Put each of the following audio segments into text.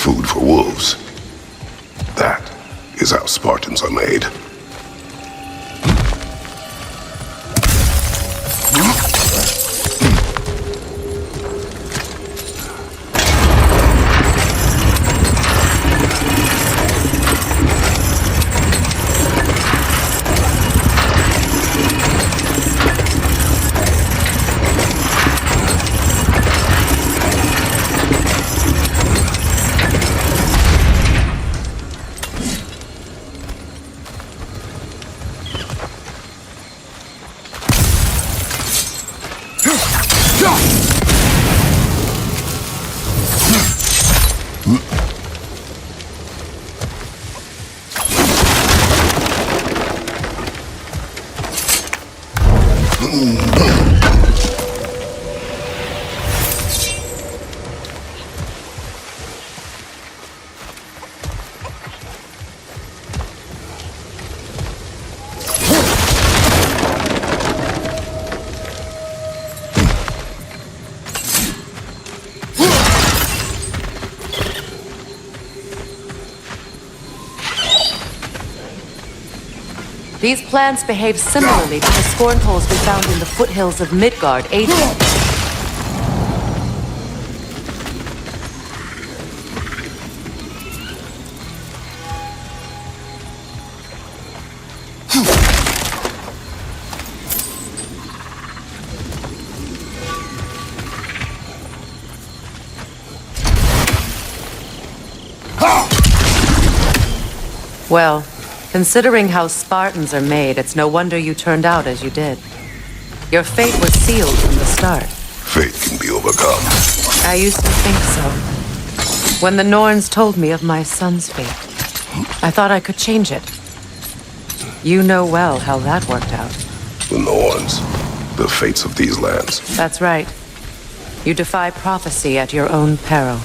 food for wolves. That is how Spartans are made. These plants behave similarly to the scorn holes we found in the foothills of Midgard ages ago. Well, considering how Spartans are made, it's no wonder you turned out as you did. Your fate was sealed from the start. Fate can be overcome. I used to think so. When the Norns told me of my son's fate, I thought I could change it. You know well how that worked out. The Norns, the fates of these lands. That's right. You defy prophecy at your own peril.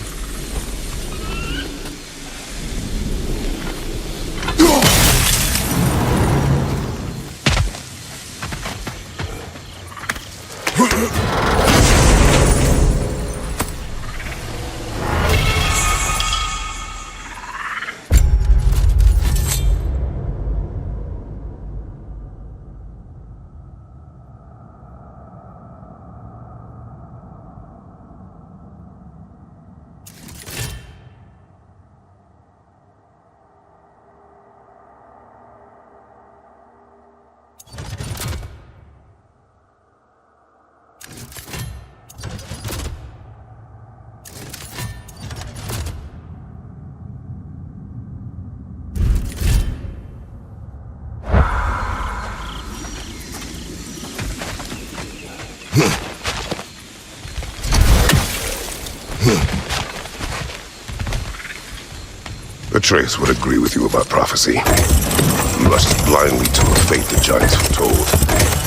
Atreus would agree with you about prophecy. He rushes blindly to a fate the giants foretold.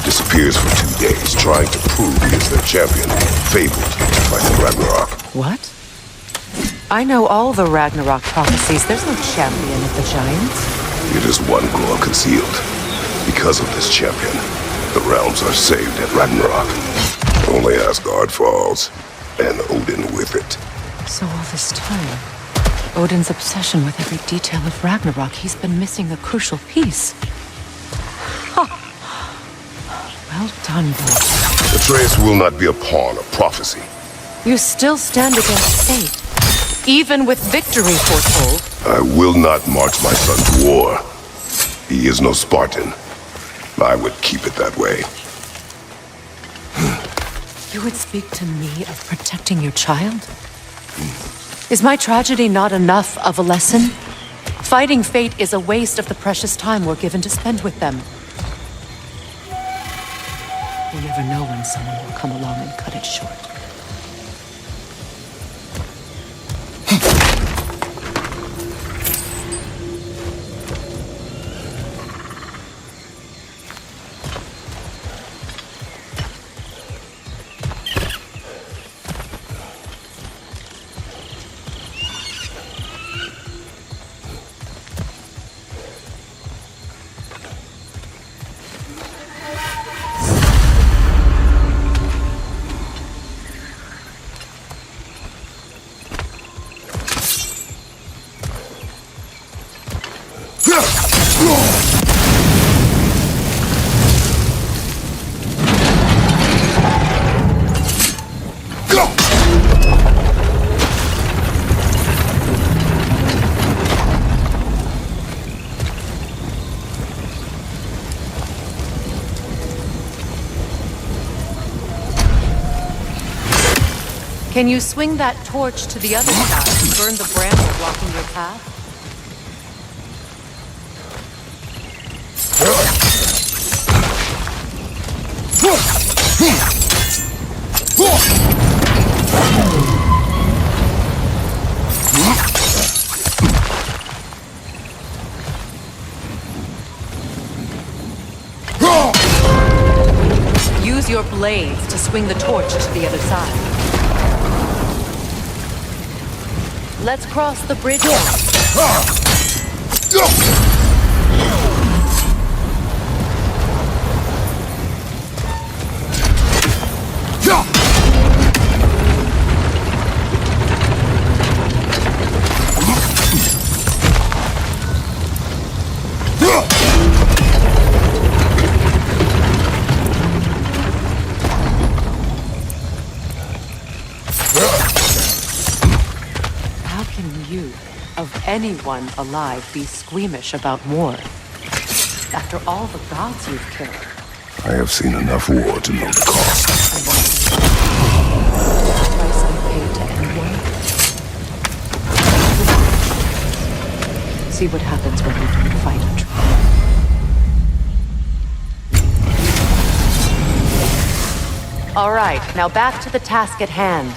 Disappears for 2 days, trying to prove he is their champion, fabled to fight in Ragnarok. What? I know all the Ragnarok prophecies. There's no champion of the giants. It is one grow concealed. Because of this champion, the realms are saved at Ragnarok. Only Asgard falls, and Odin with it. So all this time, Odin's obsession with every detail of Ragnarok, he's been missing a crucial piece. Ha! Well done, boy. Atreus will not be a pawn of prophecy. You still stand against fate, even with victory foretold. I will not march my son to war. He is no Spartan. I would keep it that way. You would speak to me of protecting your child? Is my tragedy not enough of a lesson? Fighting fate is a waste of the precious time we're given to spend with them. You never know when someone will come along and cut it short. Can you swing that torch to the other side and burn the bramble blocking your path? Use your blades to swing the torch to the other side. Let's cross the bridge now. Of anyone alive be squeamish war war? After all the gods you've killed. I have seen enough war to know the cost. The price I paid to end one. See what happens when you don't fight a true. All right, now back to the task at hand.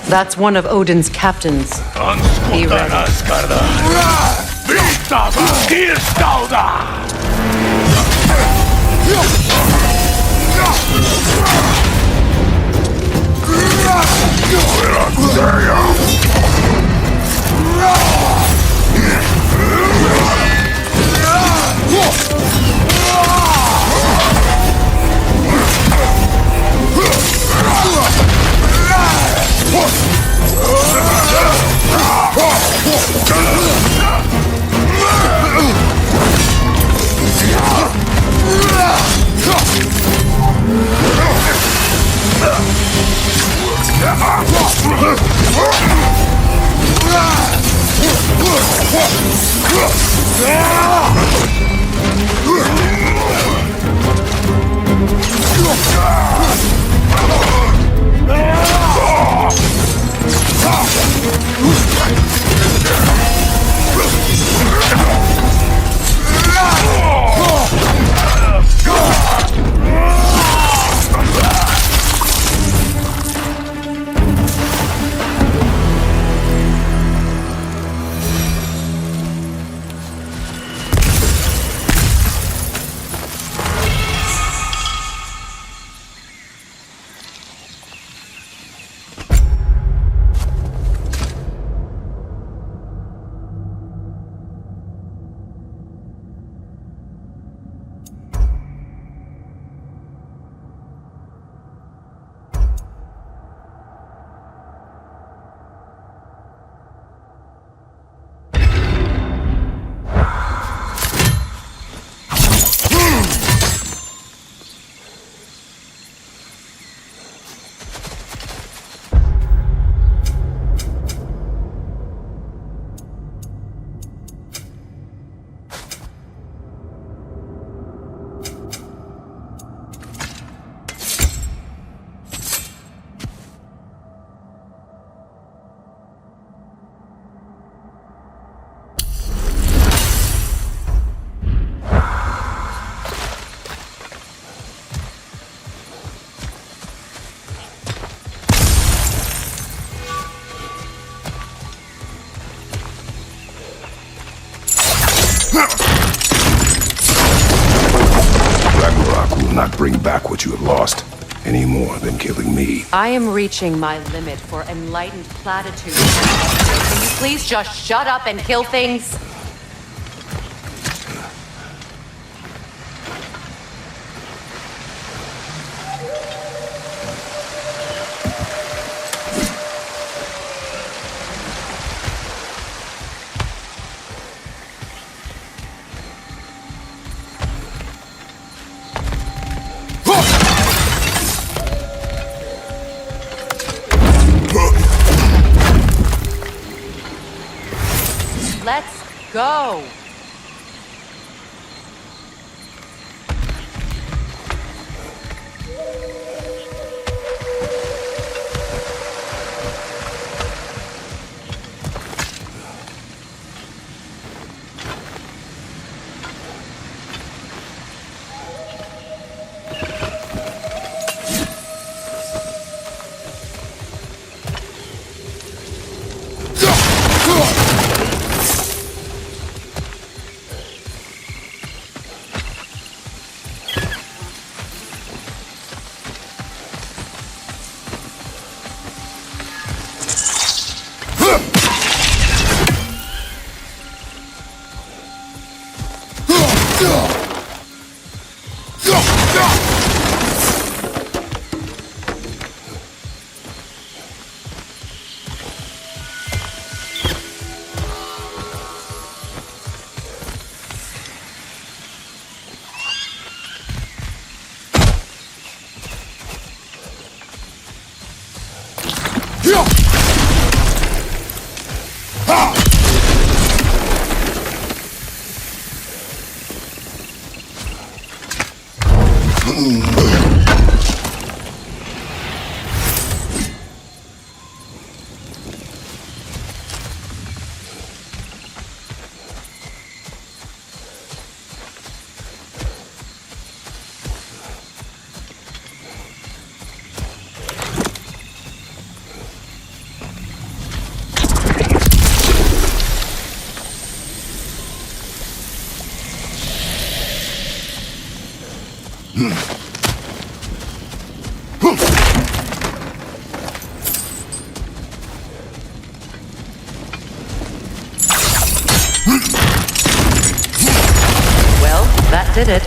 That's one of Odin's captains. Be ready. Ragnarok will not bring back what you have lost, any more than killing me. I am reaching my limit for enlightened platitudes. Can you please just shut up and kill things? Let's go! Well, that did it.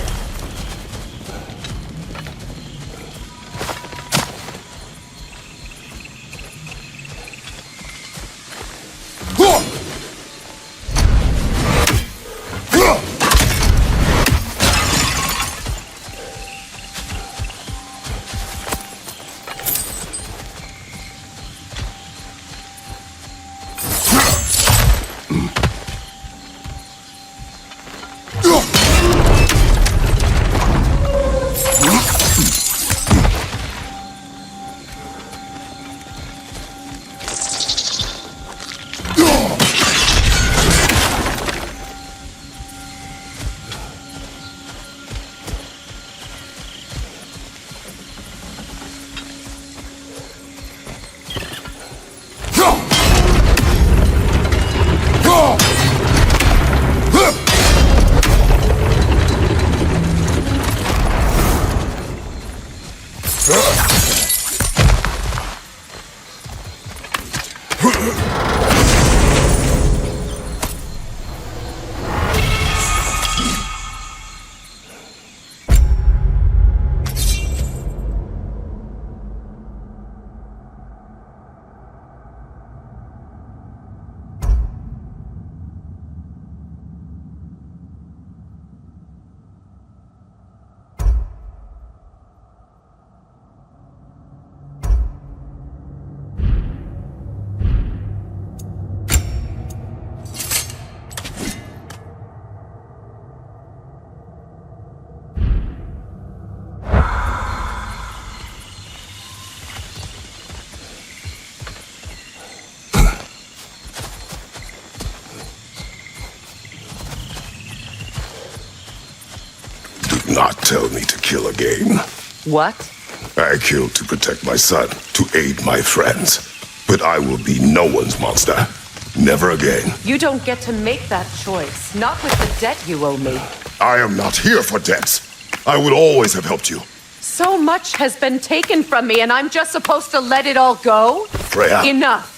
Not tell me to kill again. What? I killed to protect my son, to aid my friends. But I will be no one's monster. Never again. You don't get to make that choice. Not with the debt you owe me. I am not here for debts. I would always have helped you. So much has been taken from me, and I'm just supposed to let it all go? Freya. Enough.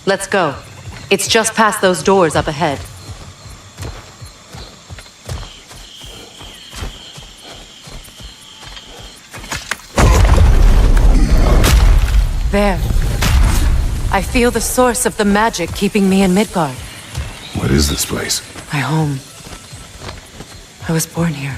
Let's go. It's just past those doors up ahead. there. I feel the source of the magic keeping me in Midgard. What is this place? My home. I was born here.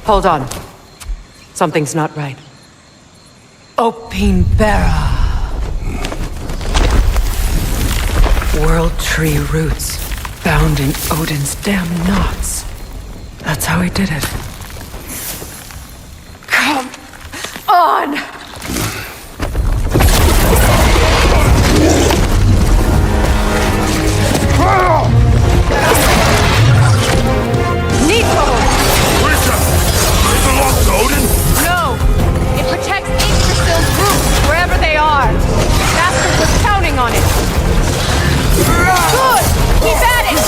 Hold on. Something's not right. Opinbera. World Tree roots, bound in Odin's damn knots. That's how he did it. Come on! Nico! It belongs to Odin? No! It protects Yggdrasil's roots, wherever they are. Master was counting on it. Good! Keep at it!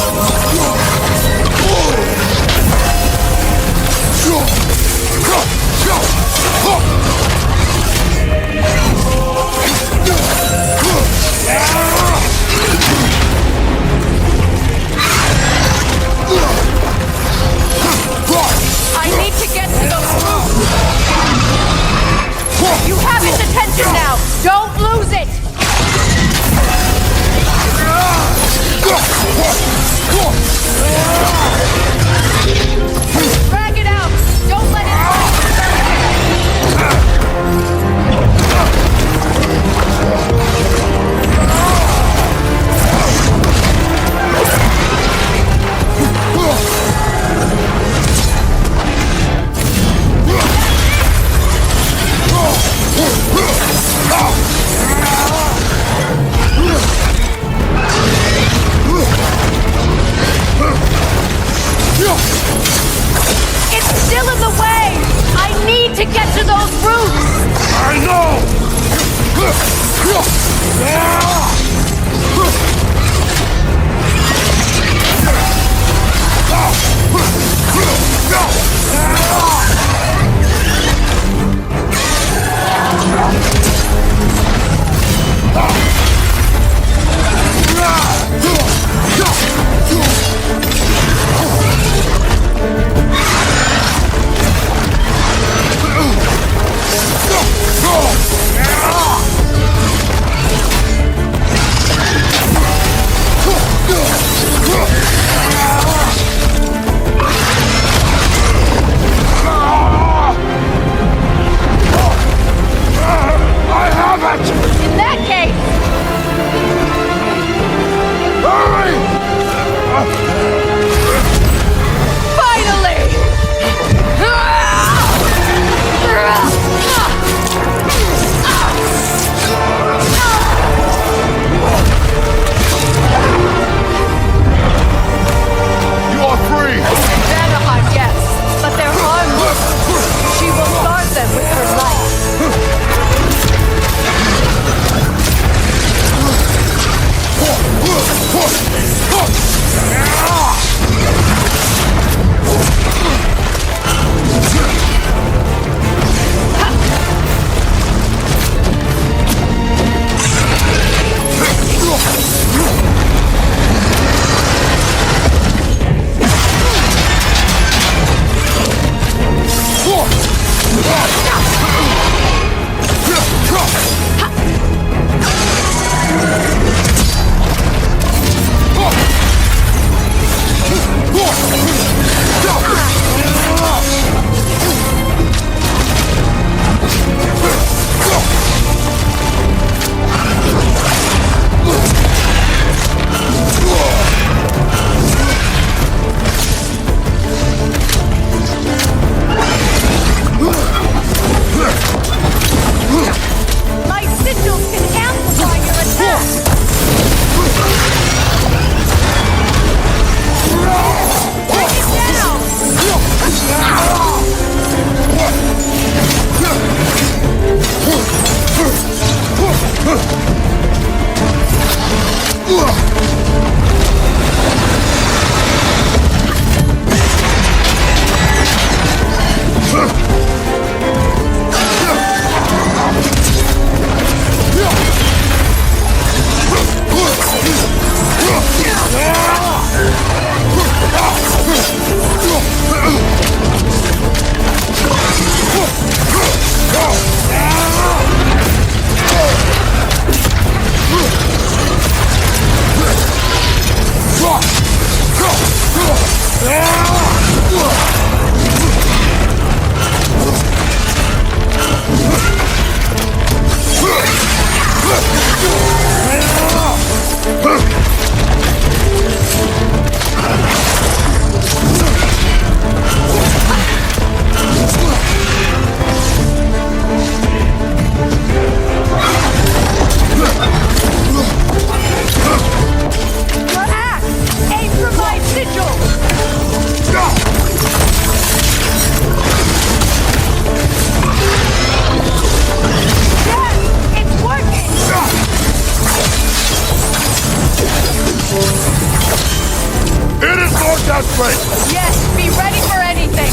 Yes, be ready for anything!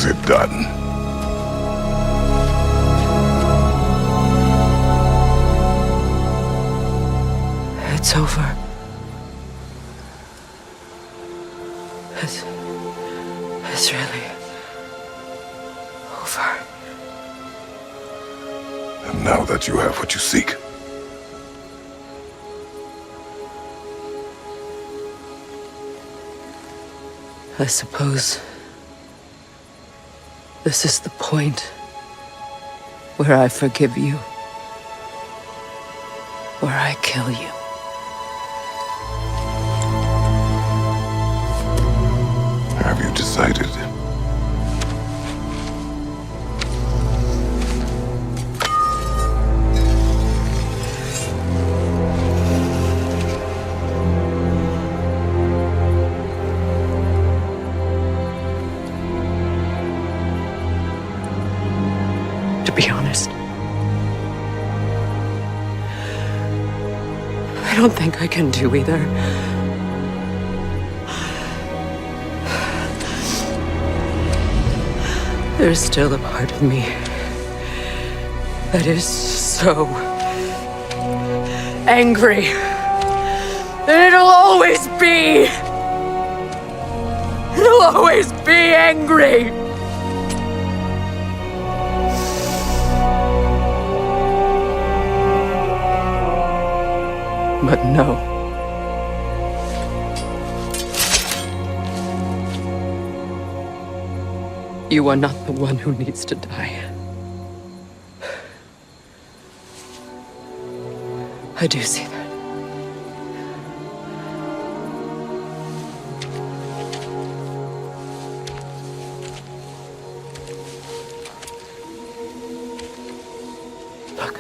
Is it done? It's over. It's really Now that you have what you seek. I suppose this is the point where I forgive you, where I kill you. Have you decided? To be honest, I don't think I can do either. There's still a part of me that is so angry. And it'll always be. It'll always be angry. But no. You are not the one who needs to die. I do see that. Look.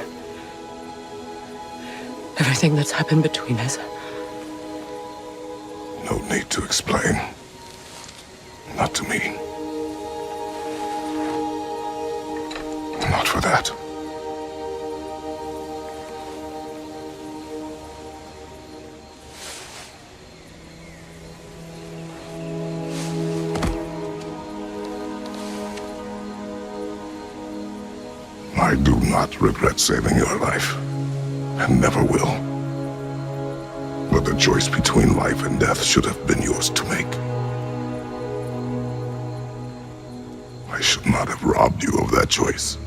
Everything that's happened between us. No need to explain. Not to me. Not for that. I do not regret saving your life, and never will. But the choice between life and death should have been yours to make. I should not have robbed you of that choice.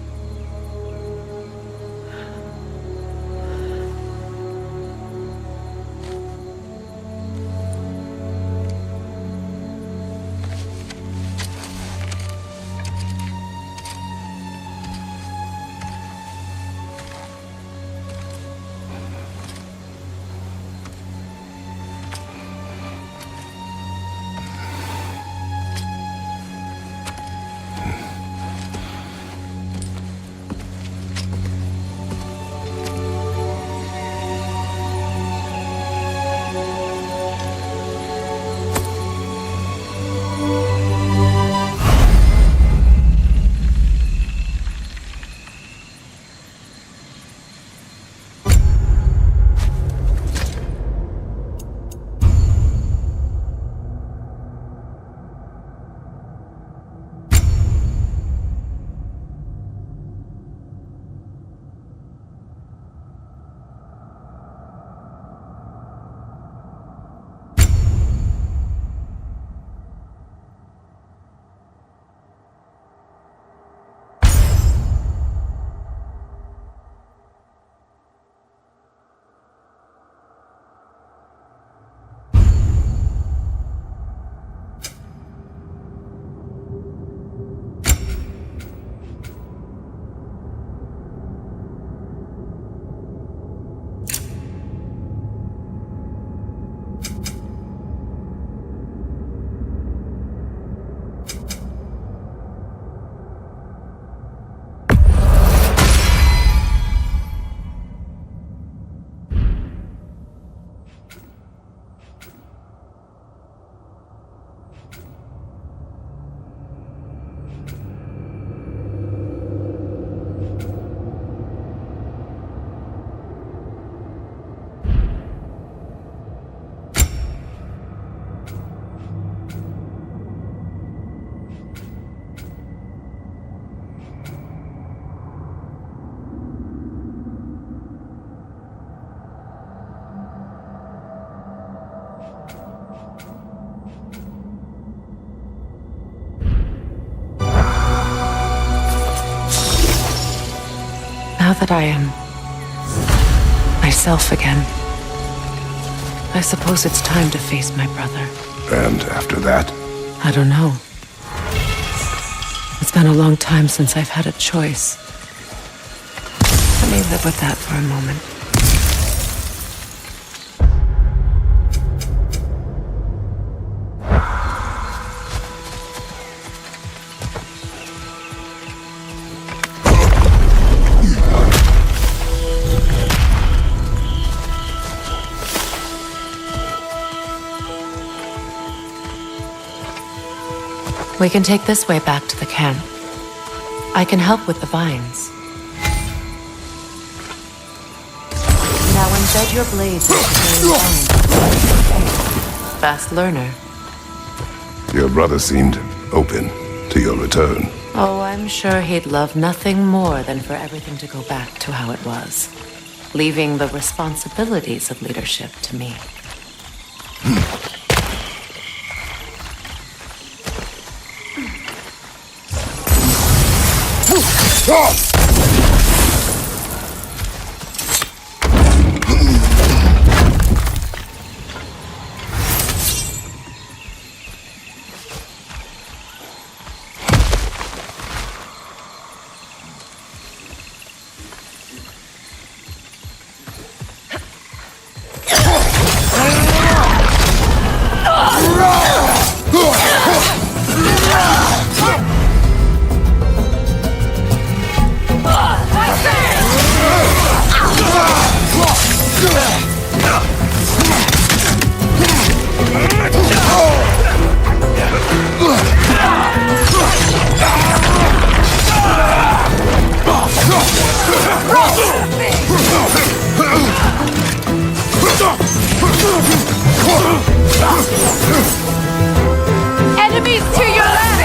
Now that I am myself again, I suppose it's time to face my brother. And after that? I don't know. It's been a long time since I've had a choice. Let me live with that for a moment. We can take this way back to the camp. I can help with the vines. Now embed your blades into the vine. Fast learner. Your brother seemed open to your return. Oh, I'm sure he'd love nothing more than for everything to go back to how it was, leaving the responsibilities of leadership to me. Enemies to your left!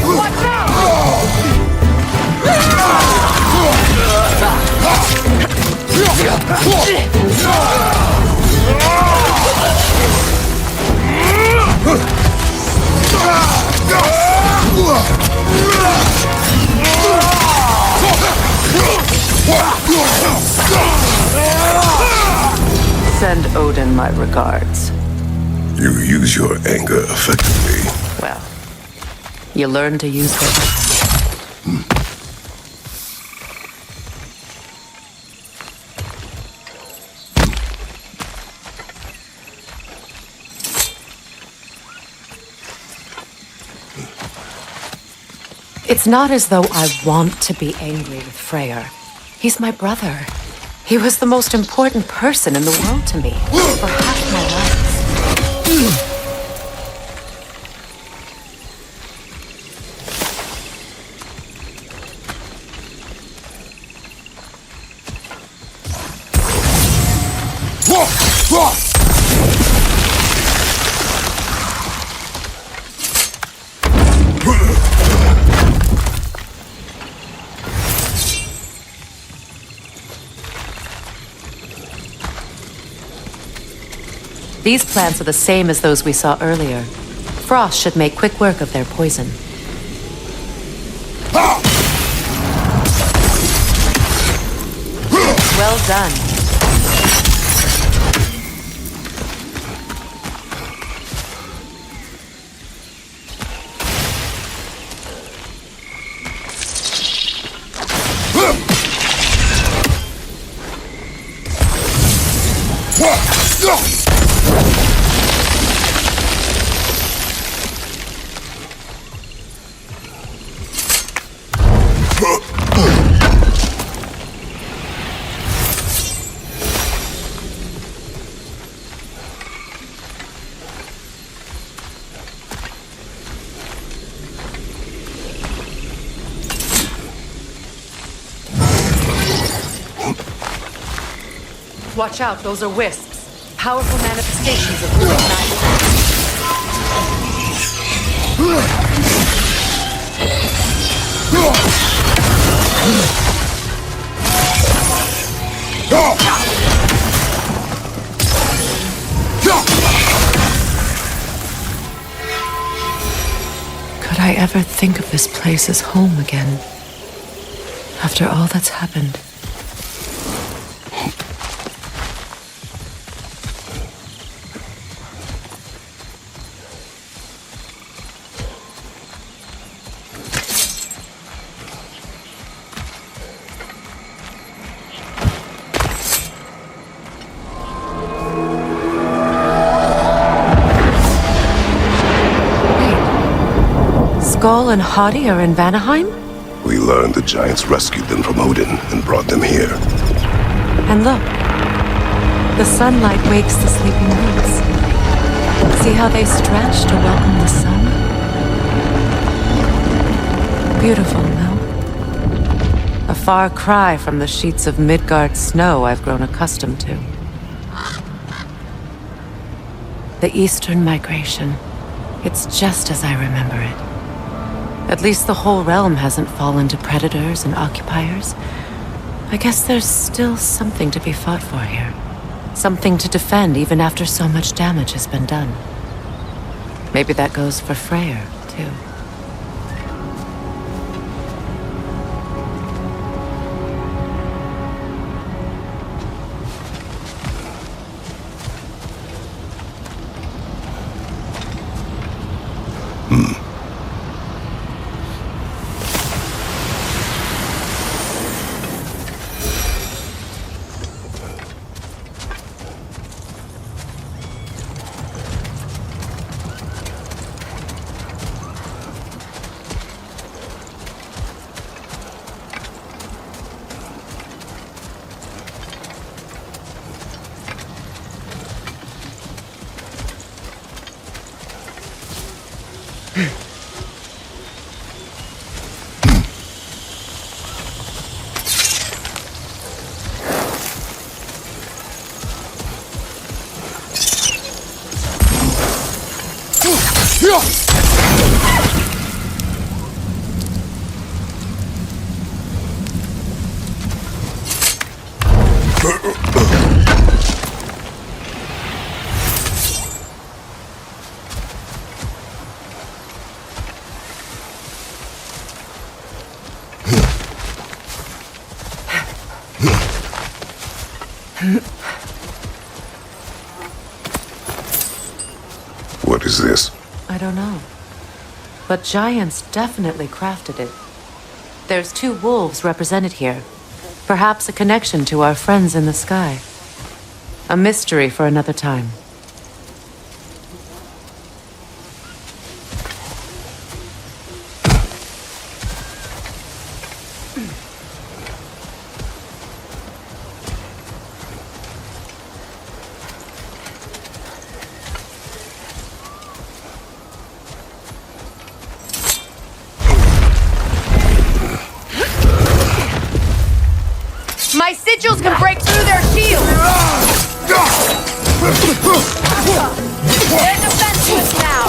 Watch out! Send Odin my regards. You use your anger effectively. Well, you learn to use what you have. It's not as though I want to be angry with Freyr. He's my brother. He was the most important person in the world to me for half my life. These plants are the same as those we saw earlier. Frost should make quick work of their poison. Well done. Watch out, those are wisps. Powerful manifestations of fluid magic. ever think of this place as home again? After all that's happened. Skull and Hadi are in Vanaheim? We learned the giants rescued them from Odin and brought them here. And look, the sunlight wakes the sleeping roots. See how they stretch to welcome the sun? Beautiful, no? A far cry from the sheets of Midgard snow I've grown accustomed to. The Eastern Migration. It's just as I remember it. At least the whole realm hasn't fallen to predators and occupiers. I guess there's still something to be fought for here. Something to defend even after so much damage has been done. Maybe that goes for Freyr, too. What is this? I don't know. But giants definitely crafted it. There's 2 wolves represented here. Perhaps a connection to our friends in the sky. A mystery for another time. My sigils can break through their shields! They're defenseless now!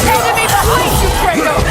Enemy behind you, Kratos!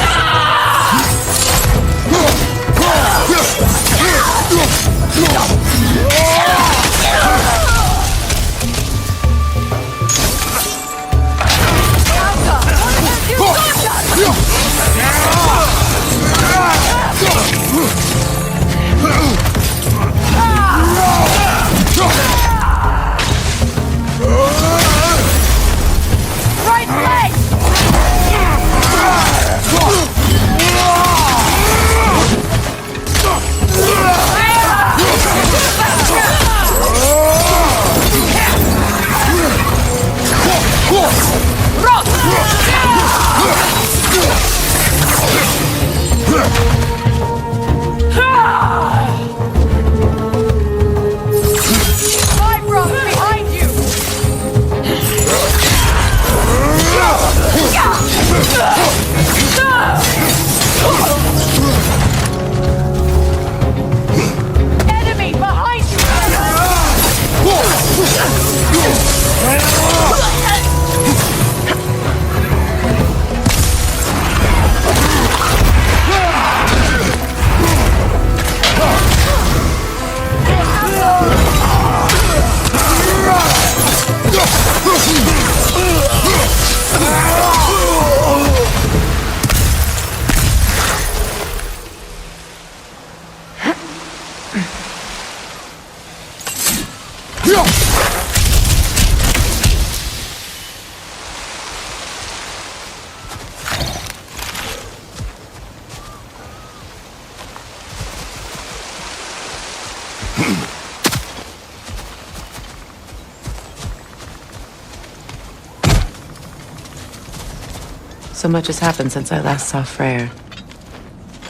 So much has happened since I last saw Freyr.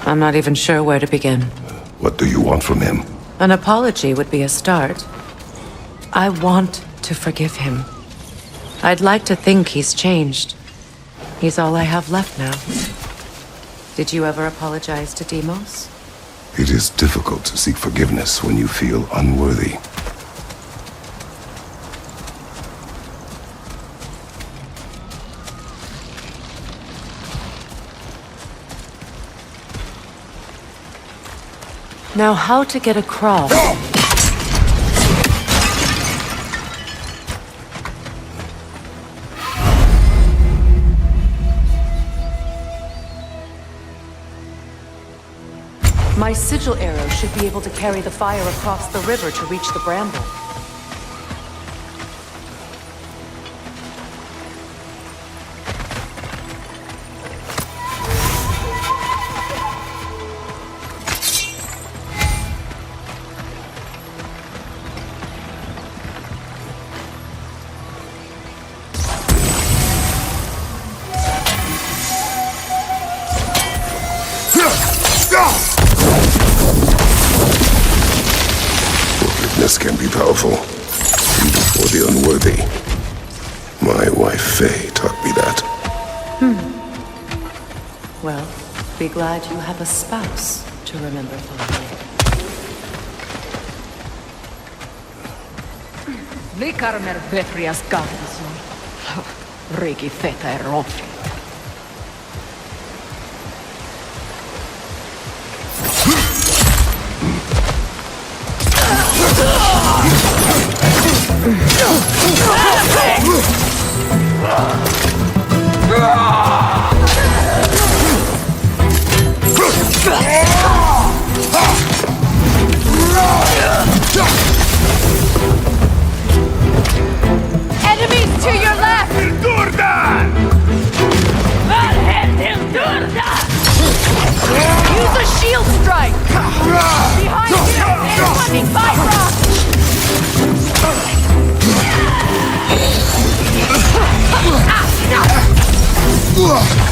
I'm not even sure where to begin. What do you want from him? An apology would be a start. I want to forgive him. I'd like to think he's changed. He's all I have left now. Did you ever apologize to Demos? It is difficult to seek forgiveness when you feel unworthy. Now how to get across? My sigil arrow should be able to carry the fire across the river to reach the bramble. Forgiveness can be powerful, even for the unworthy. My wife Faye taught me that. Well, be glad you have a spouse to remember fondly. Likarmer veprias gardison. Rigi feta e rofi. Enemies to your left! Use a shield strike! Behind you! Fucking fight rock! Watch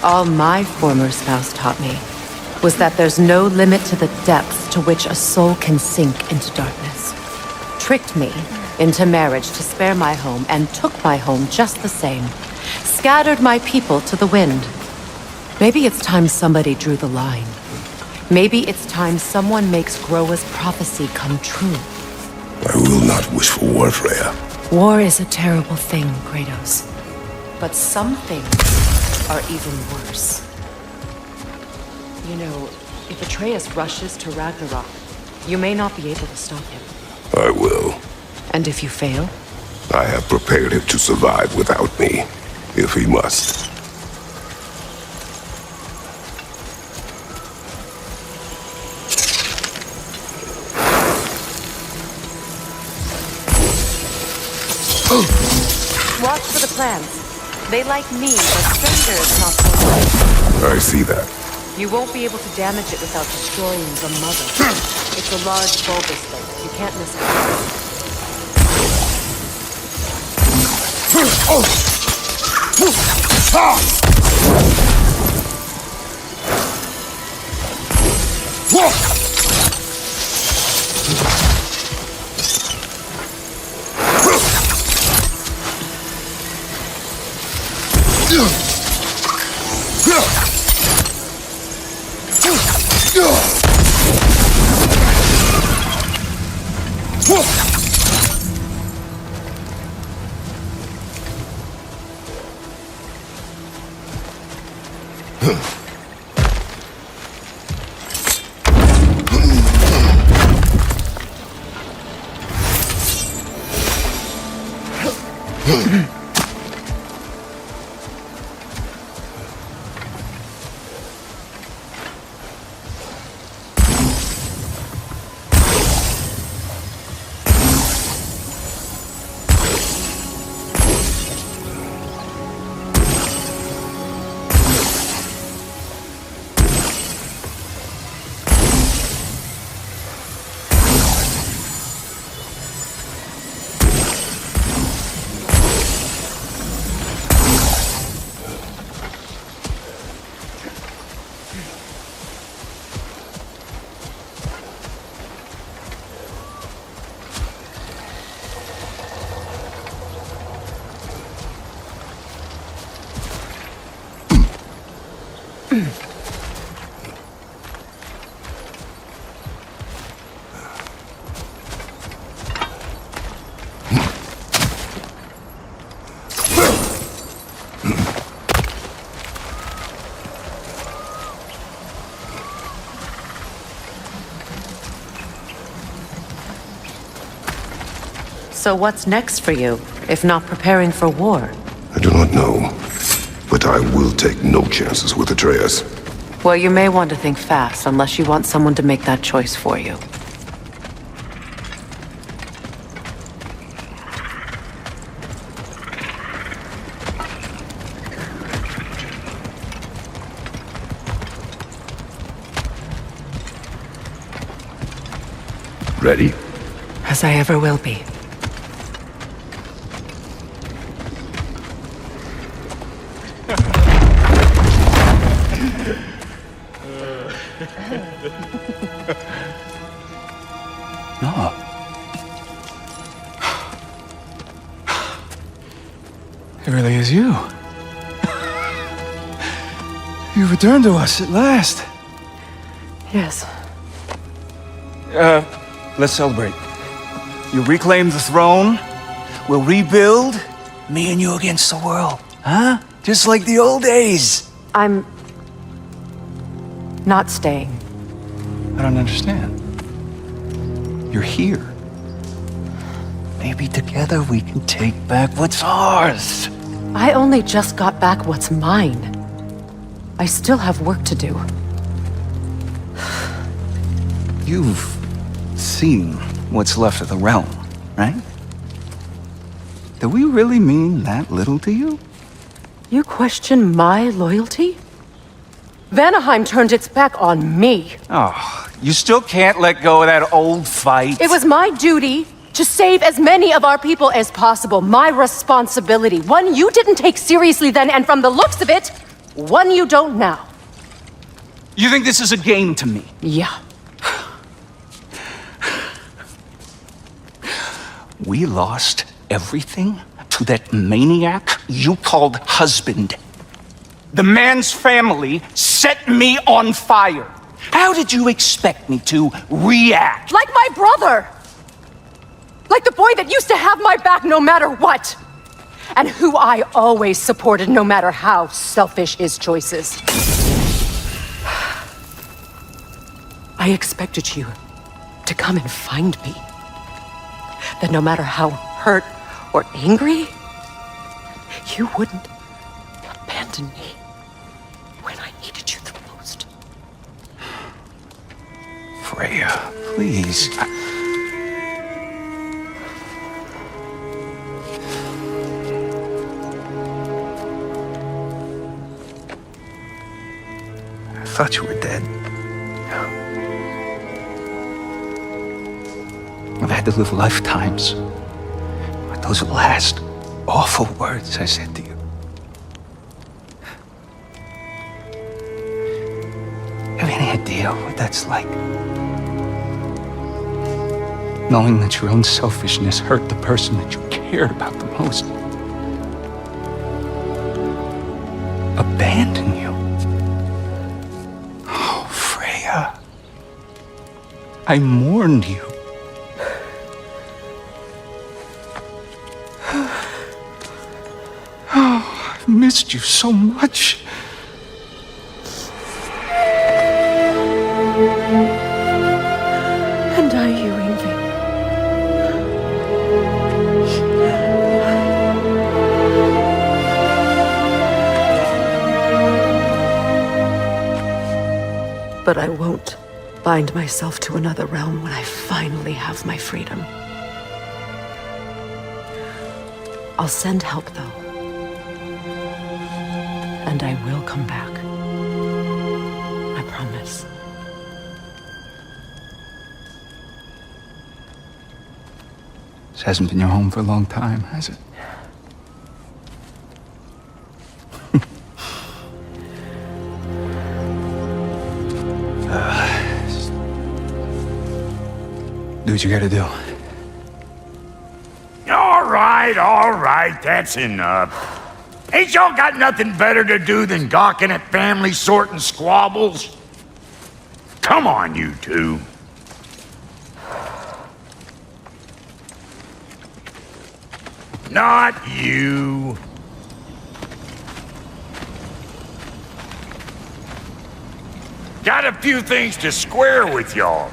All my former spouse taught me was that there's no limit to the depths to which a soul can sink into darkness. Tricked me into marriage to spare my home and took my home just the same. Scattered my people to the wind. Maybe it's time somebody drew the line. Maybe it's time someone makes Groa's prophecy come true. I will not wish for war, Freya. War is a terrible thing, Kratos. But some things are even worse. You know, if Atreus rushes to Ragnarok, you may not be able to stop him. I will. And if you fail? I have prepared him to survive without me, if he must. Watch for the plants. They like me, but strangers not so much. I see that. You won't be able to damage it without destroying the mother. It's a large bulbous thing. You can't miss it. So what's next for you, if not preparing for war? I do not know, but I will take no chances with Atreus. Well, you may want to think fast, unless you want someone to make that choice for you. Ready? As I ever will be. No. It really is you. You returned to us at last. Yes. Let's celebrate. You reclaim the throne. We'll rebuild. Me and you against the world. Huh? Just like the old days. I'm... not staying. I don't understand. You're here. Maybe together we can take back what's ours. I only just got back what's mine. I still have work to do. You've seen what's left of the realm, right? Do we really mean that little to you? You question my loyalty? Vanaheim turned its back on me. Oh, you still can't let go of that old fight. It was my duty to save as many of our people as possible. My responsibility. One you didn't take seriously then, and from the looks of it, one you don't now. You think this is a game to me? Yeah. We lost everything to that maniac you called husband. The man's family set me on fire. How did you expect me to react? Like my brother! Like the boy that used to have my back no matter what! And who I always supported no matter how selfish his choices. I expected you to come and find me. That no matter how hurt or angry, you wouldn't abandon me when I needed you the most. Freya, please. I thought you were dead. I've had to live lifetimes, but those last awful words I said to you. Have any idea what that's like? Knowing that your own selfishness hurt the person that you cared about the most. Abandon you. Oh, Freya. I mourned you. Oh, I've missed you so much. And are you, Ingvi? But I won't bind myself to another realm when I finally have my freedom. I'll send help, though. And I will come back. I promise. This hasn't been your home for a long time, has it? Do what you gotta do. All right, that's enough. Ain't y'all got nothing better to do than gawking at family sorting squabbles? Come on, you two. Not you. Got a few things to square with y'all.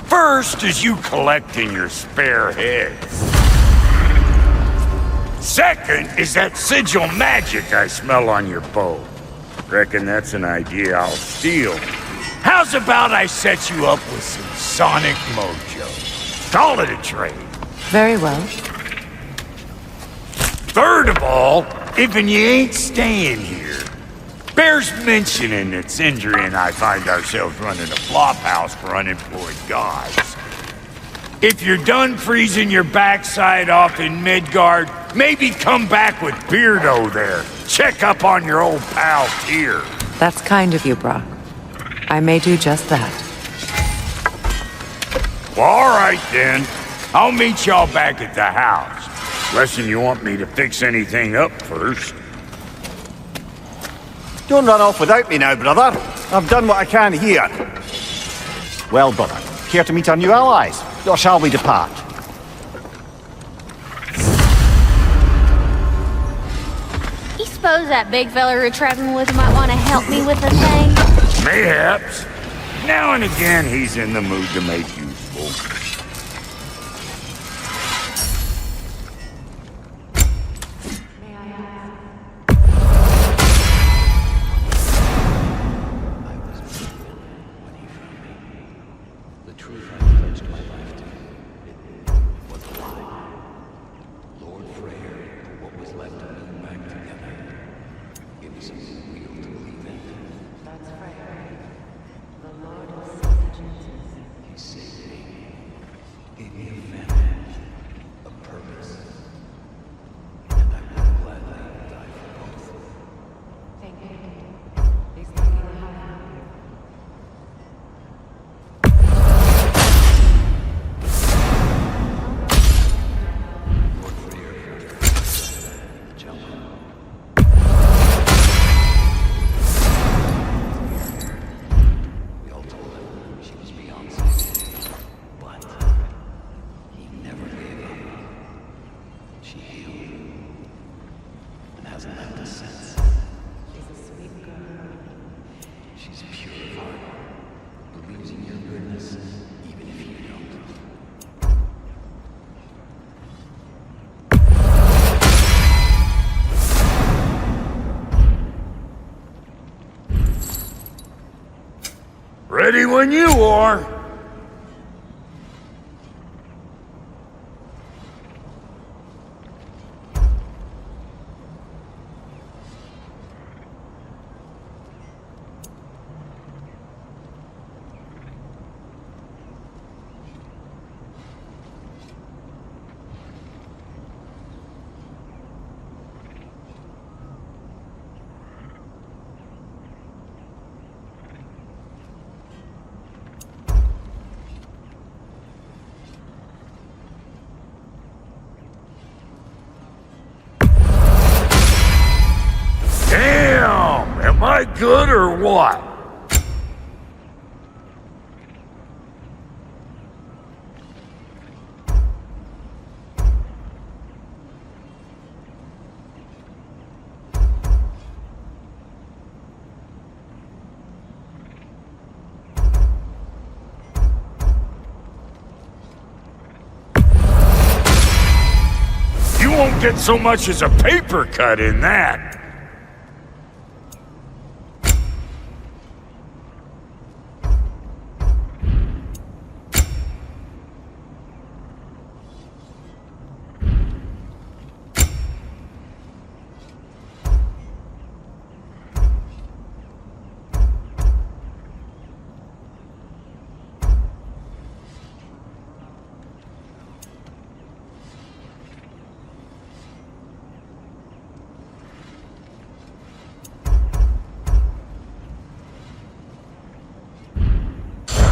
First is you collecting your spare heads. Second is that sigil magic I smell on your bow. Reckon that's an idea I'll steal. How's about I set you up with some sonic mojo? Call it a trade. Very well. Third of all, if you ain't staying here, bears mentioning that Sindri and I find ourselves running a flop house for unemployed gods. If you're done freezing your backside off in Midgard, maybe come back with Beardo there. Check up on your old pal Tyr. That's kind of you, Brock. I may do just that. Well, all right then. I'll meet y'all back at the house. Unless you want me to fix anything up first. Don't run off without me now, brother. I've done what I can here. Well, brother, care to meet our new allies? Or shall we depart? You suppose that big fella you're traveling with might want to help me with a thing? Mayhaps. Now and again, he's in the mood to make useful. Ready when you are. good or what? You won't get so much as a paper cut in that.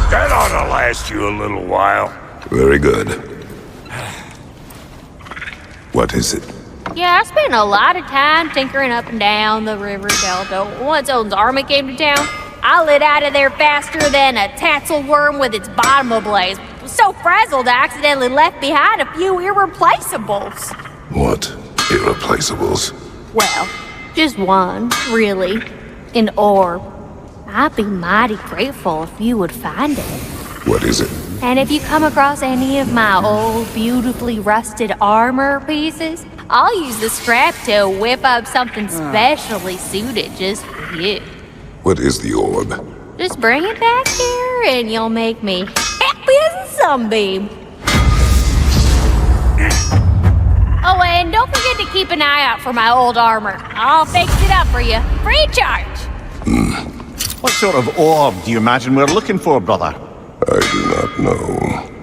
That ought to last you a little while. Very good. What is it? Yeah, I spent a lot of time tinkering up and down the river delta. Once Odin's army came to town, I lit out of there faster than a tassel worm with its bottom ablaze. Was so frazzled I accidentally left behind a few irreplaceables. What irreplaceables? Well, just one, really. An orb. I'd be mighty grateful if you would find it. What is it? And if you come across any of my old, beautifully rusted armor pieces, I'll use the scrap to whip up something specially suited just for you. What is the orb? Just bring it back here and you'll make me happy as a sunbeam. Oh, and don't forget to keep an eye out for my old armor. I'll fix it up for you, free of charge. What sort of orb do you imagine we're looking for, brother? I do not know.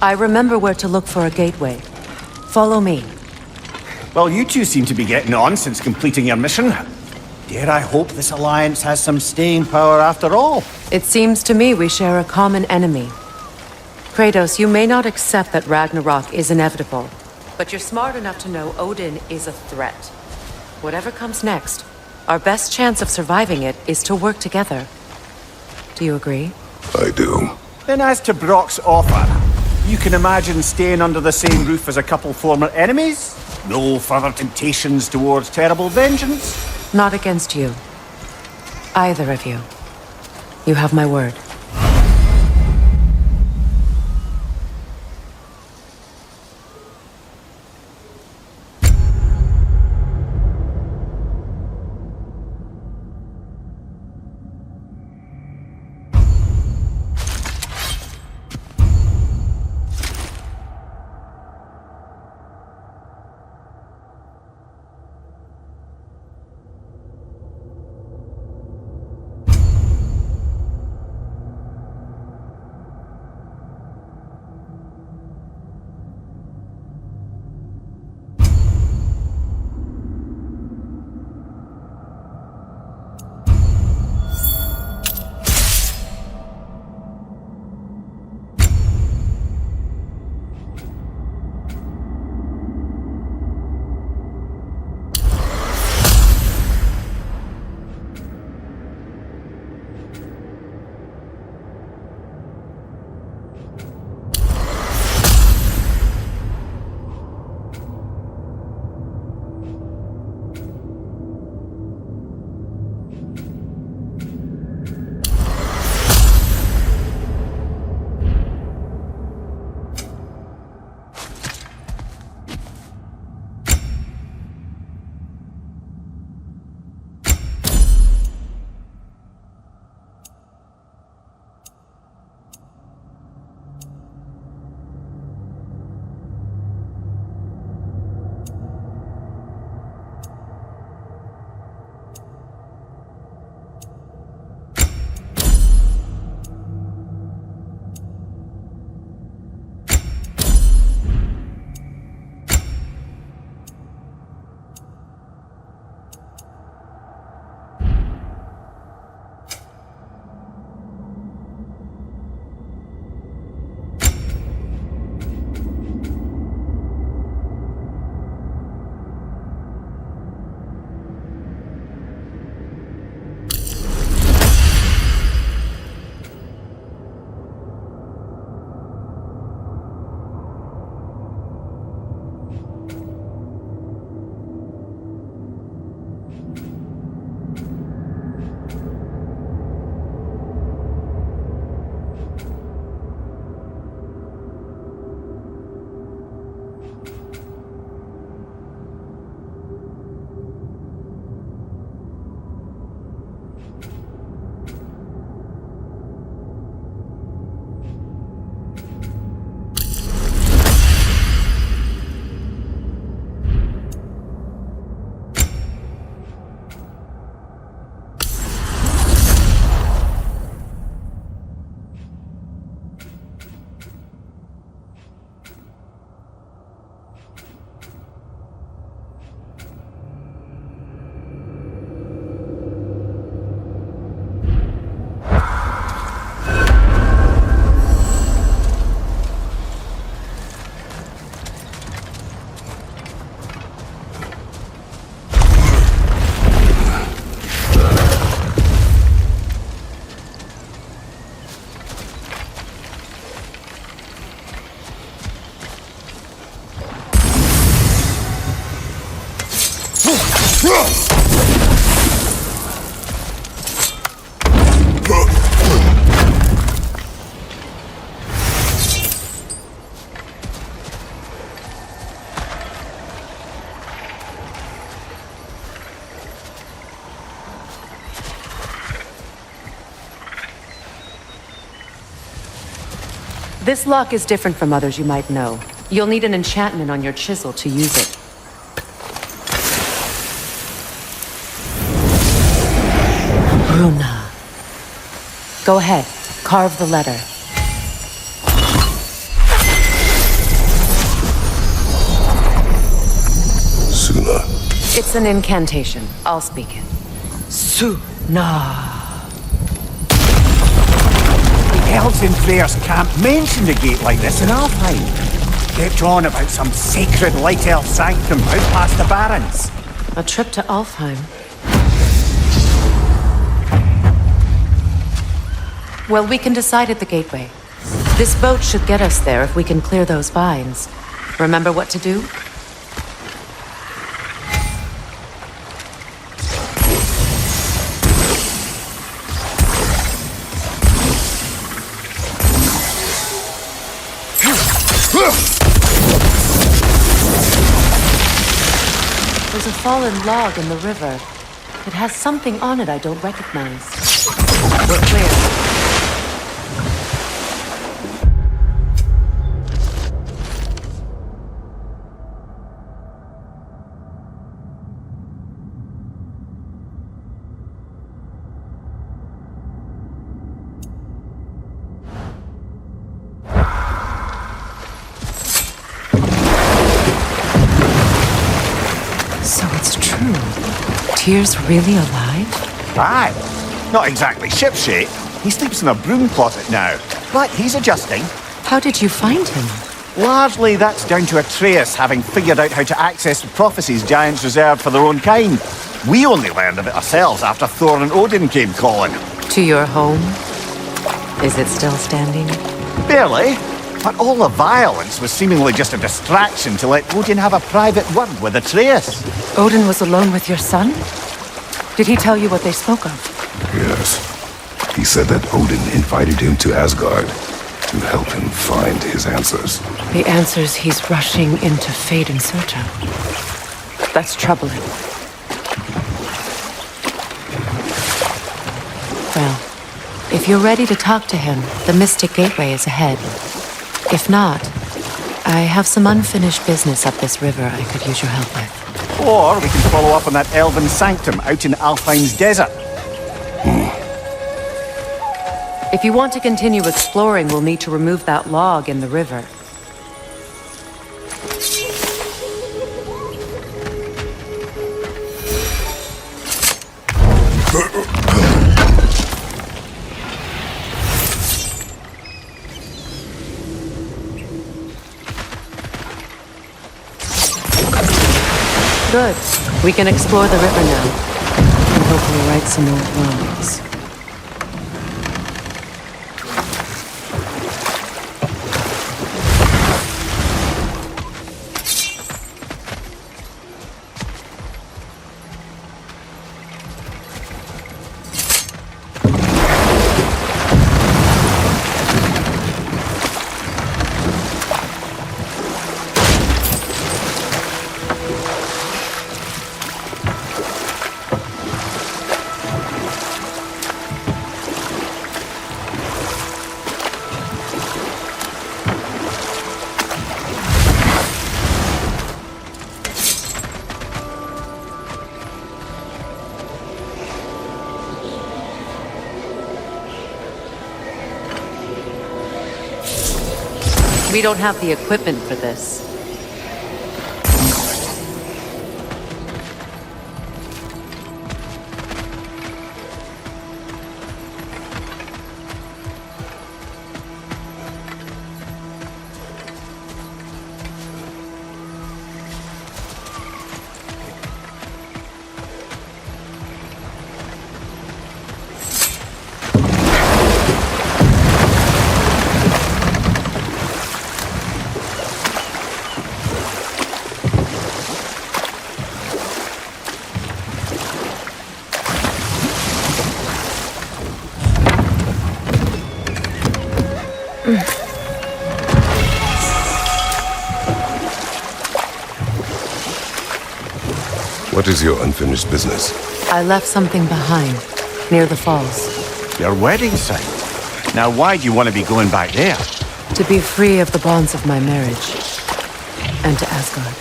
I remember where to look for a gateway. Follow me. Well, you two seem to be getting on since completing your mission. Dare I hope this alliance has some staying power after all? It seems to me we share a common enemy. Kratos, you may not accept that Ragnarok is inevitable, but you're smart enough to know Odin is a threat. Whatever comes next, our best chance of surviving it is to work together. Do you agree? I do. Then as to Brock's offer, you can imagine staying under the same roof as a couple former enemies? No further temptations towards terrible vengeance? Not against you. Either of you. You have my word. This lock is different from others you might know. You'll need an enchantment on your chisel to use it. Bruna. Go ahead. Carve the letter. Suna. It's an incantation. I'll speak it. Suna. The elves in Freyr's camp mentioned a gate like this in Alfheim. Kept on about some sacred light elf sanctum out past the Barrens. A trip to Alfheim. Well, we can decide at the gateway. This boat should get us there if we can clear those vines. Remember what to do? There's a fallen log in the river. It has something on it I don't recognize. We're clear. So it's true. Tyr's really alive? Aye. Not exactly shipshape. He sleeps in a broom closet now. But he's adjusting. How did you find him? Largely that's down to Atreus having figured out how to access the prophecies giants reserved for their own kind. We only learned of it ourselves after Thor and Odin came calling. To your home? Is it still standing? Barely. But all the violence was seemingly just a distraction to let Odin have a private word with Atreus. Odin was alone with your son? Did he tell you what they spoke of? Yes. He said that Odin invited him to Asgard to help him find his answers. The answers he's rushing into fate in search of. That's troubling. Well, if you're ready to talk to him, the Mystic Gateway is ahead. If not, I have some unfinished business up this river I could use your help with. Or we can follow up on that elven sanctum out in Alfheim's desert. If you want to continue exploring, we'll need to remove that log in the river. Good. We can explore the river now. And hopefully right some old wrongs. We don't have the equipment for this. What is your unfinished business? I left something behind, near the falls. Your wedding site. Now why do you want to be going back there? To be free of the bonds of my marriage. And to Asgard.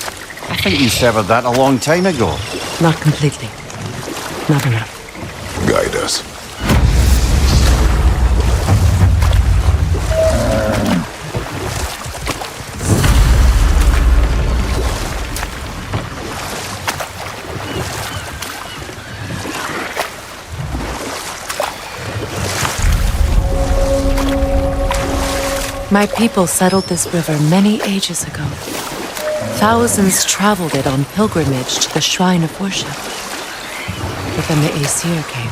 I think you severed that a long time ago. Not completely. Not enough. Guide us. My people settled this river many ages ago. Thousands traveled it on pilgrimage to the shrine of worship. But then the Aesir came.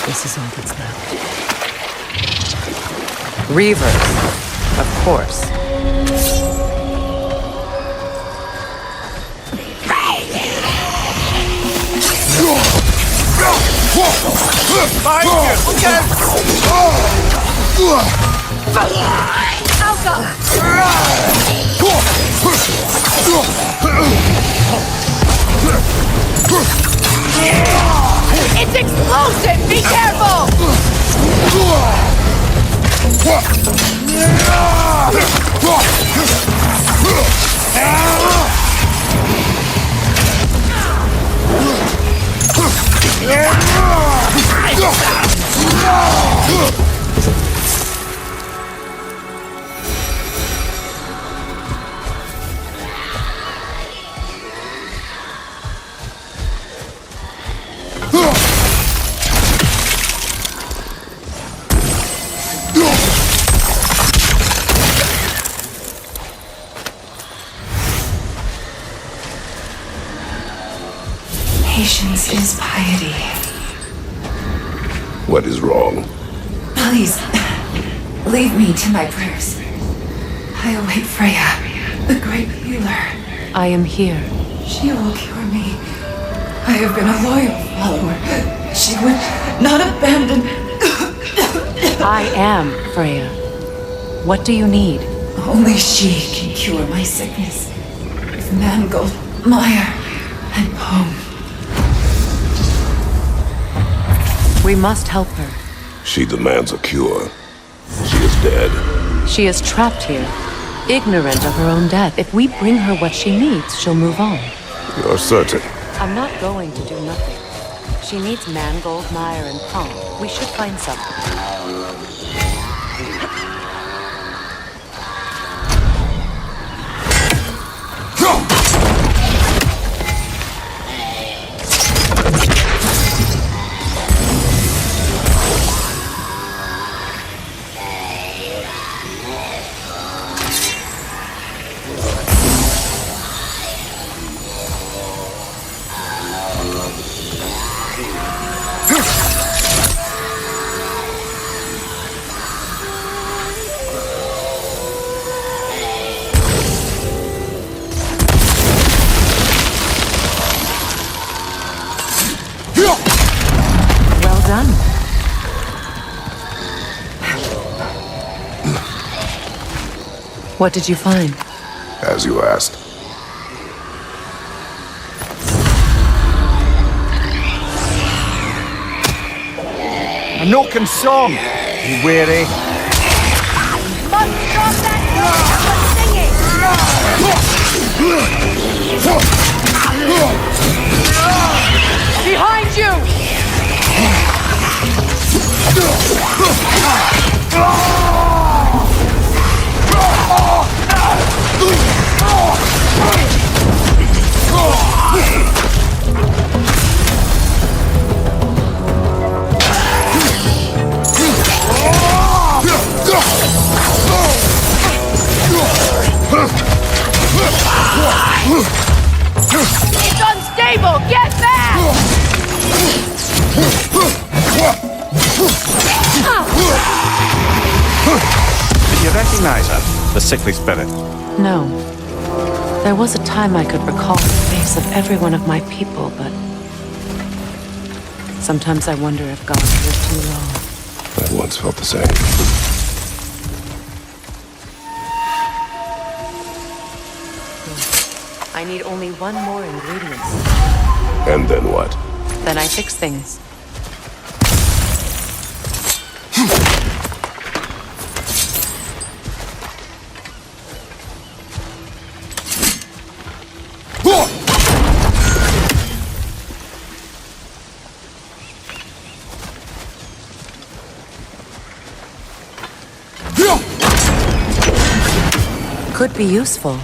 This is all that's left. Reavers, of course. It's explosive! Be careful! Patience is piety. What is wrong? Please, leave me to my prayers. I await Freya, the great healer. I am here. She will cure me. I have been a loyal follower. She would not abandon. I am Freya. What do you need? Only she can cure my sickness. With mangold, mire, and poem. We must help her. She demands a cure. She is dead. She is trapped here, ignorant of her own death. If we bring her what she needs, she'll move on. You're certain? I'm not going to do nothing. She needs mangold, mire, and palm. We should find something. Well done. What did you find? As you asked. A Noken song! Be wary. Must stop that singing! Behind you! It's unstable! Get back! Did you recognize her? The sickly spirit? No. There was a time I could recall the face of every one of my people, but sometimes I wonder if God lived too long. I once felt the same. I need only one more ingredient. And then what? Then I fix things. Could be useful.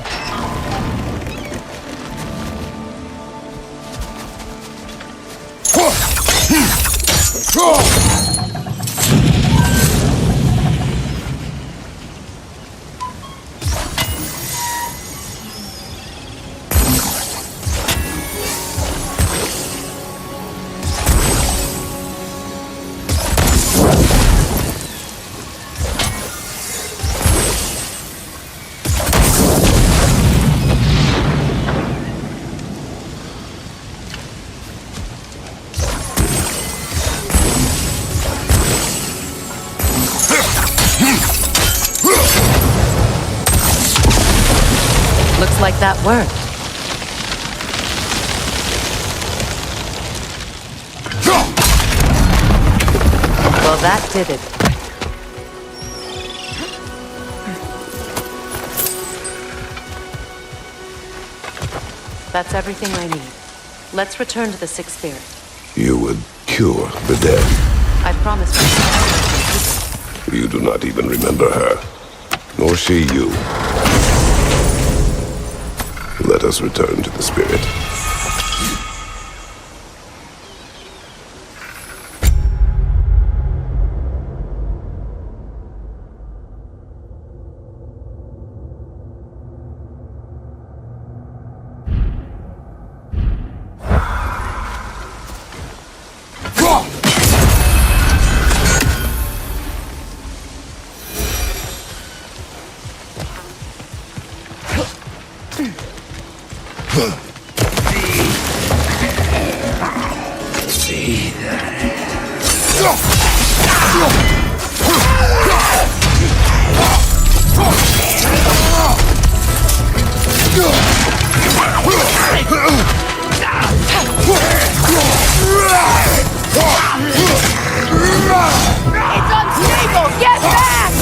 Looks like that worked. Well, that did it. That's everything I need. Let's return to the Sixth Spirit. You would cure the dead. I promise myself. You do not even remember her. Nor she you. Let us return to the Spirit. It's unstable! Get back!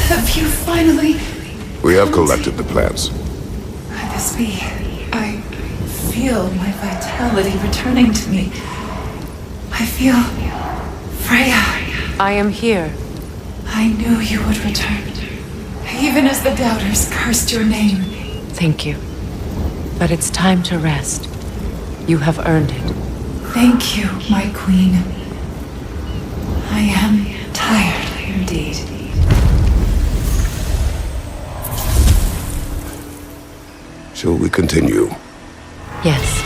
Have you finally... We have collected the plants. Could this be? I feel my vitality returning to me. I feel... Freya. I am here. I knew you would return. Even as the doubters cursed your name. Thank you. But it's time to rest. You have earned it. Thank you, my queen. I am tired indeed. Shall we continue? Yes.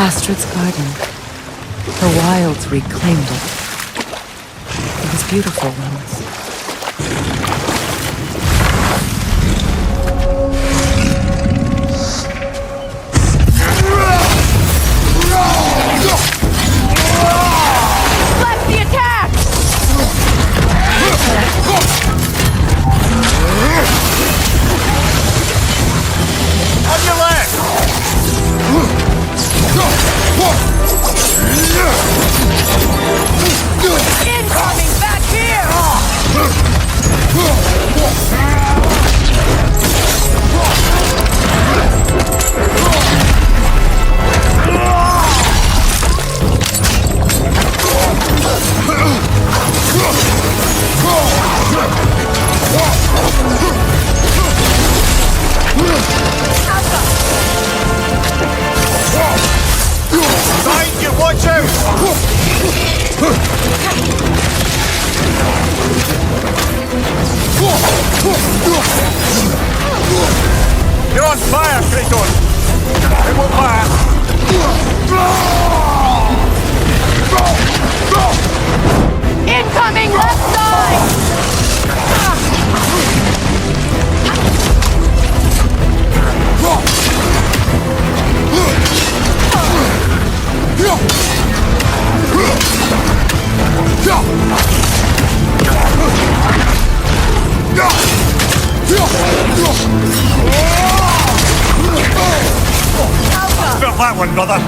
Astrid's garden. Her wilds reclaimed it. It was beautiful once. Left the attack! On your left! Incoming back here! Behind you, watch out! You're on fire, Kratos! It won't fire! Incoming left side! Felt that one, brother.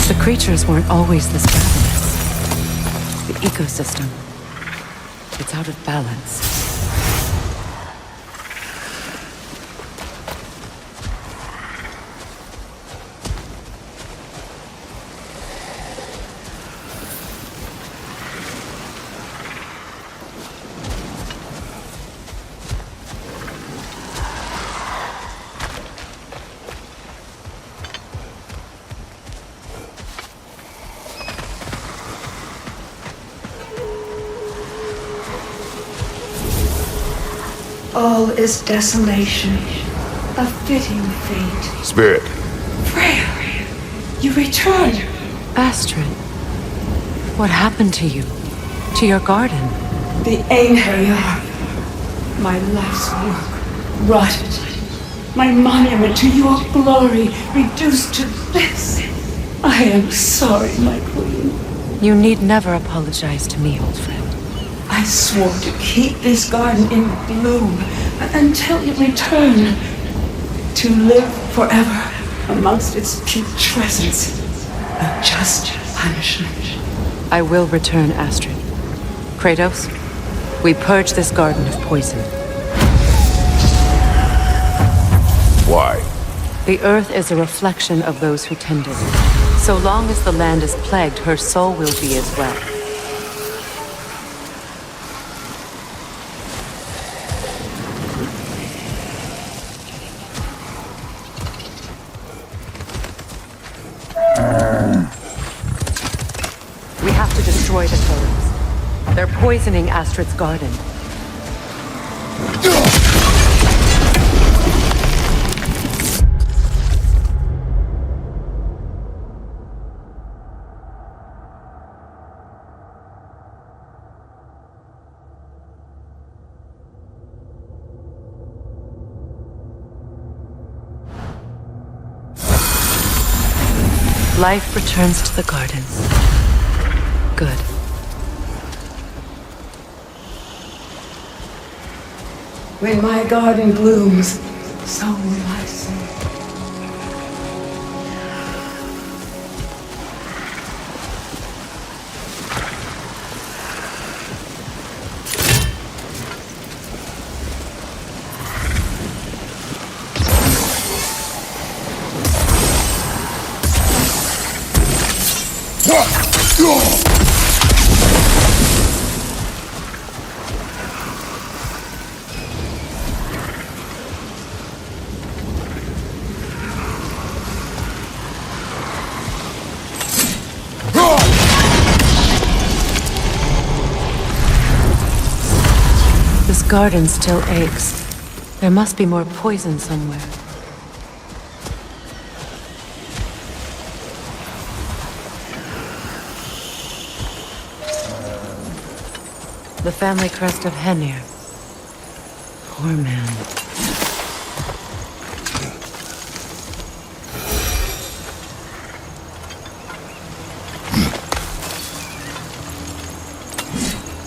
The creatures weren't always this ravenous. The ecosystem, it's out of balance. All is desolation, a fitting fate. Spirit, Freya, you return. Astrid, what happened to you? To your garden? The Einherjar, my life's work, rotted. My monument to your glory reduced to this. I am sorry, my queen. You need never apologize to me, old friend. I swore to keep this garden in bloom until you return. To live forever amongst its putrescence. A just punishment. I will return, Astrid. Kratos, we purge this garden of poison. why? The earth is a reflection of those who tend it. So long as the land is plagued, her soul will be as well. We have to destroy the totems. They're poisoning Astrid's garden. Life returns to the gardens. Good. When my garden blooms, so will my soul. garden still aches. There must be more poison somewhere. The family crest of Henir. Poor man.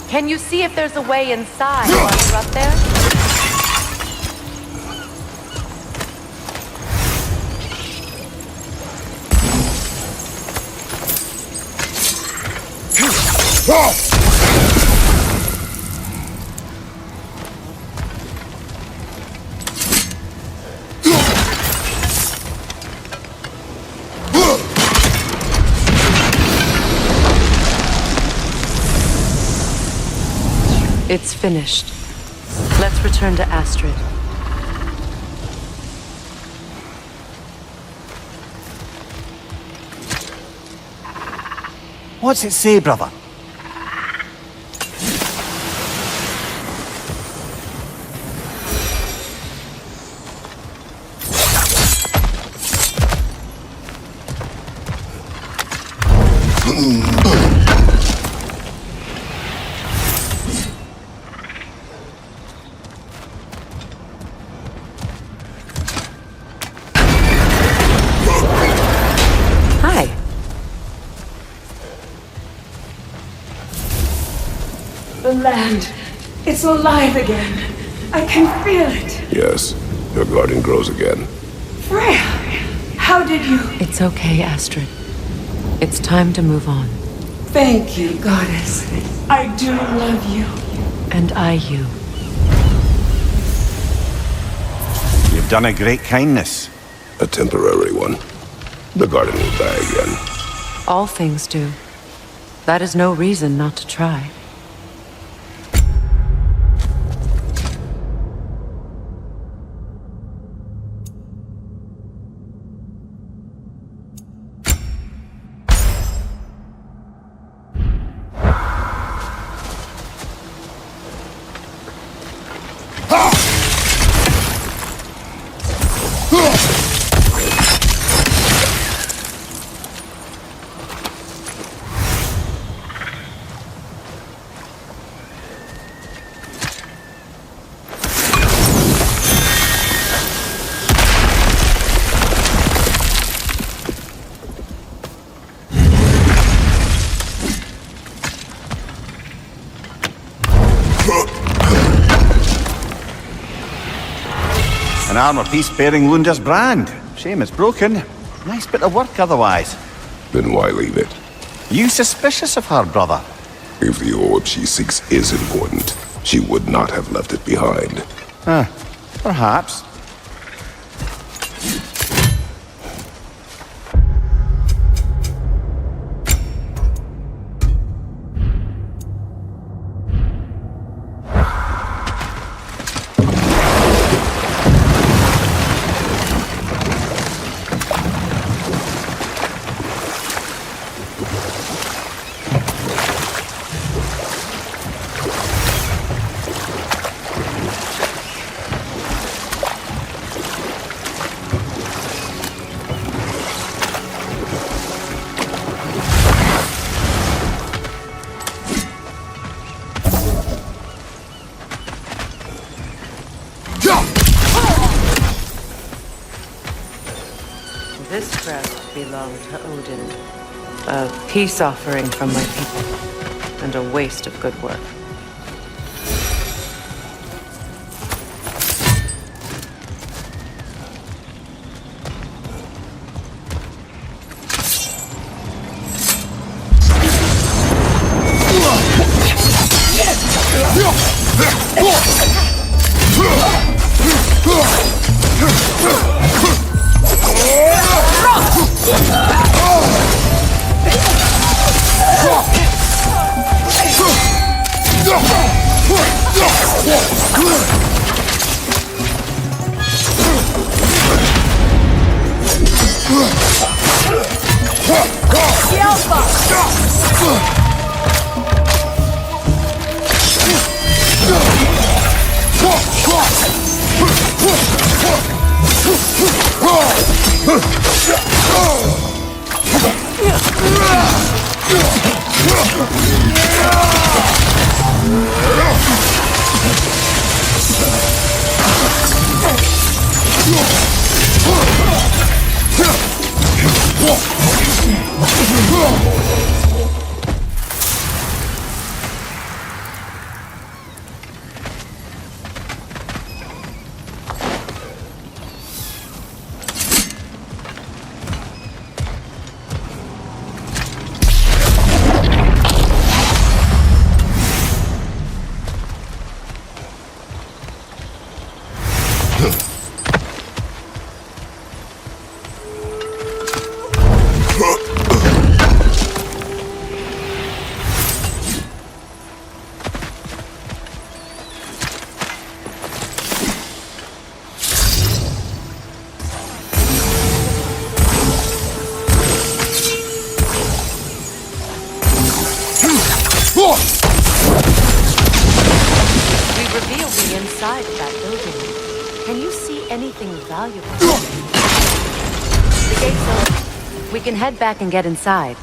Can you see if there's a way inside while you're up there? It's finished. Let's return to Astrid. What's it say, brother? Hi. The land. It's alive again. I can feel it. Yes, your garden grows again. Freya, how did you... It's okay, Astrid. It's time to move on. Thank you, goddess. I do love you. And I you. You've done a great kindness. A temporary one. The garden will die again. All things do. That is no reason not to try. An armor piece bearing Lunda's brand. Shame it's broken. Nice bit of work otherwise. Then why leave it? You suspicious of her, brother? If the orb she seeks is important, she would not have left it behind. Perhaps. This crest belonged to Odin. A peace offering from my people, and a waste of good work. We revealed the inside of that building. Can you see anything valuable? The gate's open. We can head back and get inside.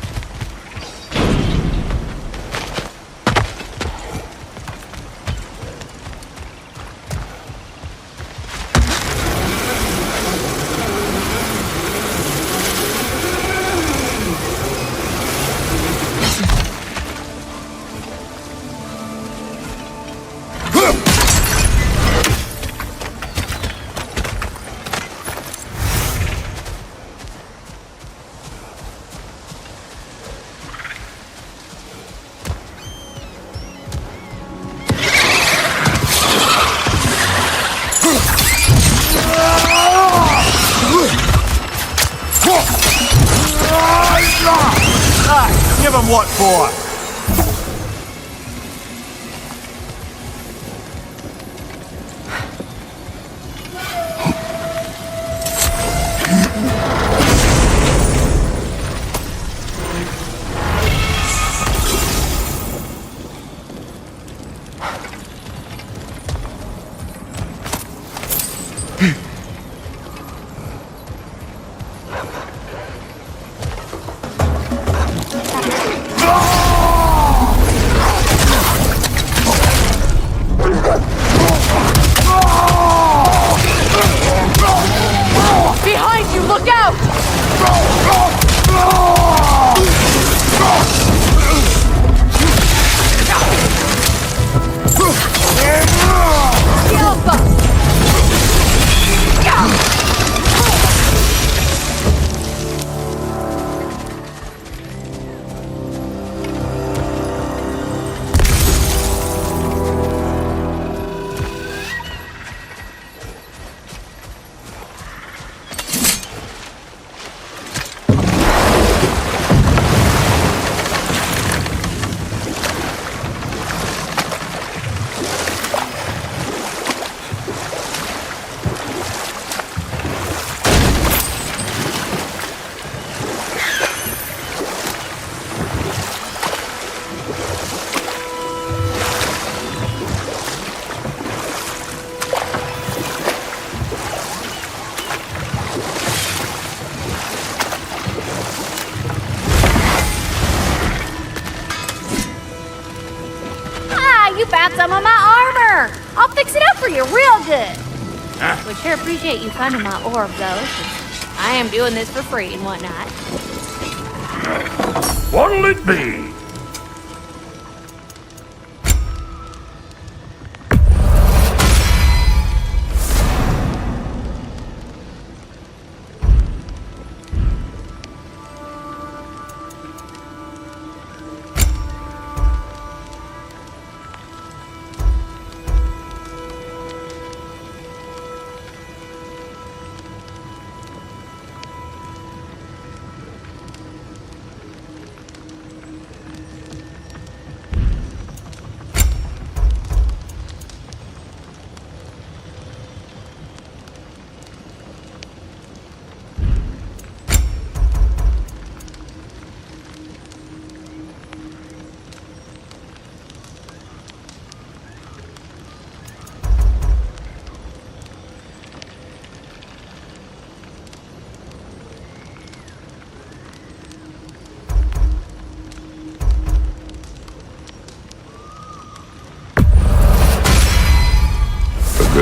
Give him what for? Behind you, look out! You found some of my armor! I'll fix it up for you real good. Would sure appreciate you finding my orb, though, since I am doing this for free and whatnot. What'll it be?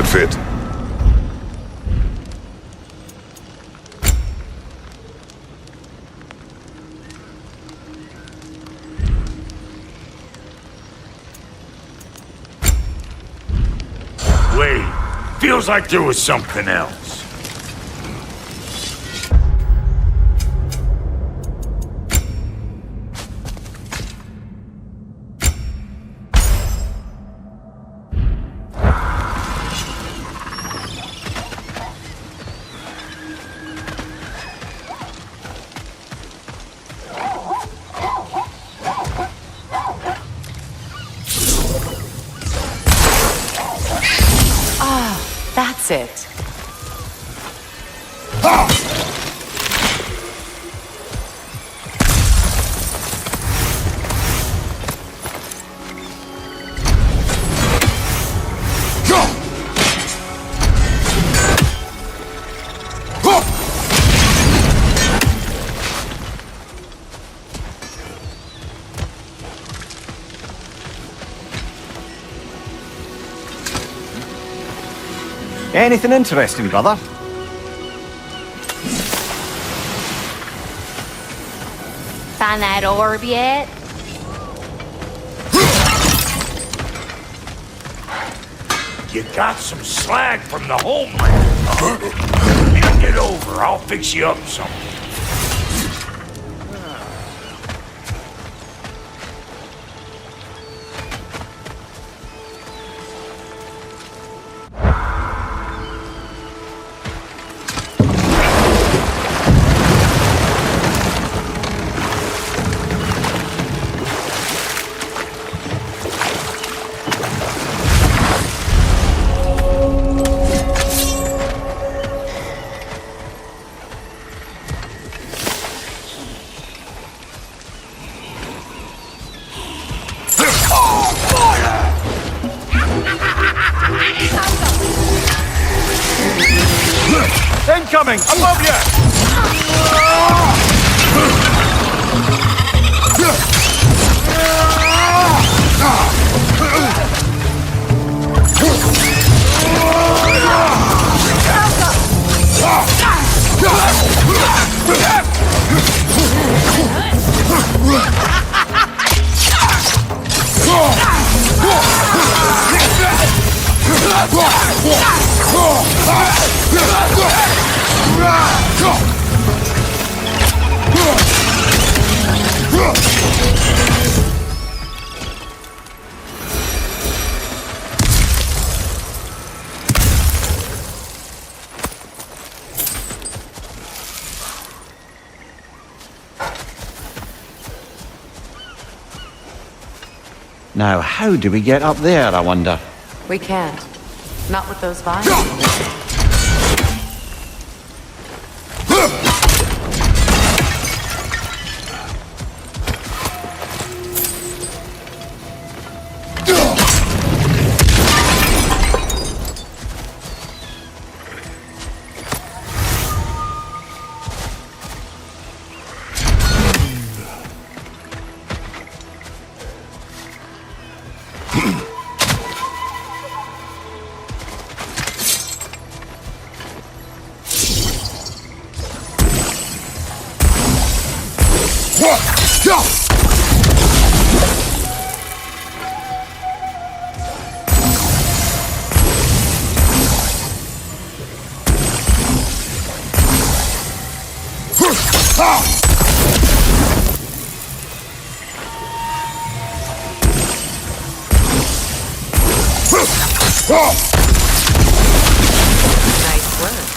Good fit. Wait, feels like there was something else. That's it. Anything interesting, brother? Find that orb yet? You got some slag from the homeland, huh? Hand it over, I'll fix you up something. Incoming! Above you! Now, how do we get up there, I wonder? We can't. Not with those vines. Nice work.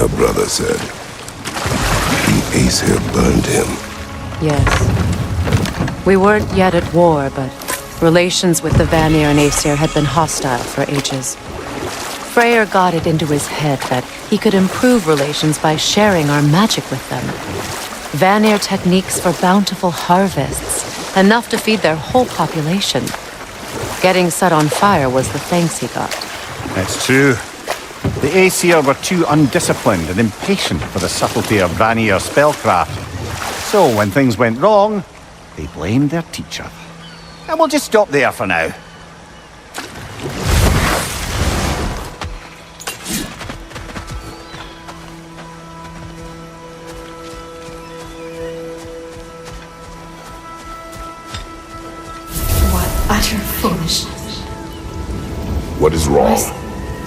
your brother said. The Aesir burned him. Yes. We weren't yet at war, but relations with the Vanir and Aesir had been hostile for ages. Freyr got it into his head that he could improve relations by sharing our magic with them. Vanir techniques for bountiful harvests, enough to feed their whole population. Getting set on fire was the thanks he got. It's true. The Aesir were too undisciplined and impatient for the subtlety of Vanir spellcraft. So when things went wrong, they blamed their teacher. And we'll just stop there for now. What utter foolishness. What is wrong?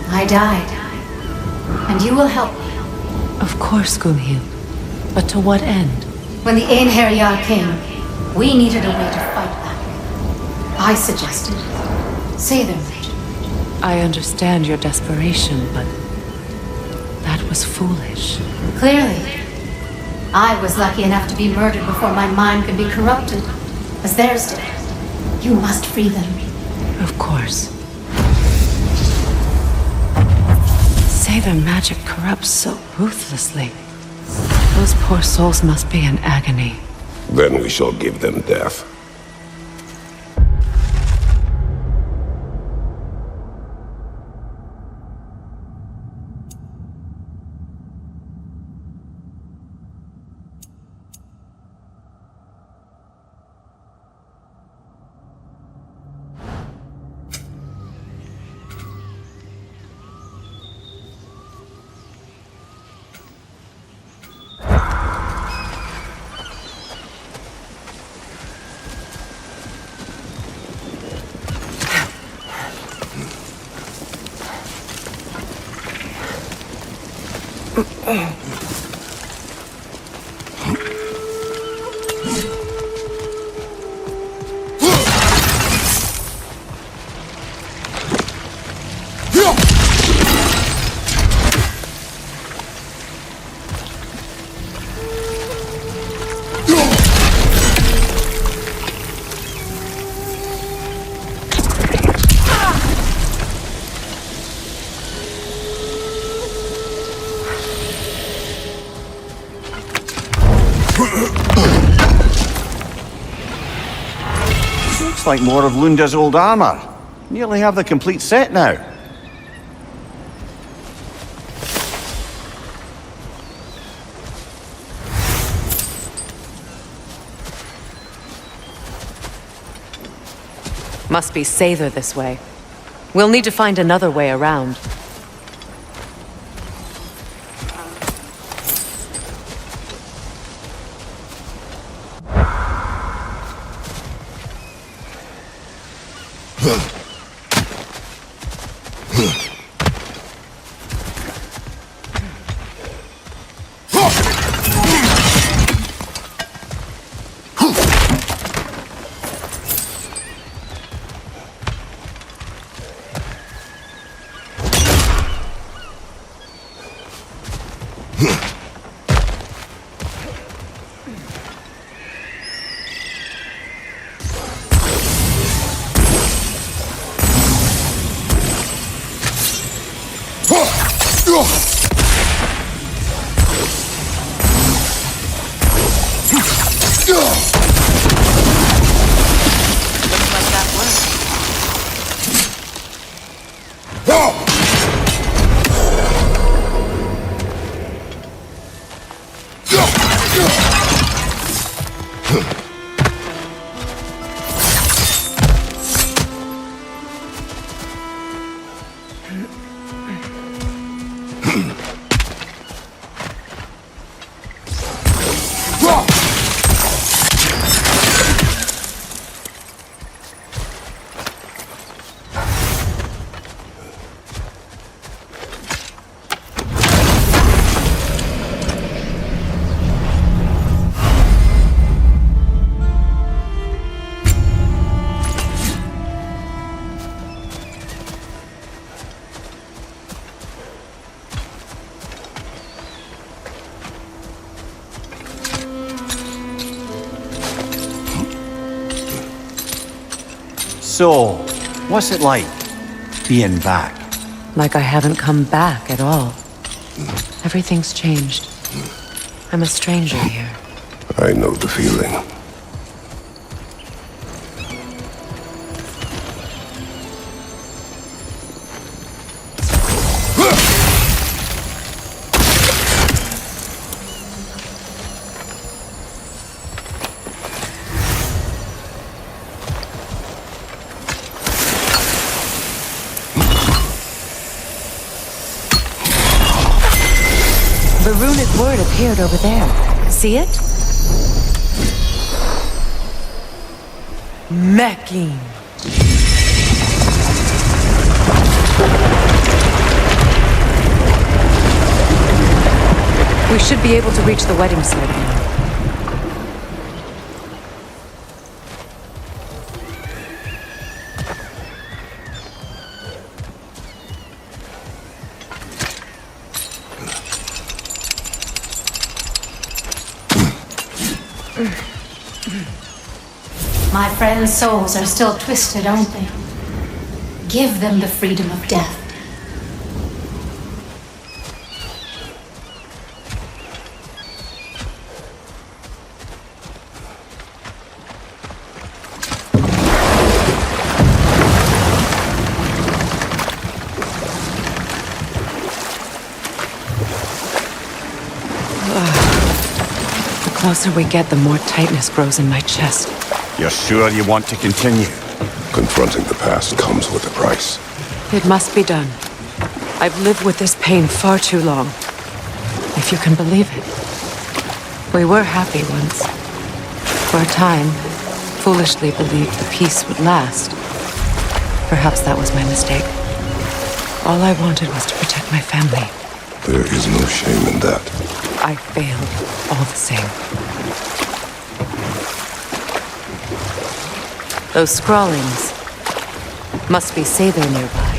I died. And you will help me. Of course, Gunhild. But to what end? When the Einherjar came, we needed a way to fight back. I suggested, say their magic. I understand your desperation, but that was foolish. Clearly. I was lucky enough to be murdered before my mind could be corrupted, as theirs did. You must free them. Of course. Say their magic corrupts so ruthlessly. Those poor souls must be in agony. Then we shall give them death. Looks like more of Lunda's old armor. Nearly have the complete set now. Must be Sather this way. We'll need to find another way around. So, what's it like, being back? Like I haven't come back at all. Everything's changed. I'm a stranger here. I know the feeling. The runic word appeared over there. See it? Mecking. We should be able to reach the wedding site now. My friends' souls are still twisted, aren't they? Give them the freedom of death. The closer we get, the more tightness grows in my chest. You're sure you want to continue? Confronting the past comes with a price. It must be done. I've lived with this pain far too long. If you can believe it. We were happy once. For a time, foolishly believed the peace would last. Perhaps that was my mistake. All I wanted was to protect my family. There is no shame in that. I failed, all the same. Those scrawlings must be Sather nearby.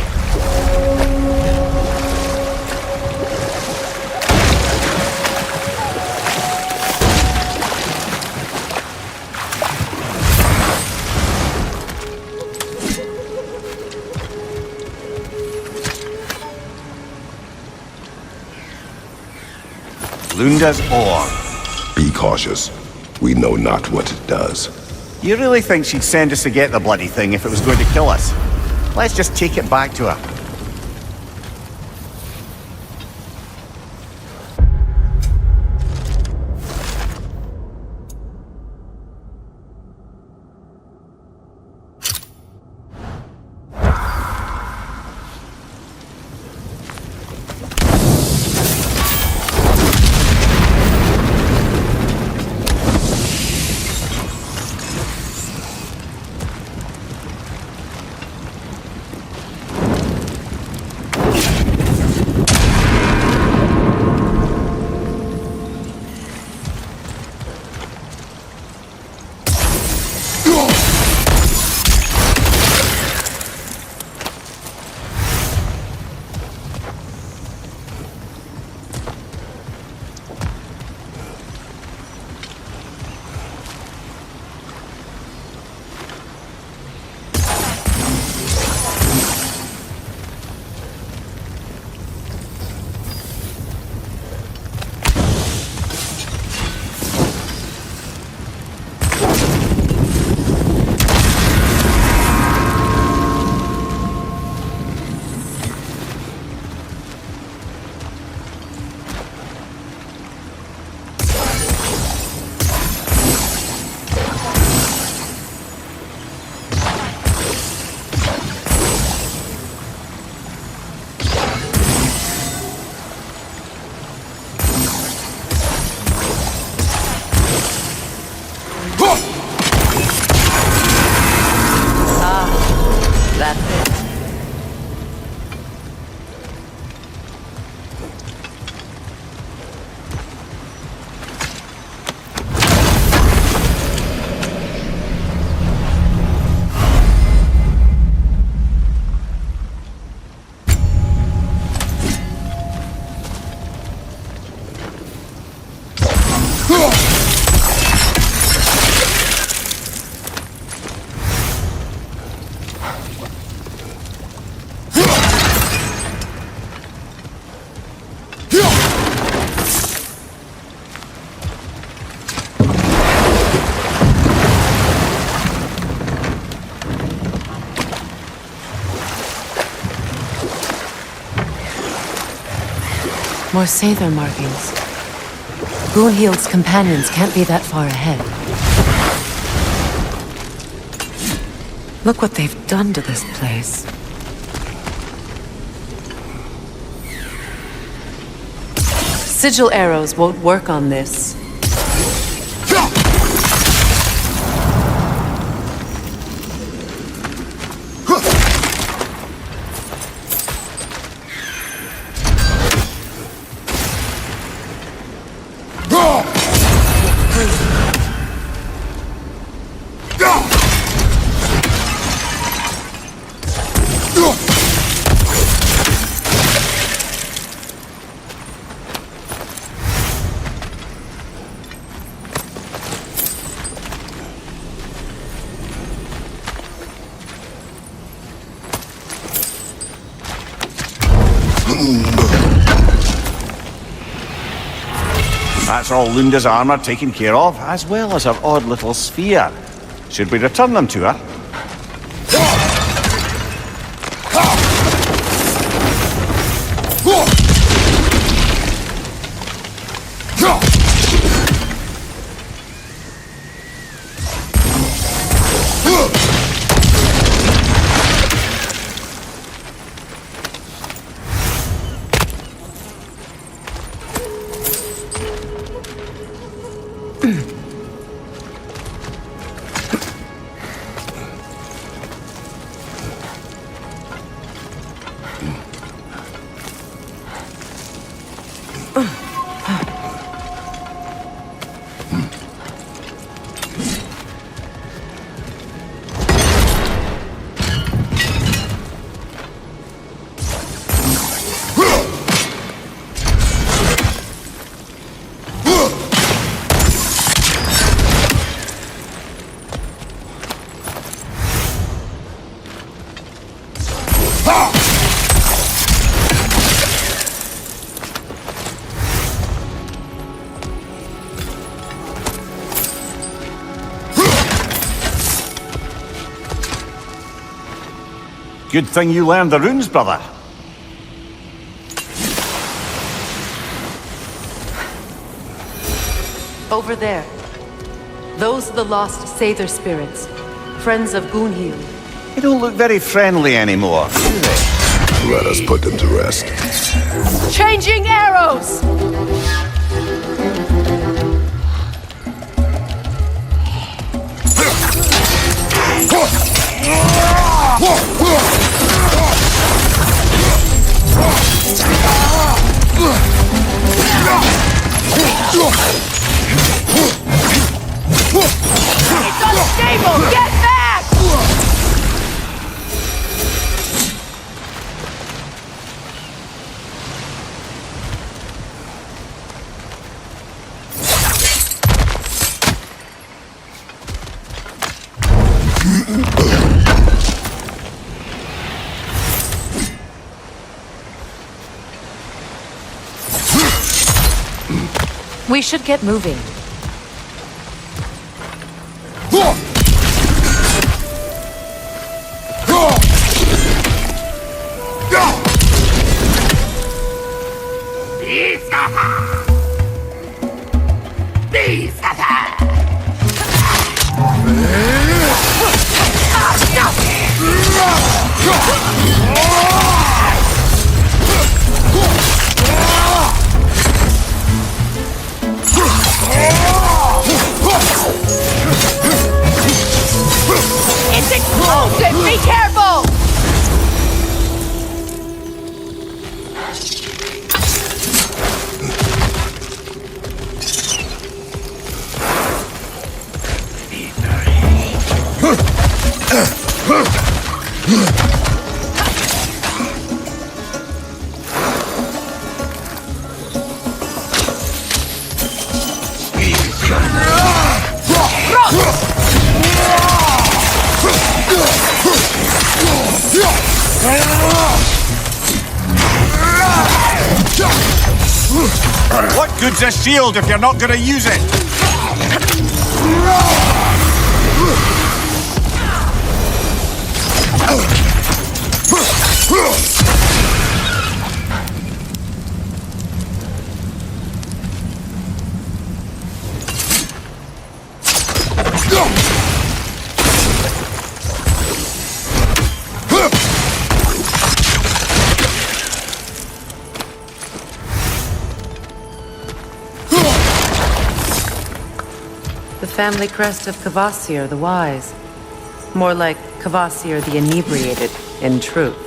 Lunda's ore. Be cautious. We know not what it does. You really think she'd send us to get the bloody thing if it was going to kill us? Let's just take it back to her. More Sather markings. Goonhield's companions can't be that far ahead. Look what they've done to this place. Sigil arrows won't work on this. That's all Lunda's armor taken care of, as well as her odd little sphere. Should we return them to her? Good thing you learned the runes, brother. Over there. Those are the lost Sather spirits. Friends of Goonhield. They don't look very friendly anymore, do they? Let us put them to rest. Changing arrows! It's unstable! Get back! We should get moving. It's explosive! Be careful! What good's a shield if you're not gonna use it? family crest of Kvasir the Wise. More like Kvasir the Inebriated, in truth.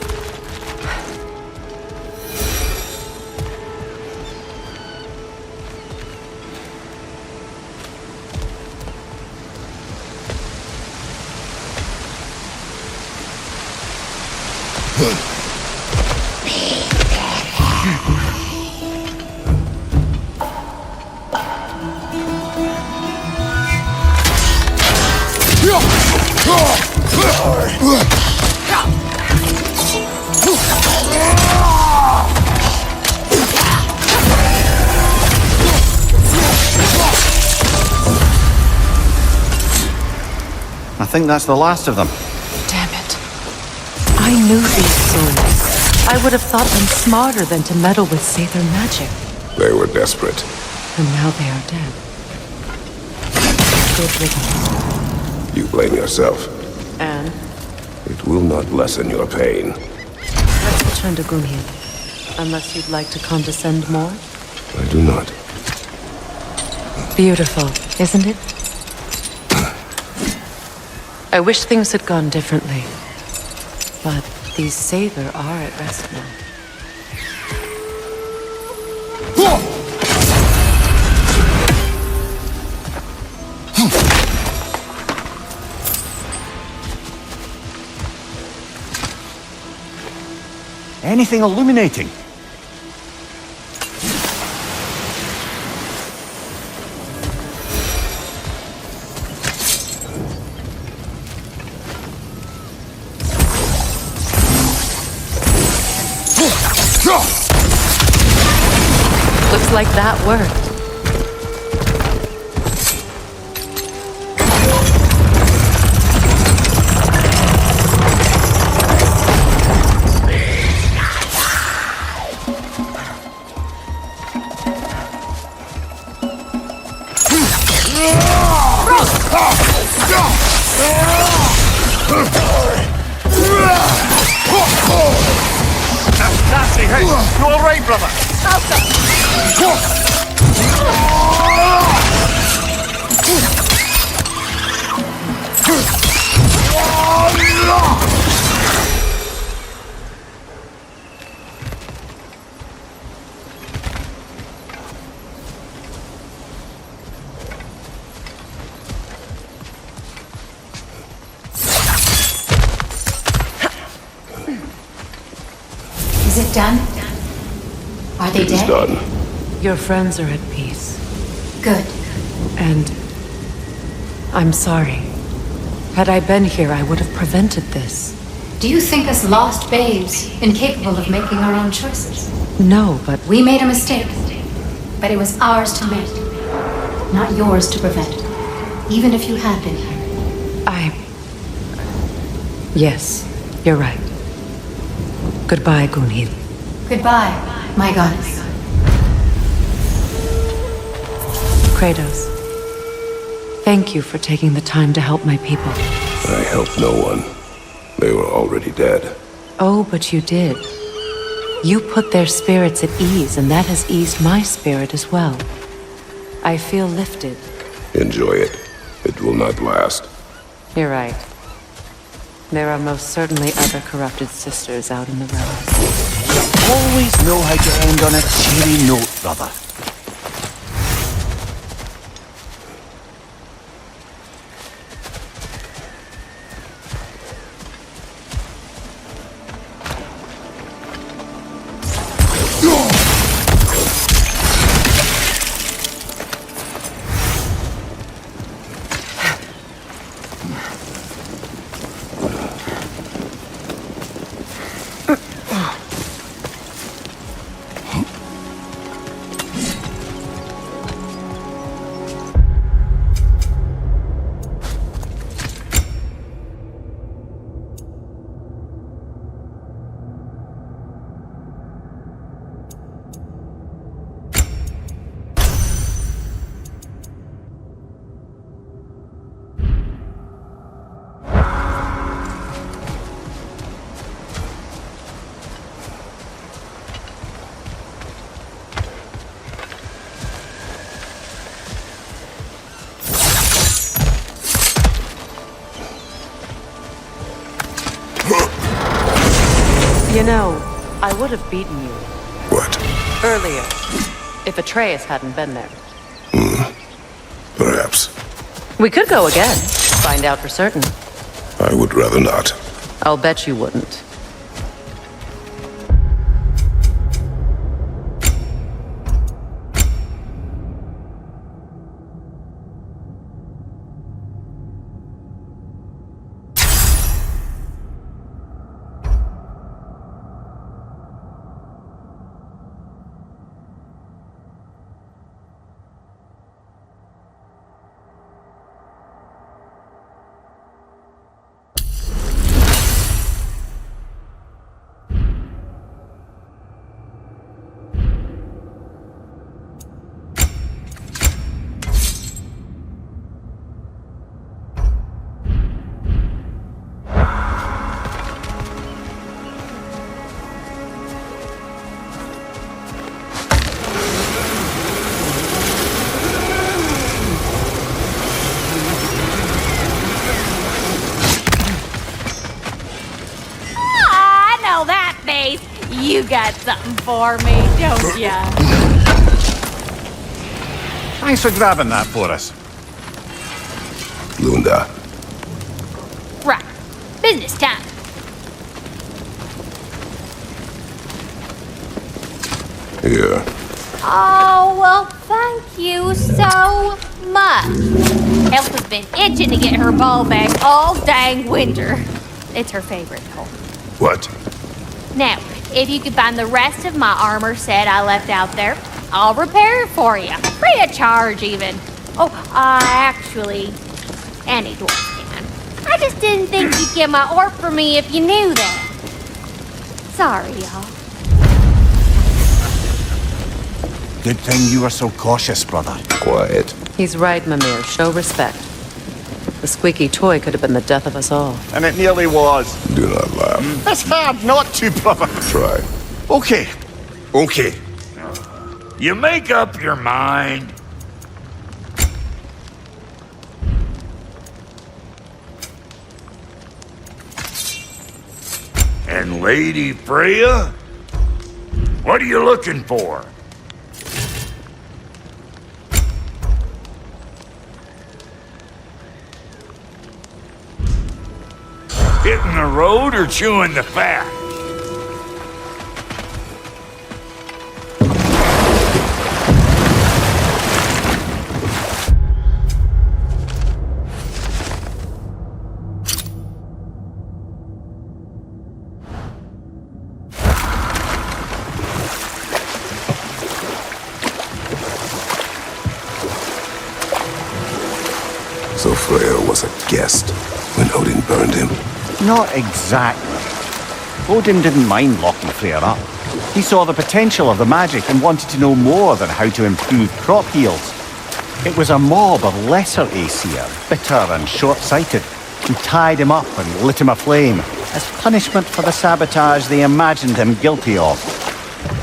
I think that's the last of them. Damn it. I knew these souls. I would have thought them smarter than to meddle with Sather magic. They were desperate. And now they are dead. Good riddance. You blame yourself. And It will not lessen your pain. let's return to Gunhild. Unless you'd like to condescend more? I do not. Beautiful, isn't it? I wish things had gone differently. But these Sather are at rest now. Anything illuminating? Looks like that worked. Nasty, hey! You alright, brother? Is it done? Are they It is dead? done. Your friends are at peace. Good. And I'm sorry. Had I been here, I would have prevented this. Do you think us lost babes, incapable of making our own choices? No, but We made a mistake, but it was ours to make, not yours to prevent. Even if you had been here. Yes, you're right. Goodbye, Gunhild. Goodbye, my goddess. Kratos. Thank you for taking the time to help my people. I helped no one. They were already dead. Oh, but you did. You put their spirits at ease, and that has eased my spirit as well. I feel lifted. Enjoy it. It will not last. You're right. There are most certainly other corrupted sisters out in the realms. Always know how to end on a cheery note, brother. You know, I would have beaten you What? earlier if Atreus hadn't been there. Perhaps. We could go again, find out for certain. I would rather not. I'll bet you wouldn't. You got something for me, don't ya? Thanks for grabbing that for us. Lunda. Right. Business time. Here. Oh, well, thank you so much. Elf has been itching to get her ball back all dang winter. It's her favorite hole. What? Now, if you could find the rest of my armor set I left out there, I'll repair it for you. Free of charge, even. Oh, actually, any dwarf can. I just didn't think you'd get my orc for me if you knew that. Sorry, y'all. Good thing you were so cautious, brother. Quiet. He's right, Mimir. Show respect. The squeaky toy could have been the death of us all. And it nearly was. Do not laugh. It's hard not to, brother. Try. Okay. Okay. You make up your mind. And Lady Freya? What are you looking for? Hitting the road or chewing the fat? So Freya was a guest when Odin burned him. Not exactly. Odin didn't mind locking Freya up. He saw the potential of the magic and wanted to know more than how to improve crop yields. It was a mob of lesser Aesir, bitter and short-sighted, who tied him up and lit him aflame as punishment for the sabotage they imagined him guilty of.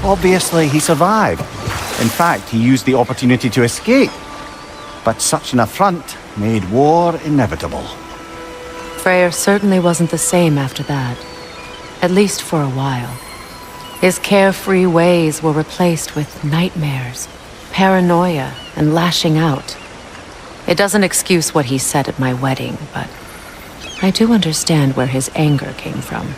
Obviously, he survived. In fact, he used the opportunity to escape. But such an affront made war inevitable. Freyr certainly wasn't the same after that. At least for a while. His carefree ways were replaced with nightmares, paranoia, and lashing out. It doesn't excuse what he said at my wedding, but I do understand where his anger came from.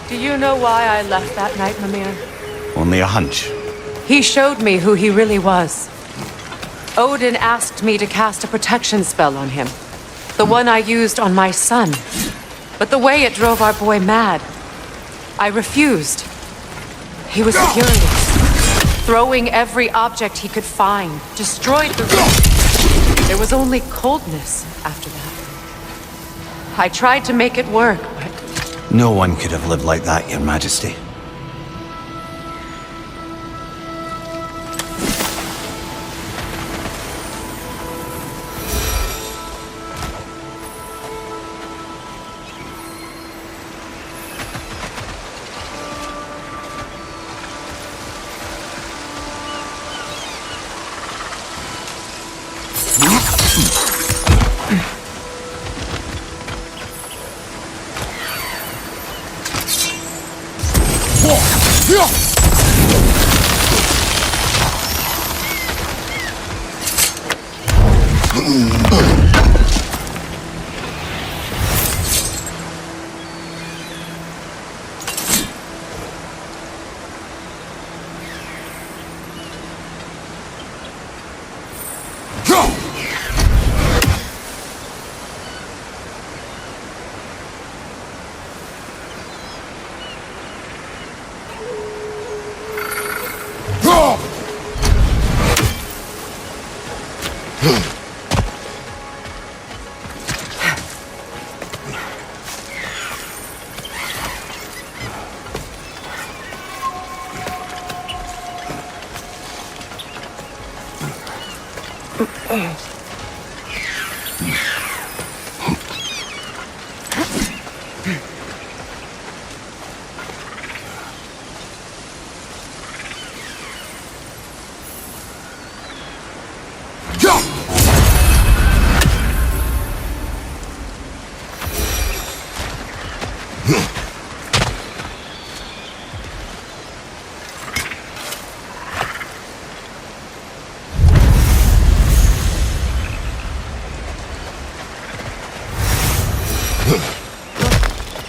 Do you know why I left that night, Mimir? Only a hunch. He showed me who he really was. Odin asked me to cast a protection spell on him. The one I used on my son. But the way it drove our boy mad, I refused. He was furious, throwing every object he could find, destroyed the room. There was only coldness after that. I tried to make it work, but... No one could have lived like that, Your Majesty.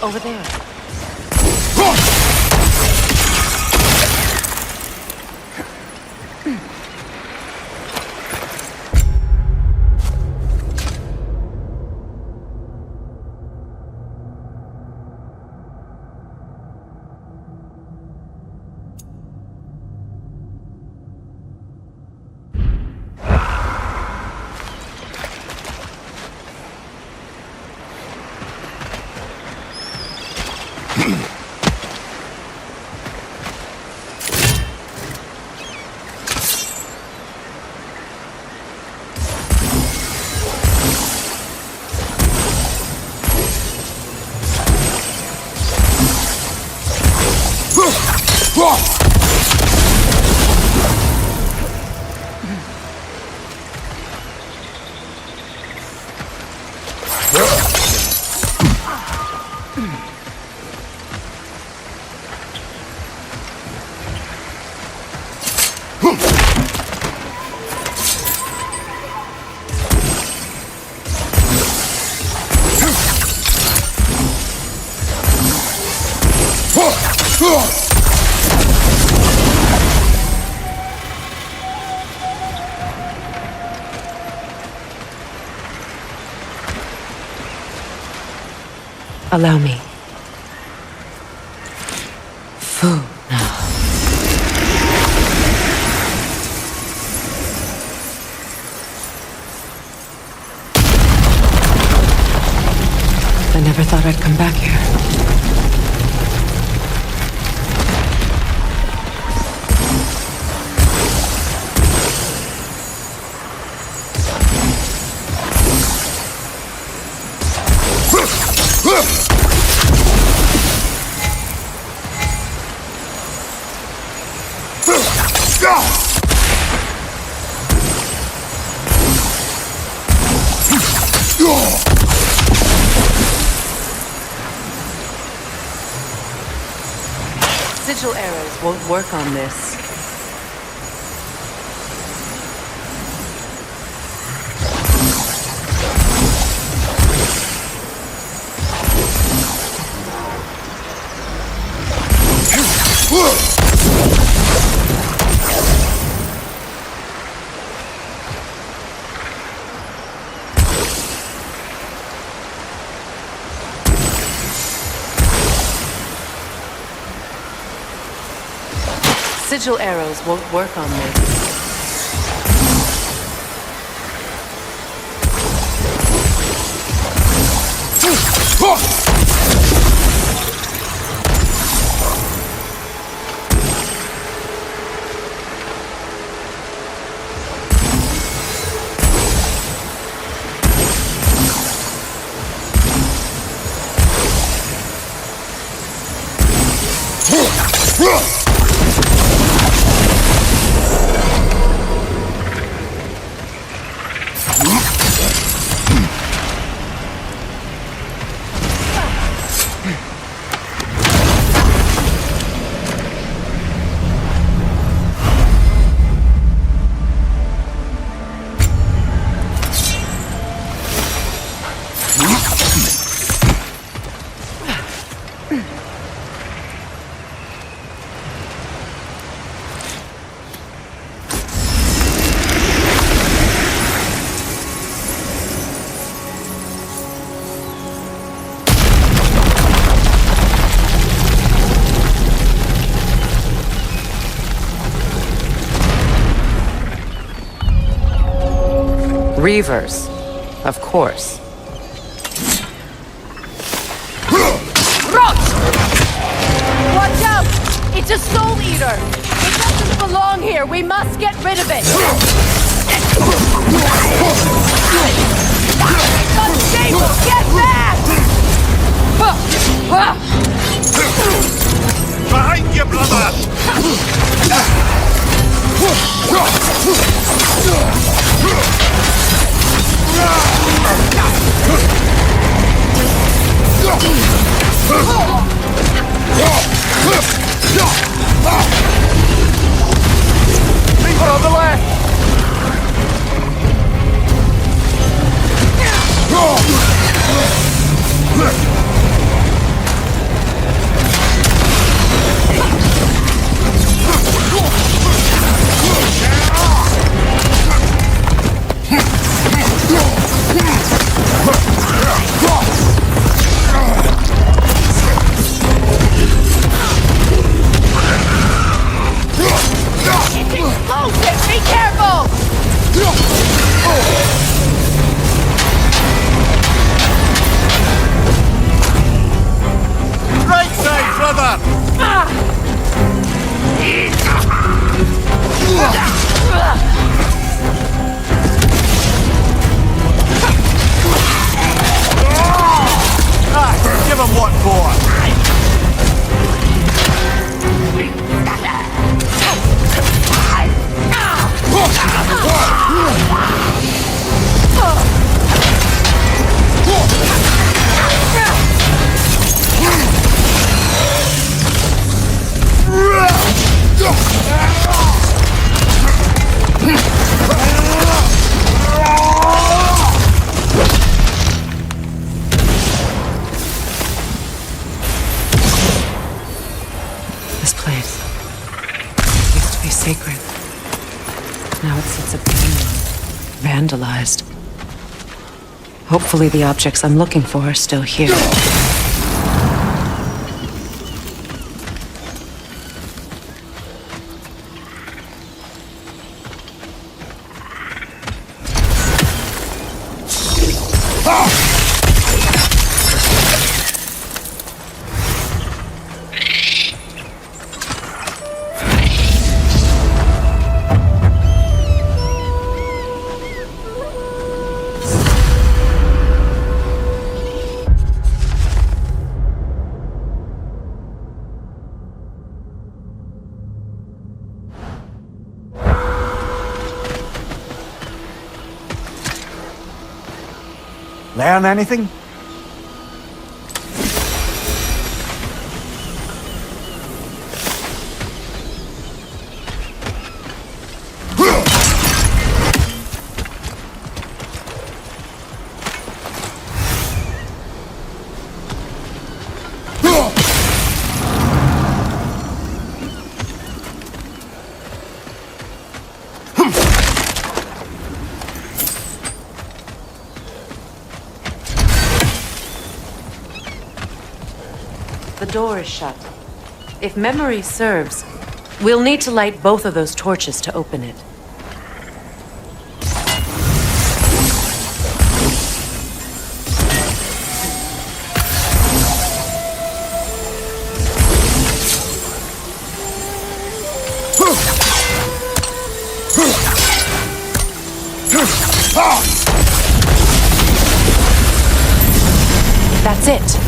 Over there. Allow me. Food now. I never thought I'd come back here. Sigil arrows won't work on this. Sigil arrows won't work on me. Reavers, of course. Rot! Watch out! It's a soul eater! It doesn't belong here! We must get rid of it! It's unstable! Get back! Behind you, brother! Leave it on the left! It's explosive! Be careful! Right side, brother! Give him what for! This place used to be sacred. Now it sits abandoned, vandalized. Hopefully the objects I'm looking for are still here. Learn anything? door is shut. If memory serves, we'll need to light both of those torches to open it. That's it.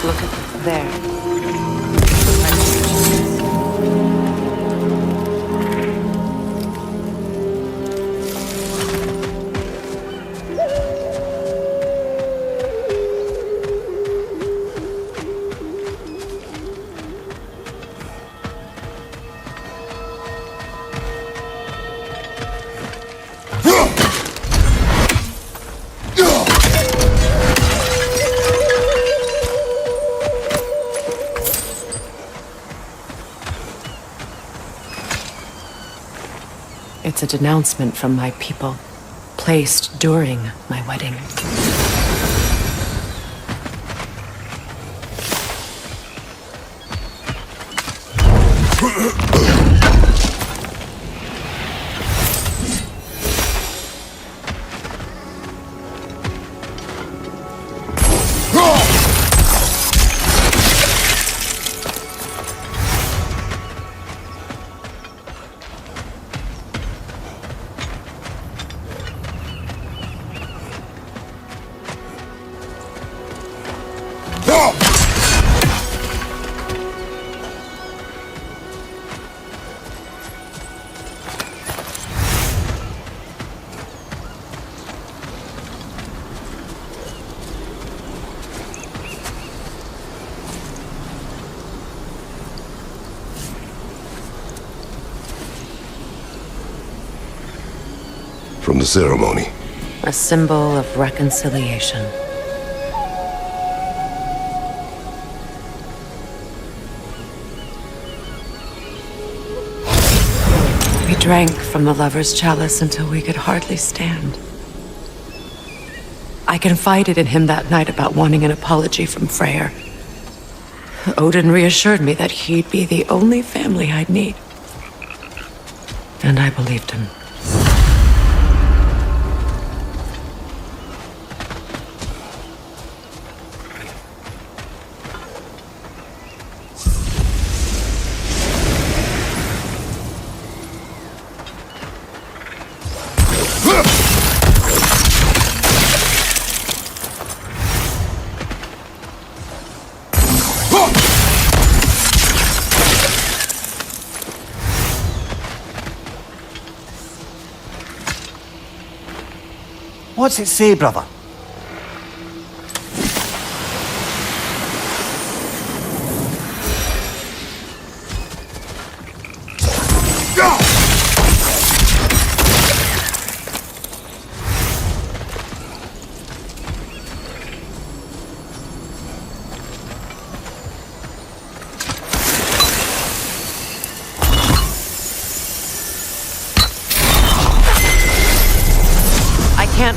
Look at this there. It's a denouncement from my people, placed during my wedding. From the ceremony. A symbol of reconciliation. We drank from the lover's chalice until we could hardly stand. I confided in him that night about wanting an apology from Freyr. Odin reassured me that he'd be the only family I'd need. And I believed him. What's it say, brother?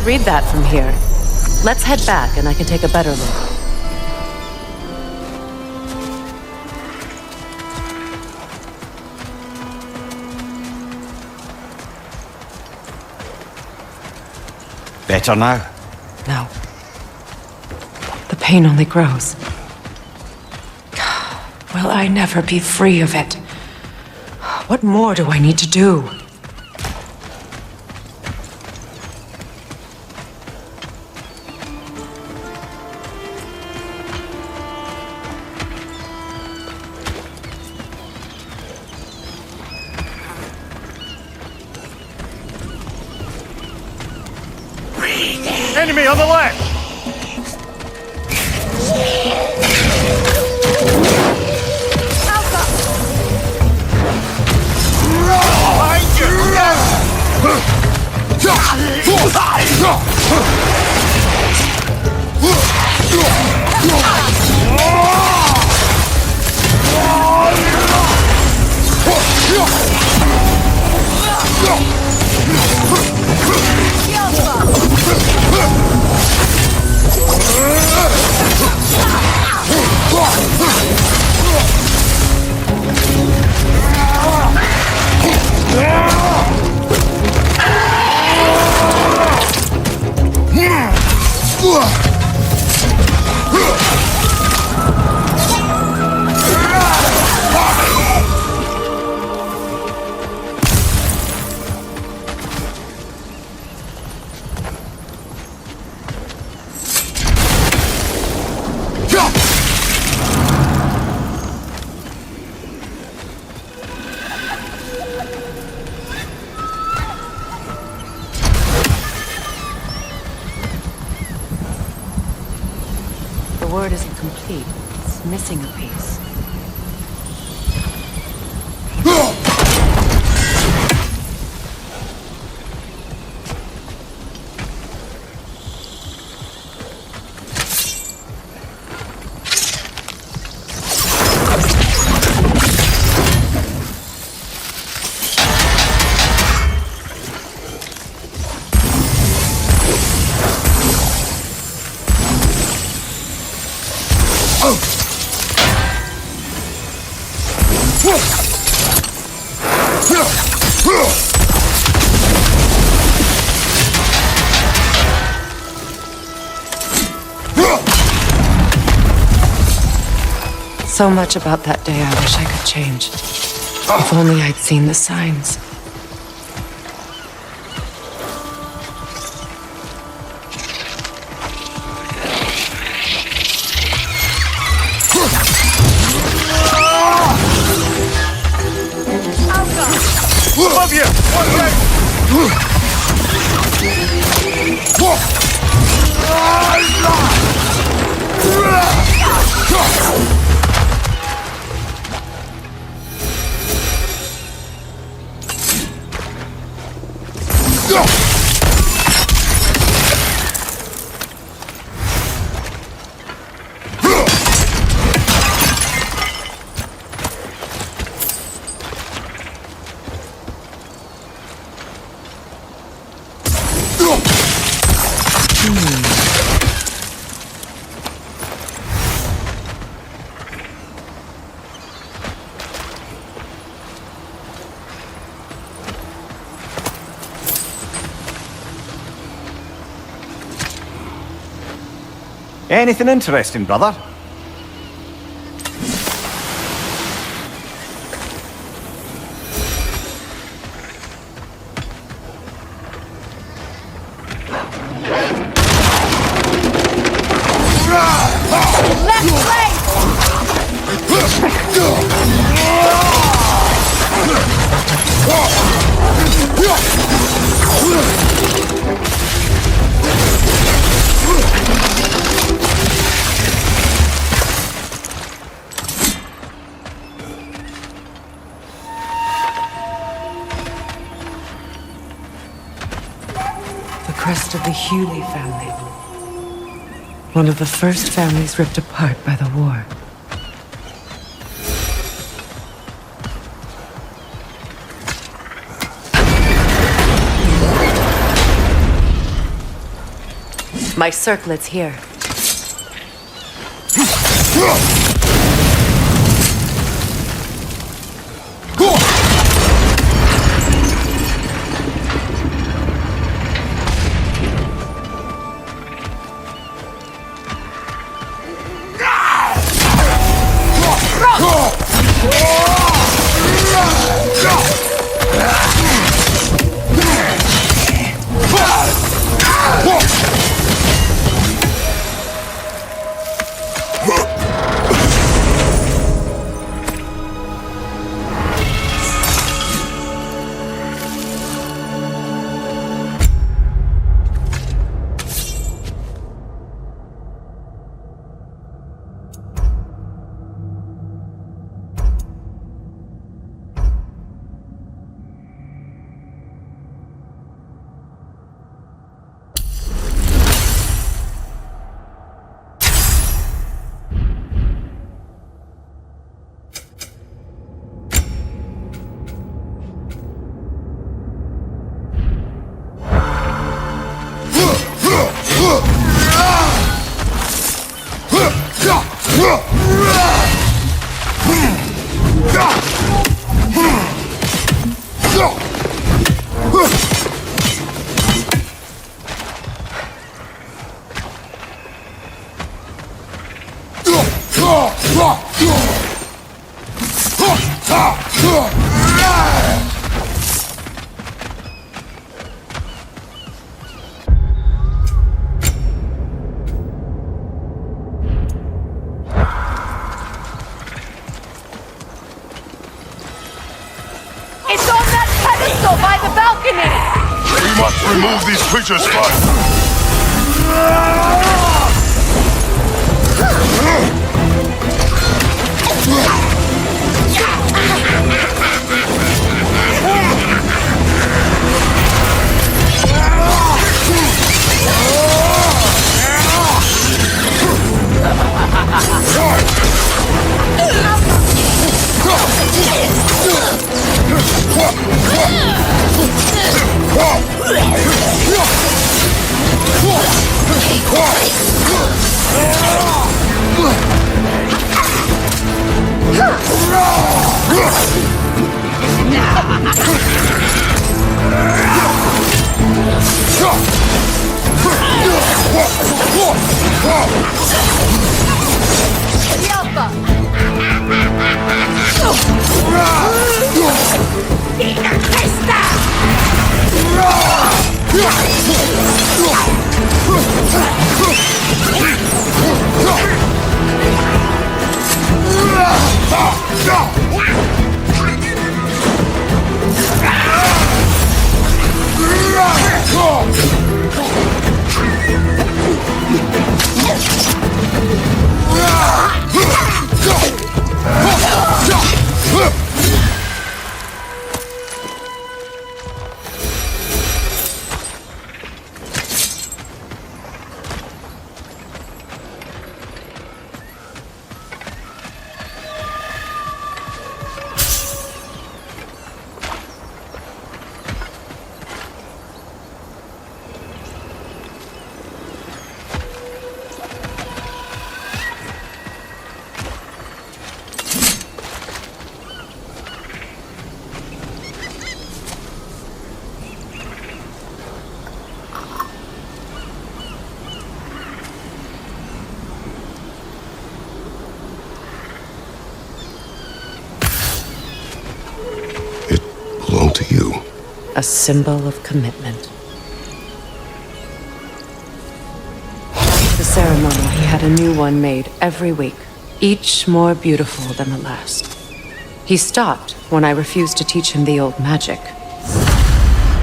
read that from here. Let's head back and I can take a better look. Better now? No. The pain only grows. Will I never be free of it? What more do I need to do? Enemy on the left! Behind The word isn't complete. It's missing a piece. So much about that day I wish I could change. If only I'd seen the signs. Above you! One way! Anything interesting, brother? The crest of the Hewley family. One of the first families ripped apart by the war. My circlet's here. It's on that pedestal by the balcony! We must remove these creatures first! To you. A symbol of commitment. After the ceremony, he had a new one made every week, each more beautiful than the last. He stopped when I refused to teach him the old magic.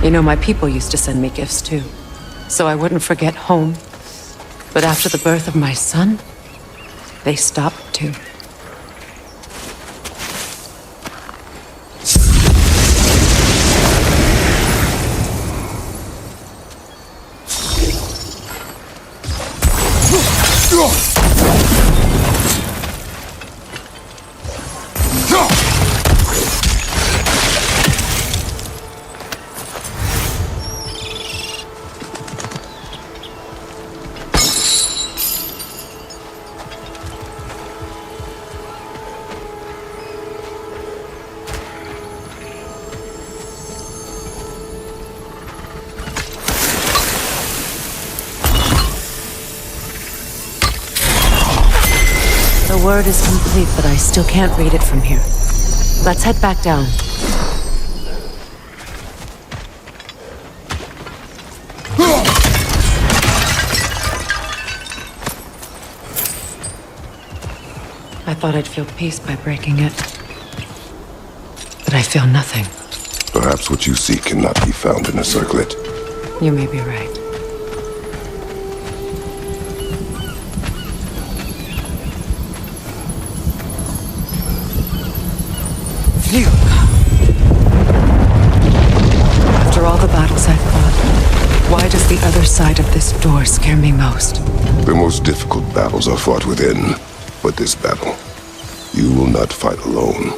You know, my people used to send me gifts too, so I wouldn't forget home. But after the birth of my son, they stopped too. word is complete, but I still can't read it from here. Let's head back down. I thought I'd feel peace by breaking it. But I feel nothing. Perhaps what you seek cannot be found in a circlet. You may be right. Phew. After all the battles I've fought, why does the other side of this door scare me most? The most difficult battles are fought within. But this battle, you will not fight alone.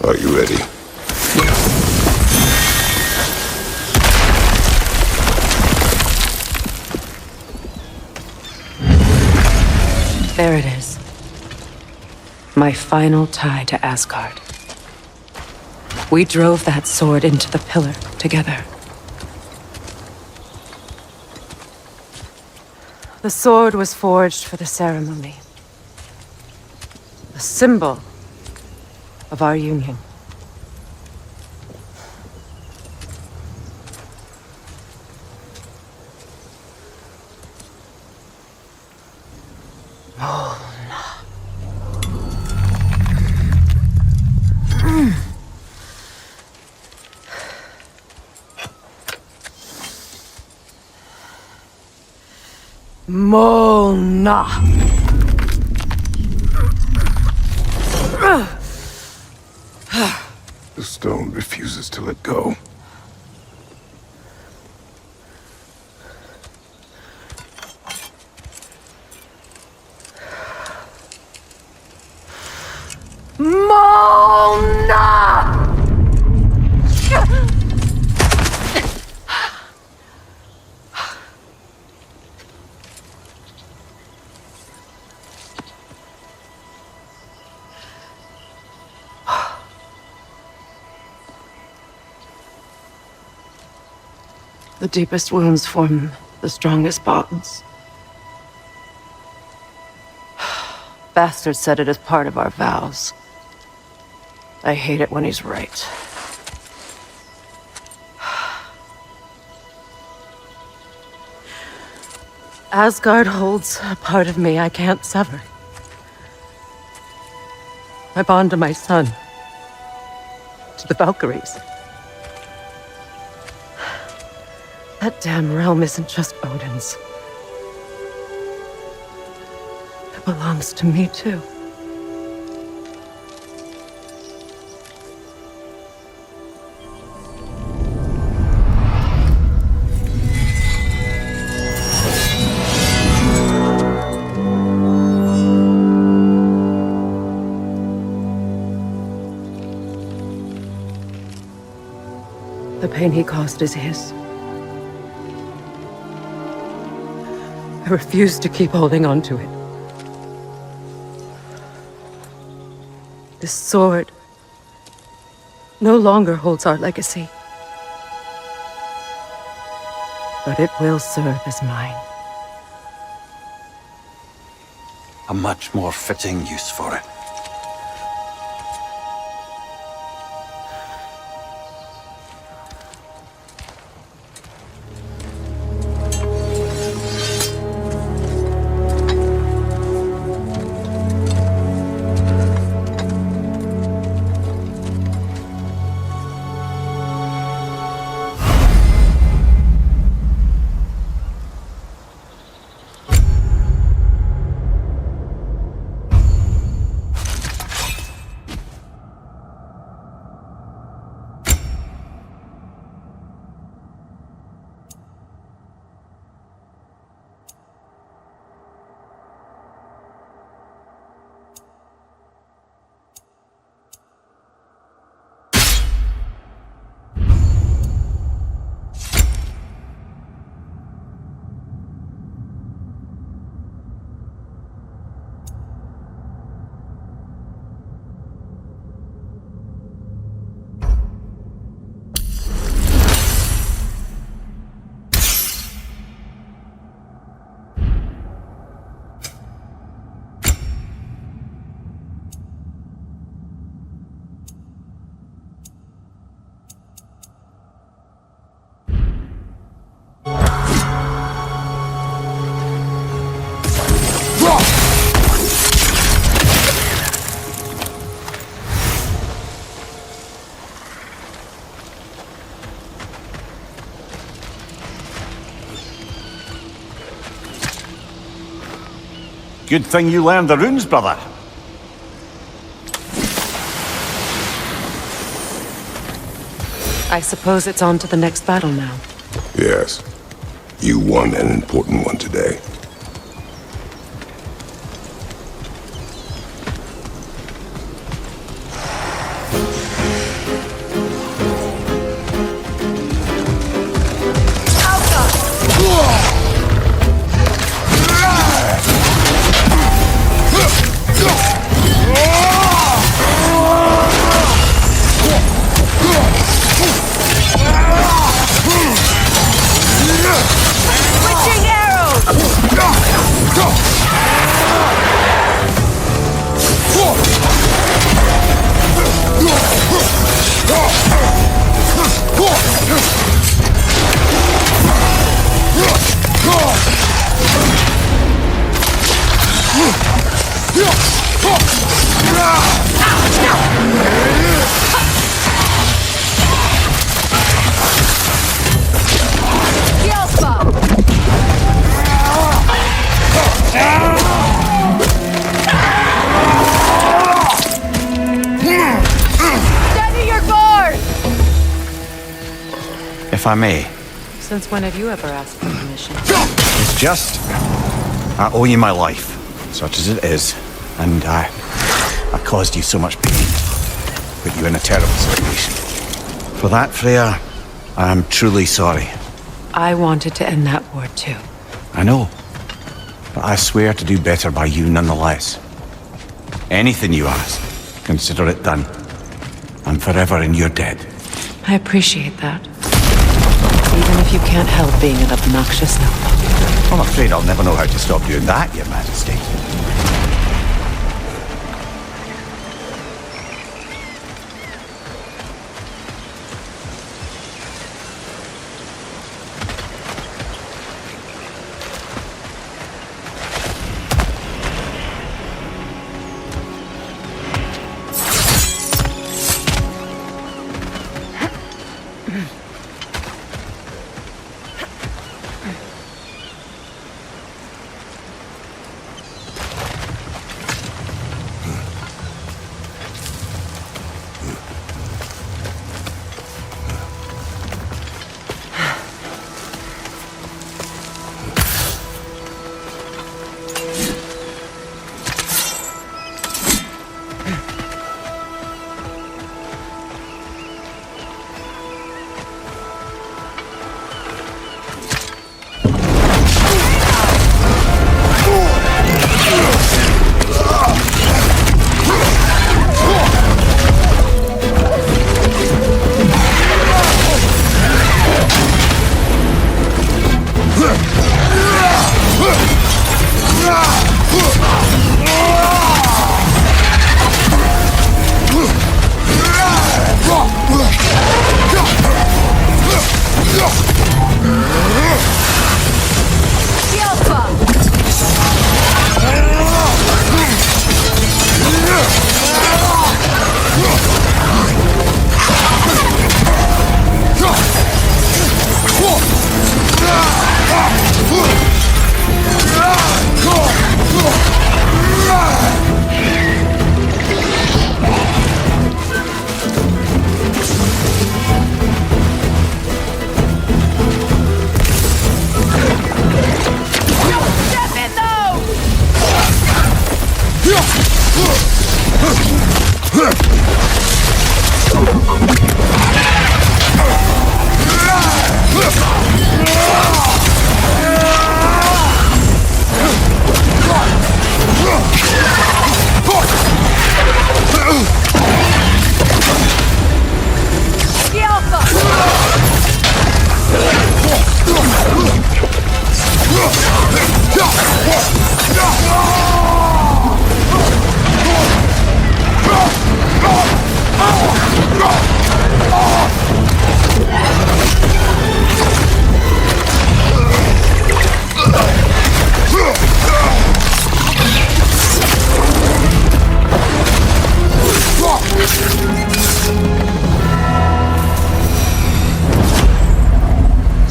Are you ready? There it is. My final tie to Asgard. We drove that sword into the pillar together. The sword was forged for the ceremony. A symbol of our union. Mona. The stone refuses to let go. Mona! The deepest wounds form the strongest bonds. Bastard said it as part of our vows. I hate it when he's right. Asgard holds a part of me I can't sever. My bond to my son. To the Valkyries. That damn realm isn't just Odin's. It belongs to me, too. The pain he caused is his. I refuse to keep holding on to it. This sword no longer holds our legacy. But it will serve as mine. A much more fitting use for it. Good thing you learned the runes, brother. I suppose it's on to the next battle now. Yes. You won an important one today. Switching arrows! Steady your guard! If I may. Since when have you ever asked for permission? It's just... I owe you my life, such as it is. And I caused you so much pain. Put you in a terrible situation. For that, Freya, I am truly sorry. I wanted to end that war too. I know. But I swear to do better by you nonetheless. Anything you ask, consider it done. I'm forever in your debt. I appreciate that. Even if you can't help being an obnoxious noble. I'm afraid I'll never know how to stop doing that, Your Majesty.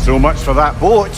So much for that boat.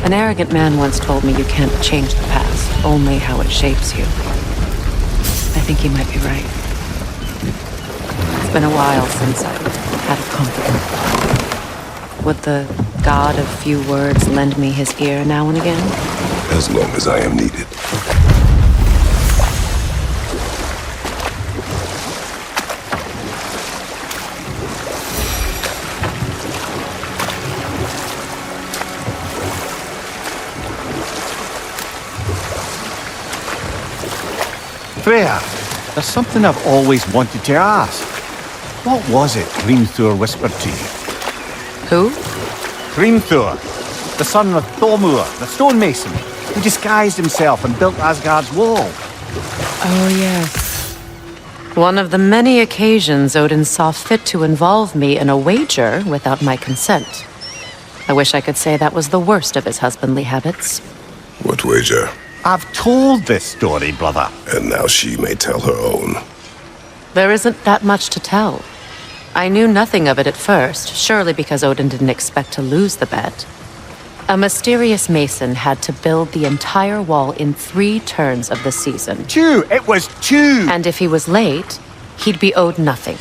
An arrogant man once told me you can't change the past, only how it shapes you. I think he might be right. It's been a while since I've had a confidant. Would the god of few words lend me his ear now and again? As long as I am needed. Freya, there's something I've always wanted to ask. What was it Hrimthur whispered to you? Who? Hrimthur, the son of Thormur, the stonemason, who disguised himself and built Asgard's wall. Oh, yes. One of the many occasions Odin saw fit to involve me in a wager without my consent. I wish I could say that was the worst of his husbandly habits. What wager? I've told this story, brother. And now she may tell her own. There isn't that much to tell. I knew nothing of it at first, surely because Odin didn't expect to lose the bet. A mysterious mason had to build the entire wall in 3 turns of the season. 2! It was 2! And if he was late, he'd be owed nothing.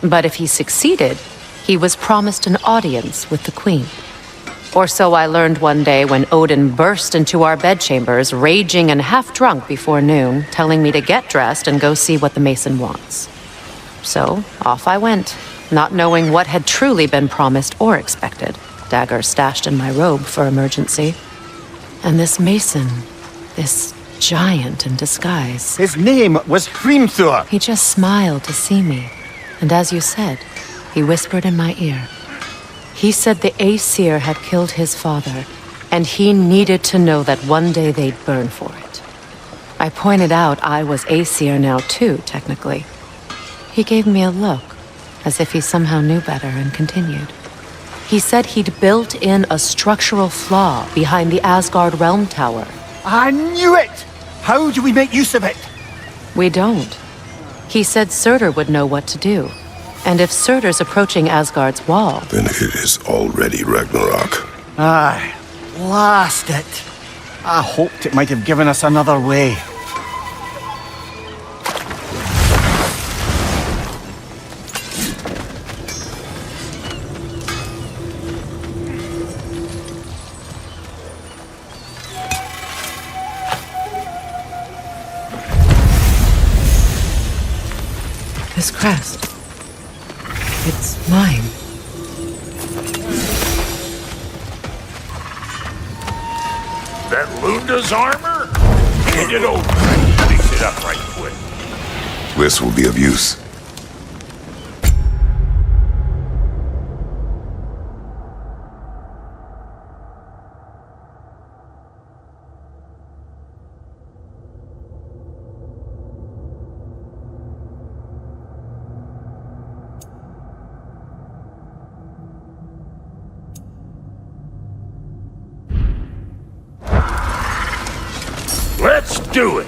But if he succeeded, he was promised an audience with the queen. Or so I learned one day when Odin burst into our bedchambers, raging and half-drunk before noon, telling me to get dressed and go see what the mason wants. So, off I went, not knowing what had truly been promised or expected, dagger stashed in my robe for emergency. And this mason, this giant in disguise... His name was Hrimthur! He just smiled to see me, and as you said, he whispered in my ear. He said the Aesir had killed his father, and he needed to know that one day they'd burn for it. I pointed out I was Aesir now too, technically. He gave me a look, as if he somehow knew better, and continued. He said he'd built in a structural flaw behind the Asgard Realm Tower. I knew it! How do we make use of it? We don't. He said Surtur would know what to do. And if Surtur's approaching Asgard's wall... Then it is already Ragnarok. Aye, blast it. I hoped it might have given us another way. This crest... it's mine. That Lunda's armor? Hand it over. Fix it up right quick. This will be of use. Let's do it!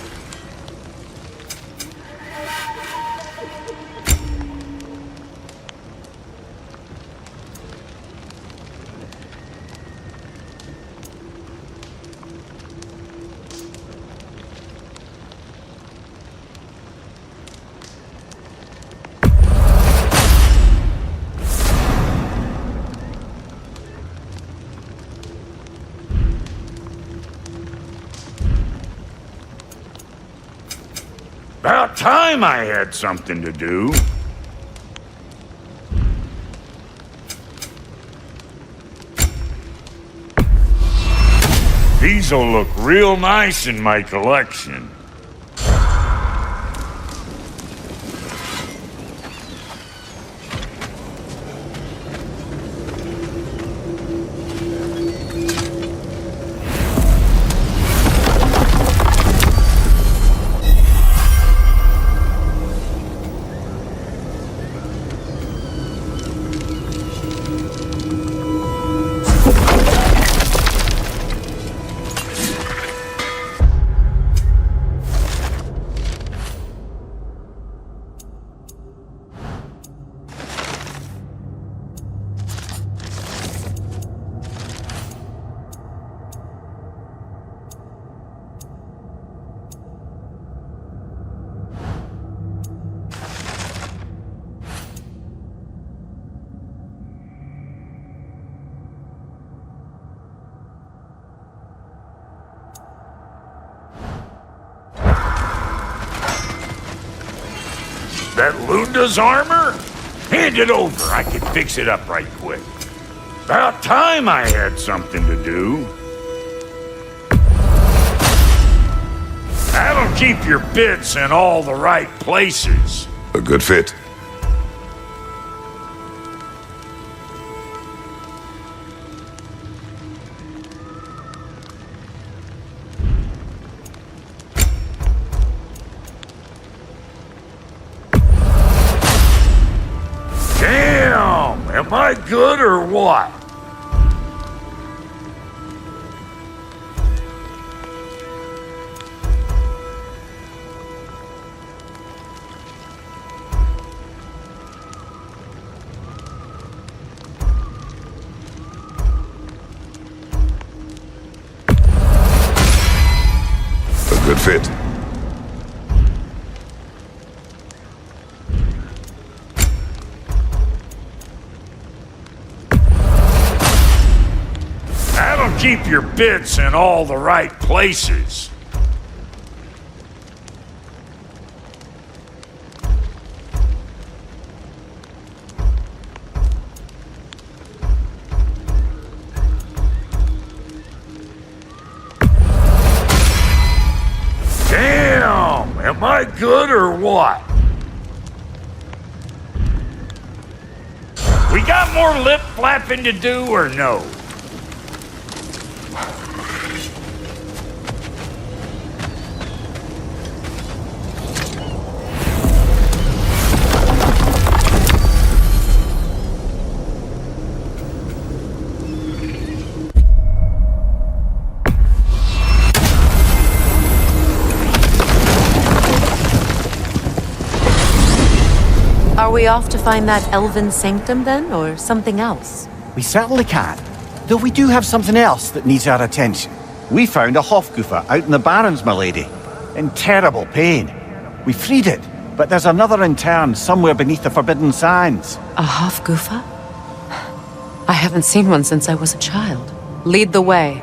About time I had something to do. These'll look real nice in my collection. That Lunda's armor? Hand it over. I can fix it up right quick. About time I had something to do. That'll keep your bits in all the right places. A good fit. Damn! Am I good or what? A good fit. That'll keep your bits in all the right places. Damn! Am I good or what? We got more lip flapping to do or no? Are we off to find that elven sanctum then, or something else? We certainly can. Though we do have something else that needs our attention. We found a Hofgufa out in the Barrens, my lady. In terrible pain. We freed it, but there's another intern somewhere beneath the Forbidden Sands. A Hofgufa? I haven't seen one since I was a child. Lead the way.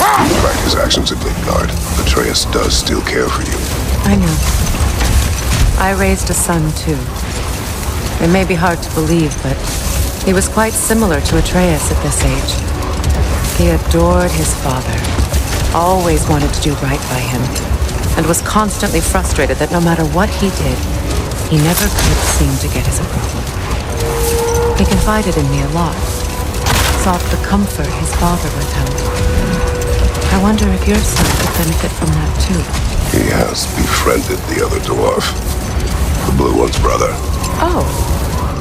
Despite his actions at Midgard, Atreus does still care for you. I know. I raised a son, too. It may be hard to believe, but he was quite similar to Atreus at this age. He adored his father, always wanted to do right by him, and was constantly frustrated that no matter what he did, he never could seem to get his approval. He confided in me a lot, sought the comfort his father withheld. I wonder if your son could benefit from that, too. He has befriended the other dwarf. The blue one's brother. Oh.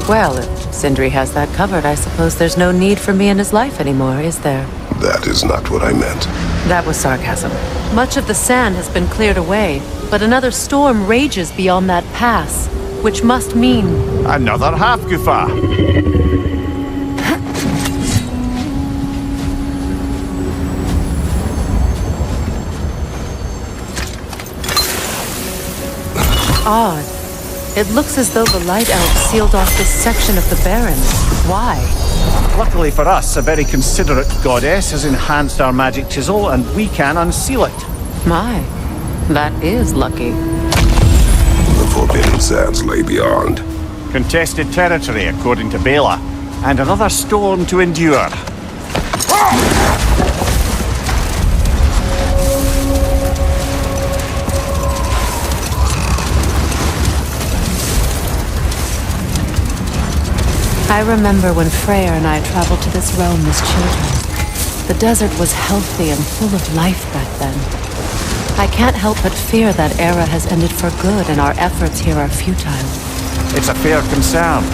Well, if Sindri has that covered, I suppose there's no need for me in his life anymore, is there? That is not what I meant. That was sarcasm. Much of the sand has been cleared away, but another storm rages beyond that pass, which must mean... Another Hofgufa! Odd. It looks as though the Light Elves sealed off this section of the Barrens. Why? Luckily for us, a very considerate goddess has enhanced our magic chisel, and we can unseal it. My, that is lucky. The Forbidden Sands lay beyond. Contested territory, according to Bela, and another storm to endure. I remember when Freyr and I traveled to this realm as children. The desert was healthy and full of life back then. I can't help but fear that era has ended for good and our efforts here are futile. It's a fair concern.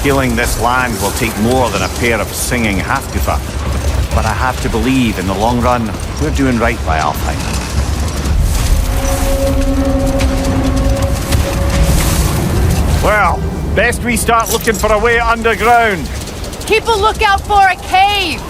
Healing this land will take more than a pair of singing Hafgufa. But I have to believe, in the long run, we're doing right by Alfheim. Well, best we start looking for a way underground. Keep a lookout for a cave!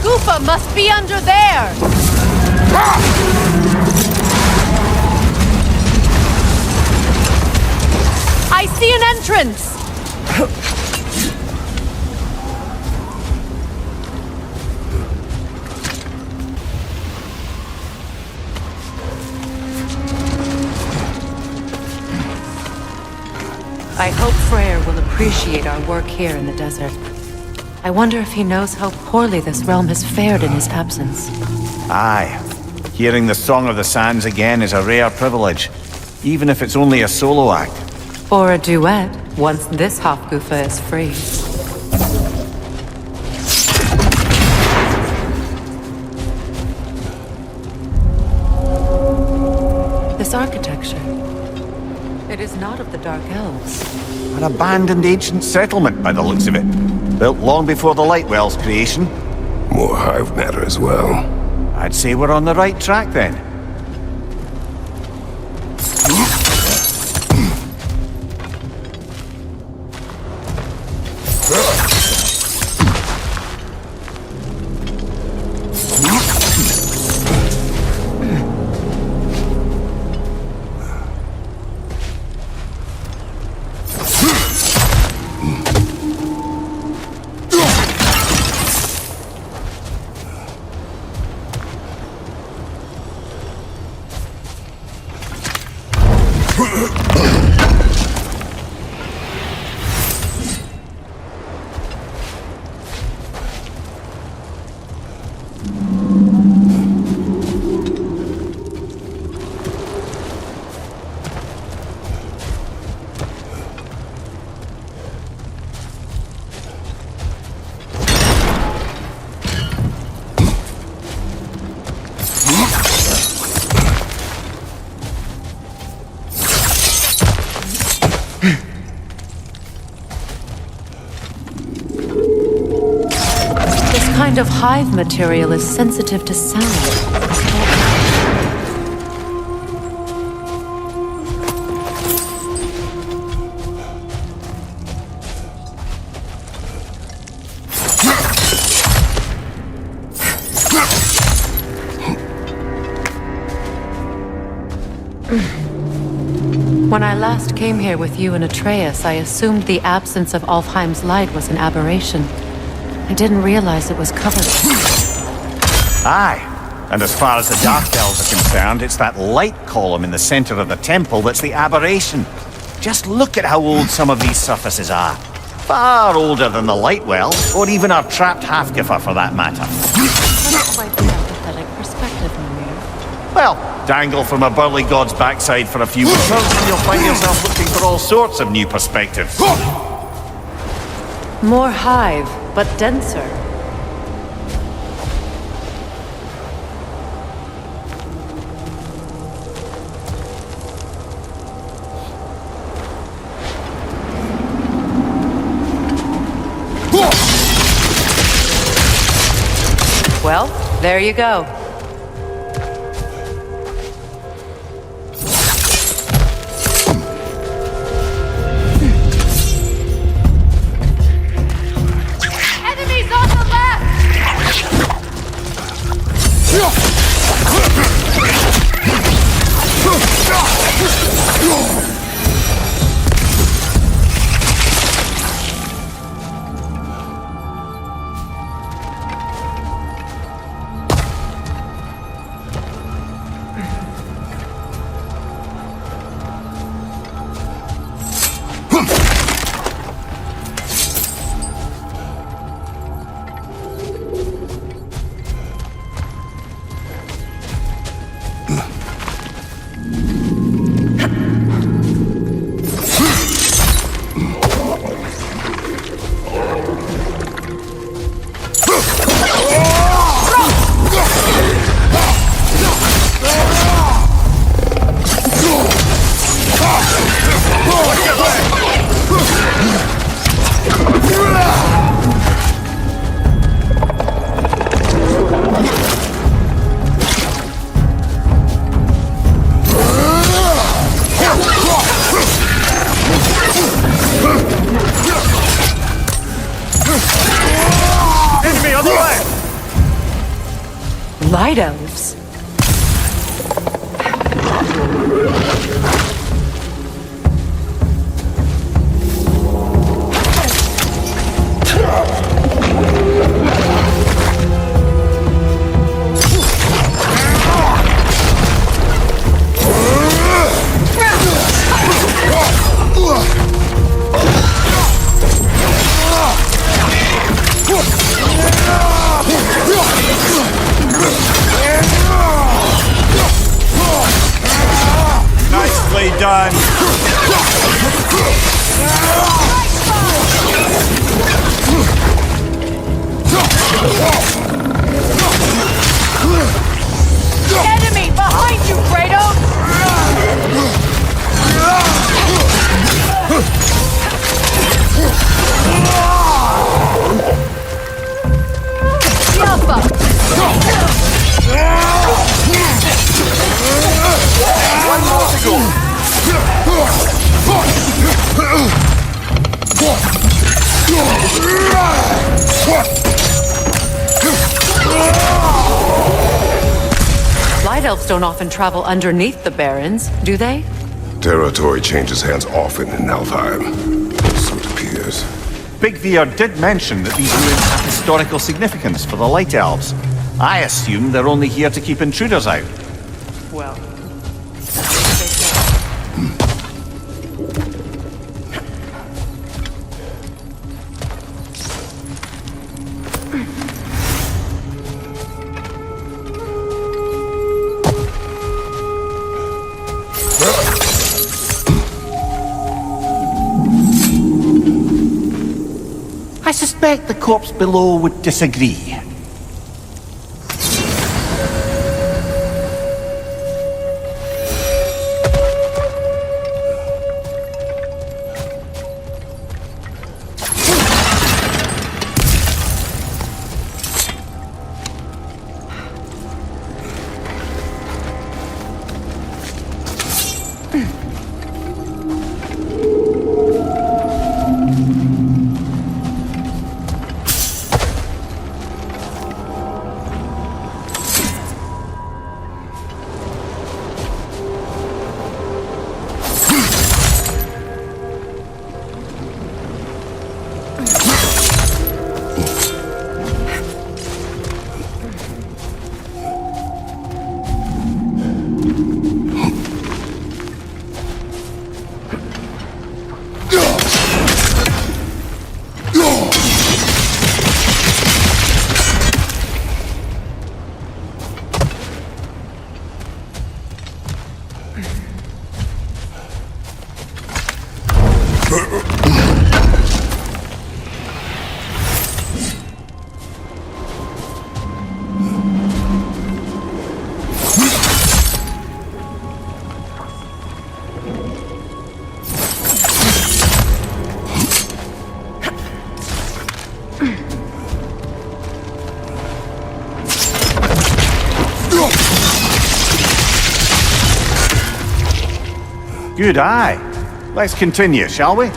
Goofa must be under there! I see an entrance! I hope Freyr will appreciate our work here in the desert. I wonder if he knows how poorly this realm has fared in his absence. Aye. Hearing the Song of the Sands again is a rare privilege, even if it's only a solo act. Or a duet, once this Hofgufa is free. This architecture, it is not of the Dark Elves. An abandoned ancient settlement by the looks of it. Built long before the Lightwell's creation. More hive matter as well. I'd say we're on the right track then. Of hive material is sensitive to sound. When I last came here with you and Atreus, I assumed the absence of Alfheim's light was an aberration. I didn't realize it was covered. Aye. And as far as the Dark Elves are concerned, it's that light column in the center of the temple that's the aberration. Just look at how old some of these surfaces are. Far older than the Lightwell, or even our trapped Hafgifa for that matter. That's quite a pathetic perspective, Mimir. Well, dangle from a burly god's backside for a few winters and you'll find yourself looking for all sorts of new perspectives. More hive, but denser. Well, there you go. Light elves? Nicely done. Enemy behind you, Kratos! Alpha! One more to go. Light elves don't often travel underneath the barons, do they? Territory changes hands often in Alfheim. So it appears. Big Veer did mention that these ruins have historical significance for the Light Elves. I assume they're only here to keep intruders out. Well, I suspect the corpse below would disagree. Good eye. Let's continue, shall we?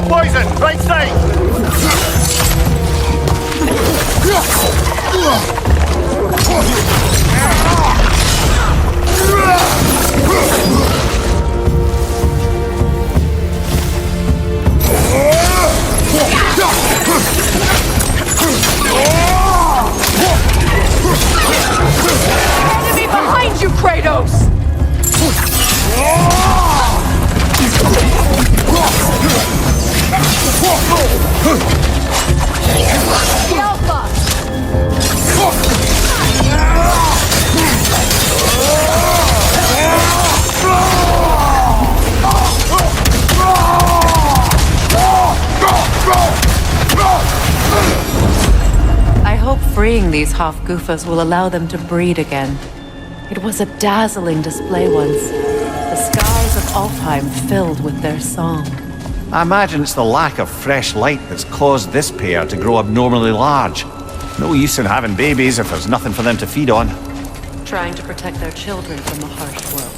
Poison, right side! Enemy behind you, Kratos! Alpha! freeing these half-goofas will allow them to breed again. It was a dazzling display once. The skies of Alfheim filled with their song. I imagine it's the lack of fresh light that's caused this pair to grow abnormally large. No use in having babies if there's nothing for them to feed on. Trying to protect their children from a harsh world.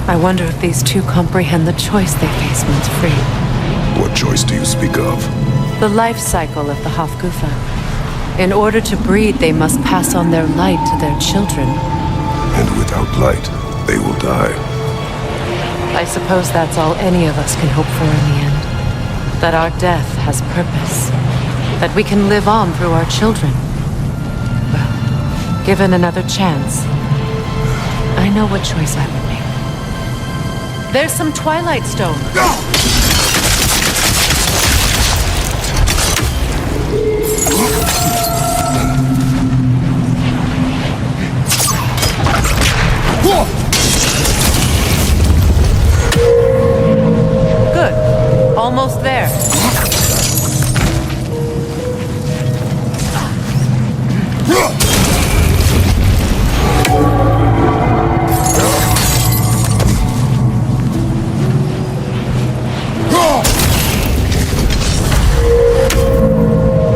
I wonder if these two comprehend the choice they face once free. What choice do you speak of? The life cycle of the Hofgufa. In order to breed, they must pass on their light to their children. And without light, they will die. I suppose that's all any of us can hope for in the end. That our death has purpose. That we can live on through our children. Well, given another chance, I know what choice I would make. There's some Twilight Stone. Good. Almost there.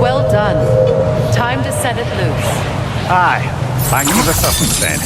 Well done. Time to set it loose. Aye. Thank you for assistance then.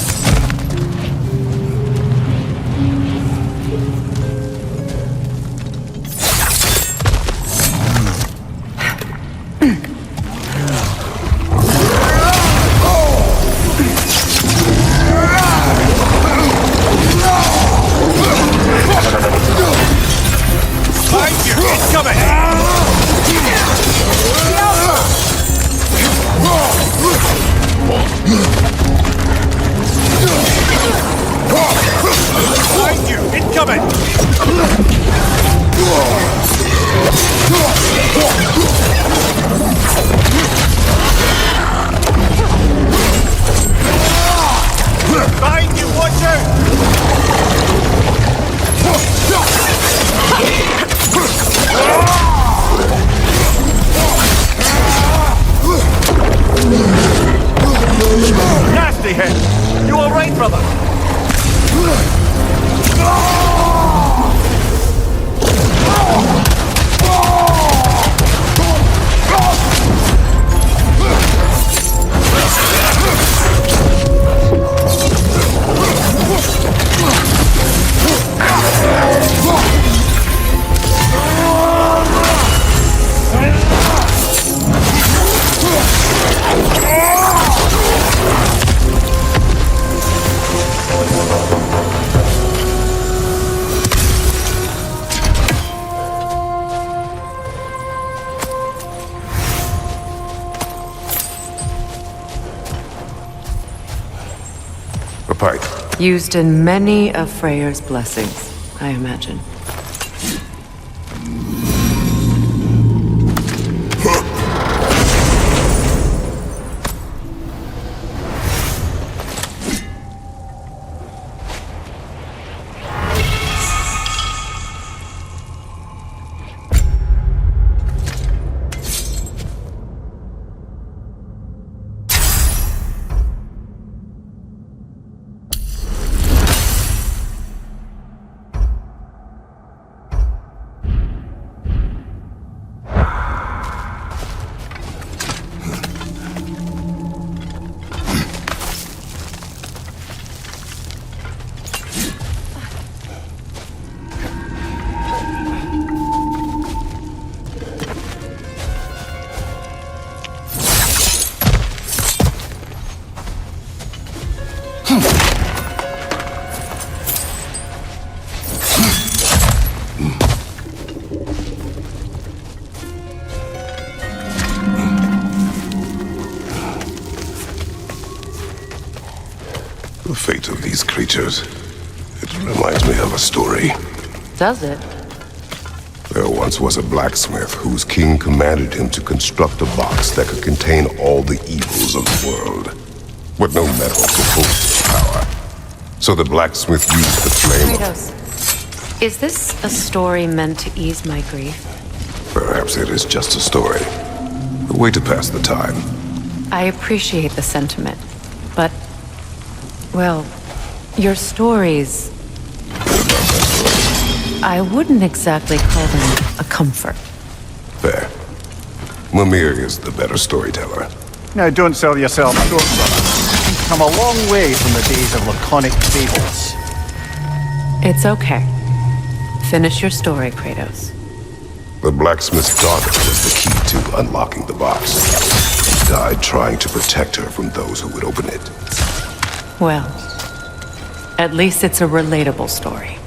pipe. Used in many of Freyr's blessings, I imagine. The fate of these creatures, it reminds me of a story. Does it? There once was a blacksmith whose king commanded him to construct a box that could contain all the evils of the world, but no metal could hold its power. So the blacksmith used the flame of... Kratos, is this a story meant to ease my grief? Perhaps it is just a story. A way to pass the time. I appreciate the sentiment, but... well, your stories... I wouldn't exactly call them a comfort. Fair. Mimir is the better storyteller. Now, don't sell yourself short, brother. You've come a long way from the days of laconic fables. It's okay. Finish your story, Kratos. The blacksmith's daughter was the key to unlocking the box. She died trying to protect her from those who would open it. Well, at least it's a relatable story.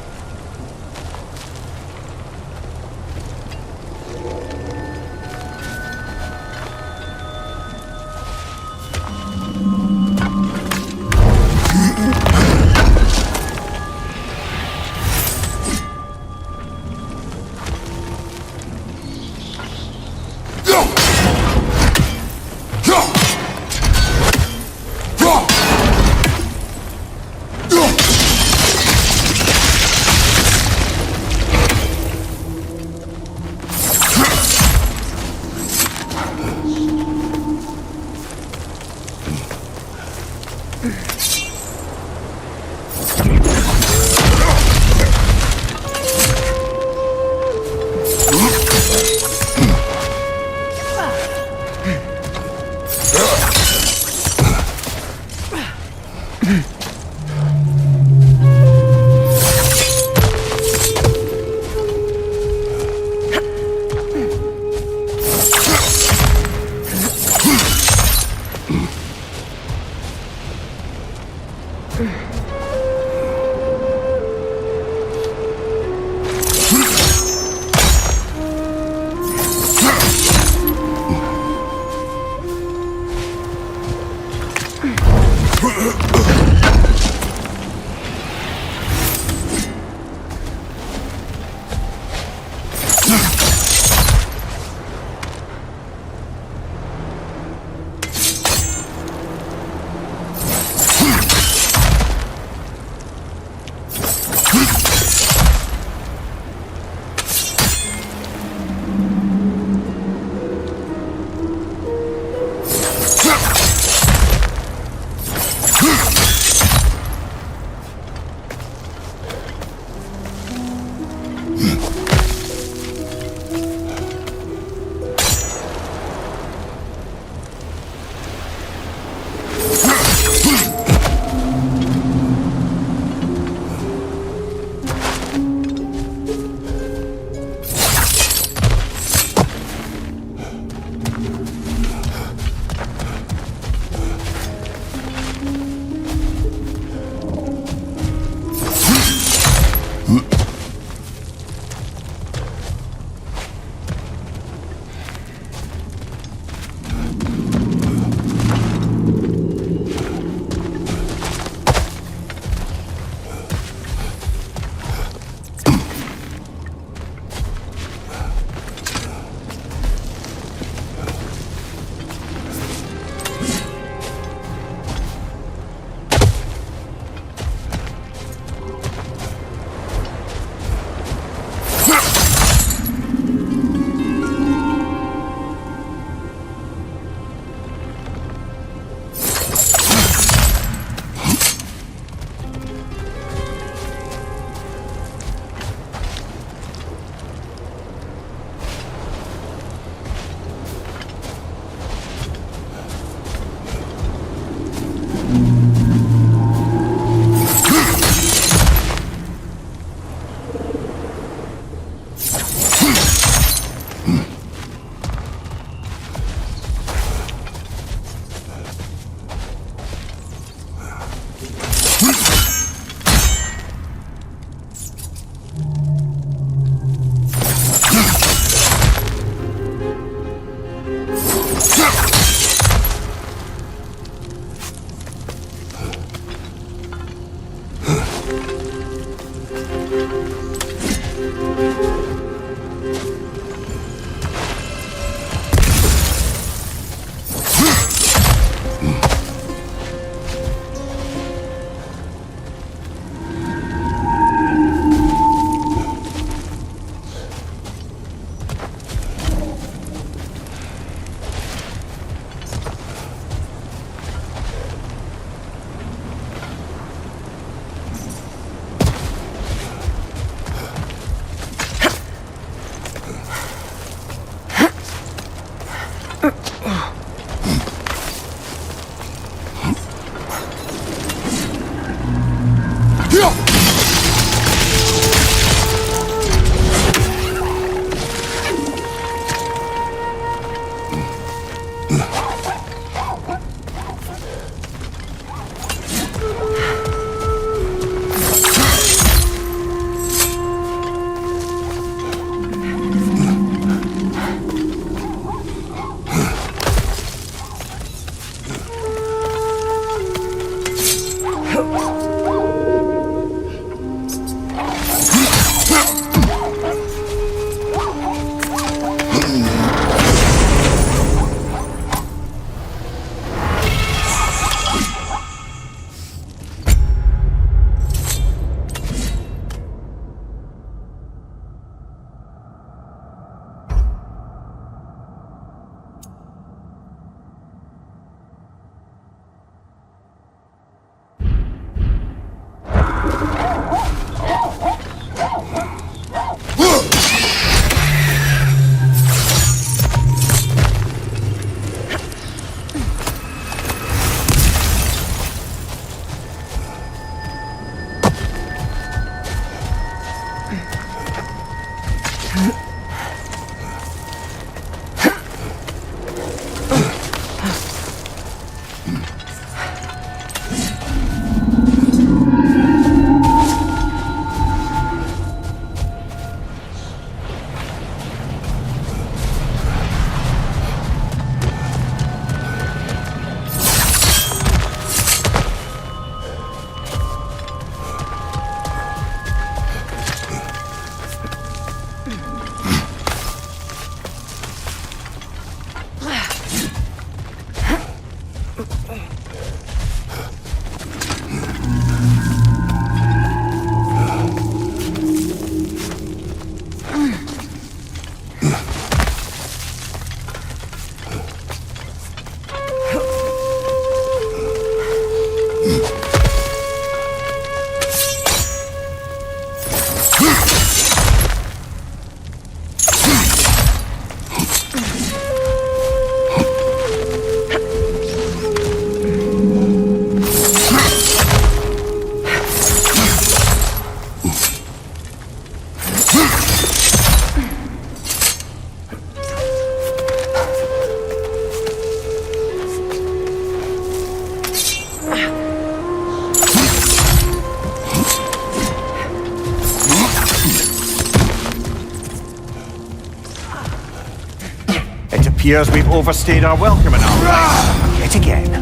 Appears we've overstayed our welcome in our life. Yet again.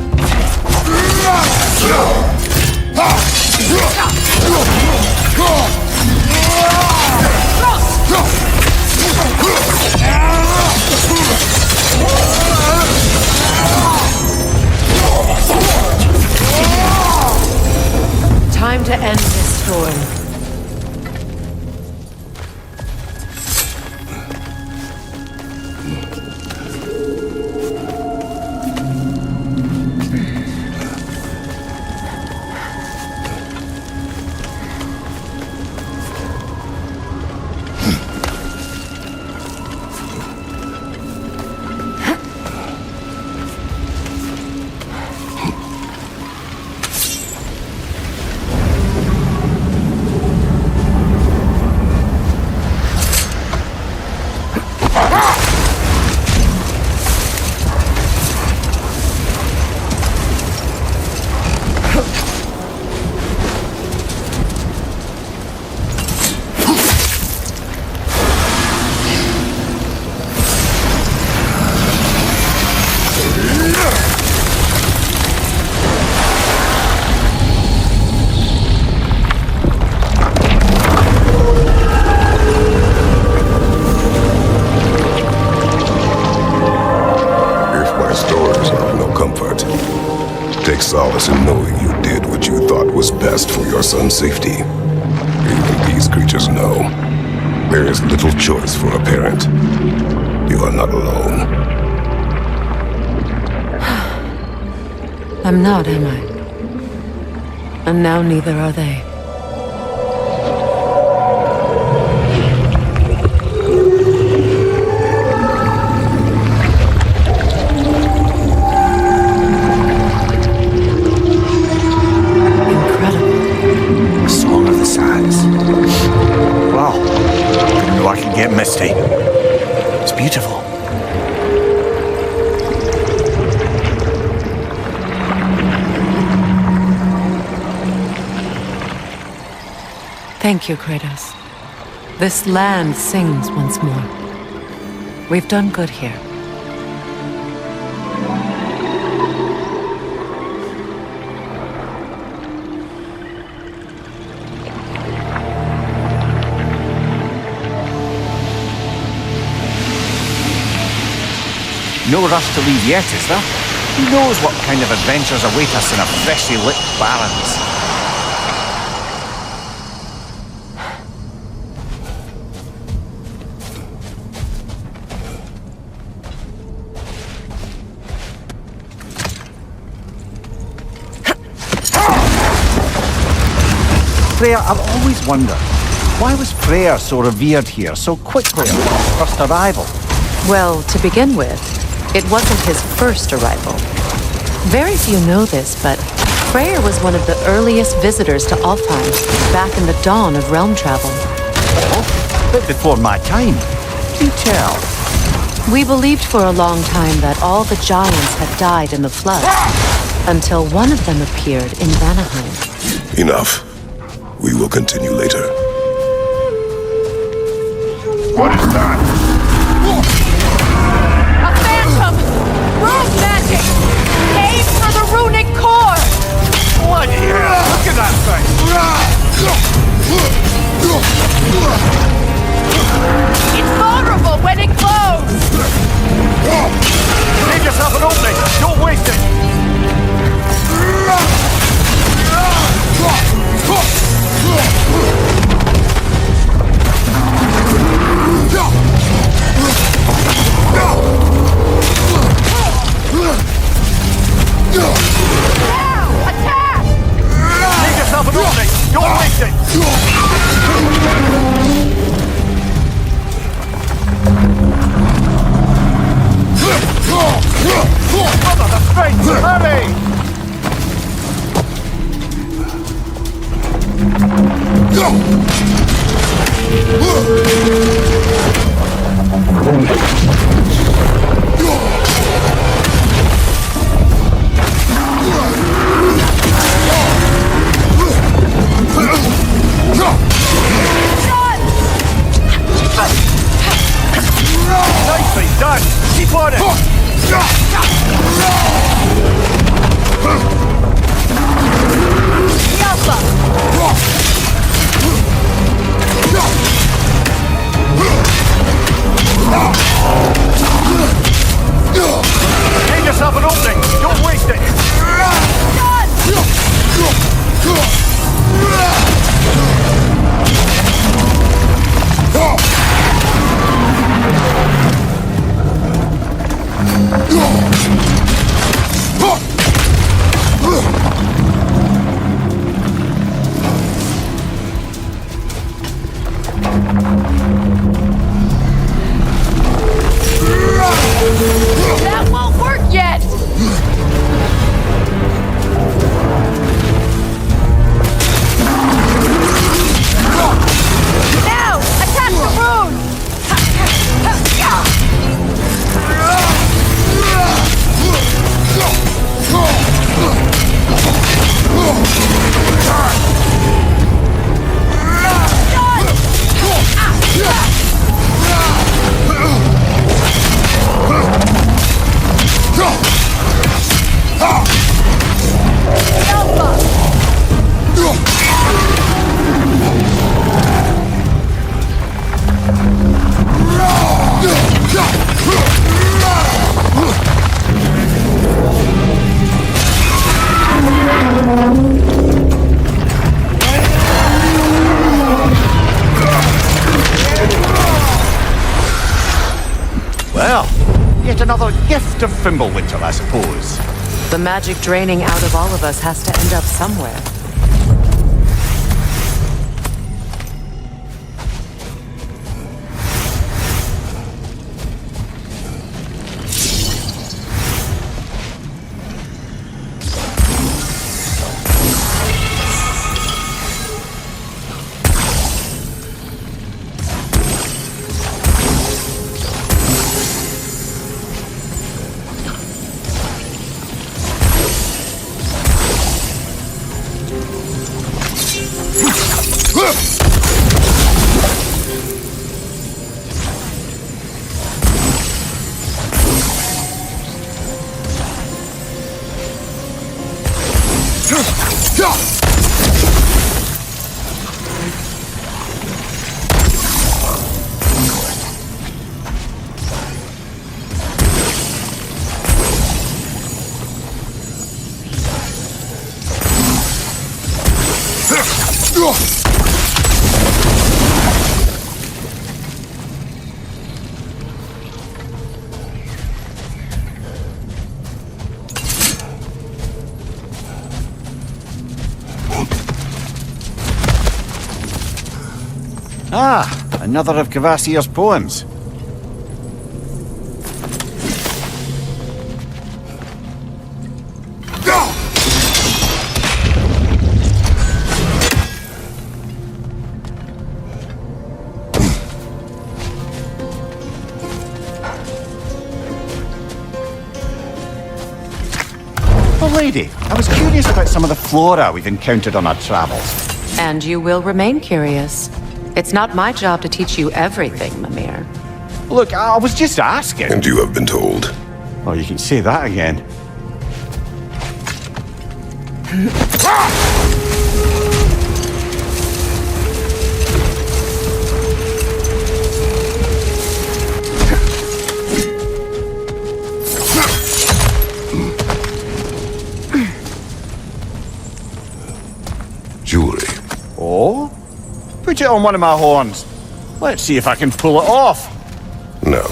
Time to end this storm. Take solace in knowing you did what you thought was best for your son's safety. Even these creatures know. There is little choice for a parent. You are not alone. I'm not, am I? And now neither are they. Thank you, Kratos. This land sings once more. We've done good here. No rush to leave yet, is there? Who knows what kind of adventures await us in a freshly lit barrens? Freya, I've always wondered, why was Freya so revered here so quickly upon his first arrival? Well, to begin with, it wasn't his first arrival. Very few know this, but Freyr was one of the earliest visitors to Alfheim, back in the dawn of realm travel. Oh, but before my time. Do tell. We believed for a long time that all the giants had died in the flood, until one of them appeared in Vanaheim. Enough. We will continue later. What is that? A phantom! Rune magic! Aim for the runic core! Bloody hell! Look at that thing! It's vulnerable when it glows! Leave yourself an opening! Don't waste it! Now! Attack! Leave yourself an opening! Don't waste it! Mother, the strength! Hurry! Nicely done! Keep on it! Give yourself an opening! Don't waste it! That won't work yet! Now! Attack the rune! Well, yet another gift of Fimbulwinter, I suppose. The magic draining out of all of us has to end up somewhere. Ah, another of Kvasir's poems. Oh, lady, I was curious about some of the flora we've encountered on our travels. And you will remain curious. It's not my job to teach you everything, Mimir. Look, I was just asking. And you have been told. Oh, you can say that again. Jewelry. Oh? Put it on one of my horns. Let's see if I can pull it off. No.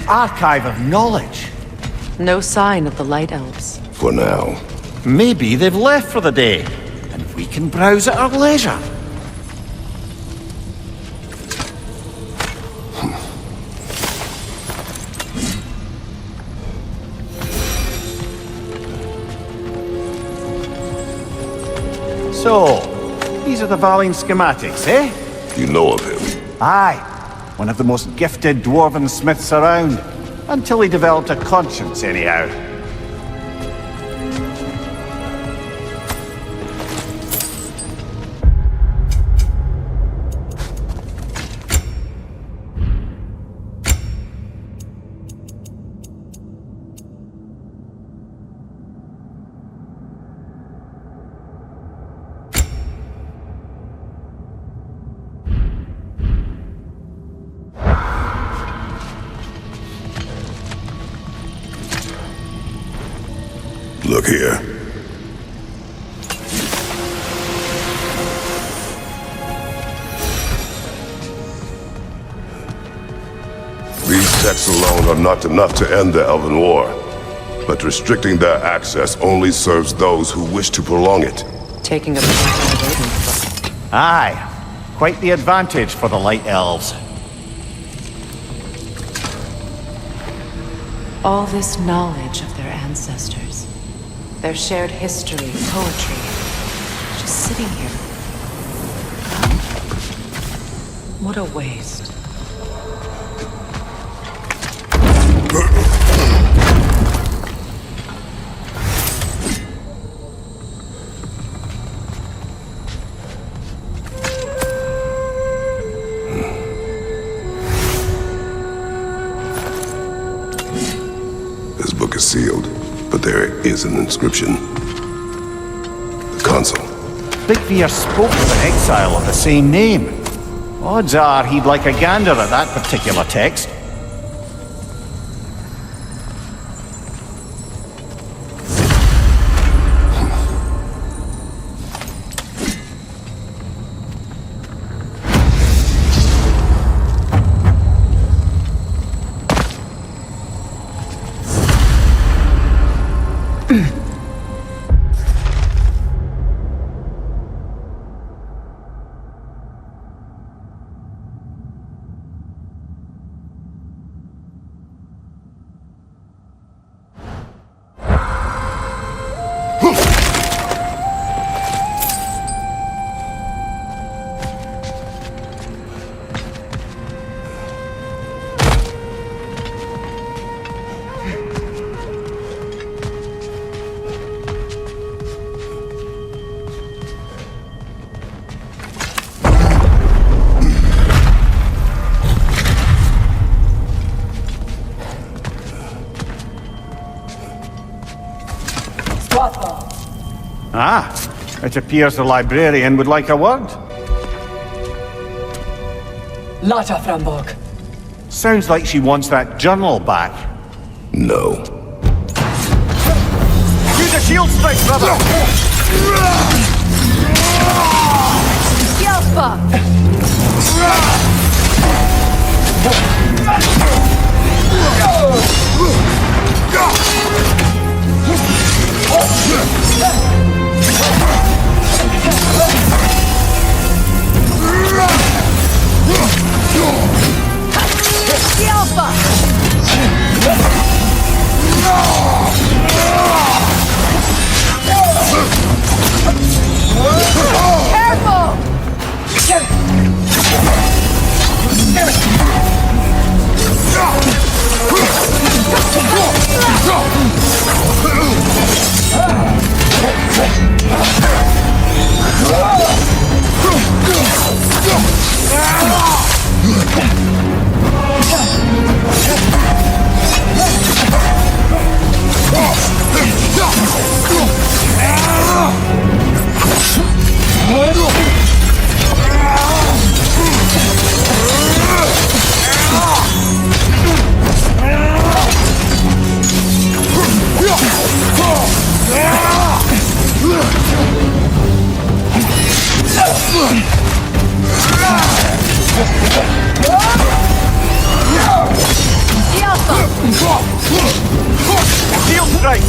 Archive of knowledge. No sign of the Light Elves. For now. Maybe they've left for the day, and we can browse at our leisure. So, these are the Valine schematics, eh? You know of him? Aye. One of the most gifted dwarven smiths around. Until he developed a conscience, anyhow. Look here. These texts alone are not enough to end the Elven War, but restricting their access only serves those who wish to prolong it. Taking a Aye. Quite the advantage for the Light Elves. all this knowledge of their ancestors, their shared history, poetry, just sitting here. What a waste. This book is sealed, but there is an inscription. The consul. Bigvir spoke of an exile of the same name. Odds are he'd like a gander at that particular text. Ah, it appears the librarian would like a word. Lata Frambog. Sounds like she wants that journal back. No. Use a shield strike, brother! Yelpa! Yelpa! Shield strike!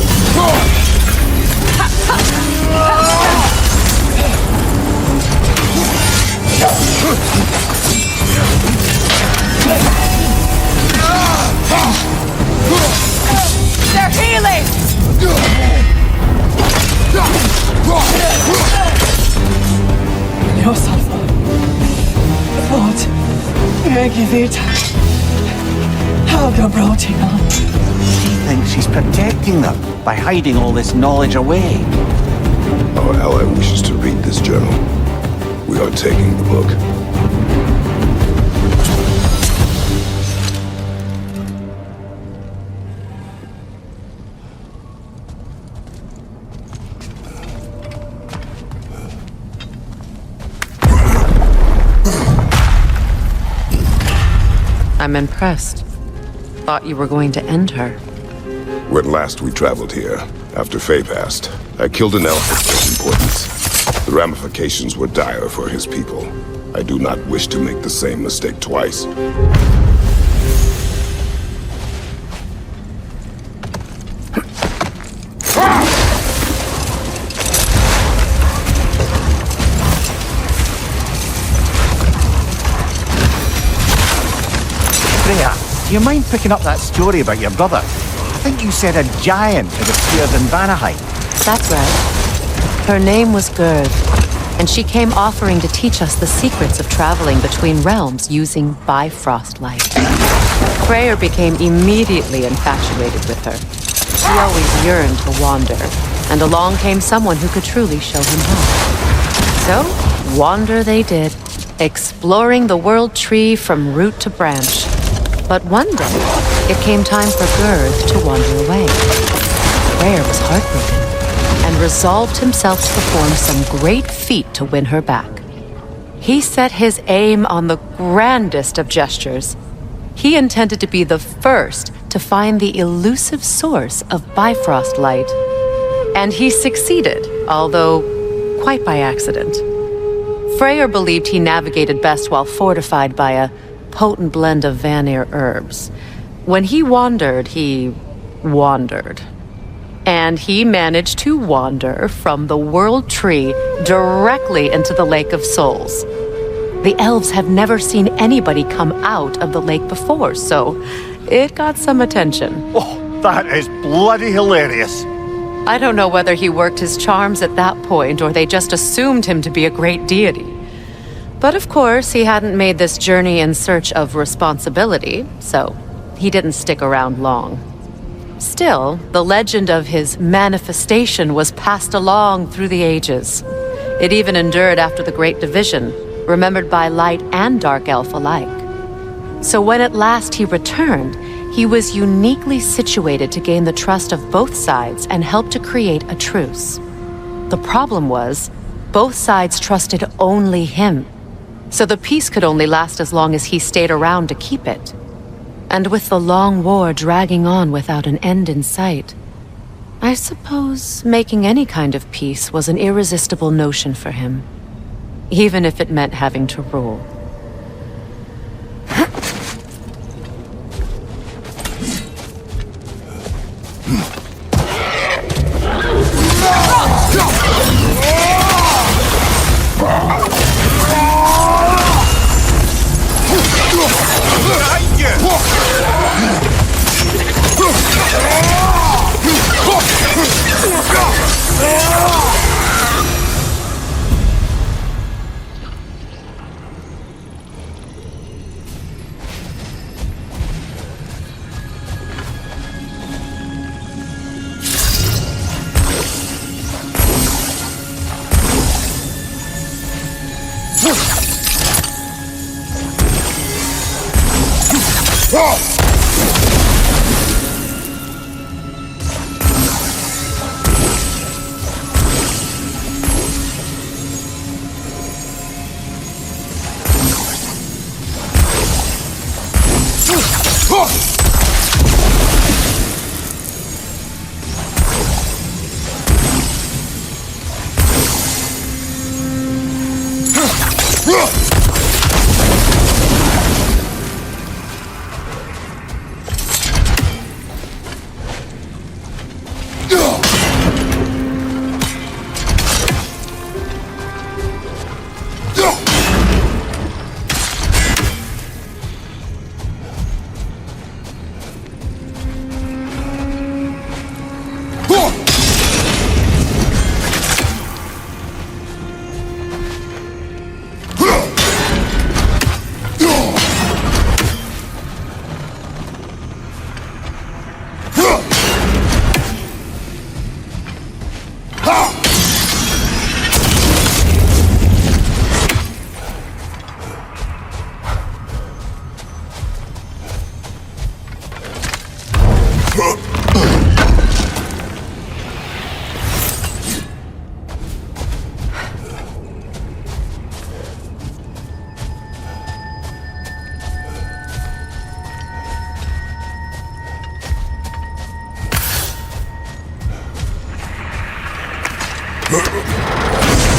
They're healing! Yourself. Lord, Megivita. Helga Brotina. She thinks she's protecting them by hiding all this knowledge away. Our ally wishes to read this journal. We are taking the book. I'm impressed. Thought you were going to end her. When last we traveled here, after Faye passed, I killed an elf of great importance. The ramifications were dire for his people. I do not wish to make the same mistake twice. Freya, do you mind picking up that story about your brother? I think you said a giant had appeared in Vanaheim. That's right. Her name was Gerd, and she came offering to teach us the secrets of traveling between realms using Bifrost light. Freyr became immediately infatuated with her. He always yearned to wander, and along came someone who could truly show him how. So, wander they did, exploring the world tree from root to branch. But one day, it came time for Gerd to wander away. Freyr was heartbroken and resolved himself to perform some great feat to win her back. He set his aim on the grandest of gestures. He intended to be the first to find the elusive source of Bifrost light. And he succeeded, although quite by accident. Freyr believed he navigated best while fortified by a potent blend of Vanir herbs. When he wandered, he wandered. And he managed to wander from the World Tree directly into the Lake of Souls. The elves have never seen anybody come out of the lake before, so it got some attention. Oh, that is bloody hilarious. I don't know whether he worked his charms at that point or they just assumed him to be a great deity. But of course, he hadn't made this journey in search of responsibility, so he didn't stick around long. Still, the legend of his manifestation was passed along through the ages. It even endured after the Great Division, remembered by light and dark elf alike. So when at last he returned, He was uniquely situated to gain the trust of both sides and help to create a truce. The problem was, both sides trusted only him, so the peace could only last as long as he stayed around to keep it. And with the long war dragging on without an end in sight, I suppose making any kind of peace was an irresistible notion for him, even if it meant having to rule.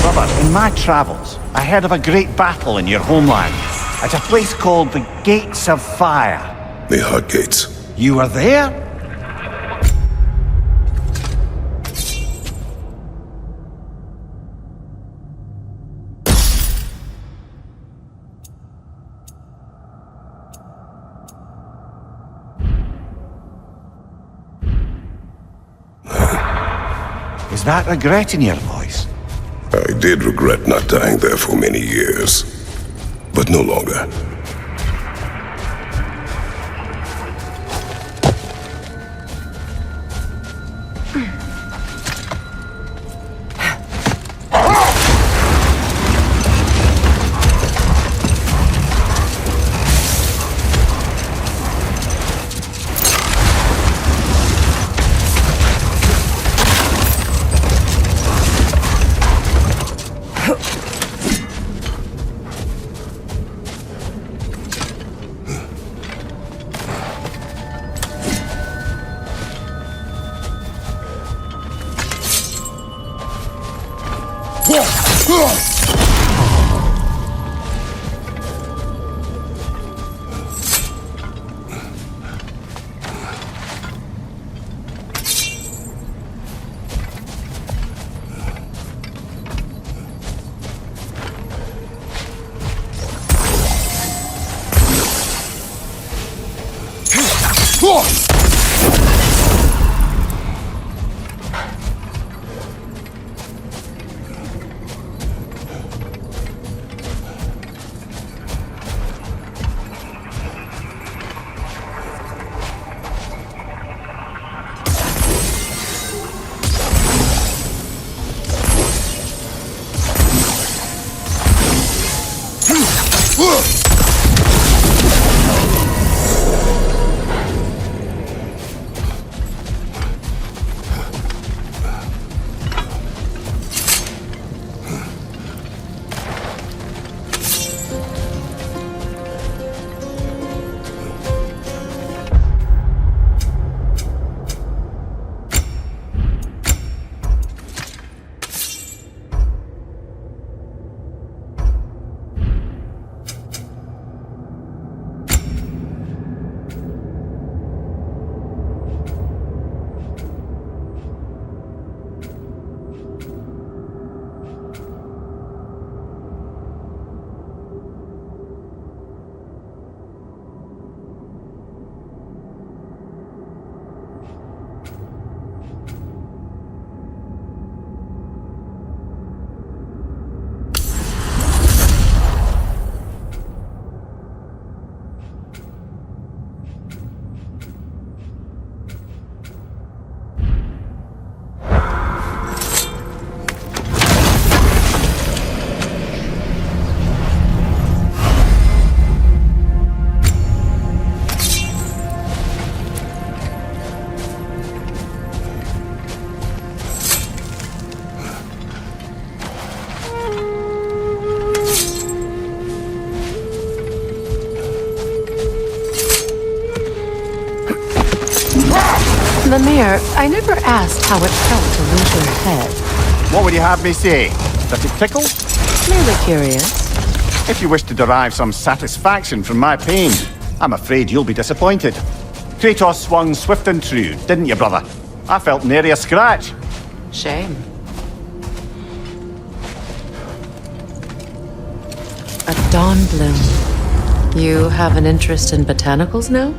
Brother, in my travels, I heard of a great battle in your homeland, at a place called the Gates of Fire. The Hut Gates. You were there? Is that regret in your voice? I did regret not dying there for many years, but no longer. Lemire, I never asked how it felt to lose your head. What would you have me say? That it tickled? Merely curious. If you wish to derive some satisfaction from my pain, I'm afraid you'll be disappointed. Kratos swung swift and true, didn't you, brother? I felt nary a scratch. Shame. A dawn bloom. You have an interest in botanicals now?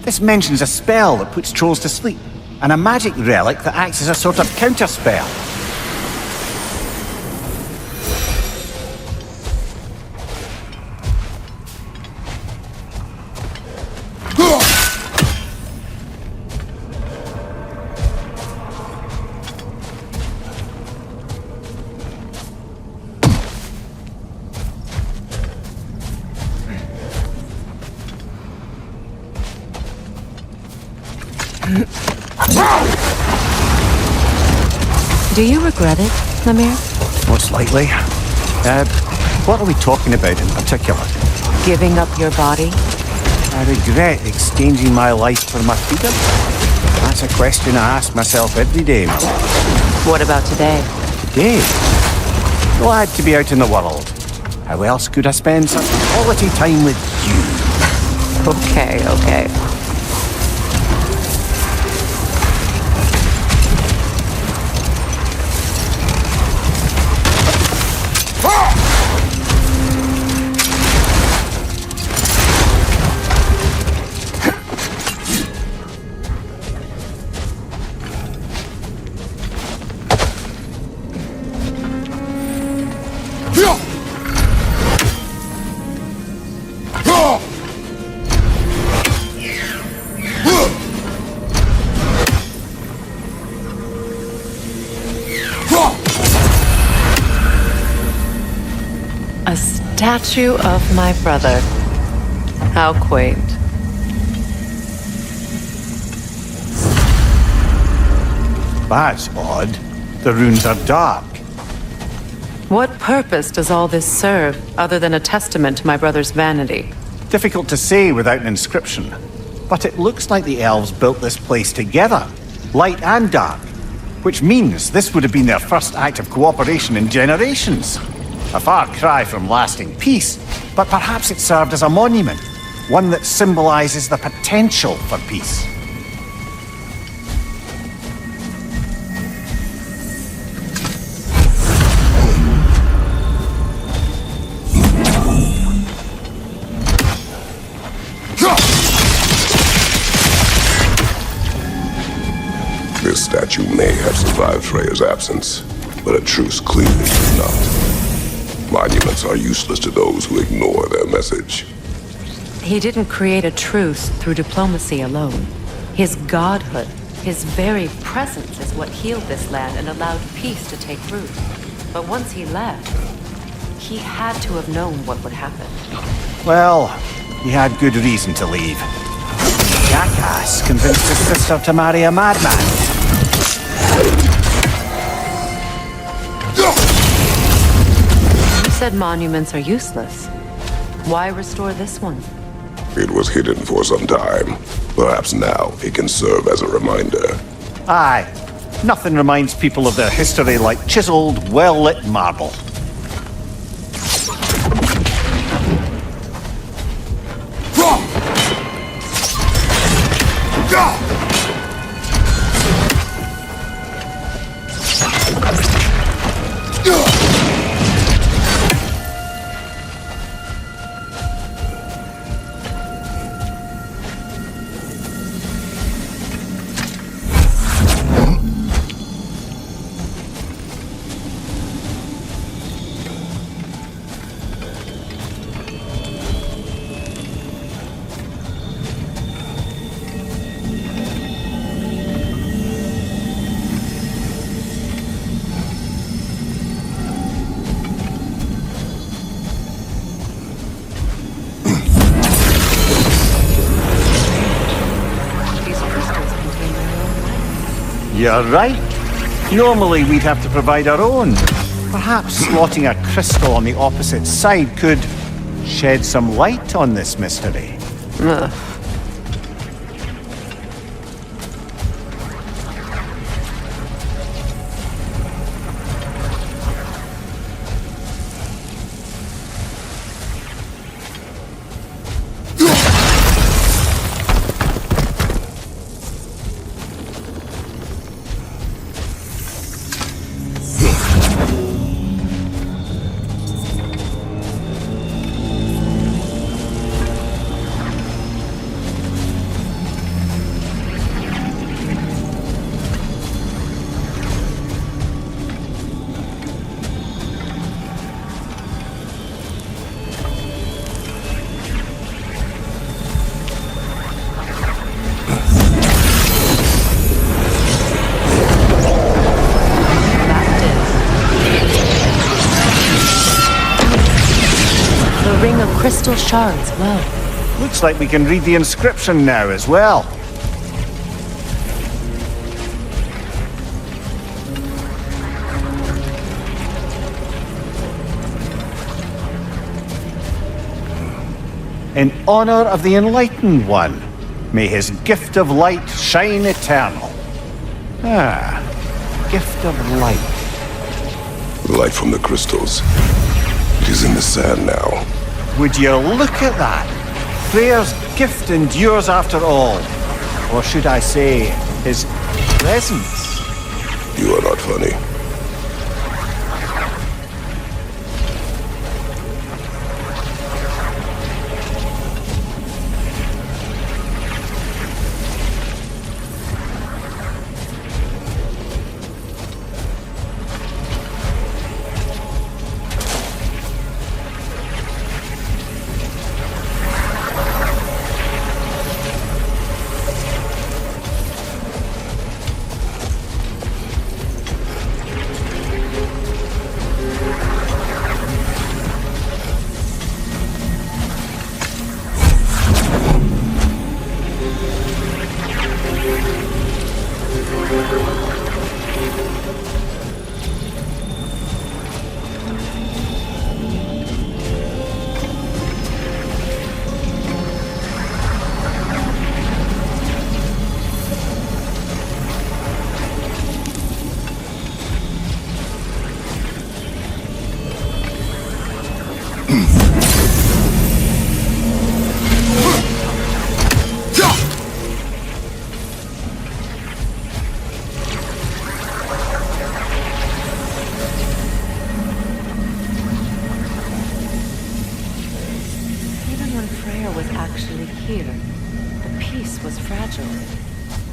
This mentions a spell that puts trolls to sleep, and a magic relic that acts as a sort of counterspell. Do you regret it, Lemire? Most likely. What are we talking about in particular? Giving up your body? I regret exchanging my life for my freedom. That's a question I ask myself every day, my lord. What about today? Today? Glad to be out in the world. How else could I spend such quality time with you? Okay. A statue of my brother. How quaint. That's odd. The runes are dark. What purpose does all this serve, other than a testament to my brother's vanity? Difficult to say without an inscription. But it looks like the elves built this place together, light and dark. Which means this would have been their first act of cooperation in generations. A far cry from lasting peace, but perhaps it served as a monument, one that symbolizes the potential for peace. This statue may have survived Freya's absence, but a truce clearly did not. Monuments are useless to those who ignore their message. He didn't create a truce through diplomacy alone. His godhood, his very presence is what healed this land and allowed peace to take root. But once he left, he had to have known what would happen. Well, he had good reason to leave. Jackass convinced his sister to marry a madman. You said monuments are useless. Why restore this one? It was hidden for some time. Perhaps now it can serve as a reminder. Aye. Nothing reminds people of their history like chiseled, well-lit marble. You're right. Normally we'd have to provide our own. Perhaps slotting a crystal on the opposite side could shed some light on this mystery. Crystal shards, well. Looks like we can read the inscription now as well. In honor of the Enlightened One, may his gift of light shine eternal. Ah, gift of light. The light from the crystals. It is in the sand now. Would you look at that? Freyr's gift endures after all. Or should I say, his presence? You are not funny.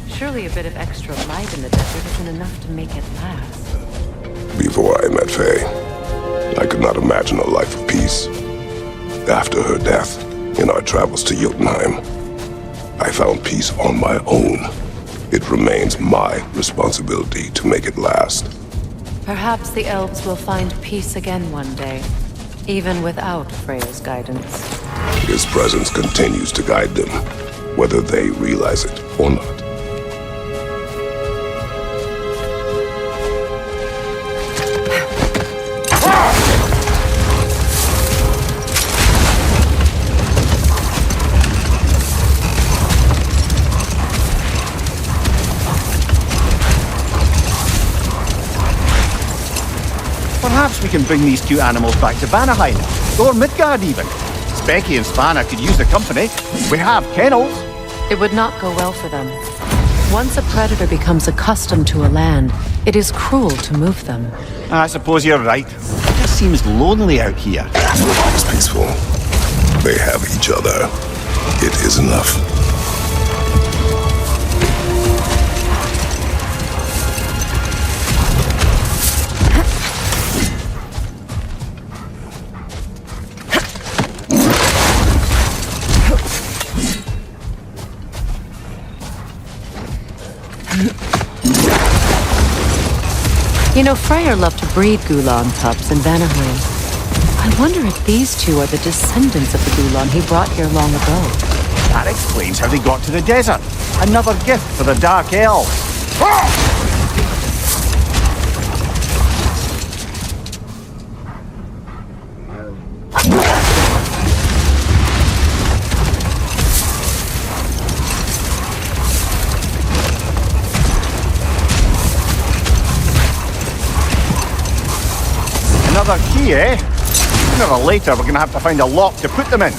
Surely a bit of extra light in the desert isn't enough to make it last. Before I met Faye, I could not imagine a life of peace. After her death, in our travels to Jotunheim, I found peace on my own. It remains my responsibility to make it last. Perhaps the elves will find peace again one day, even without Freya's guidance. His presence continues to guide them, whether they realize it or not. Perhaps we can bring these two animals back to Vanaheim, or Midgard even. Specky and Spanna could use the company. We have kennels. It would not go well for them. Once a predator becomes accustomed to a land, it is cruel to move them. I suppose you're right. It just seems lonely out here. It's peaceful. They have each other. It is enough. You know, Freyr loved to breed Gulan pups in Vanaheim. I wonder if these two are the descendants of the Gulan he brought here long ago. That explains how they got to the desert. Another gift for the Dark Elves. Another key, eh? Sooner or later, we're gonna have to find a lock to put them in.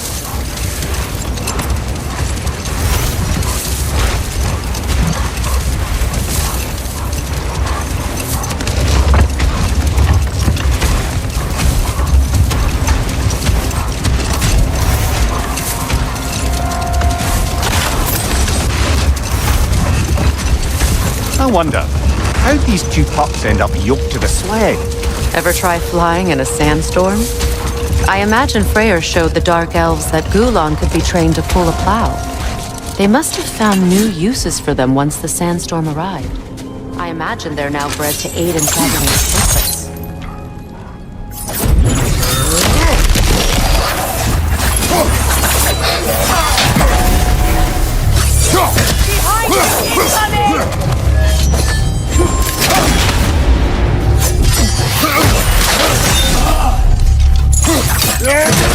I wonder, how'd these two pups end up yoked to the sled? Ever try flying in a sandstorm? I imagine Freyr showed the Dark Elves that Gulon could be trained to pull a plow. They must have found new uses for them once the sandstorm arrived. I imagine they're now bred to aid in traveling with purpose. Behind you! Incoming!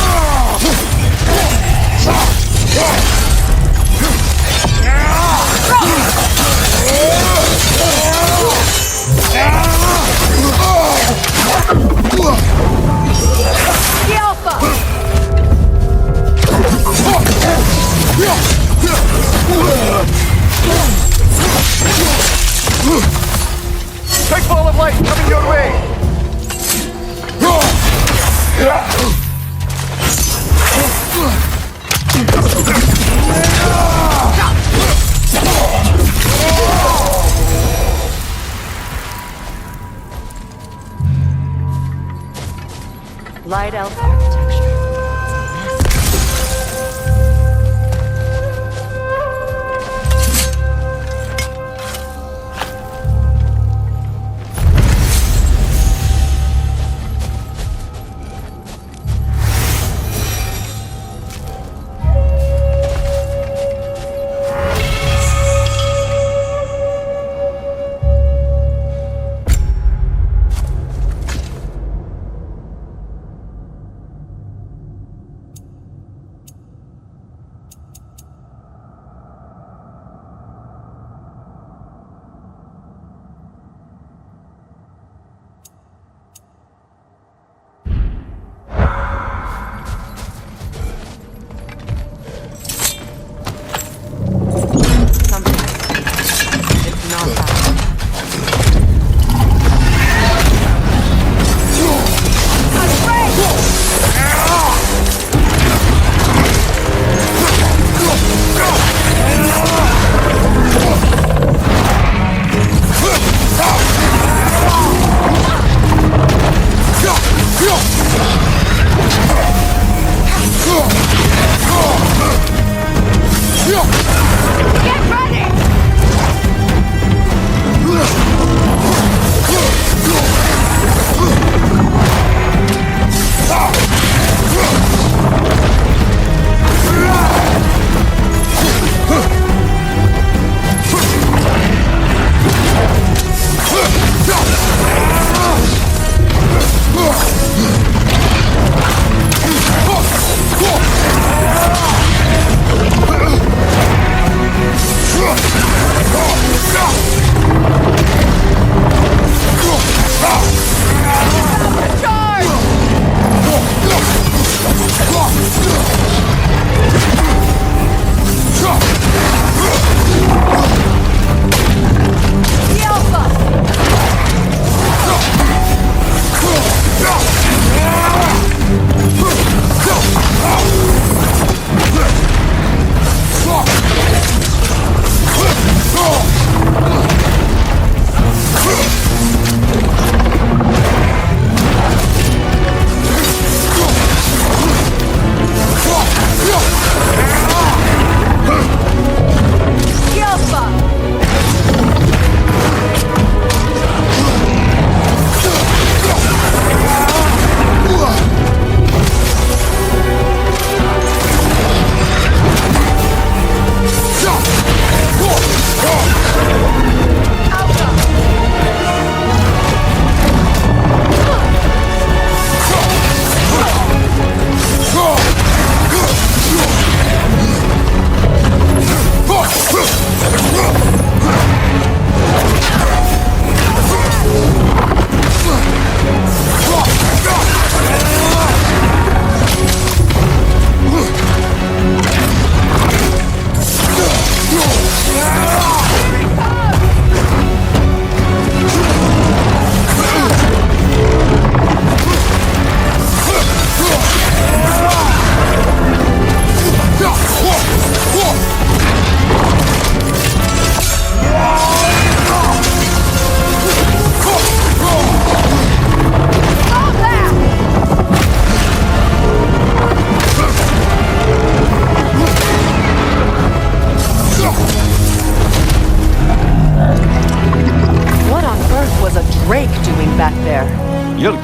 The Alpha! Big ball of light coming your way! Light elf architecture.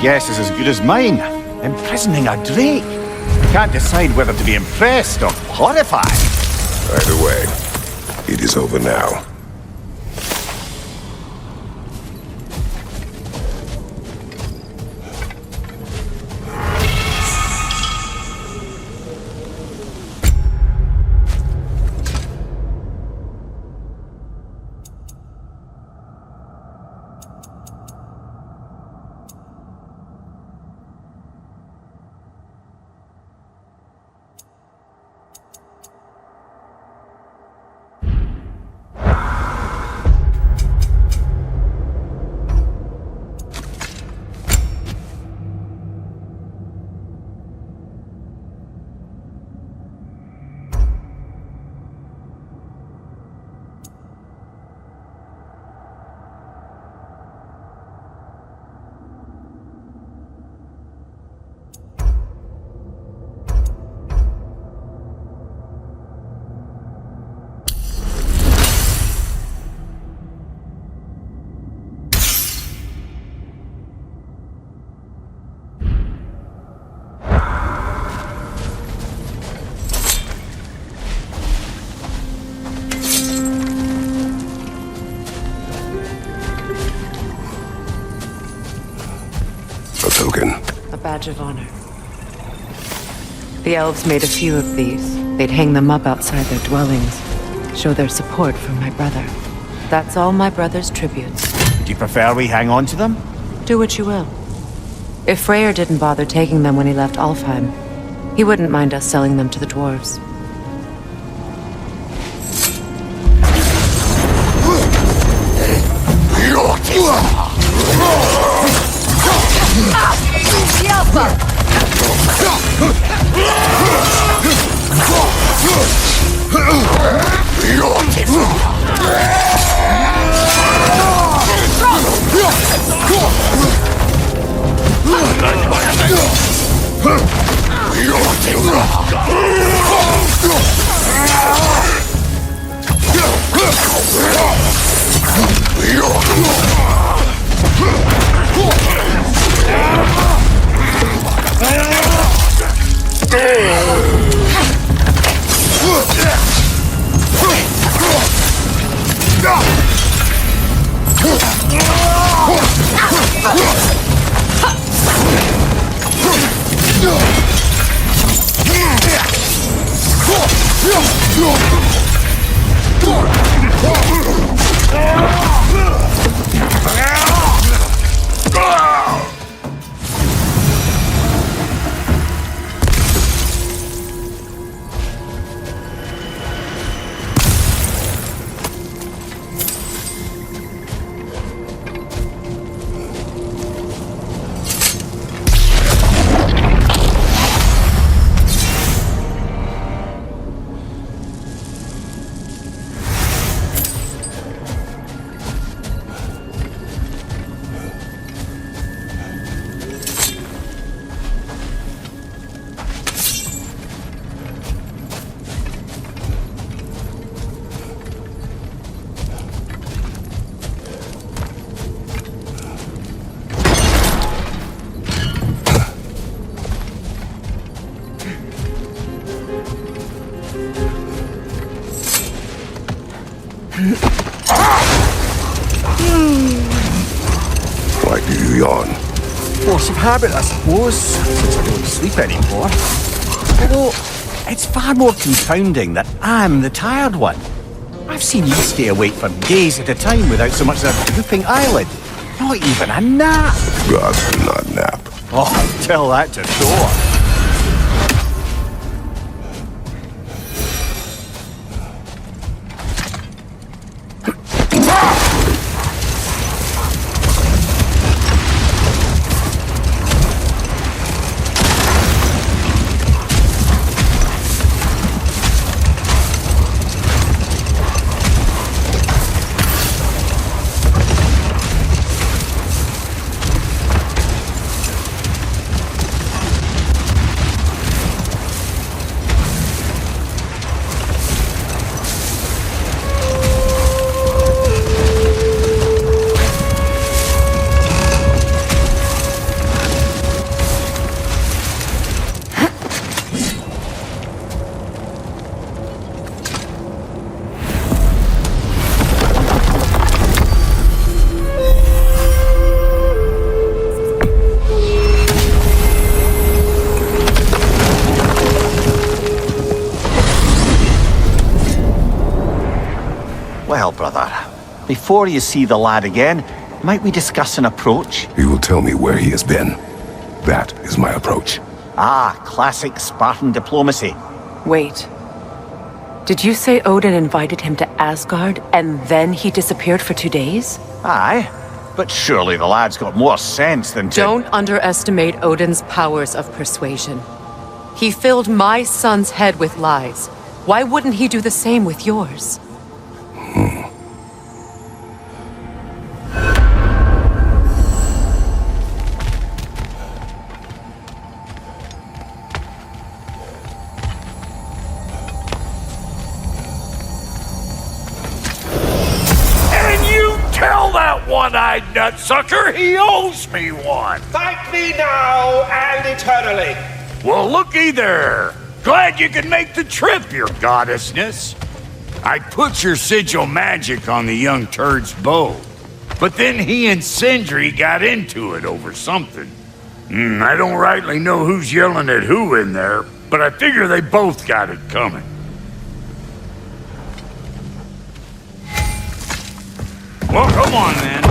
guess is as good as mine. Imprisoning a drake. Can't decide whether to be impressed or horrified. Either way, it is over now. A token. A badge of honor. The elves made a few of these. They'd hang them up outside their dwellings. Show their support for my brother. That's all my brother's tributes. Would you prefer we hang on to them? Do what you will. If Freyr didn't bother taking them when he left Alfheim, he wouldn't mind us selling them to the dwarves. Why do you yawn? Force of habit, I suppose, since I don't sleep anymore. Although, it's far more confounding that I'm the tired one. I've seen you stay awake for days at a time without so much as a drooping eyelid. Not even a nap. Gods do not nap. Oh, tell that to Thor. brother. Before you see the lad again, might we discuss an approach? He will tell me where he has been. That is my approach. Ah, classic Spartan diplomacy. Wait. Did you say Odin invited him to Asgard, and then he disappeared for 2 days? Aye, but surely the lad's got more sense than to... Don't underestimate Odin's powers of persuasion. He filled my son's head with lies. Why wouldn't he do the same with yours? One-eyed nutsucker, he owes me one. Thank me now and eternally. Well, looky there. Glad you could make the trip, your goddessness. I put your sigil magic on the young turd's bow, but then he and Sindri got into it over something. I don't rightly know who's yelling at who in there, but I figure they both got it coming. Well, come on, then.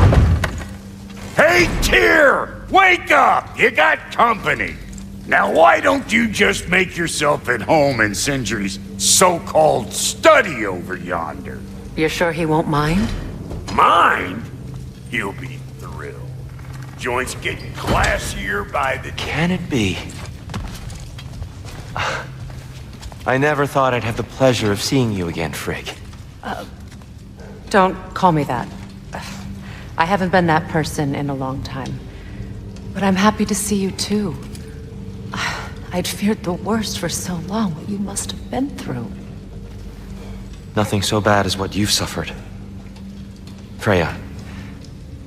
Hey, Tyr! Wake up! You got company. Now, why don't you just make yourself at home in Sindri's so-called study over yonder? You're sure he won't mind? Mind? He'll be thrilled. Joint's getting classier by the day. Can it be? I never thought I'd have the pleasure of seeing you again, Frigg. Don't call me that. I haven't been that person in a long time. But I'm happy to see you too. I'd feared the worst for so long, what you must have been through. Nothing so bad as what you've suffered. Freya,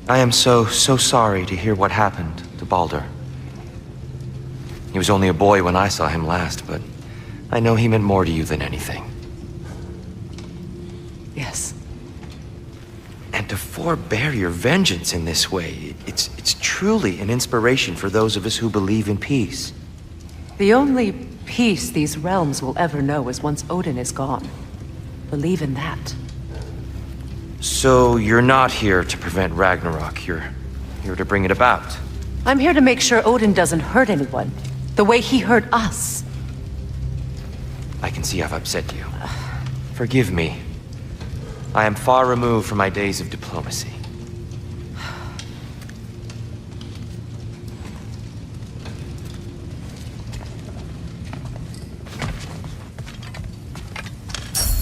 I am so sorry to hear what happened to Baldur. He was only a boy when I saw him last, but I know he meant more to you than anything. Yes. And to forbear your vengeance in this way, it's truly an inspiration for those of us who believe in peace. The only peace these realms will ever know is once Odin is gone. Believe in that. So you're not here to prevent Ragnarok, you're here to bring it about. I'm here to make sure Odin doesn't hurt anyone, the way he hurt us. I can see I've upset you. Forgive me. I am far removed from my days of diplomacy.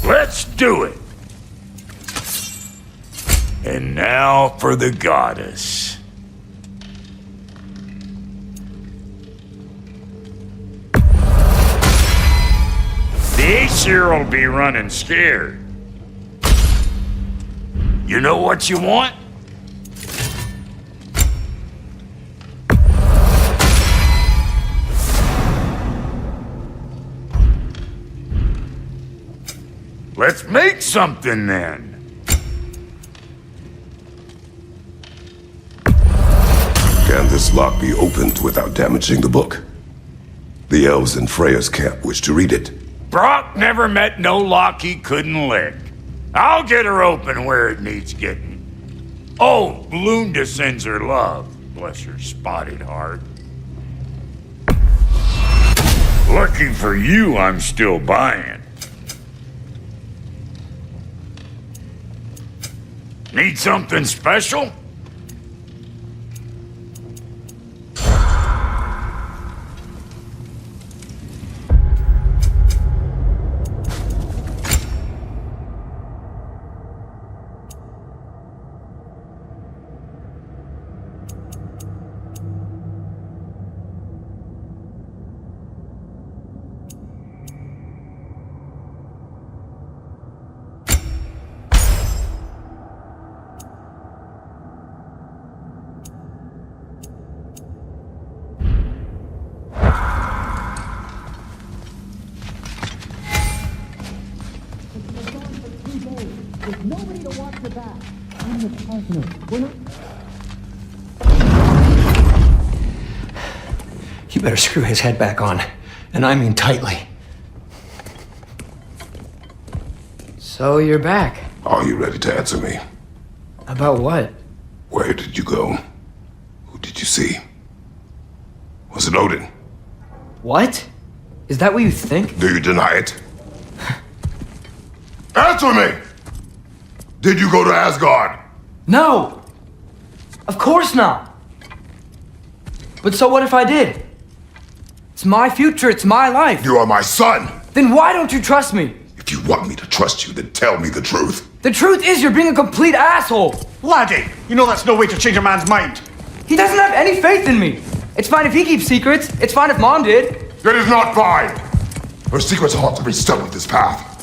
Let's do it! And now for the goddess. The Aesir will be running scared. You know what you want? Let's make something then. Can this lock be opened without damaging the book? The elves in Freya's camp wish to read it. Brock never met no lock he couldn't lick. I'll get her open where it needs getting. Oh, Lunda sends her love. Bless her spotted heart. Lucky for you, I'm still buying. Need something special? You better screw his head back on, and I mean tightly. So you're back. Are you ready to answer me? About what? Where did you go? Who did you see? Was it Odin? What? Is that what you think? Do you deny it? Answer me! Did you go to Asgard? No! Of course not! But so what if I did? It's my future, it's my life. You are my son! Then why don't you trust me? If you want me to trust you, then tell me the truth. The truth is you're being a complete asshole! Laddie, you know that's no way to change a man's mind. He doesn't have any faith in me. It's fine if he keeps secrets. It's fine if Mom did. It is not fine! Her secrets ought to be stuck with this path.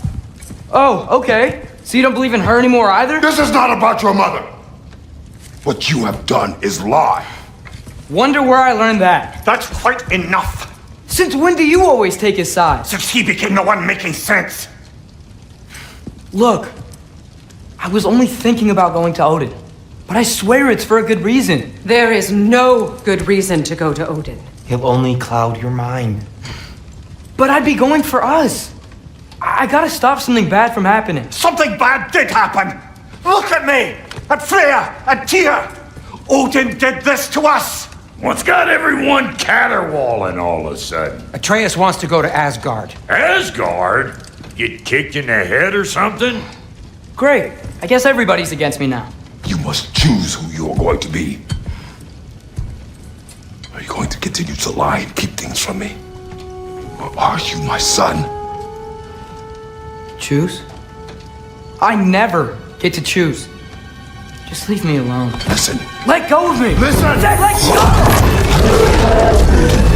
Oh, okay. So you don't believe in her anymore either? This is not about your mother! What you have done is lie. Wonder where I learned that. That's quite enough. Since when do you always take his side? Since he became the one making sense. Look, I was only thinking about going to Odin, but I swear it's for a good reason. There is no good reason to go to Odin. He'll only cloud your mind. But I'd be going for us. I gotta stop something bad from happening. Something bad did happen. Look at me, at Freya, at Tyr. Odin did this to us. What's got everyone caterwauling all of a sudden? Atreus wants to go to Asgard. Asgard? Get kicked in the head or something? Great. I guess everybody's against me now. You must choose who you are going to be. Are you going to continue to lie and keep things from me? Or are you my son? Choose? I never get to choose. Just leave me alone. Listen. Let go of me! Listen! Let go!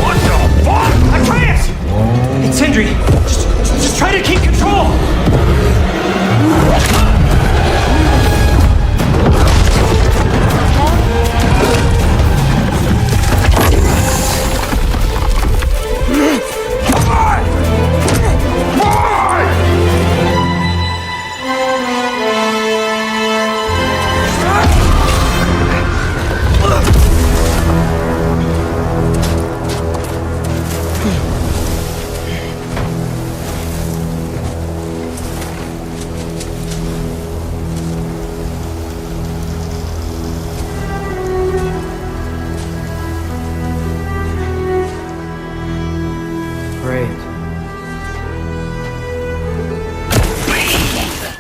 What the fuck? Atreus! It's Sindri. Just try to keep control.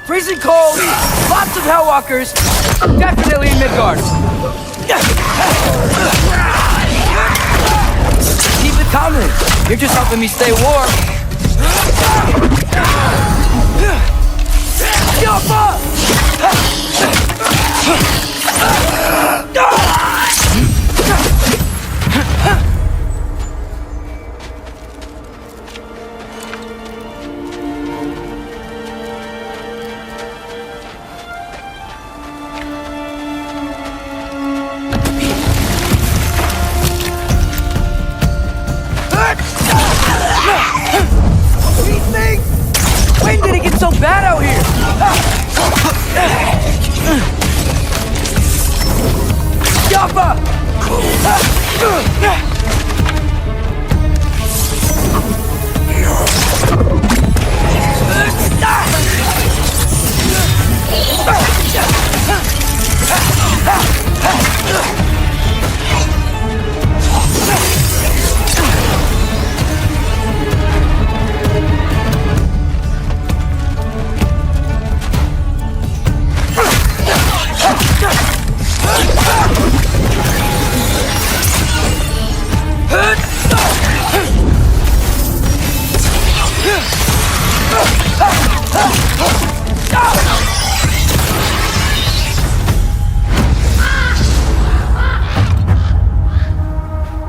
Freezing cold, lots of Hellwalkers, definitely in Midgard. Keep it coming. You're just helping me stay warm. When did it get so bad out here? Yappa!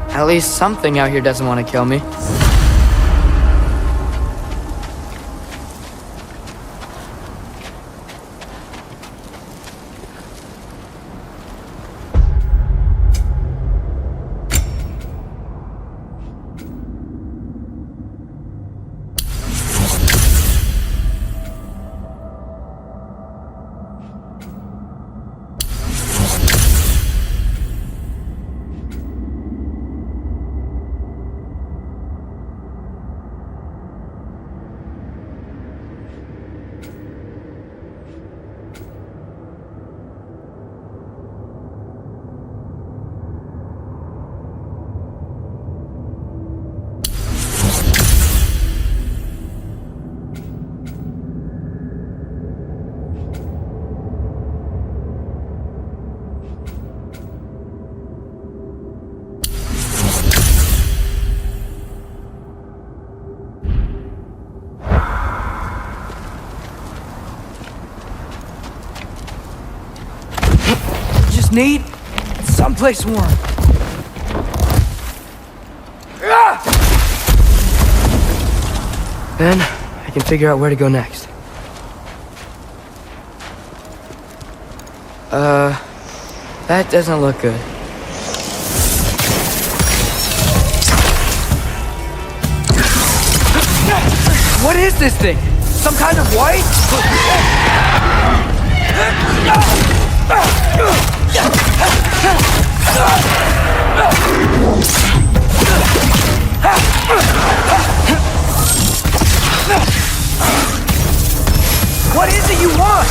At least something out here doesn't want to kill me. need? Someplace warm. Then I can figure out where to go next. That doesn't look good. What is this thing? Some kind of white? What is it you want?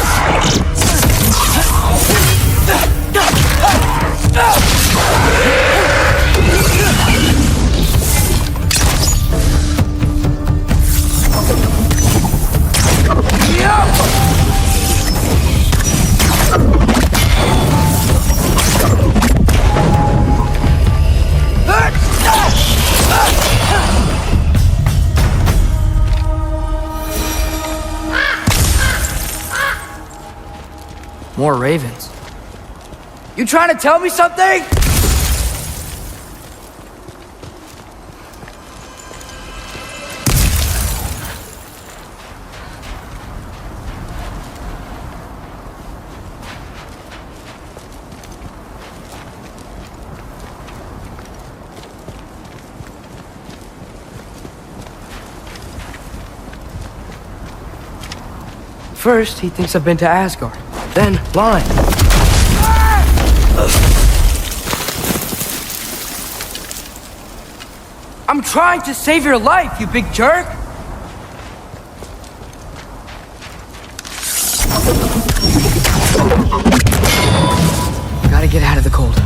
More ravens. You trying to tell me something? First, he thinks I've been to Asgard. Then, blind. I'm trying to save your life, you big jerk! Gotta get out of the cold.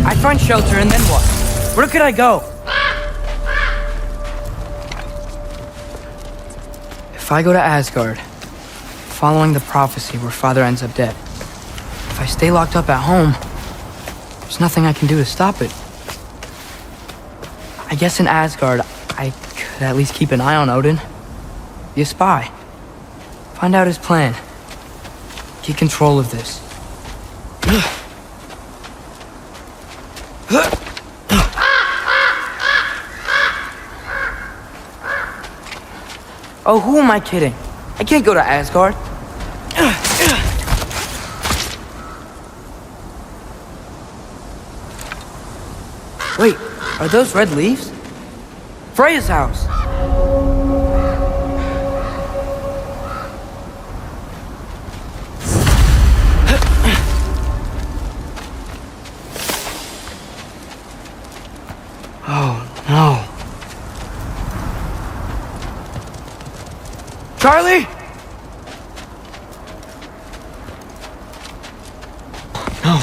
I'd find shelter and then what? Where could I go? If I go to Asgard, following the prophecy where Father ends up dead, if I stay locked up at home, there's nothing I can do to stop it. I guess in Asgard, I could at least keep an eye on Odin. Be a spy. Find out his plan. Get control of this. Oh, who am I kidding? I can't go to Asgard. Are those red leaves? Freya's house! Oh, no. Charlie! No.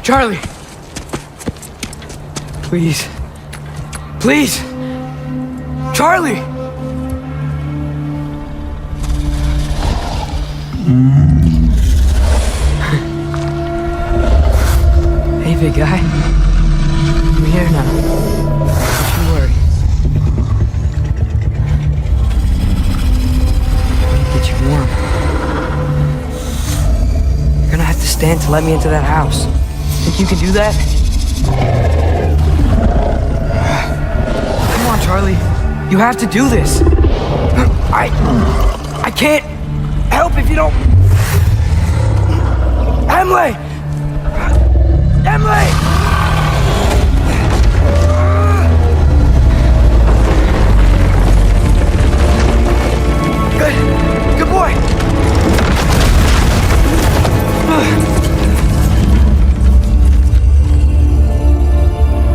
Charlie! Please. Please! Charlie! Hey, big guy. I'm here now. Don't you worry. Let me get you warm. You're gonna have to stand to let me into that house. Think you can do that? Come on, Charlie. You have to do this. I can't help if you don't. Emily! Emily! Good boy!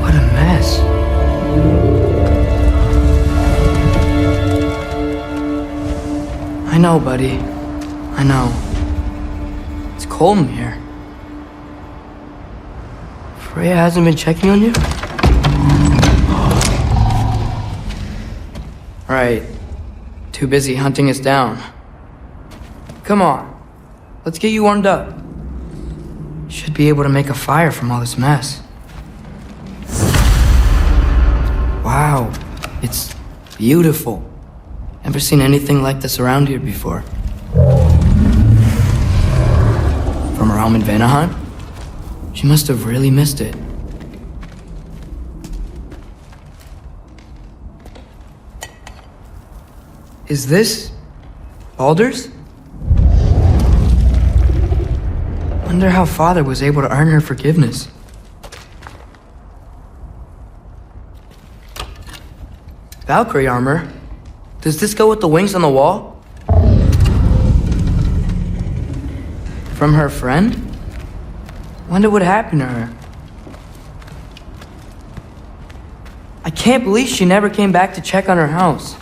What a mess. I know, buddy. I know. It's cold in here. Freya hasn't been checking on you? Right. Too busy hunting us down. Come on. Let's get you warmed up. Should be able to make a fire from all this mess. Wow. It's beautiful. Never seen anything like this around here before. From her home in Vanaheim? She must have really missed it. Is this Baldur's? Wonder how Father was able to earn her forgiveness. Valkyrie armor? Does this go with the wings on the wall? From her friend? Wonder what happened to her. I can't believe she never came back to check on her house.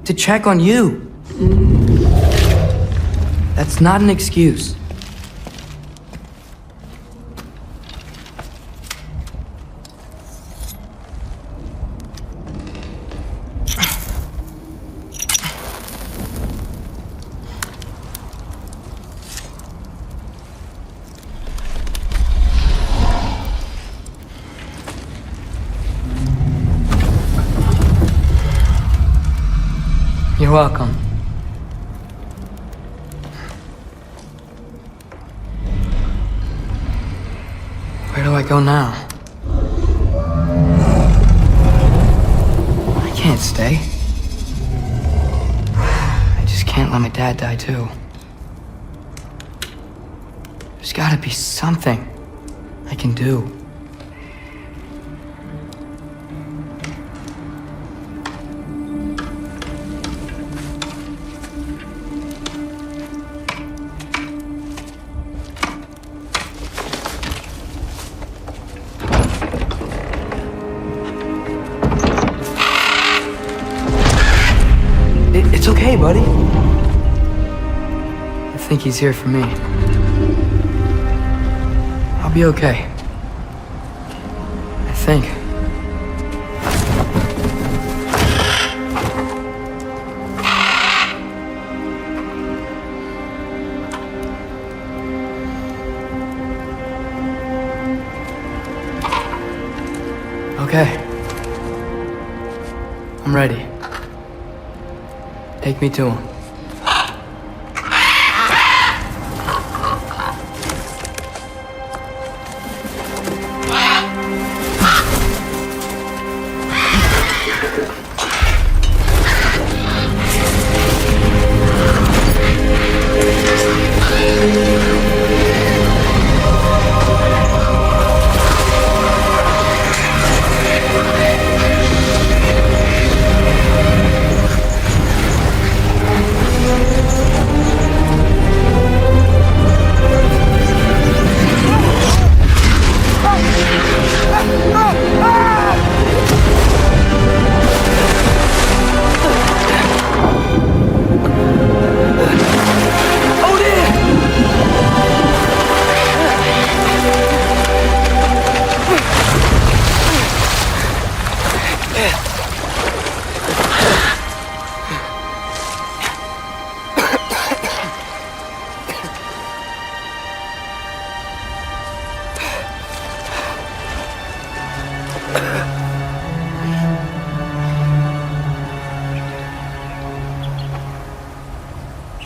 To check on you. That's not an excuse. You're welcome. Where do I go now? I can't stay. I just can't let my dad die too. There's gotta be something I can do. It's okay, buddy. I think he's here for me. I'll be okay. I think. Okay. I'm ready. Take me to him.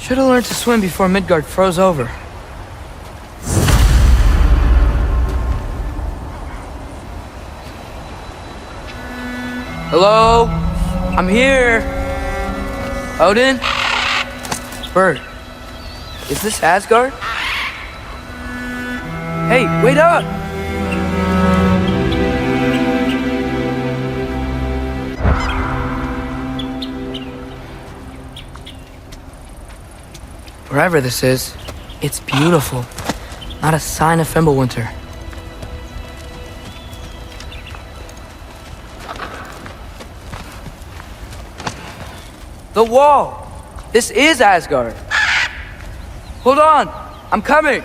Should have learned to swim before Midgard froze over. Hello? I'm here. Odin? Bird. Is this Asgard? Hey, wait up! Wherever this is, it's beautiful. Not a sign of Fimbulwinter. The wall! This is Asgard! Hold on! I'm coming!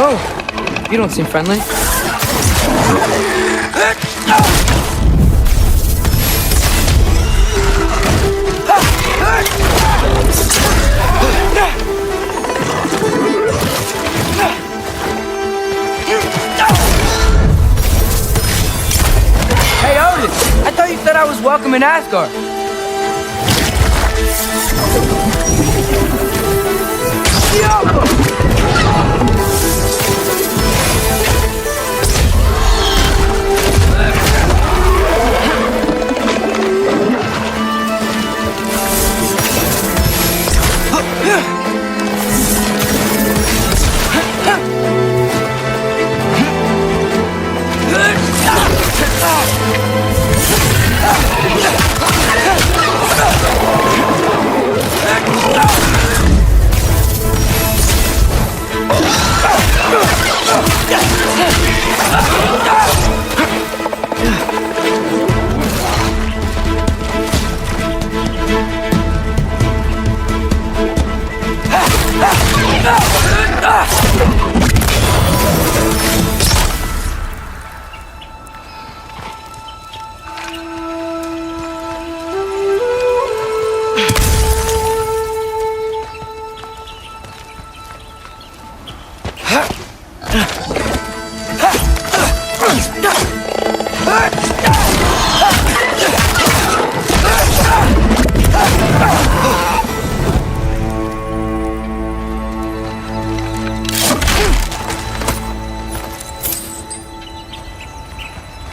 Oh, you don't seem friendly. Hey, Odin! I thought you said I was welcome in Asgard.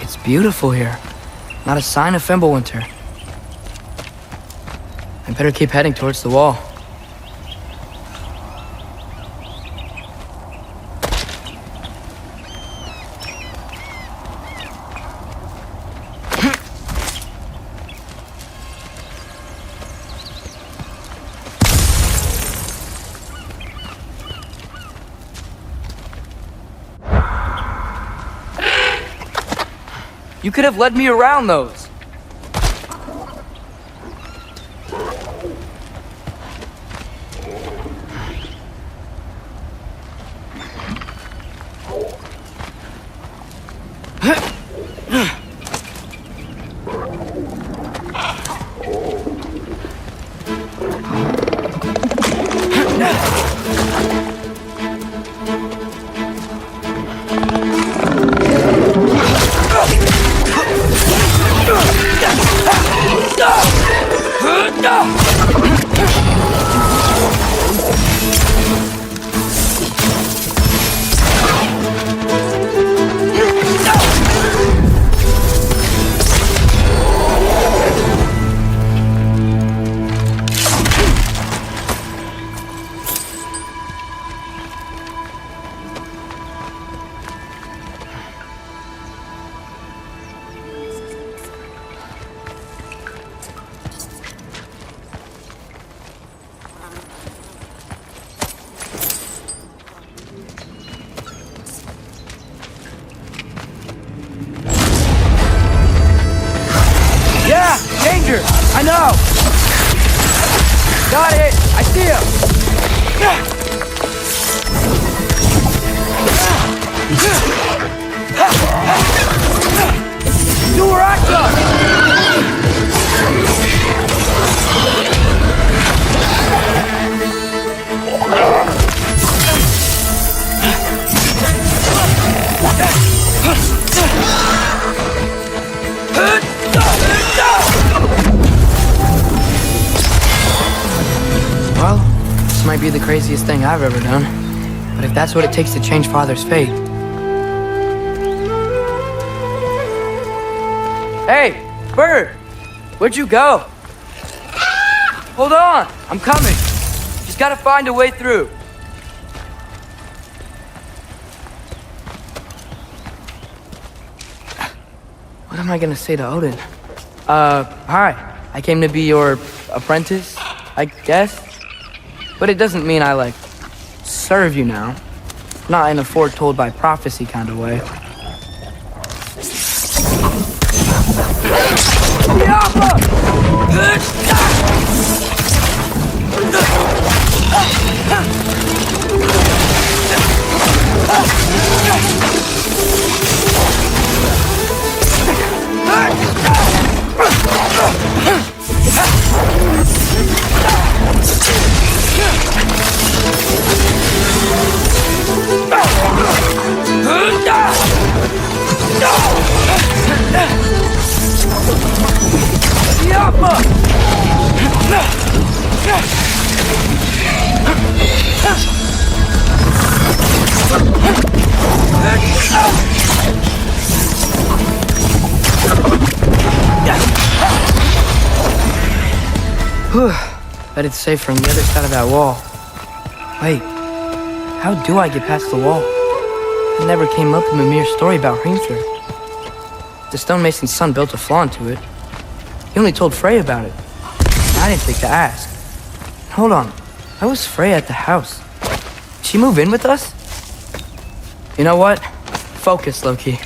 It's beautiful here. Not a sign of Fimbulwinter. I better keep heading towards the wall. You could have led me around those. Yeah! Danger! I know! Got it! I see him! Do where I come! This might be the craziest thing I've ever done. But if that's what it takes to change Father's fate... Hey, Bird! Where'd you go? Hold on! I'm coming! Just gotta find a way through. What am I gonna say to Odin? Hi. I came to be your apprentice, I guess? But it doesn't mean I, like, serve you now. Not in a foretold by prophecy kind of way. Bet it's safe from the other side of that wall. Wait, how do I get past the wall? It never came up in Mimir's story about Hrimthur. The stonemason's son built a flaw into it. He only told Frey about it. I didn't think to ask. Hold on, how was Frey at the house? Did she move in with us? You know what? Focus, Loki.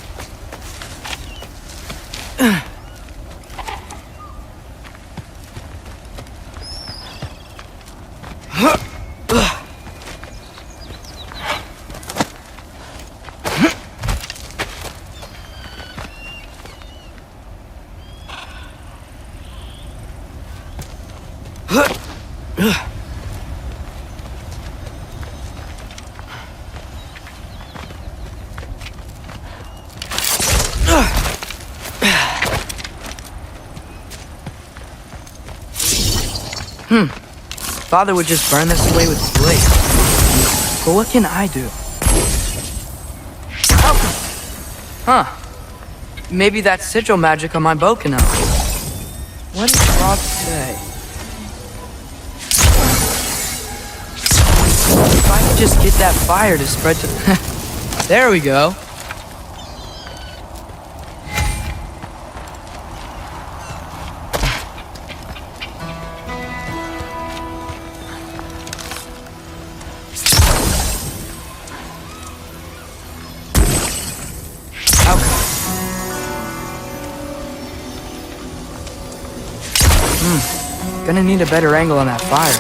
Father would just burn this away with his blade. But what can I do? Huh. Maybe that sigil magic on my bow can help. What did Rob say? If I could just get that fire to spread to... There we go. Gonna need a better angle on that fire.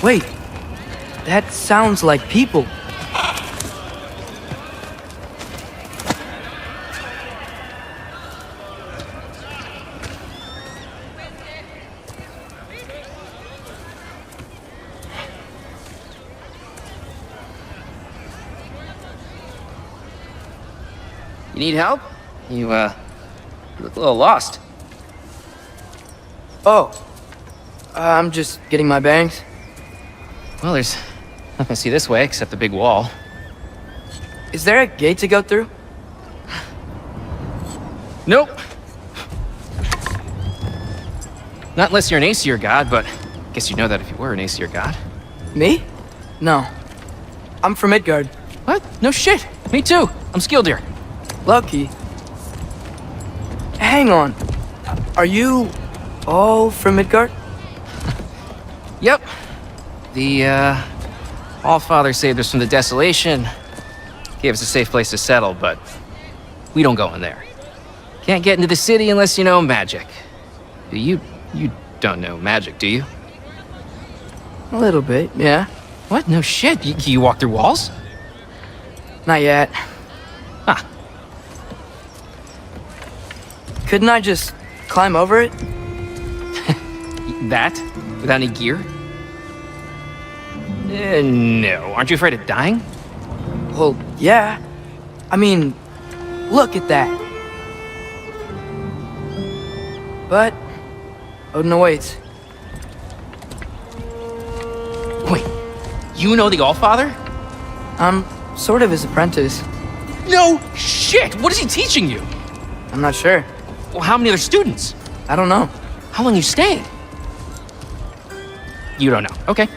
Wait, that sounds like people. You need help? You look a little lost. Oh. I'm just getting my bearings. Well, there's nothing to see this way except the big wall. Is there a gate to go through? Nope. Not unless you're an Aesir god, but I guess you'd know that if you were an Aesir god. Me? No. I'm from Midgard. What? No shit. Me too. I'm Skildir. Lucky. Hang on. Are you all from Midgard? Yep. The, Allfather saved us from the desolation. Gave us a safe place to settle, but we don't go in there. Can't get into the city unless you know magic. You don't know magic, do you? A little bit, yeah. What? No shit. You walk through walls? Not yet. Huh. Couldn't I just climb over it? That? Without any gear? No. Aren't you afraid of dying? Well, yeah. I mean, look at that. But Odin awaits. Wait, you know the Allfather? I'm sort of his apprentice. No shit! What is he teaching you? I'm not sure. Well, how many other students? I don't know. How long you stayed? You don't know. Okay.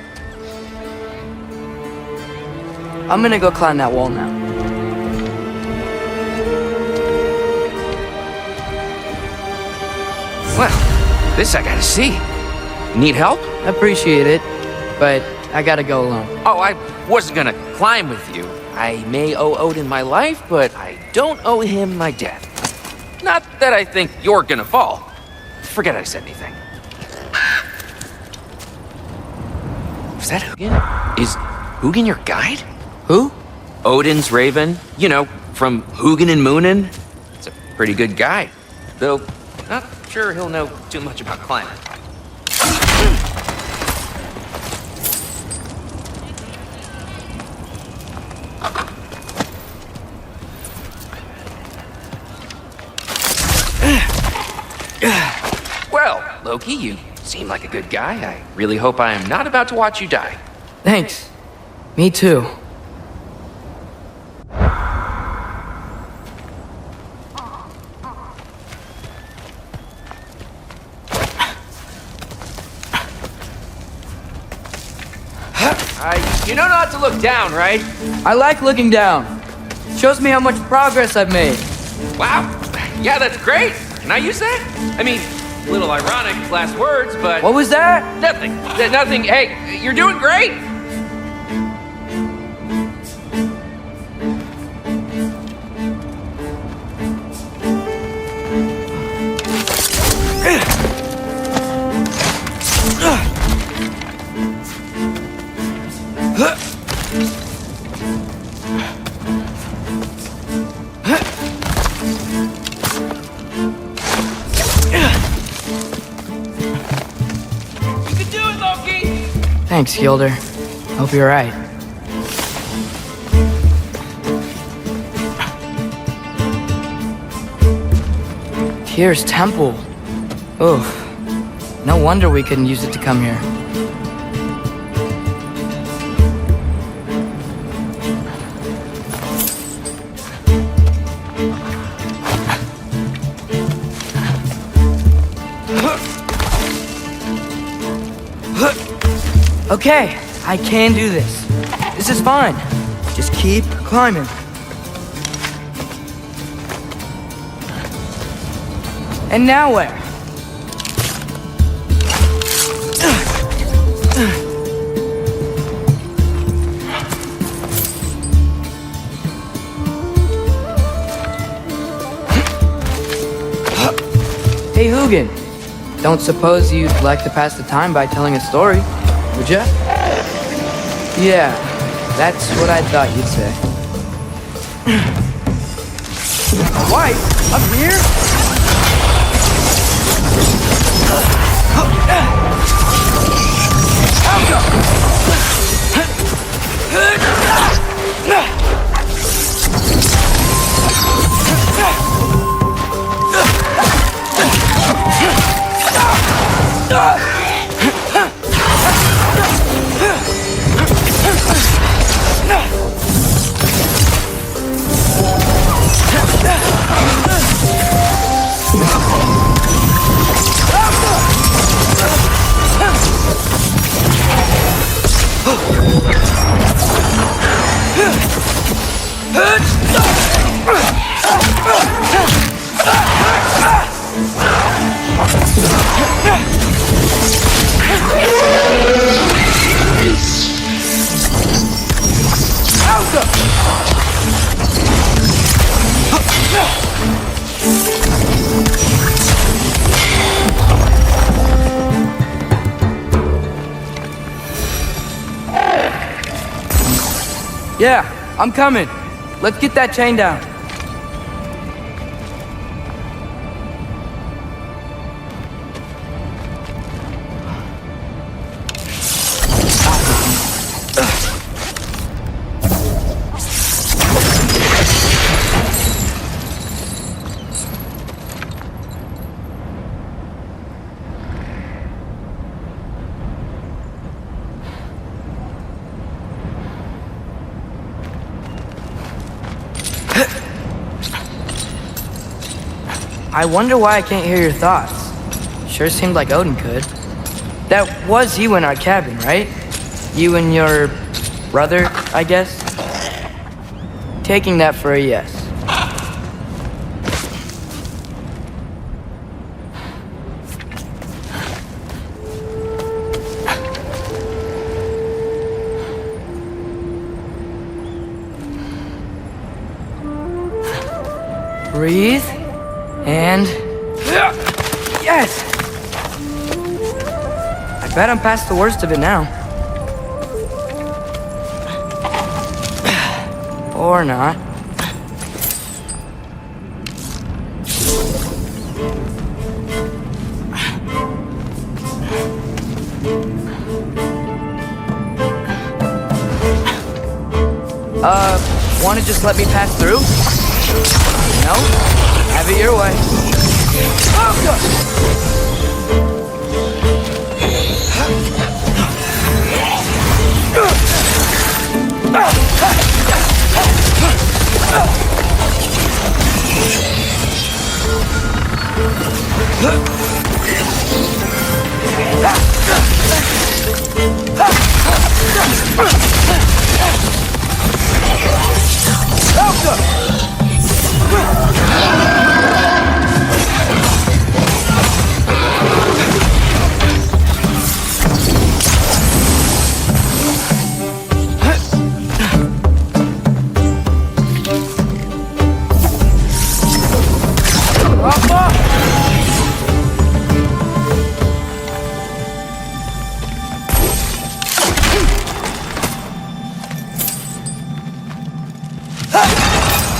I'm gonna go climb that wall now. Well, this I gotta see. Need help? Appreciate it, but I gotta go alone. Oh, I wasn't gonna climb with you. I may owe Odin my life, but I don't owe him my death. Not that I think you're gonna fall. Forget I said anything. Was that Hugin? Is Hugin your guide? Who? Odin's raven. You know, from Hugin and Moonin. It's a pretty good guide. Though, not sure he'll know too much about climbing. Well, Loki, you seem like a good guy. I really hope I am not about to watch you die. Thanks. Me too. You know not to look down, right? I like looking down. Shows me how much progress I've made. Wow. Yeah, that's great. Can I use that? I mean, a little ironic last words, but... What was that? Nothing. Nothing. Hey, you're doing great. Thanks, Gilder. Hope you're right. Tyr's temple. Oof. No wonder we couldn't use it to come here. Okay, I can do this. This is fine. Just keep climbing. And now where? Hey, Hugin. Don't suppose you'd like to pass the time by telling a story, would ya? Yeah, that's what I thought you'd say. Why? Up here? Yeah, I'm coming. Let's get that chain down. I wonder why I can't hear your thoughts. Sure seemed like Odin could. That was you in our cabin, right? You and your brother, I guess? Taking that for a yes. Breathe. And... Yes! I bet I'm past the worst of it now. Or not. Wanna just let me pass through? No? Have it your way.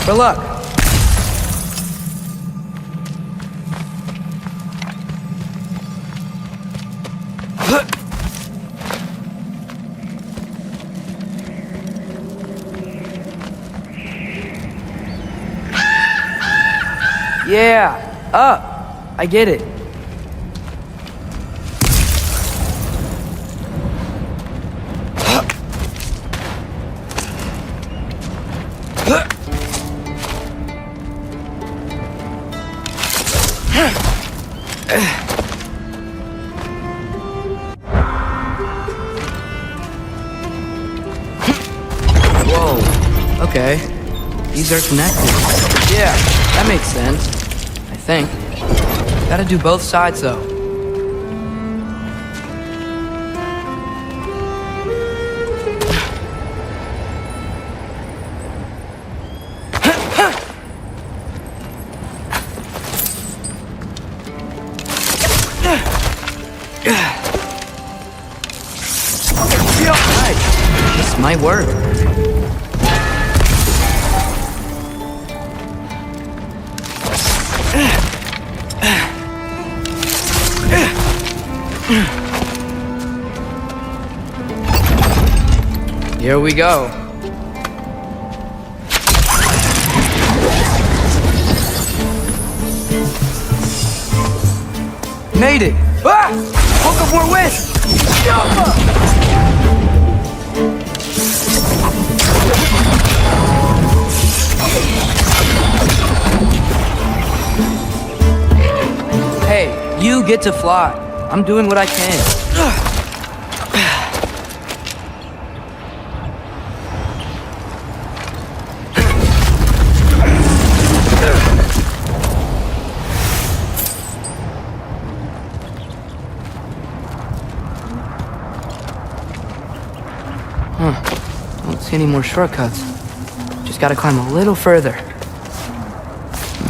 For luck. Yeah, up. I get it. Whoa, okay. These are connected. Yeah, that makes sense. I think. Gotta do both sides, though. This might work. Here we go. Made it! Ah! Hook up more wind! Hey, you get to fly. I'm doing what I can. any more shortcuts. Just gotta climb a little further.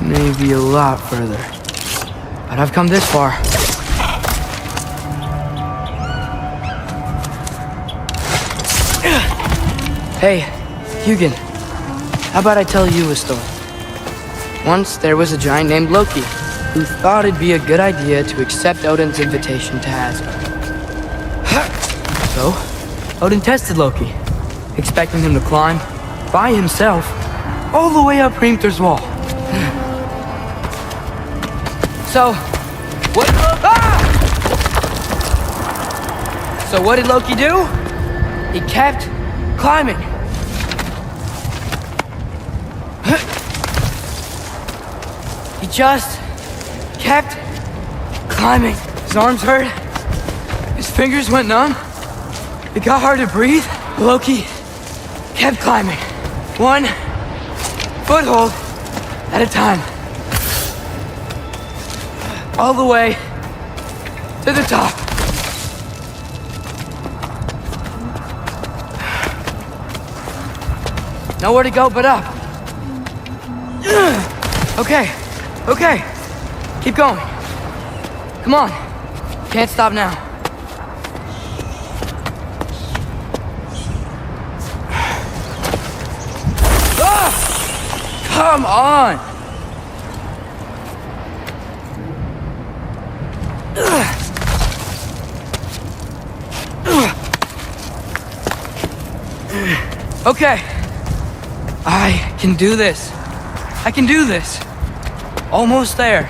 Maybe a lot further. But I've come this far. Hey, Hugin. How about I tell you a story? Once there was a giant named Loki who thought it'd be a good idea to accept Odin's invitation to Asgard. So, Odin tested Loki, expecting him to climb by himself all the way up Hrimthur's wall. So, what did Loki do? He kept climbing. He just kept climbing. His arms hurt. His fingers went numb. It got hard to breathe. Loki kept climbing. One foothold at a time. All the way to the top. Nowhere to go but up. Okay. Keep going. Come on. Can't stop now. Come on! Okay. I can do this. I can do this. Almost there.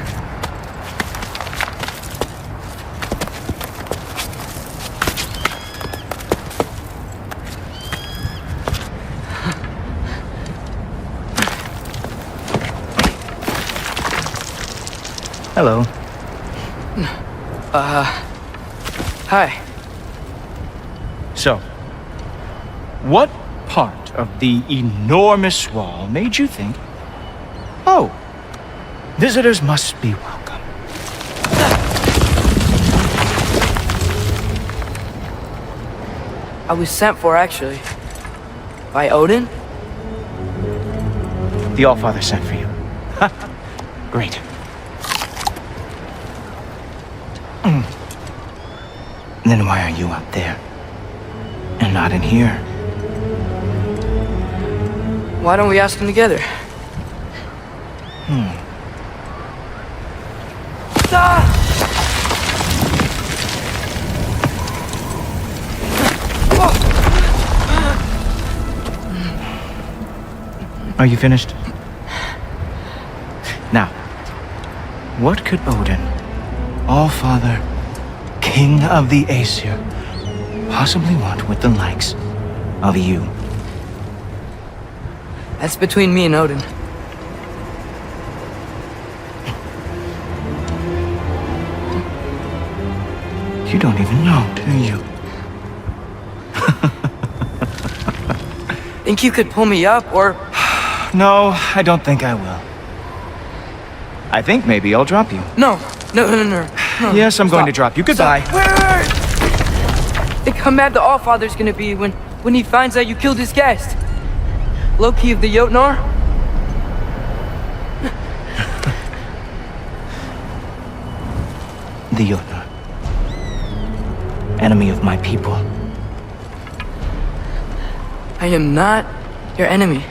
Hello. Hi. So, what part of the enormous wall made you think, oh, visitors must be welcome? I was sent for, actually. By Odin? The Allfather sent for you. Great. Then why are you up there? And not in here? Why don't we ask them together? Are you finished? Now, what could Odin, Allfather, King of the Aesir, possibly want with the likes of you? That's between me and Odin. You don't even know, do you? Think you could pull me up, or... No, I don't think I will. I think maybe I'll drop you. No. Yes, I'm going to drop you. Goodbye. Wait. Think how mad the Allfather's gonna be when he finds out you killed his guest. Loki of the Jotnar? The Jotnar. Enemy of my people. I am not your enemy.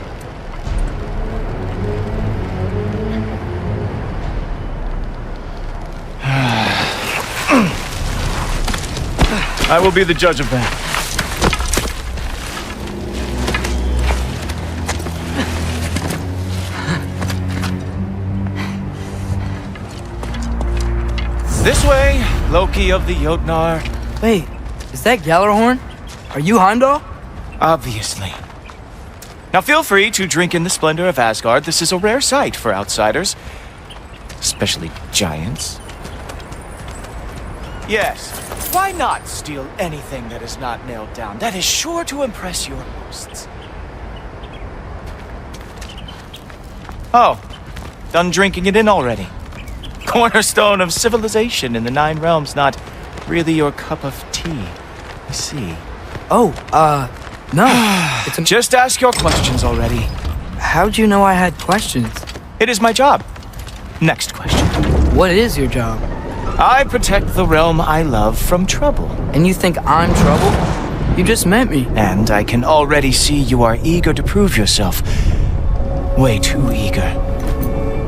I will be the judge of that. This way, Loki of the Jotnar. Wait, is that Gjallarhorn? Are you Heimdall? Obviously. Now feel free to drink in the splendor of Asgard. This is a rare sight for outsiders. Especially giants. Yes, why not steal anything that is not nailed down? That is sure to impress your hosts. Oh, done drinking it in already. Cornerstone of civilization in the Nine Realms, not really your cup of tea. I see. Oh, No, it's Just ask your questions already. How'd you know I had questions? It is my job. Next question. What is your job? I protect the realm I love from trouble. And you think I'm trouble? You just met me. And I can already see you are eager to prove yourself. Way too eager.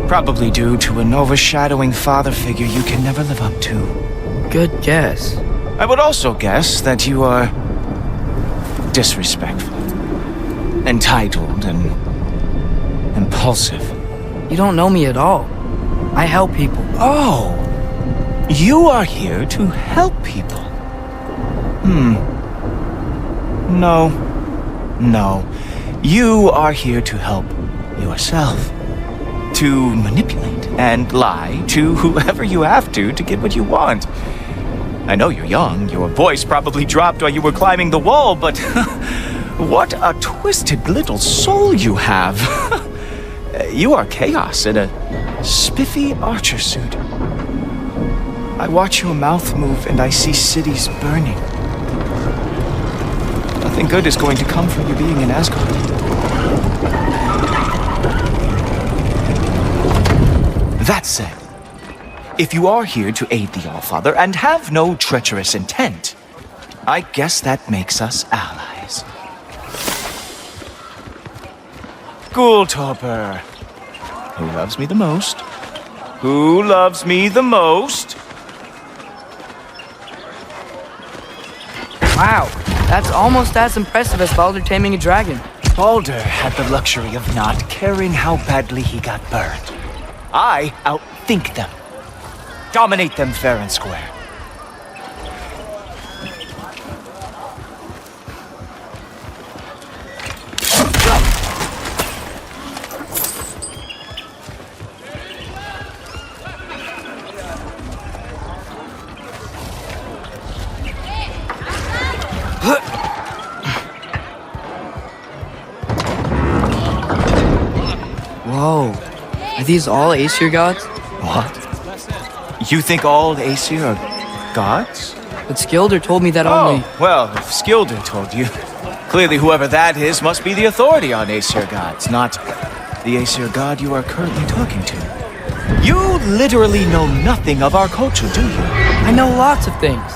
Probably due to an overshadowing father figure you can never live up to. Good guess. I would also guess that you are disrespectful, entitled, and impulsive. You don't know me at all. I help people. Oh, you are here to help people. No. You are here to help yourself. To manipulate and lie to whoever you have to get what you want. I know you're young. Your voice probably dropped while you were climbing the wall, but what a twisted little soul you have. You are chaos in a spiffy archer suit. I watch your mouth move and I see cities burning. Nothing good is going to come from you being in Asgard. That said, if you are here to aid the Allfather and have no treacherous intent, I guess that makes us allies. Ghoultorper. Who loves me the most? Who loves me the most? Wow, that's almost as impressive as Baldur taming a dragon. Baldur had the luxury of not caring how badly he got burned. I outthink them. Dominate them fair and square. Whoa. Are these all Aesir gods? What? You think all Aesir are gods? But Skilder told me that only... Oh, well, if Skilder told you, clearly whoever that is must be the authority on Aesir gods, not the Aesir god you are currently talking to. You literally know nothing of our culture, do you? I know lots of things.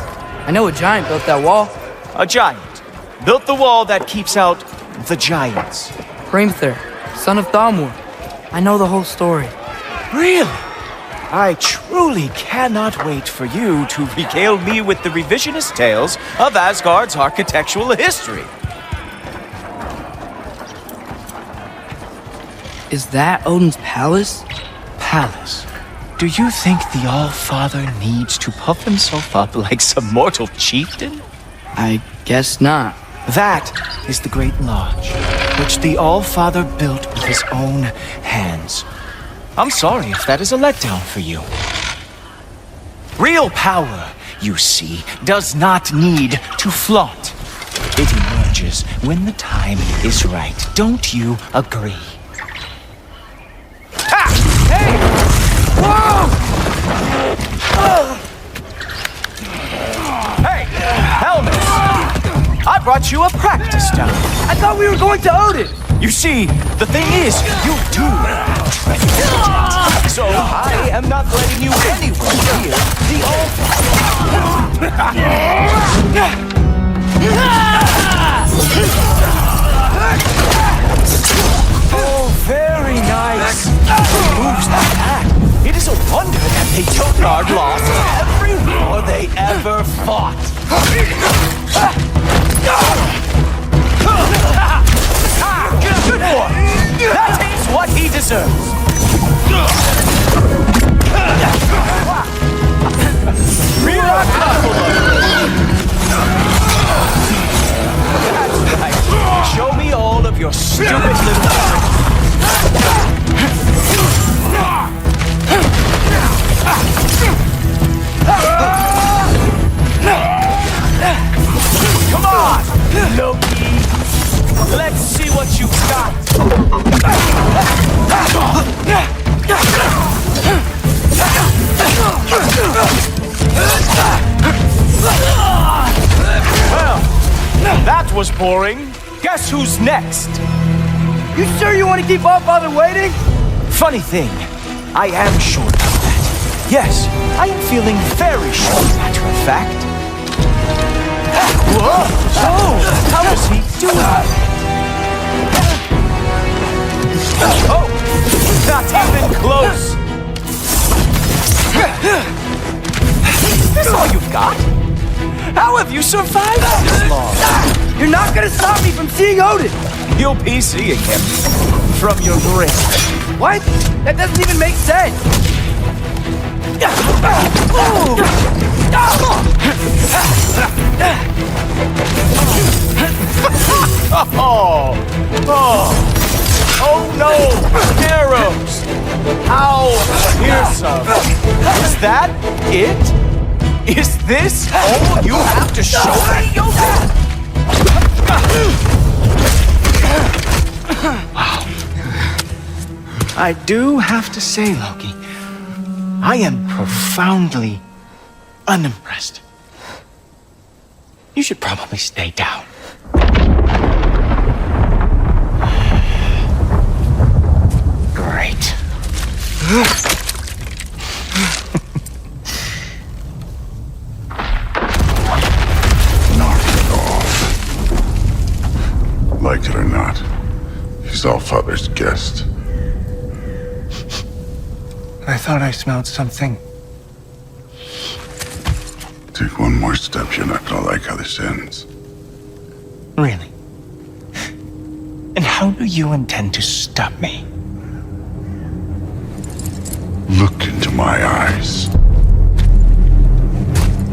I know a giant built that wall. A giant built the wall that keeps out the giants. Hrimthur, son of Thamur. I know the whole story. Really? I truly cannot wait for you to regale me with the revisionist tales of Asgard's architectural history. Is that Odin's palace? Palace? Do you think the All-Father needs to puff himself up like some mortal chieftain? I guess not. That is the Great Lodge, which the All-Father built with his own hands. I'm sorry if that is a letdown for you. Real power, you see, does not need to flaunt. It emerges when the time is right. Don't you agree? Ha! Hey! Whoa! Hey! Helmet! I brought you a practice down. I thought we were going to Odin! You see, the thing is, you do so I am not letting you anywhere near the Oh, very nice. Moves like that. It is a wonder that they Totard lost every war they ever fought. Good boy. That is what he deserves. That's right. Show me all of your stupid little Come on, Loki. Let's see what you've got. Well, that was boring. Guess who's next? You sure you want to keep Allfather waiting? Funny thing, I am sure about that. Yes, I am feeling very sure, matter of fact. Whoa! Oh, how does he do that? Oh, not even close. Is this all you've got? How have you survived this long? You're not gonna stop me from seeing Odin! You'll be seeing him from your grave. What? That doesn't even make sense! Oh no! Arrows! How fearsome! Is that it? Is this all you have to show me, Yoga? Wow. I do have to say, Loki, I am profoundly unimpressed. You should probably stay down. Great. Like it or not, he's Allfather's guest. I thought I smelled something. Take one more step, you're not gonna like how this ends. Really? And how do you intend to stop me? Look into my eyes.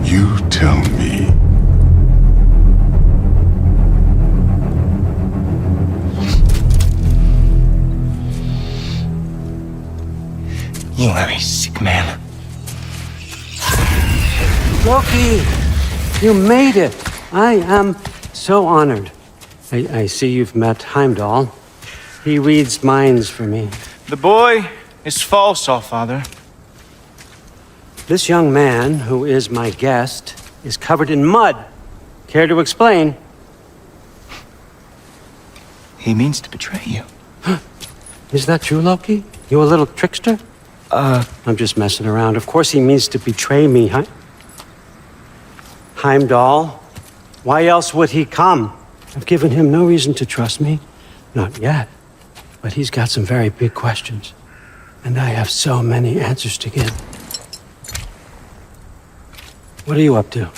You tell me. You are a sick man. Loki, you made it. I am so honored. I see you've met Heimdall. He reads minds for me. The boy is false, Allfather. This young man, who is my guest, is covered in mud. Care to explain? He means to betray you. Is that true, Loki? You a little trickster? I'm just messing around. Of course he means to betray me, huh? Heimdall? Why else would he come? I've given him no reason to trust me. Not yet. But he's got some very big questions. And I have so many answers to give. What are you up to?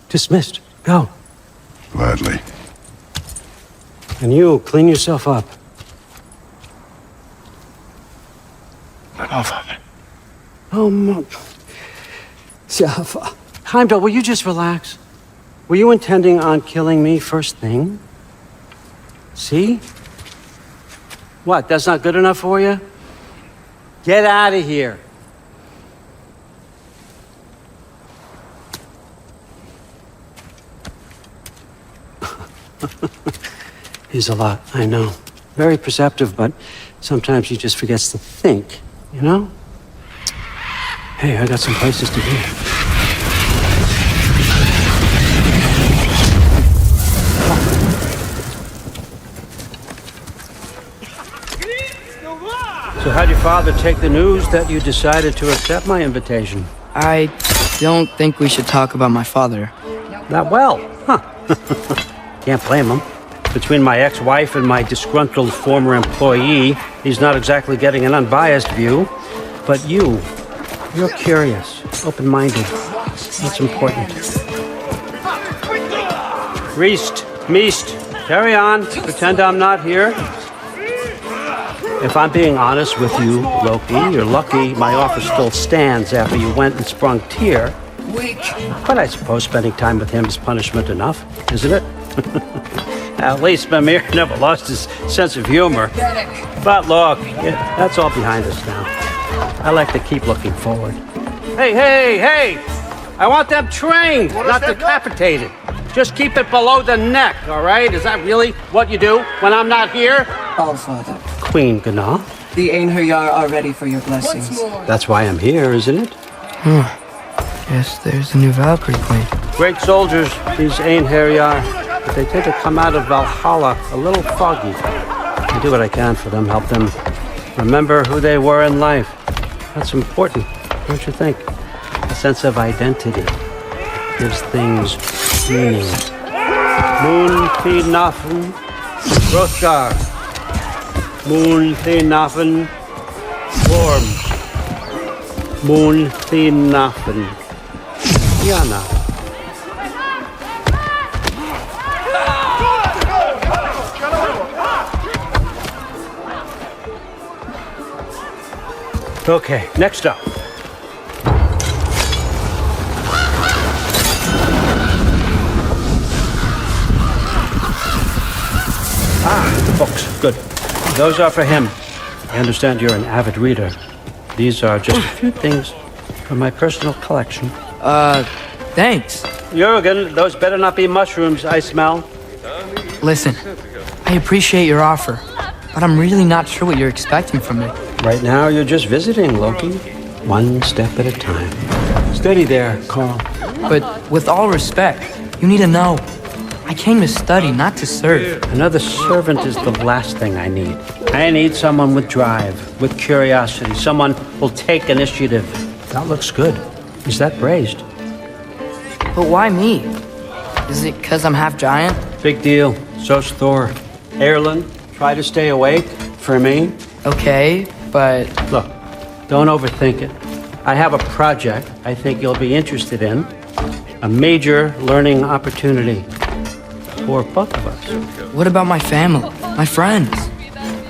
Dismissed. Go. Gladly. And you, clean yourself up. But Allfather. Oh, Heimdall, will you just relax? Were you intending on killing me first thing? See? What, that's not good enough for you? Get out of here. He's a lot, I know. Very perceptive, but sometimes he just forgets to think, you know? Hey, I got some places to be. So how'd your father take the news that you decided to accept my invitation? I don't think we should talk about my father. Not well, huh? Can't blame him. Between my ex-wife and my disgruntled former employee, he's not exactly getting an unbiased view. But you're curious, open-minded. That's important. Meest, carry on. Pretend I'm not here. If I'm being honest with you, Loki, you're lucky my offer still stands after you went and sprung Tyr. But I suppose spending time with him is punishment enough, isn't it? At least Mimir never lost his sense of humor. But look, that's all behind us now. I like to keep looking forward. Hey! I want them trained, not decapitated. Just keep it below the neck, all right? Is that really what you do when I'm not here? Allfather, Queen Gná. the Einherjar are ready for your blessings. That's why I'm here, isn't it? Guess there's a new Valkyrie queen. Great soldiers, these Einherjar. but they tend to come out of Valhalla a little foggy. I do what I can for them, help them remember who they were in life. That's important, don't you think? A sense of identity gives things meaning. Moon thi nafen, Rothgar. Moon thi nafen, Worm. Moon thi nafen, Yana. Okay, next up. The books. Good. Those are for him. I understand you're an avid reader. These are just a few things from my personal collection. Thanks. Jurgen, those better not be mushrooms I smell. Listen, I appreciate your offer, but I'm really not sure what you're expecting from me. Right now, you're just visiting, Loki. One step at a time. Steady there, Carl. But with all respect, you need to know, I came to study, not to serve. Another servant is the last thing I need. I need someone with drive, with curiosity, someone who'll take initiative. That looks good. Is that praised? But why me? Is it because I'm half giant? Big deal. So's Thor. Erlen, try to stay awake for me. Okay, but... Look, don't overthink it. I have a project I think you'll be interested in. A major learning opportunity for both of us. What about my family? My friends?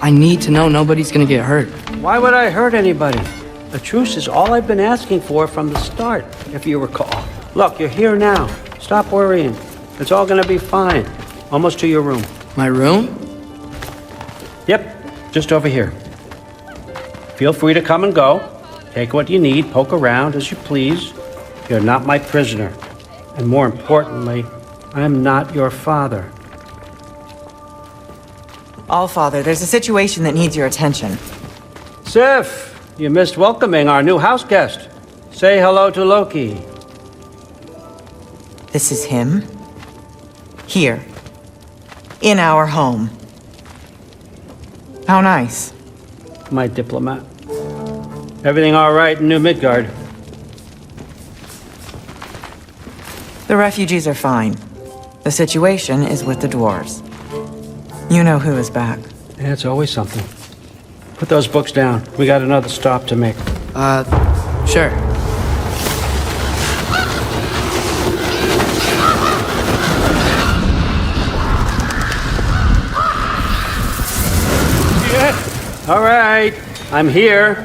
I need to know nobody's gonna get hurt. Why would I hurt anybody? A truce is all I've been asking for from the start, if you recall. Look, you're here now. Stop worrying. It's all gonna be fine. Almost to your room. My room? Yep, just over here. Feel free to come and go. Take what you need, poke around as you please. You're not my prisoner. And more importantly, I'm not your father. Allfather, there's a situation that needs your attention. Sif, you missed welcoming our new house guest. Say hello to Loki. This is him? Here. In our home. How nice. My diplomat. Everything all right in New Midgard? The refugees are fine. The situation is with the dwarves. You know who is back. Yeah, it's always something. Put those books down. We got another stop to make. Sure. Yeah. All right. I'm here.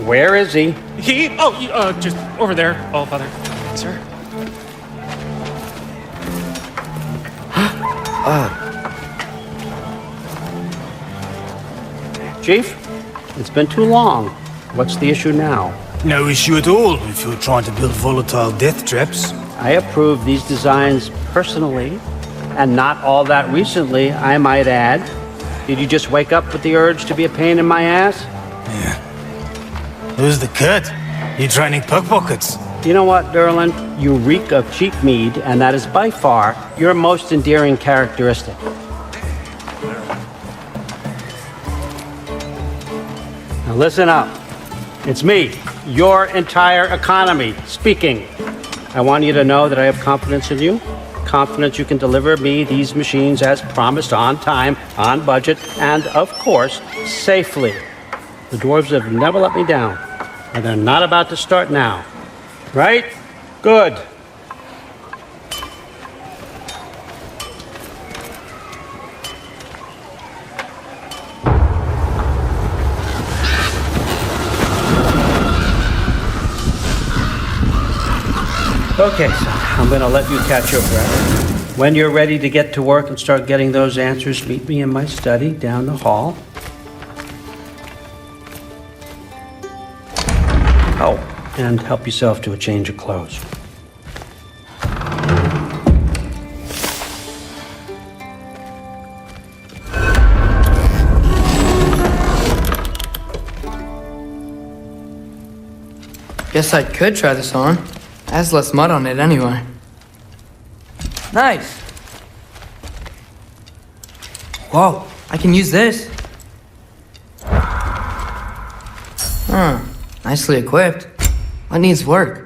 Where is he? Just over there, Allfather. Sir. Chief, it's been too long. What's the issue now? No issue at all if you're trying to build volatile death traps. I approve these designs personally, and not all that recently, I might add. Did you just wake up with the urge to be a pain in my ass? Yeah. Who's the cut? You training pickpockets? You know what, Derlin? You reek of cheap mead, and that is by far your most endearing characteristic. Now listen up. It's me, your entire economy, speaking. I want you to know that I have confidence in you. Confidence you can deliver me these machines as promised, on time, on budget, and of course, safely. The dwarves have never let me down, and they're not about to start now. Right? Good. Okay, so I'm gonna let you catch your breath. When you're ready to get to work and start getting those answers, meet me in my study down the hall. Oh, and help yourself to a change of clothes. Guess I could try this on. Has less mud on it anyway. Nice. Whoa, I can use this. Nicely equipped. What needs work?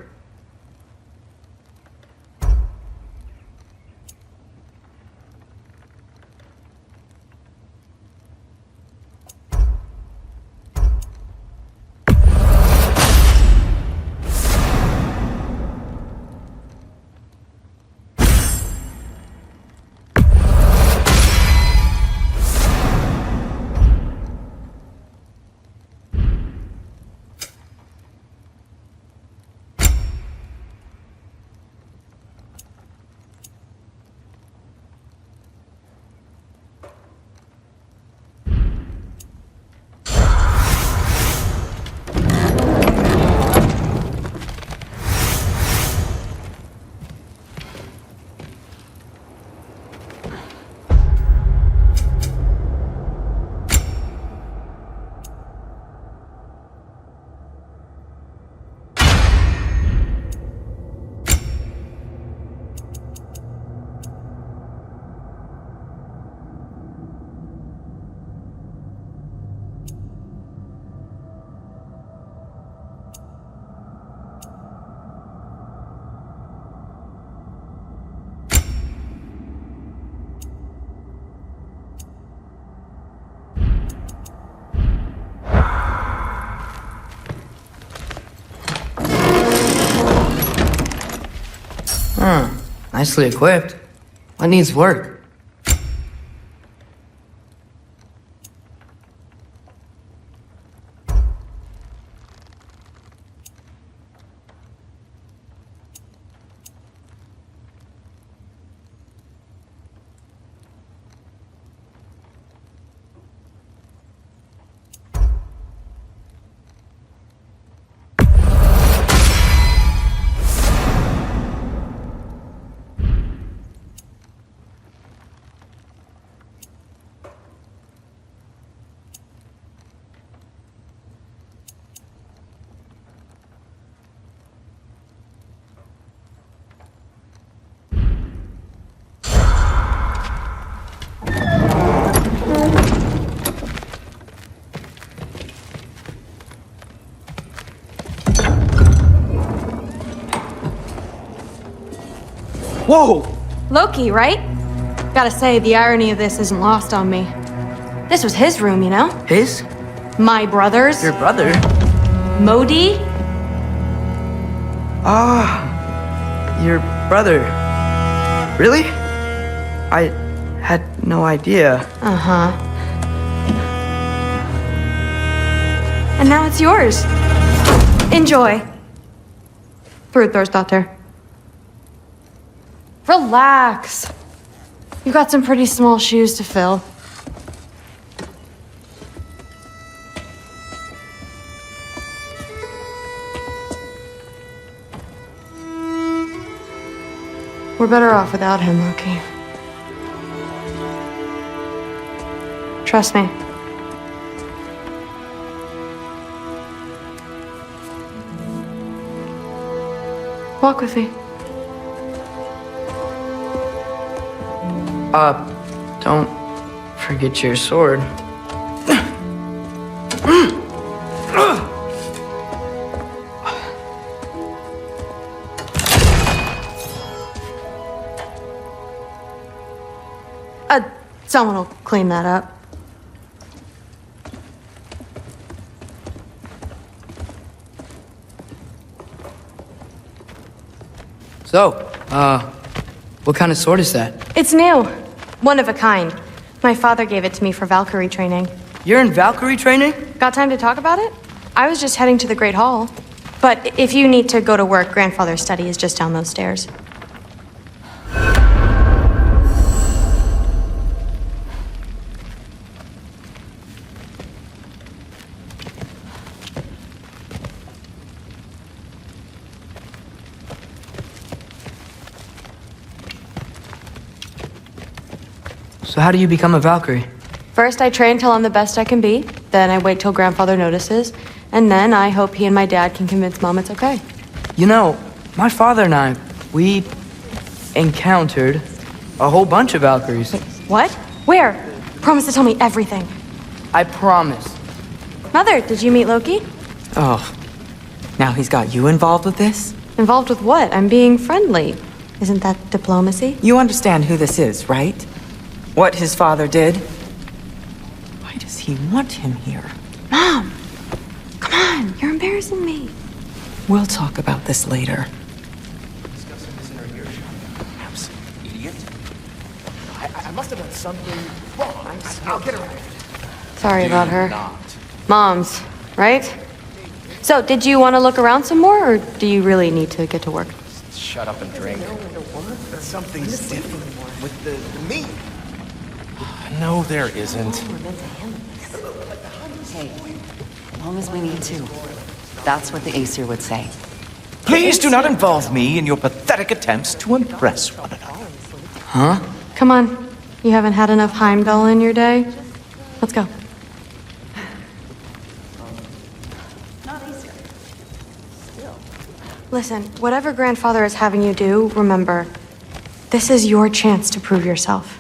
Nicely equipped. What needs work? Whoa! Loki, right? Gotta say, the irony of this isn't lost on me. This was his room, you know? His? My brother's. Your brother? Modi? Ah, your brother. Really? I had no idea. Uh-huh. And now it's yours. Enjoy. Daughter. Relax. You've got some pretty small shoes to fill. We're better off without him, Loki. Trust me. Walk with me. Don't forget your sword. Someone will clean that up. So, what kind of sword is that? It's new. One of a kind. My father gave it to me for Valkyrie training. You're in Valkyrie training? Got time to talk about it? I was just heading to the Great Hall. But if you need to go to work, Grandfather's study is just down those stairs. So how do you become a Valkyrie? First, I train till I'm the best I can be. Then I wait till Grandfather notices. And then I hope he and my dad can convince Mom it's okay. You know, my father and I, we encountered a whole bunch of Valkyries. What? Where? Promise to tell me everything. I promise. Mother, did you meet Loki? Oh, now he's got you involved with this? Involved with what? I'm being friendly. Isn't that diplomacy? You understand who this is, right? What his father did? Why does he want him here? Mom! Come on, you're embarrassing me. We'll talk about this later. Idiot. I must have done something wrong. I'll get around it. Sorry about her. Moms, right? So, did you want to look around some more, or do you really need to get to work? Shut up and drink. But something's different with the meat. No, there isn't. Hey, as long as we need to. That's what the Aesir would say. Please do not involve me in your pathetic attempts to impress one another. Huh? Come on. You haven't had enough Heimdall in your day? Let's go. Listen, whatever grandfather is having you do, remember, this is your chance to prove yourself.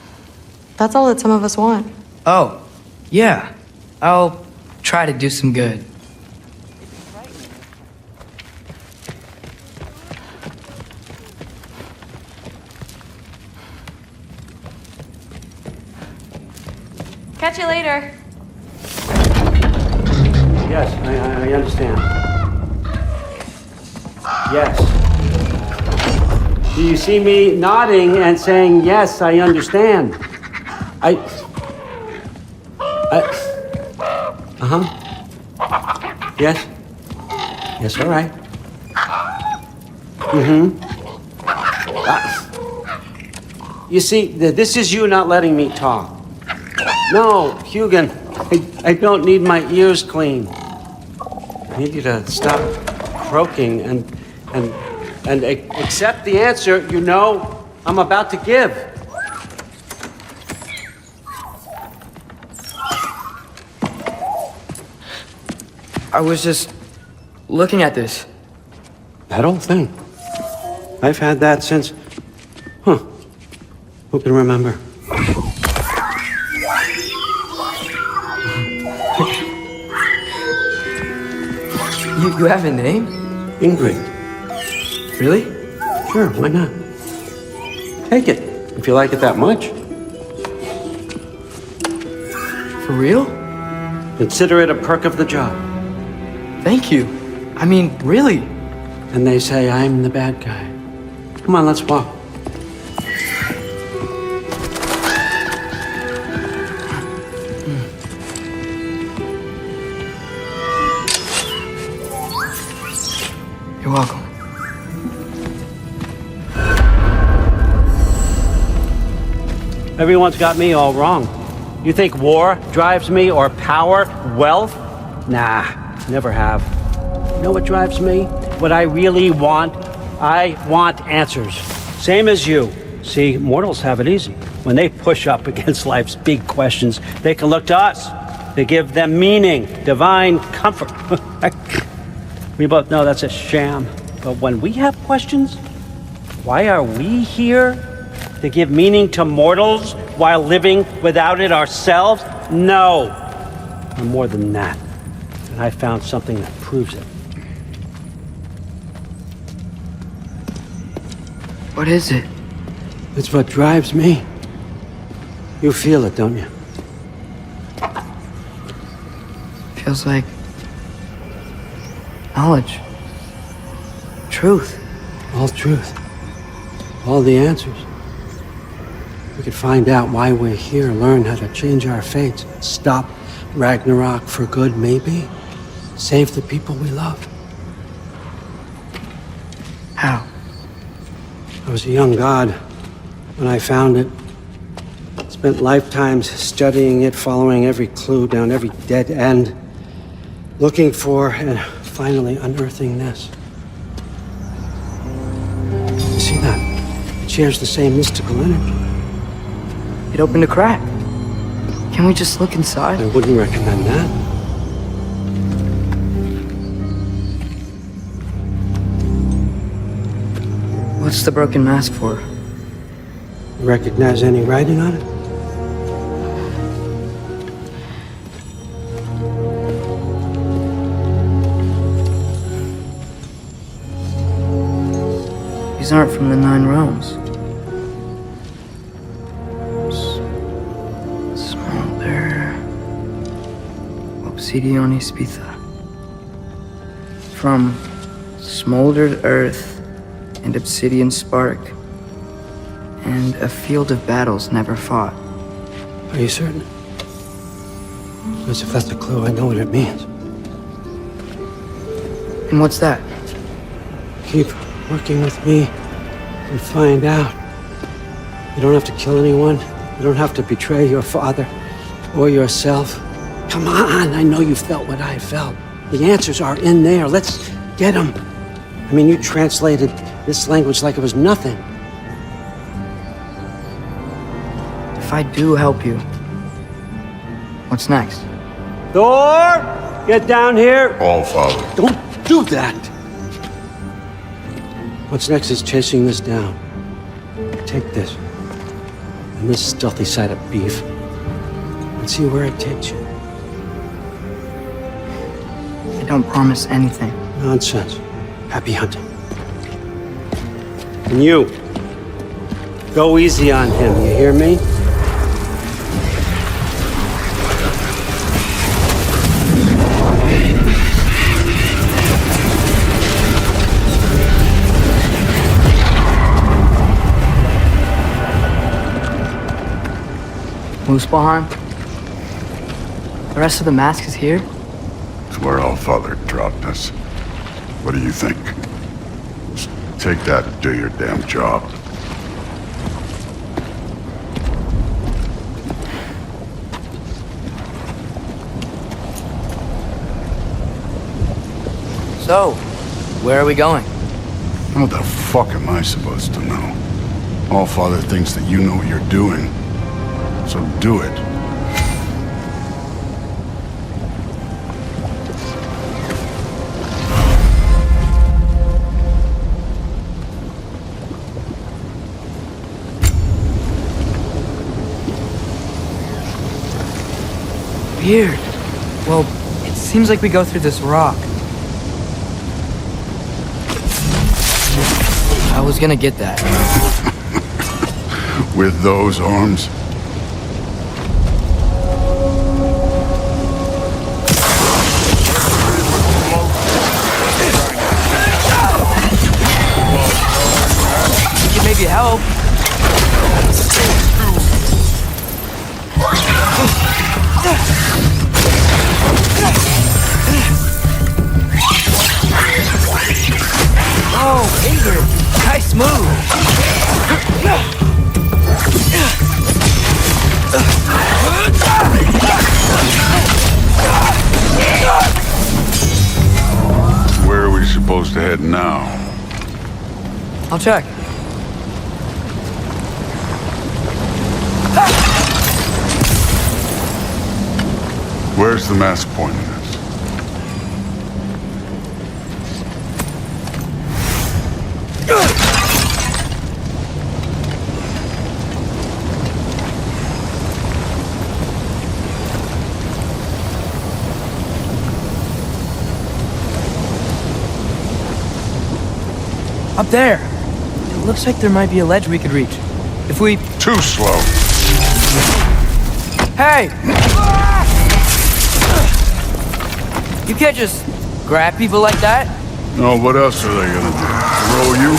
That's all that some of us want. Oh, yeah. I'll try to do some good. Catch you later. Yes, I understand. Yes. Do you see me nodding and saying, yes, I understand? Yes? Yes, all right. You see, this is you not letting me talk. No, Hugin, I don't need my ears clean. I need you to stop croaking and accept the answer you know I'm about to give. I was just looking at this. That old thing. I've had that since... Who can remember? You have a name? Ingrid. Really? Sure, why not? Take it, if you like it that much. For real? Consider it a perk of the job. Thank you. I mean, really. And they say I'm the bad guy. Come on, let's walk. You're welcome. Everyone's got me all wrong. You think war drives me, or power, wealth? Nah, never have. You know what drives me? What I really want? I want answers. Same as you. See, mortals have it easy. When they push up against life's big questions, they can look to us to give them meaning, divine comfort. We both know that's a sham. But when we have questions, why are we here? To give meaning to mortals while living without it ourselves? No. We're more than that. And I found something that proves it. What is it? It's what drives me. You feel it, don't you? Feels like knowledge. Truth. All truth. All the answers. We could find out why we're here, learn how to change our fates, stop Ragnarok for good, maybe. Save the people we love. How? I was a young god when I found it. Spent lifetimes studying it, following every clue down every dead end, looking for and finally unearthing this. You see that? It shares the same mystical energy. It opened a crack. Can we just look inside? I wouldn't recommend that. What's the broken mask for? You recognize any writing on it? These aren't from the Nine Realms. Smolder... Obsidione Spitha. From smoldered earth and obsidian spark, and a field of battles never fought. Are you certain? Because if that's a clue, I know what it means. And what's that? Keep working with me and find out. You don't have to kill anyone. You don't have to betray your father or yourself. Come on, I know you felt what I felt. The answers are in there. Let's get them. I mean, you translated this language like it was nothing. If I do help you, what's next? Thor! Get down here! All Father. Don't do that! What's next is chasing this down. Take this. And this stealthy side of beef. And see where it takes you. I don't promise anything. Nonsense. Happy hunting. And you, go easy on him, you hear me? Muspelheim? The rest of the mask is here? It's where All Father dropped us. What do you think? Just take that and do your damn job. So, where are we going? What the fuck am I supposed to know? All Father thinks that you know what you're doing. So do it. Weird. Well, it seems like we go through this rock. I was gonna get that. With those arms? Maybe help. Oh, Ingrid, nice move. Where are we supposed to head now? I'll check. Where's the mask pointing us? Up there. It looks like there might be a ledge we could reach. If we... Too slow. Hey! You can't just grab people like that. No, what else are they gonna do? Throw you?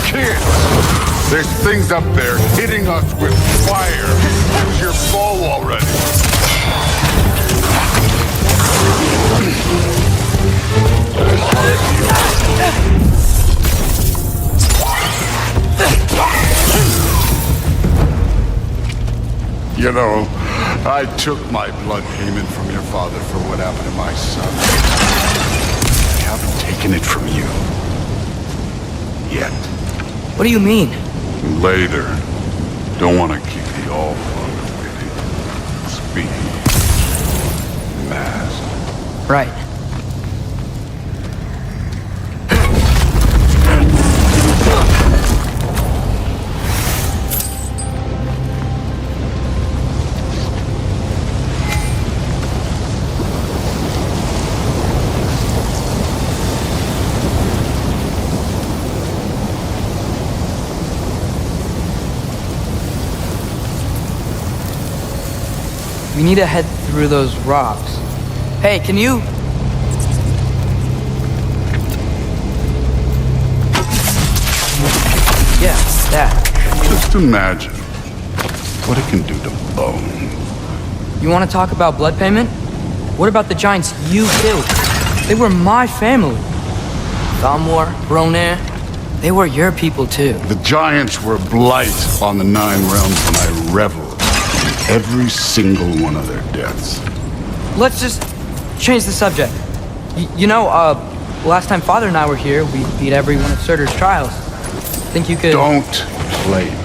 Kids! There's things up there hitting us with fire. Use your bow already. You know, I took my blood payment from your father for what happened to my son. I haven't taken it from you. Yet. What do you mean? Later. Don't want to keep the All-Father waiting. Speaking. Mask. Right. We need to head through those rocks. Hey, can you... Yeah, that. Just imagine what it can do to bone. You want to talk about blood payment? What about the giants you killed? They were my family. Thamor, Ronair, they were your people too. The giants were blight on the 9 realms, and I reveled in every single one of their deaths. Let's just change the subject. Last time Father and I were here, we beat every one of Surtur's trials. Think you could... Don't play me.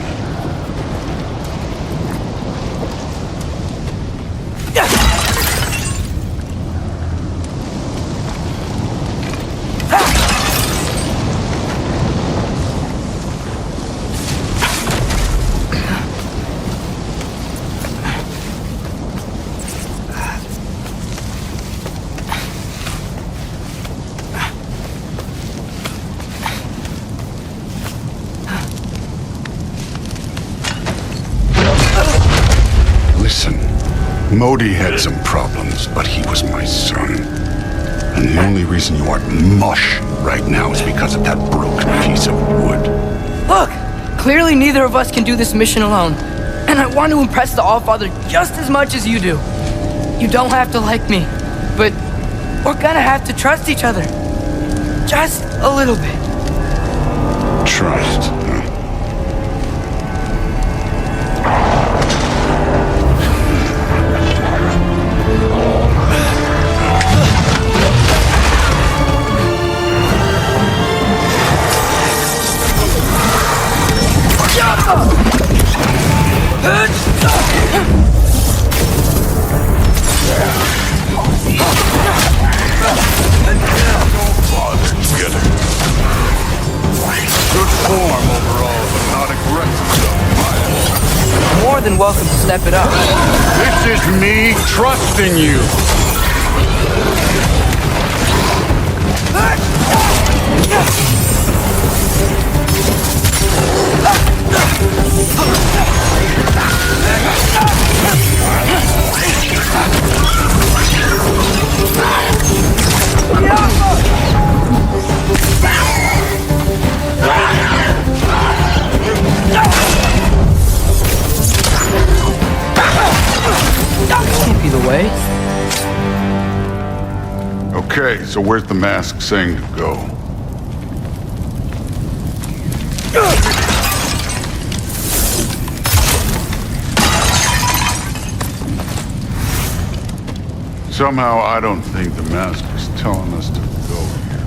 Listen, Modi had some problems, but he was my son. And the only reason you aren't mush right now is because of that broken piece of wood. Look! Clearly neither of us can do this mission alone. And I want to impress the Allfather just as much as you do. You don't have to like me, but we're gonna have to trust each other. Just a little bit. Trust, huh? Good form overall, but not aggressive. More than welcome to step it up. This is me trusting you. Can't be the way. Okay, so where's the mask saying to go? Somehow I don't think the mask is telling us to go here.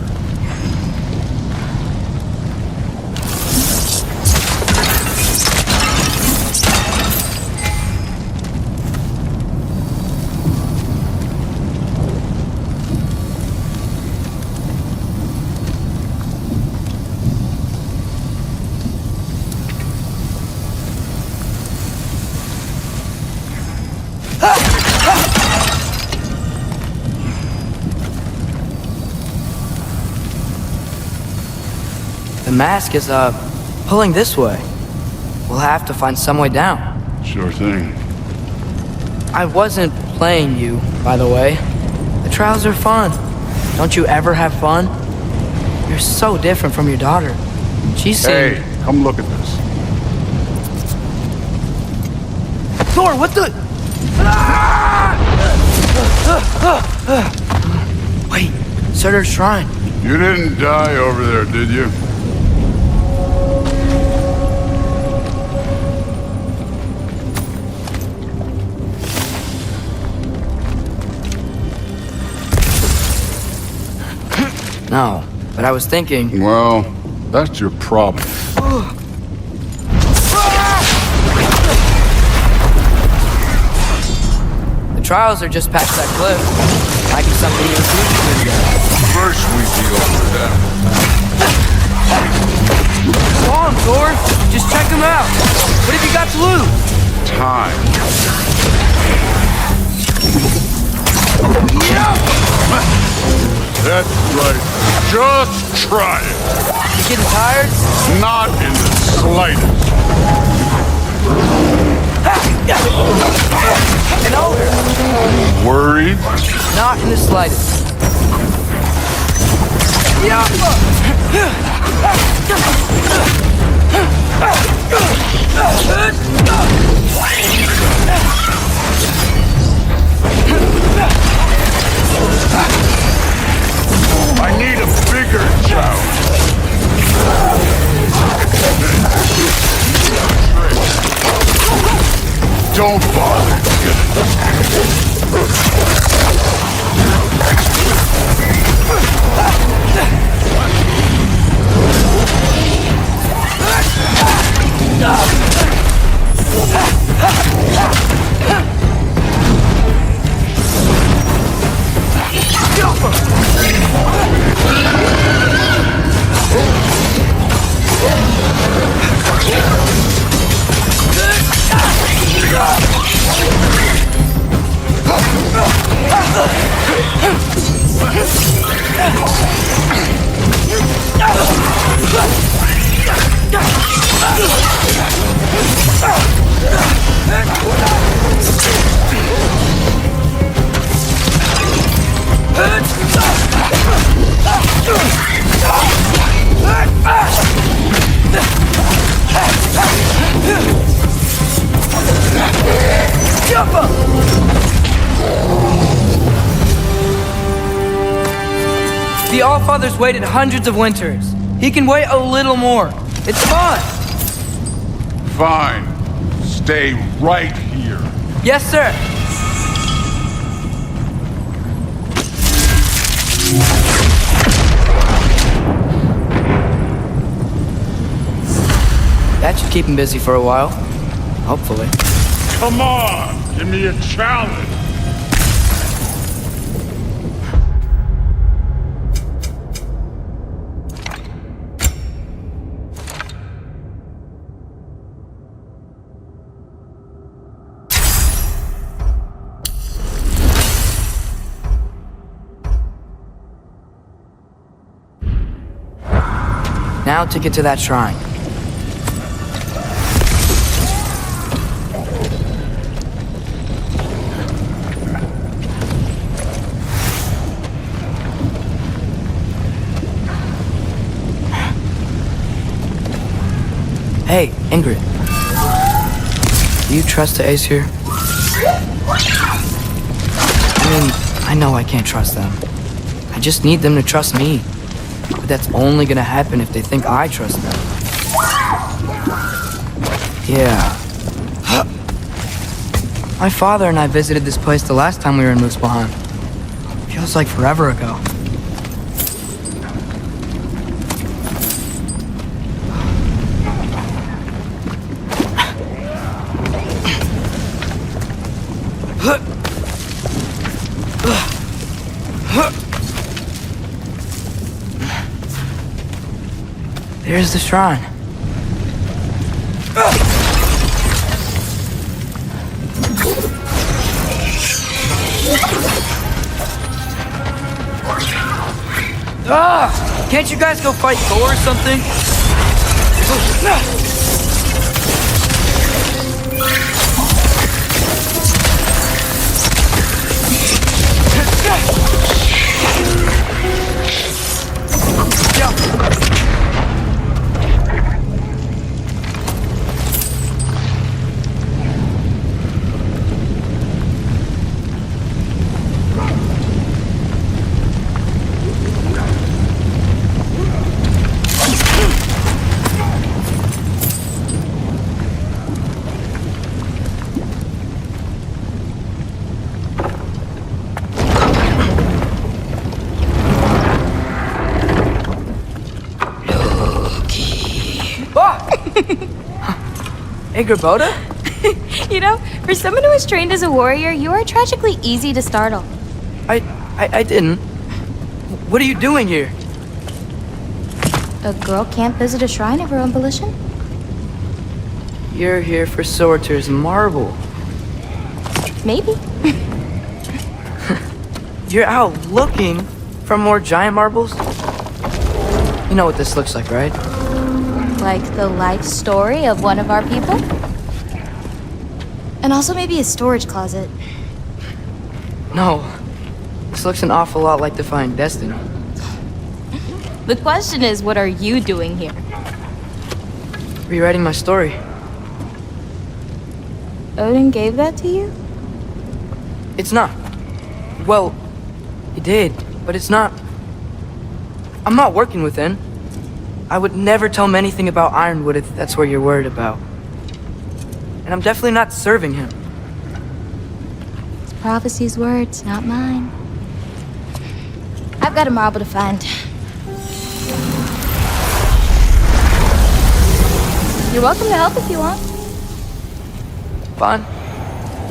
The mask is, pulling this way. We'll have to find some way down. Sure thing. I wasn't playing you, by the way. The trials are fun. Don't you ever have fun? You're so different from your daughter. She's Hey, come look at this. Thor, what the... Wait, Surtur's shrine. You didn't die over there, did you? No, but I was thinking... Well, that's your problem. The trials are just past that cliff. Might be something you do. First we deal with them. Go on, Thor. Just check them out. What have you got to lose? Time. That's right. Just try it. You getting tired? Not in the slightest. You know, Not in the slightest. I need a bigger challenge. Don't bother. The Allfather's waited hundreds of winters. He can wait a little more. It's fine. Fine. Stay right here. Yes, sir. That should keep him busy for a while. Hopefully. Come on, give me a challenge. Now to get to that shrine. Hey, Ingrid. Do you trust the Aesir? I mean, I know I can't trust them. I just need them to trust me. But that's only gonna happen if they think I trust them. Yeah. My father and I visited this place the last time we were in Muspelheim. Feels like forever ago. There's the shrine. Can't you guys go fight Thor or something? Hey, Gerboda? You know, for someone who was trained as a warrior, you are tragically easy to startle. I didn't. What are you doing here? A girl can't visit a shrine of her own volition? You're here for Sorter's marble. Maybe. You're out looking for more giant marbles? You know what this looks like, right? Like the life story of one of our people? And also maybe a storage closet. No. This looks an awful lot like Defying Destiny. The question is, what are you doing here? Rewriting my story. Odin gave that to you? It's not. Well, he did, but it's not. I'm not working with him. I would never tell him anything about Ironwood if that's what you're worried about. And I'm definitely not serving him. It's Prophecy's words, not mine. I've got a marble to find. You're welcome to help if you want. Fine.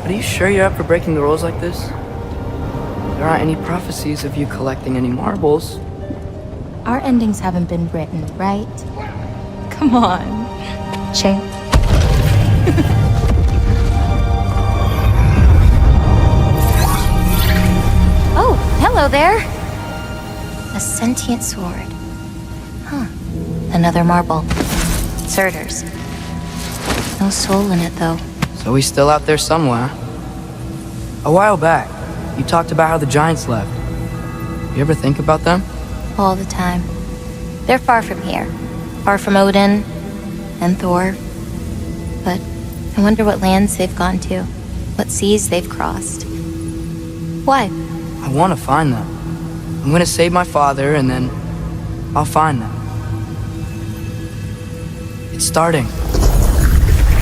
But are you sure you're up for breaking the rules like this? There aren't any prophecies of you collecting any marbles. Our endings haven't been written, right? Come on, champ. Oh, hello there. A sentient sword. Huh. Another marble. Surtur's. No soul in it, though. So he's still out there somewhere. A while back, you talked about how the giants left. You ever think about them? All the time. They're far from here. Far from Odin and Thor. But I wonder what lands they've gone to. What seas they've crossed. Why? I want to find them. I'm gonna save my father, and then I'll find them. It's starting.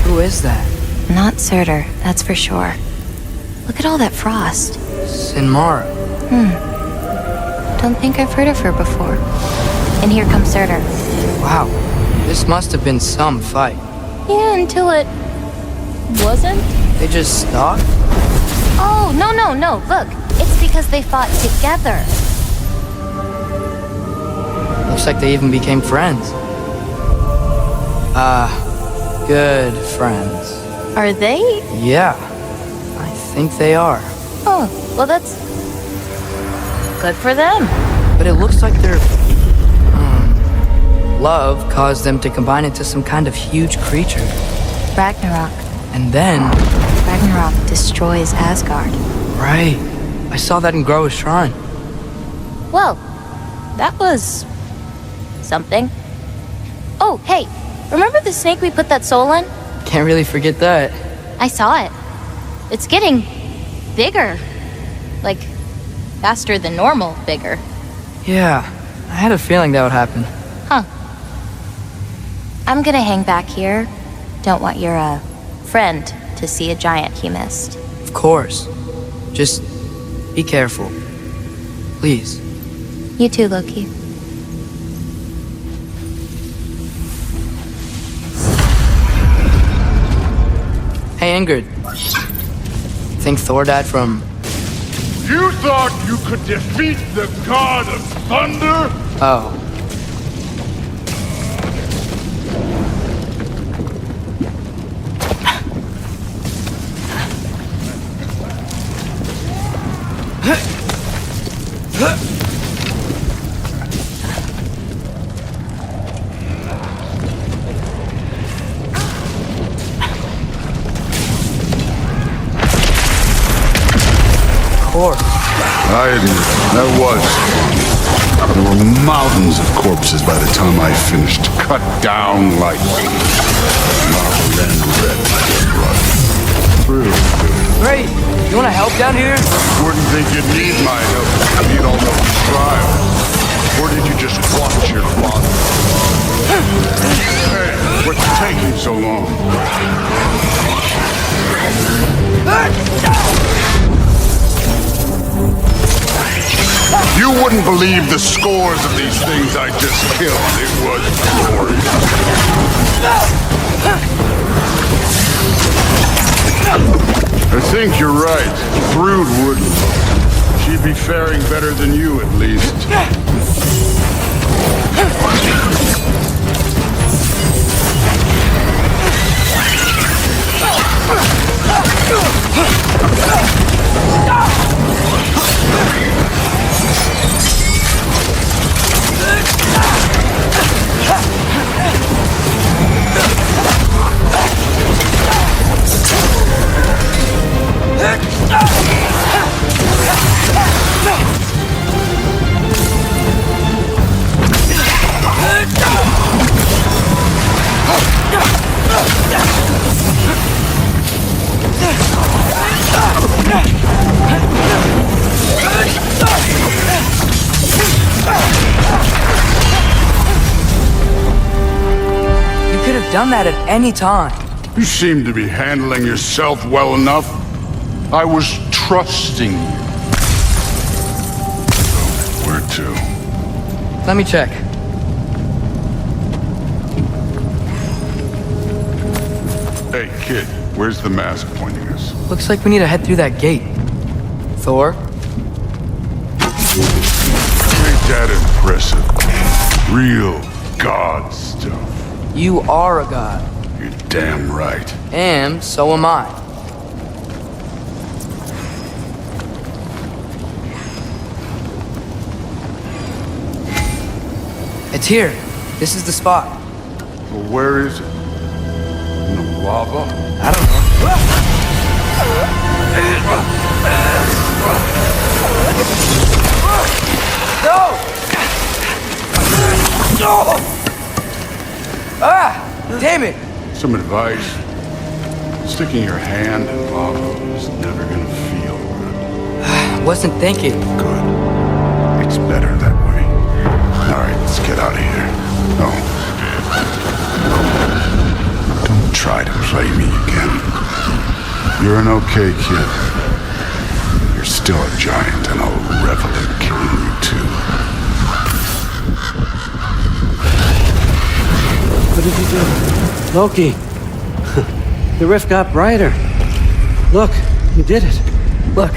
Who is that? Not Surtur, that's for sure. Look at all that frost. Sinmara. Don't think I've heard of her before. And here comes Surtur. Wow. This must have been some fight. Yeah, until it wasn't. They just stopped? Oh, no. Look, it's because they fought together. Looks like they even became friends. Good friends. Are they? Yeah, I think they are. Oh, well that's good for them. But it looks like their love caused them to combine into some kind of huge creature. Ragnarok. And then Ragnarok destroys Asgard. Right. I saw that in Groa's shrine. Well, that was something. Oh, hey, remember the snake we put that soul in? Can't really forget that. I saw it. It's getting bigger. Like, faster than normal bigger. Yeah, I had a feeling that would happen. Huh. I'm gonna hang back here. Don't want your, friend to see a giant he missed. Of course. Just be careful. Please. You too, Loki. Hey, Ingrid. Think Thor died from... You thought you could defeat the god of thunder? Oh. I admit, that was. There were mountains of corpses by the time I finished, cut down like marble and red blood. Through. Great. You want to help down here? Wouldn't think you'd need my help to beat all those trials. Or did you just watch your father? Hey, what's taking so long? You wouldn't believe the scores of these things I just killed. It was glorious. I think you're right. Thrud wouldn't. She'd be faring better than you, at least. You could have done that at any time. You seem to be handling yourself well enough. I was trusting you. So, where to? Let me check. Hey, kid, where's the mask pointing us? Looks like we need to head through that gate. Thor? Ain't that impressive? Real god stuff. You are a god. You're damn right. And so am I. It's here. This is the spot. Well, where is it? In the lava? I don't know. No! Ah! Damn it! Some advice. Sticking your hand in lava is never gonna feel good. Wasn't thinking. Good. It's better that way. All right, let's get out of here. No. Don't try to play me again. You're an okay kid. You're still a giant, and I'll revel in killing you too. What did you do? Loki! The rift got brighter. Look, you did it. Look,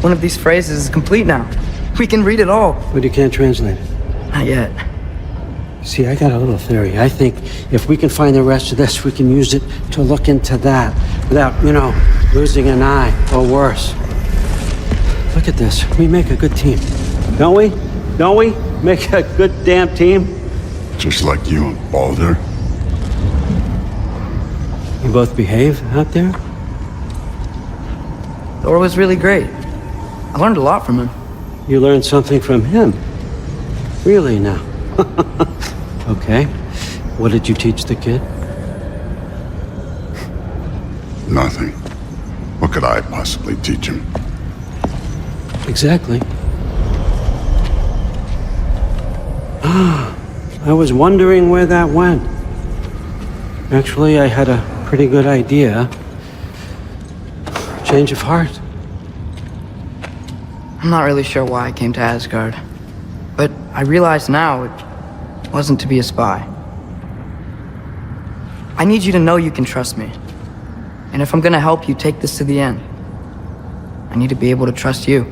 one of these phrases is complete now. We can read it all. But you can't translate it. Not yet. See, I got a little theory. I think if we can find the rest of this, we can use it to look into that without, losing an eye or worse. Look at this. We make a good team. Don't we? Don't we? Make a good damn team? Just like you and Baldur. You both behave out there? Thor was really great. I learned a lot from him. You learned something from him? Really now? Okay. What did you teach the kid? Nothing. What could I possibly teach him? Exactly. I was wondering where that went. Actually, I had a pretty good idea. Change of heart. I'm not really sure why I came to Asgard. But I realize now it wasn't to be a spy. I need you to know you can trust me. And if I'm gonna help you take this to the end, I need to be able to trust you.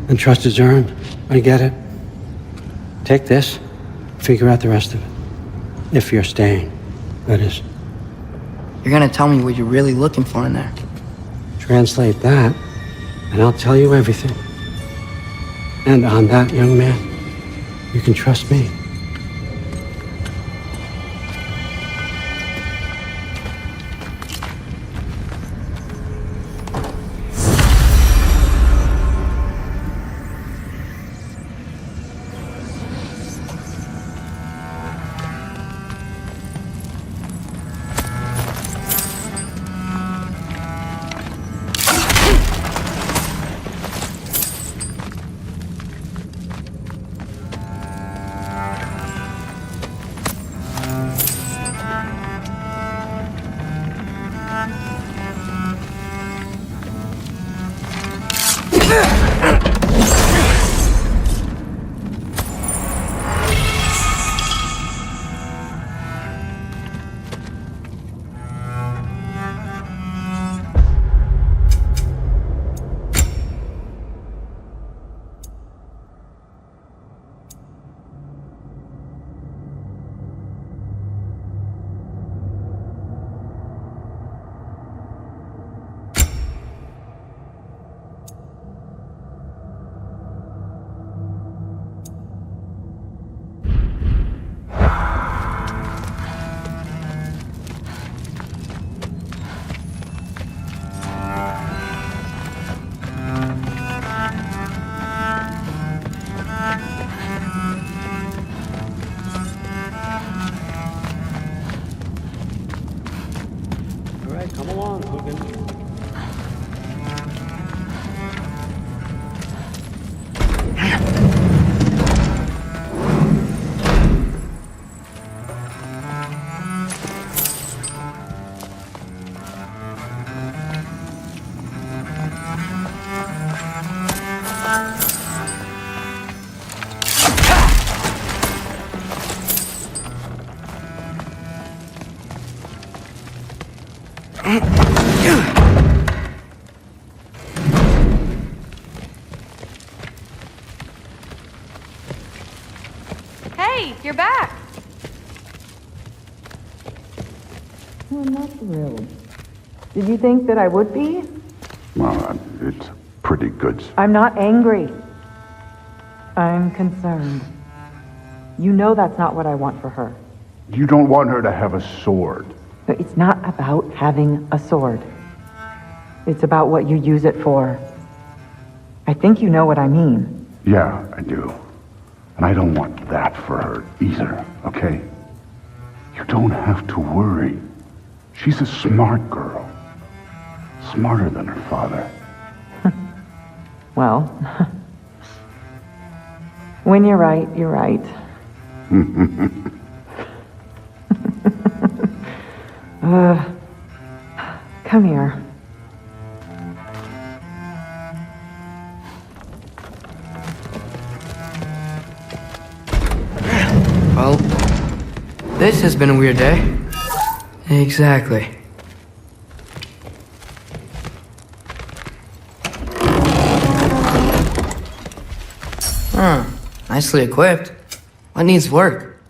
And trust is earned. I get it. Take this, figure out the rest of it. If you're staying, that is. You're gonna tell me what you're really looking for in there. Translate that, and I'll tell you everything. And on that, young man, you can trust me. Hey, you're back. I'm not thrilled. Did you think that I would be? Well, it's pretty good. I'm not angry. I'm concerned. You know that's not what I want for her. You don't want her to have a sword. But it's not about having a sword. It's about what you use it for. I think you know what I mean. Yeah, I do. And I don't want that for her either, okay? You don't have to worry. She's a smart girl. Smarter than her father. Well, when you're right, you're right. Come here. Well, this has been a weird day. Exactly. Nicely equipped. What needs work?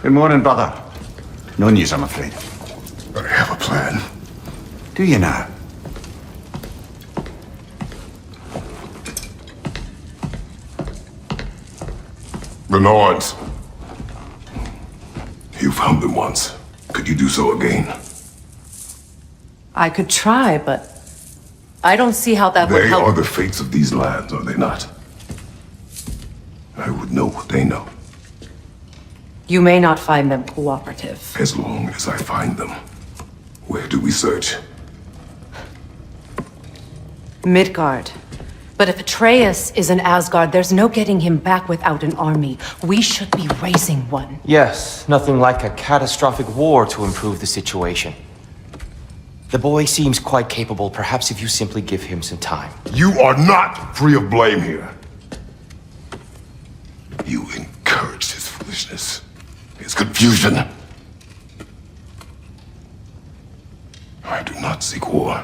Good morning, brother. No news, I'm afraid. I have a plan. Do you now? The Norns. You found them once. Could you do so again? I could try, but I don't see how that would They help. are the fates of these lands, are they not? I would know what they know, You may not find them cooperative. as long as I find them. Where do we search? Midgard. But if Atreus is in Asgard, there's no getting him back without an army. We should be raising one. Yes, nothing like a catastrophic war to improve the situation. The boy seems quite capable. Perhaps if you simply give him some time. You are not free of blame here. You encouraged his foolishness, his confusion. I do not seek war.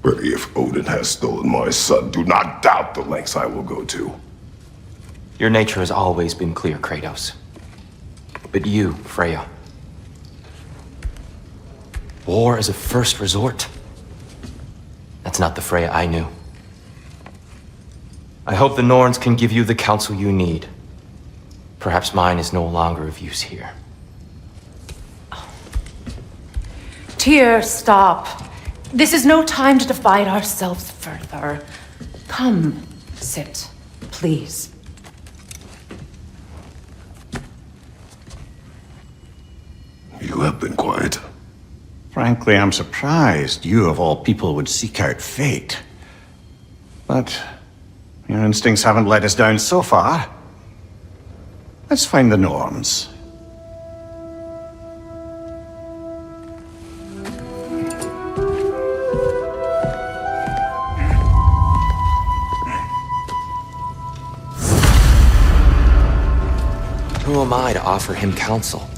If Odin has stolen my son, do not doubt the lengths I will go to. Your nature has always been clear, Kratos. But you, Freya. War is a first resort. That's not the Freya I knew. I hope the Norns can give you the counsel you need. Perhaps mine is no longer of use here. Tyr, stop. This is no time to divide ourselves further. Come, sit, please. You have been quiet. Frankly, I'm surprised you of all people would seek out fate. But your instincts haven't let us down so far. Let's find the Norns. Who am I to offer him counsel?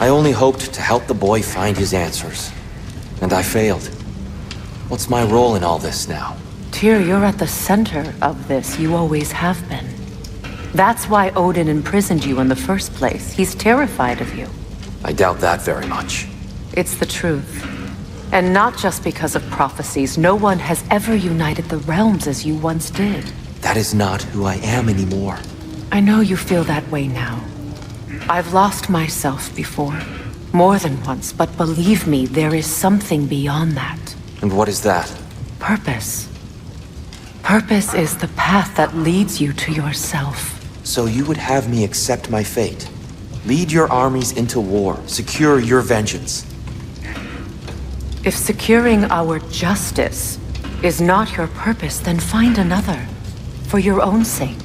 I only hoped to help the boy find his answers. And I failed. What's my role in all this now? Tyr, you're at the center of this. You always have been. That's why Odin imprisoned you in the first place. He's terrified of you. I doubt that very much. It's the truth. And not just because of prophecies. No one has ever united the realms as you once did. That is not who I am anymore. I know you feel that way now. I've lost myself before. More than once, but believe me, there is something beyond that. And what is that? Purpose. Purpose is the path that leads you to yourself. So you would have me accept my fate? Lead your armies into war, secure your vengeance. If securing our justice is not your purpose, then find another. For your own sake.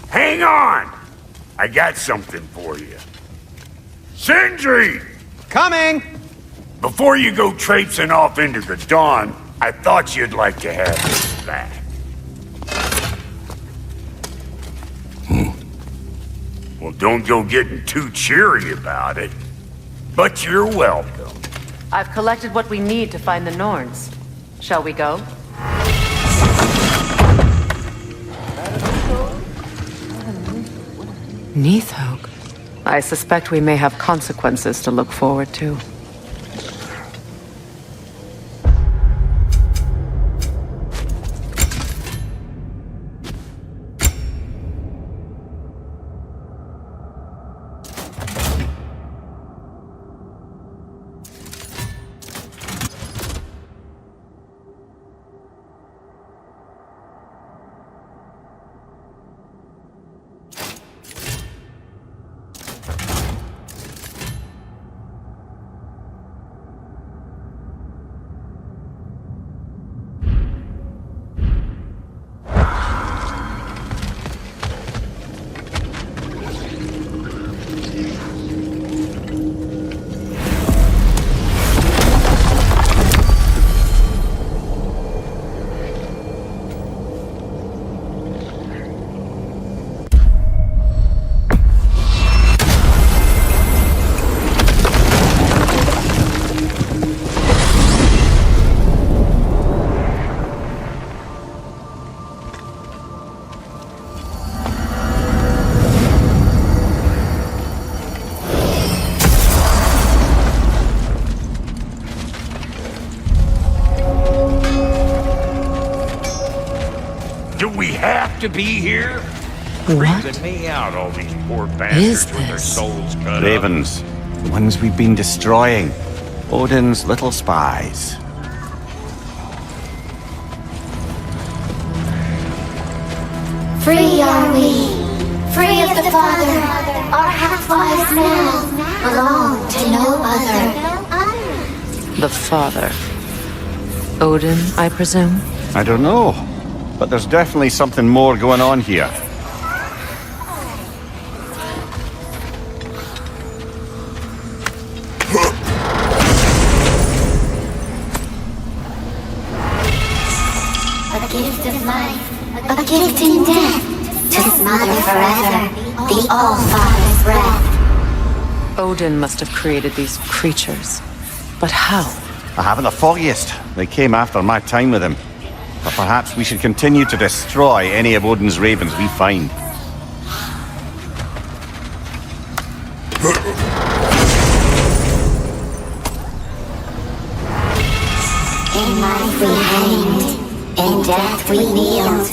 Hang on! I got something for you. Sindri! Coming! Before you go traipsing off into the dawn, I thought you'd like to have this back. Well, don't go getting too cheery about it. But you're welcome. I've collected what we need to find the Norns. Shall we go? Neathog. I suspect we may have consequences to look forward to. Do we have to be here? What Freaking me out, all these poor bastards with their souls cut Ravens. The ones we've been destroying. Odin's little spies. Free are we, free of the Father. Our half-lives now belong to no other. The Father. Odin, I presume? I don't know. But there's definitely something more going on here. A gift of life, a gift in death, to smother forever the All-Father's breath. Odin must have created these creatures. But how? I haven't the foggiest. They came after my time with him. But perhaps we should continue to destroy any of Odin's ravens we find. In life we hanged, in death we kneeled,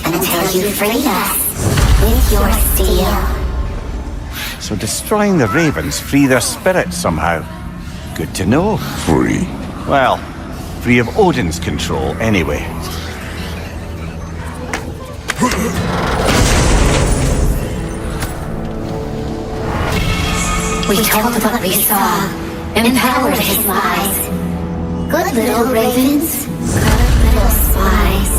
until you freed us with your steel. So destroying the ravens free their spirits somehow. Good to know. Free? Well, free of Odin's control anyway. We told what we saw, empowered his lies. Good little ravens, good little spies.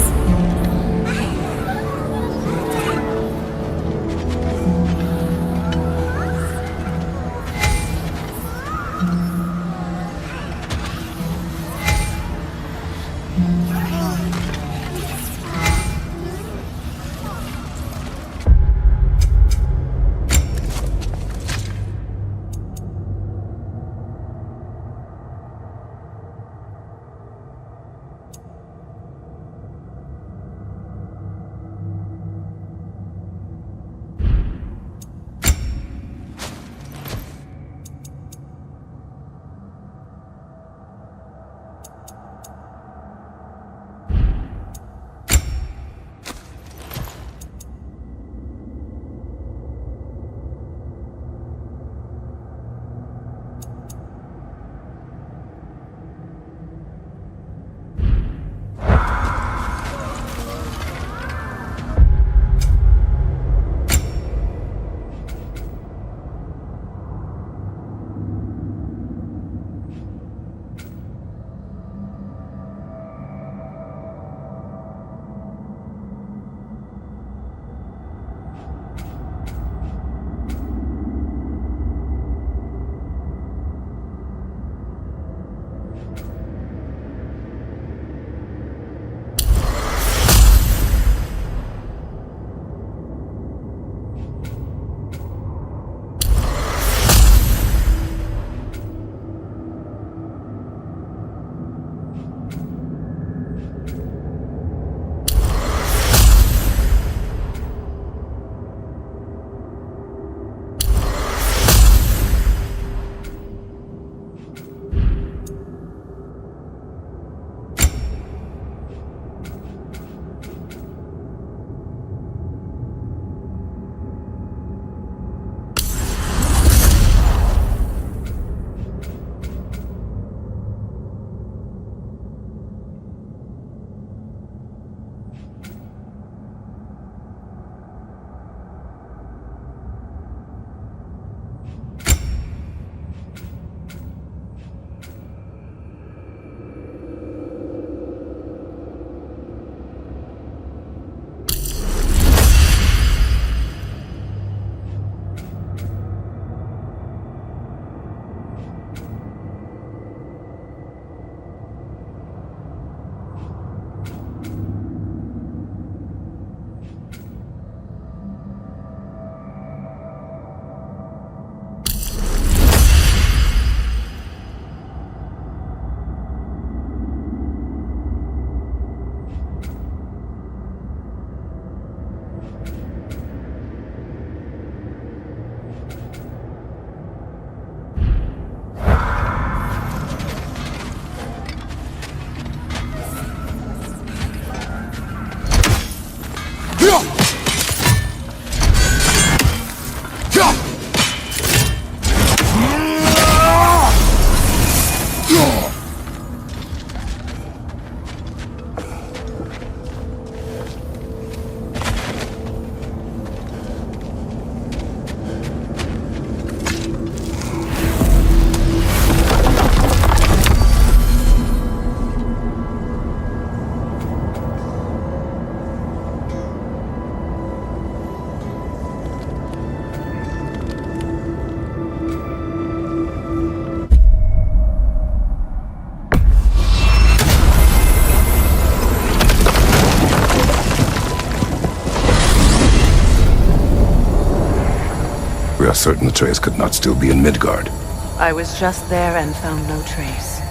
certain Atreus could not still be in Midgard. I was just there and found no trace.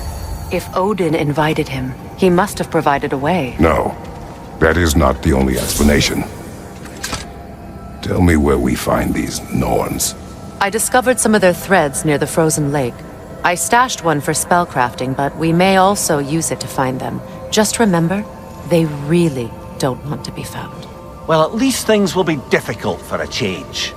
If Odin invited him, he must have provided a way. No, that is not the only explanation. Tell me where we find these Norns. I discovered some of their threads near the frozen lake. I stashed one for spellcrafting, but we may also use it to find them. Just remember, they really don't want to be found. Well, at least things will be difficult for a change.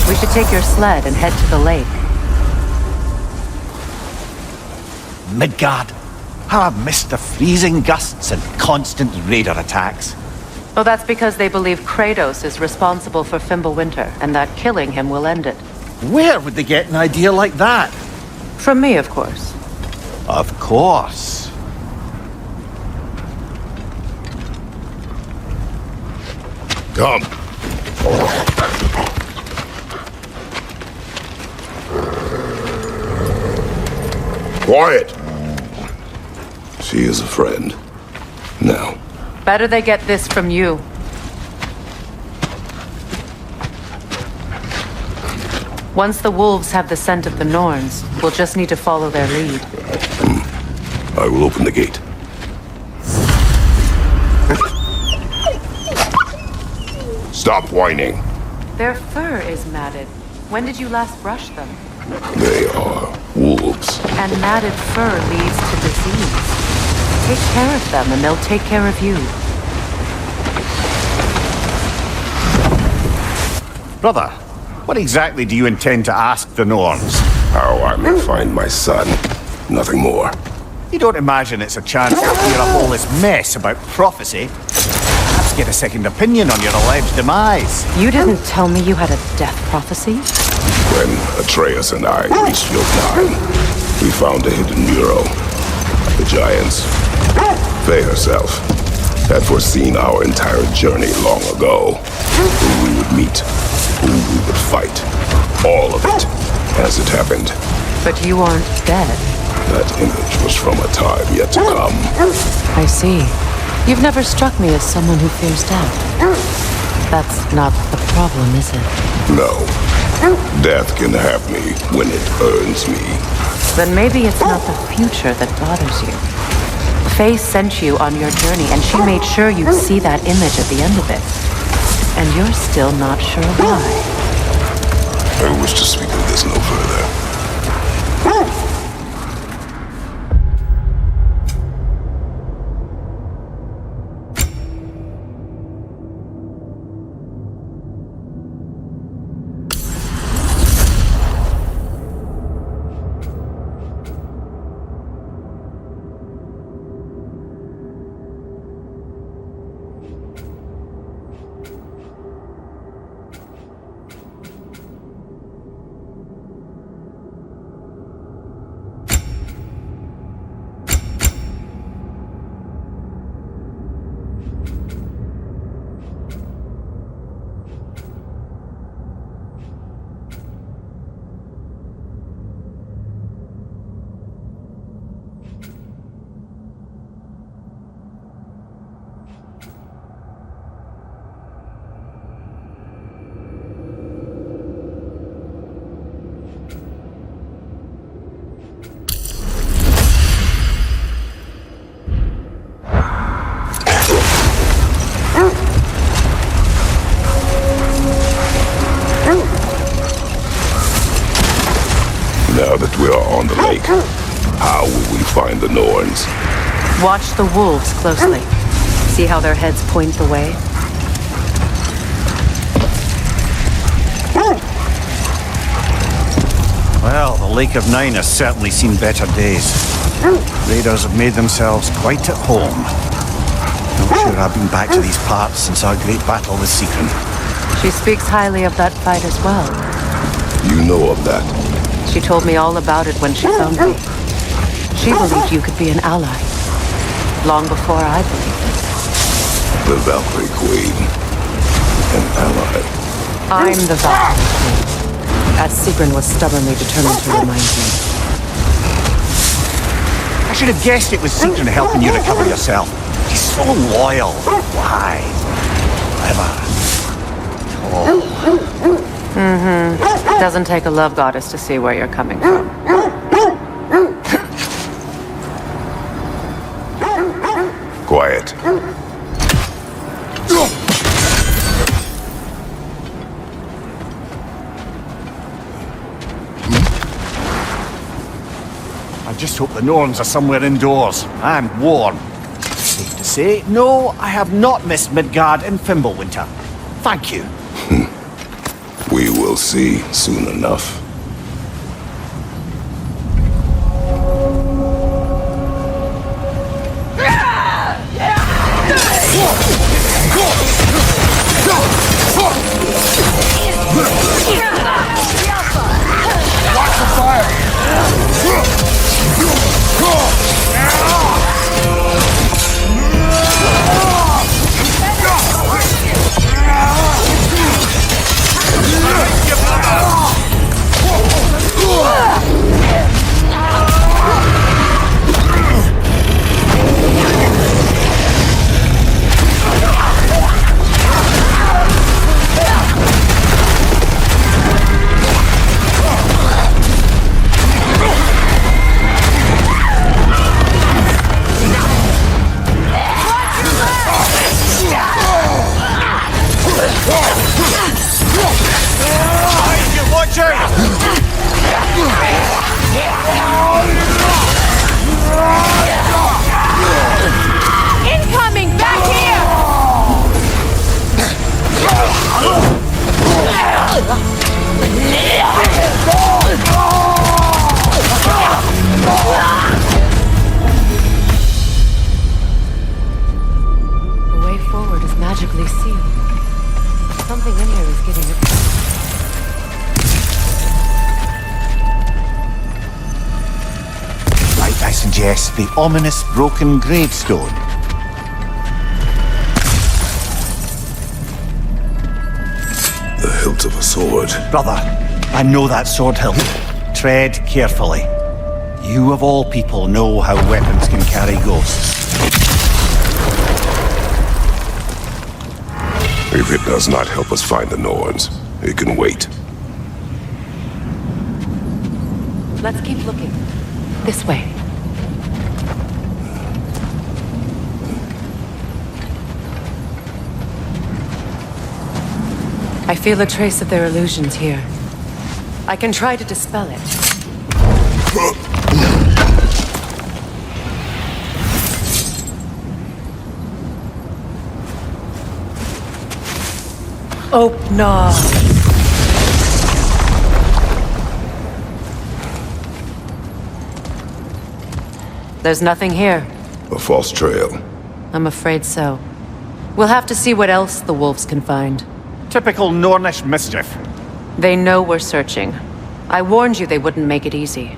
We should take your sled and head to the lake. Midgard. How I've missed the freezing gusts and constant raider attacks. Oh, that's because they believe Kratos is responsible for Fimbulwinter, and that killing him will end it. Where would they get an idea like that? From me, of course. Of course. Come. Quiet. She is a friend. Now. Better they get this from you. Once the wolves have the scent of the Norns, we'll just need to follow their lead. I will open the gate. Stop whining. Their fur is matted. When did you last brush them? They are wolves. And matted fur leads to disease. Take care of them and they'll take care of you. Brother, what exactly do you intend to ask the Norns? How I may find my son. Nothing more. You don't imagine it's a chance to clear up all this mess about prophecy? Perhaps get a second opinion on your alleged demise. You didn't tell me you had a death prophecy? When Atreus and I reached Jotunheim, we found a hidden mural. The giants, Faye herself, had foreseen our entire journey long ago. Who we would meet, who we would fight. All of it, as it happened. But you aren't dead. That image was from a time yet to come. I see. You've never struck me as someone who fears death. That's not the problem, is it? No. Death can have me when it earns me. Then maybe it's not the future that bothers you. Faye sent you on your journey, and she made sure you'd see that image at the end of it. And you're still not sure why. I wish to speak of this no further. Now that we are on the lake, how will we find the Norns? Watch the wolves closely. See how their heads point the way? Well, the Lake of Nine has certainly seen better days. Raiders have made themselves quite at home. Not sure I've been back to these parts since our great battle with Seekron. She speaks highly of that fight as well. You know of that? She told me all about it when she found me. She believed you could be an ally. Long before I believed it. The Valkyrie Queen. An ally. I'm the Valkyrie Queen, as Seekron was stubbornly determined to remind me. should have guessed it was Siegfried helping you recover yourself. He's so loyal, wise, clever. Doesn't take a love goddess to see where you're coming from. Quiet. I just hope the Norns are somewhere indoors and warm. Safe to say, no, I have not missed Midgard in Fimbulwinter. Thank you. We will see soon enough. Watch the fire! Incoming! Back here! The way forward is magically sealed. Something in here is getting it. Might I suggest the ominous broken gravestone? The hilt of a sword. Brother, I know that sword hilt. Tread carefully. You of all people know how weapons can carry ghosts. If it does not help us find the Norns, it can wait. Let's keep looking. This way. I feel a trace of their illusions here. I can try to dispel it. Oh, no. There's nothing here. A false trail. I'm afraid so. We'll have to see what else the wolves can find. Typical Nornish mischief. They know we're searching. I warned you they wouldn't make it easy.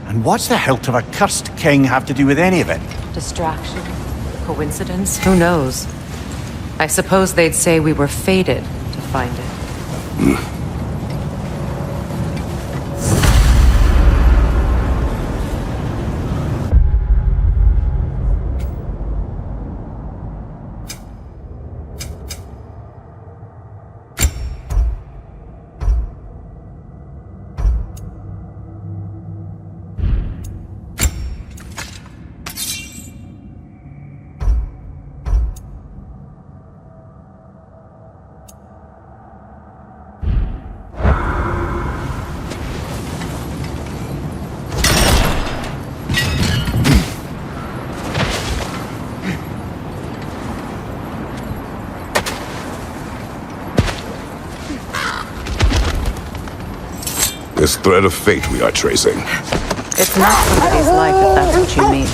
And what's the hilt of a cursed king have to do with any of it? Distraction? Coincidence? Who knows? I suppose they'd say we were fated to find it. This thread of fate we are tracing. It's not somebody's life, if that's what you mean.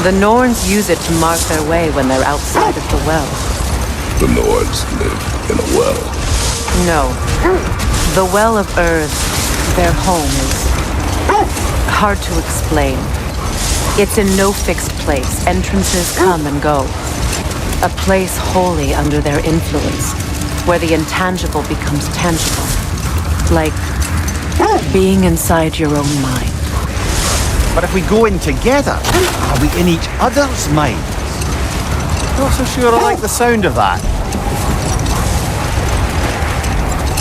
The Norns use it to mark their way when they're outside of the well. The Nords live in a well. No. The Well of Earth, their home, is hard to explain. It's in no fixed place. Entrances come and go. A place wholly under their influence, where the intangible becomes tangible. Like being inside your own mind. But if we go in together, are we in each other's minds? Not so sure I like the sound of that.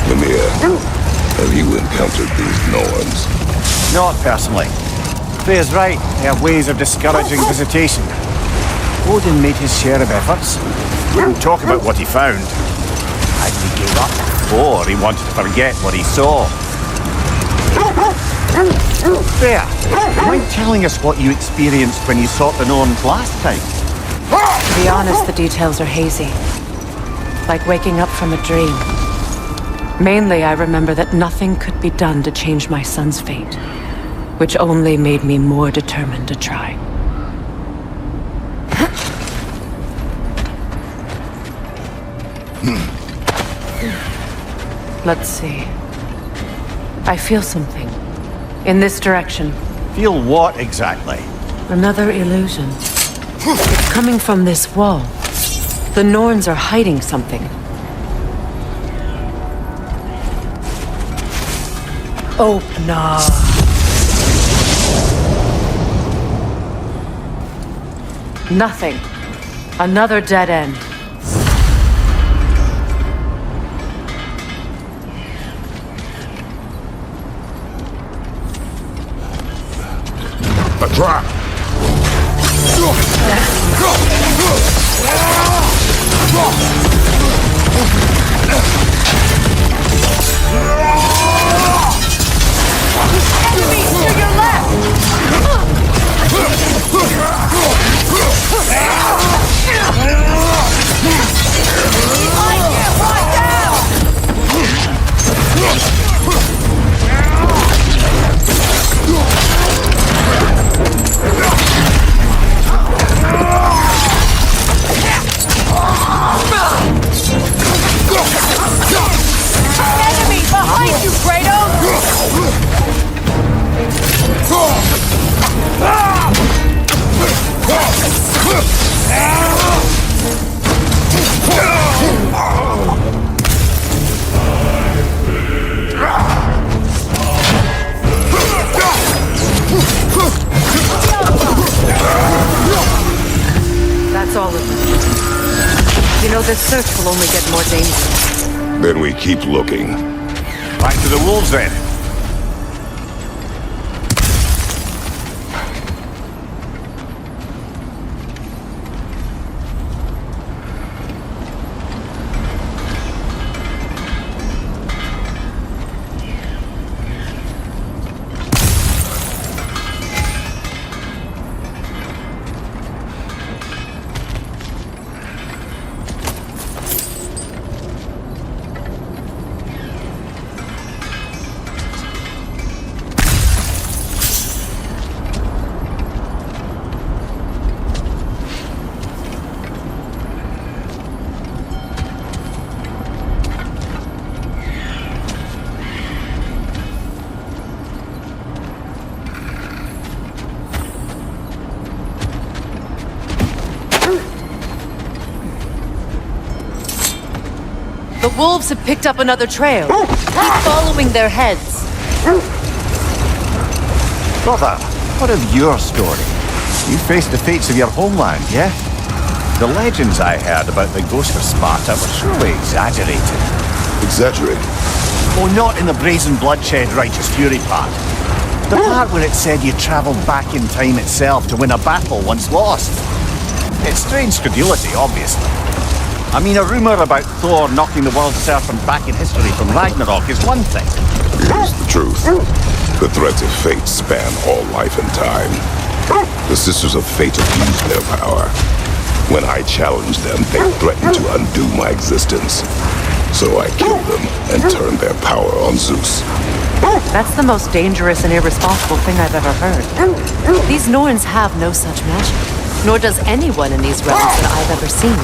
Mimir, have you encountered these Norns? Not personally. Freya's right, they have ways of discouraging visitation. Odin made his share of efforts. Wouldn't talk about what he found. Either he gave up, or he wanted to forget what he saw. Freya, mind telling us what you experienced when you sought the Norns last time? To be honest, the details are hazy. Like waking up from a dream. Mainly, I remember that nothing could be done to change my son's fate, which only made me more determined to try. Let's see. I feel something. In this direction. Feel what exactly? Another illusion. It's coming from this wall. The Norns are hiding something. Open up. Nothing. Another dead end. A trap! Enemies to your left! I get right down! Enemy behind you, Kratos! That's all of them. You know, this search will only get more dangerous. Then we keep looking. Back to the wolves then. The wolves have picked up another trail. Keep following their heads. Brother, what of your story? You faced the fates of your homeland, yeah? The legends I heard about the ghost of Sparta were surely exaggerated. Exaggerated? Oh, not in the brazen bloodshed righteous fury part. The part where it said you travelled back in time itself to win a battle once lost. It's strange credulity, obviously. I mean, a rumour about Thor knocking the world serpent back in history from Ragnarok is one thing. Here's the truth. The threads of fate span all life and time. The Sisters of Fate abuse their power. When I challenged them, they threatened to undo my existence. So I killed them and turned their power on Zeus. That's the most dangerous and irresponsible thing I've ever heard. These Norns have no such magic, nor does anyone in these realms that I've ever seen.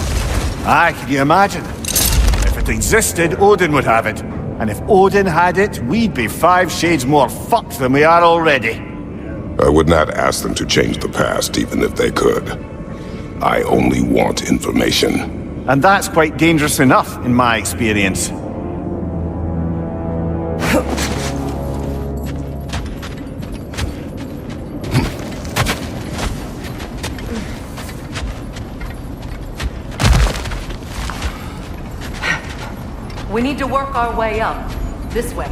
Aye, can you imagine? If it existed, Odin would have it. And if Odin had it, we'd be 5 shades more fucked than we are already. I would not ask them to change the past, even if they could. I only want information. And that's quite dangerous enough, in my experience. We need to work our way up. This way.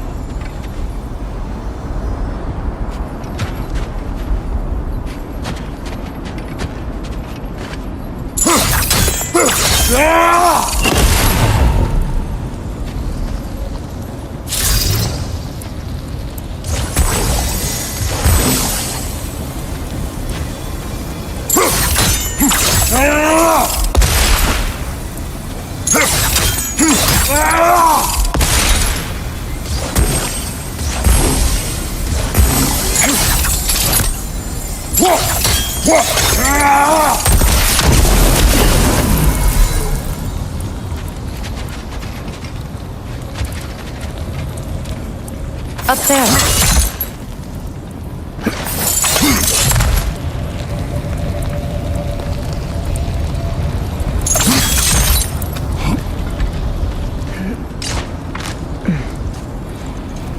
Up there.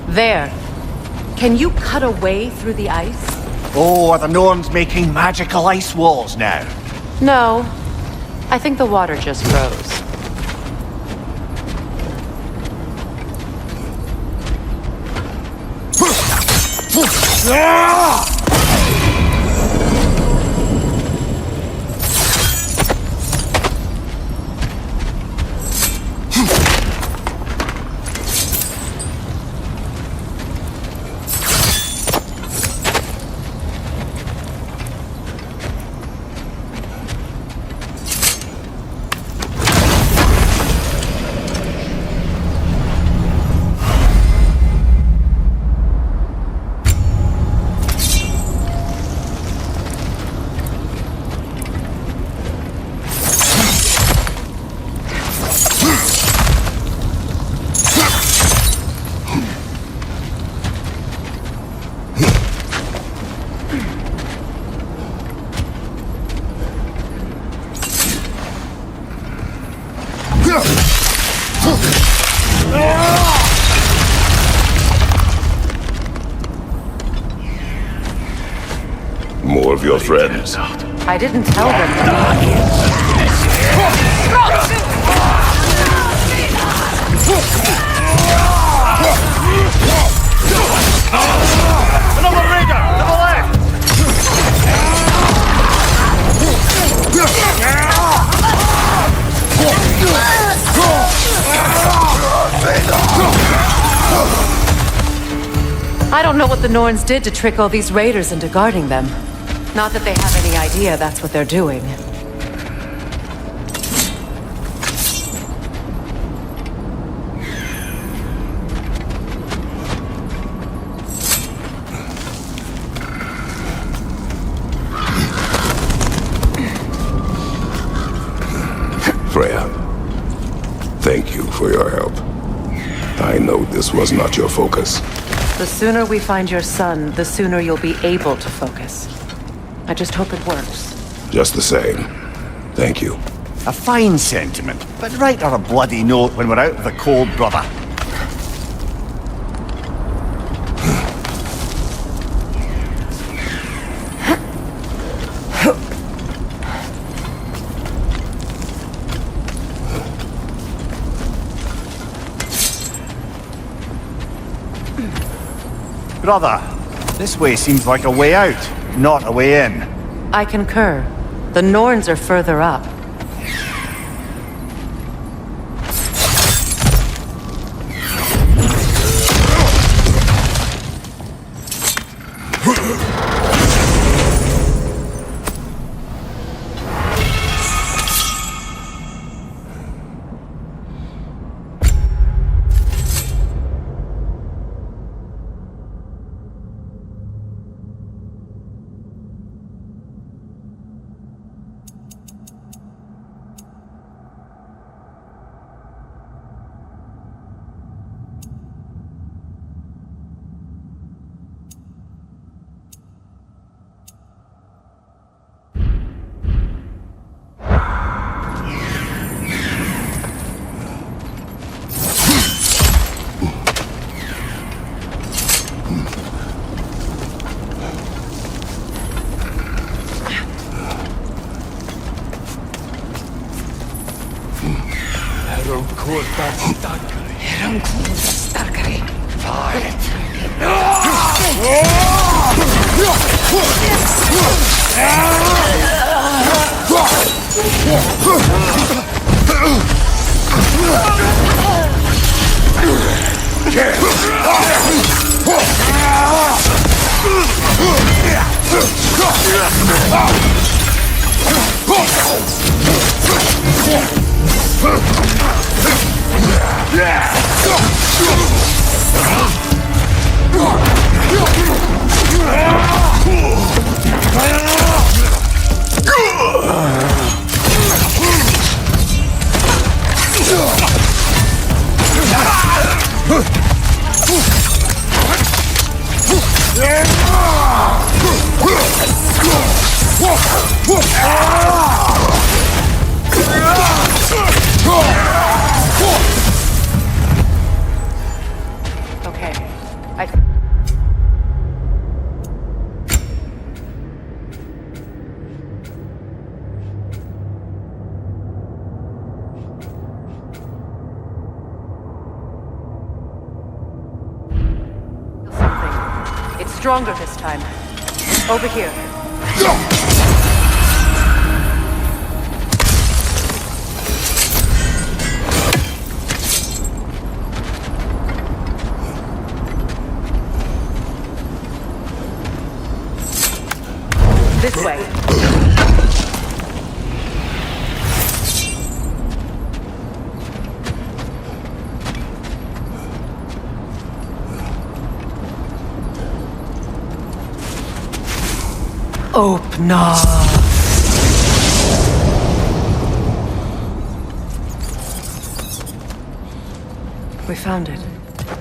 There. Can you cut a way through the ice? Oh, are the Norns making magical ice walls now? No. I think the water just froze. More of your friends. I didn't tell them. Another raider! To the left! I don't know what the Norns did to trick all these raiders into guarding them. Not that they have any idea that's what they're doing. Freya, thank you for your help. I know this was not your focus. The sooner we find your son, the sooner you'll be able to focus. I just hope it works. Just the same. Thank you. A fine sentiment, but write her a bloody note when we're out of the cold, brother. Brother, this way seems like a way out, not a way in. I concur. The Norns are further up. Ero korta stankai. Okay. It's stronger this time. Over here. This way. Open up. We found it.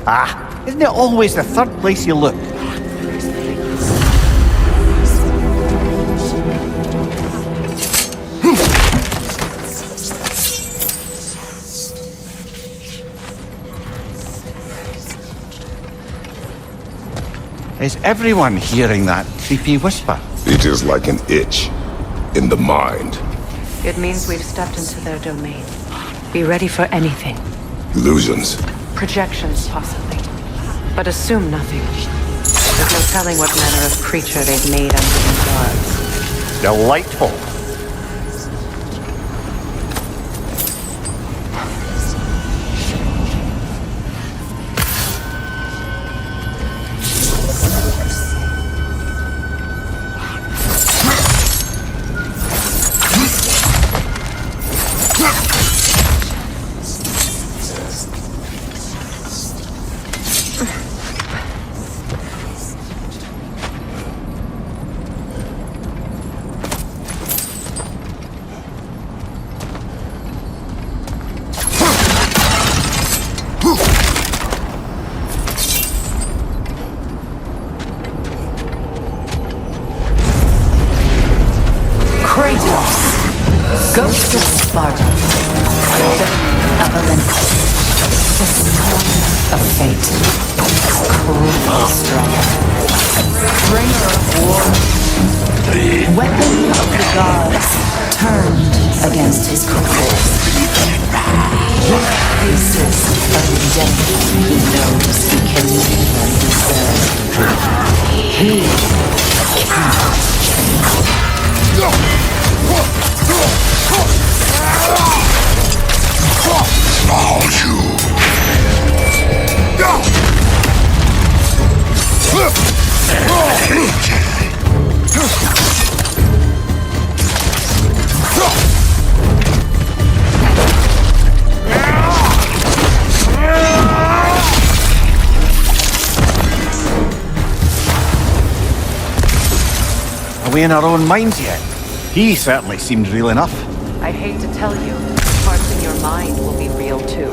Ah, isn't it always the third place you look? Is everyone hearing that creepy whisper? It is like an itch in the mind. It means we've stepped into their domain. Be ready for anything. Illusions. Projections, possibly. But assume nothing. There's no telling what manner of creature they've made under the gods. Delightful. Ghost of Sparta, of Olympus, the sword of fate, cruel strong, bringer of war, weapon of the gods, turned against his conquerors. The faces of death he knows he can never deserve. He cannot change. Are we in our own minds yet? He certainly seemed real enough. I'd hate to tell you, parts in your mind will be real too.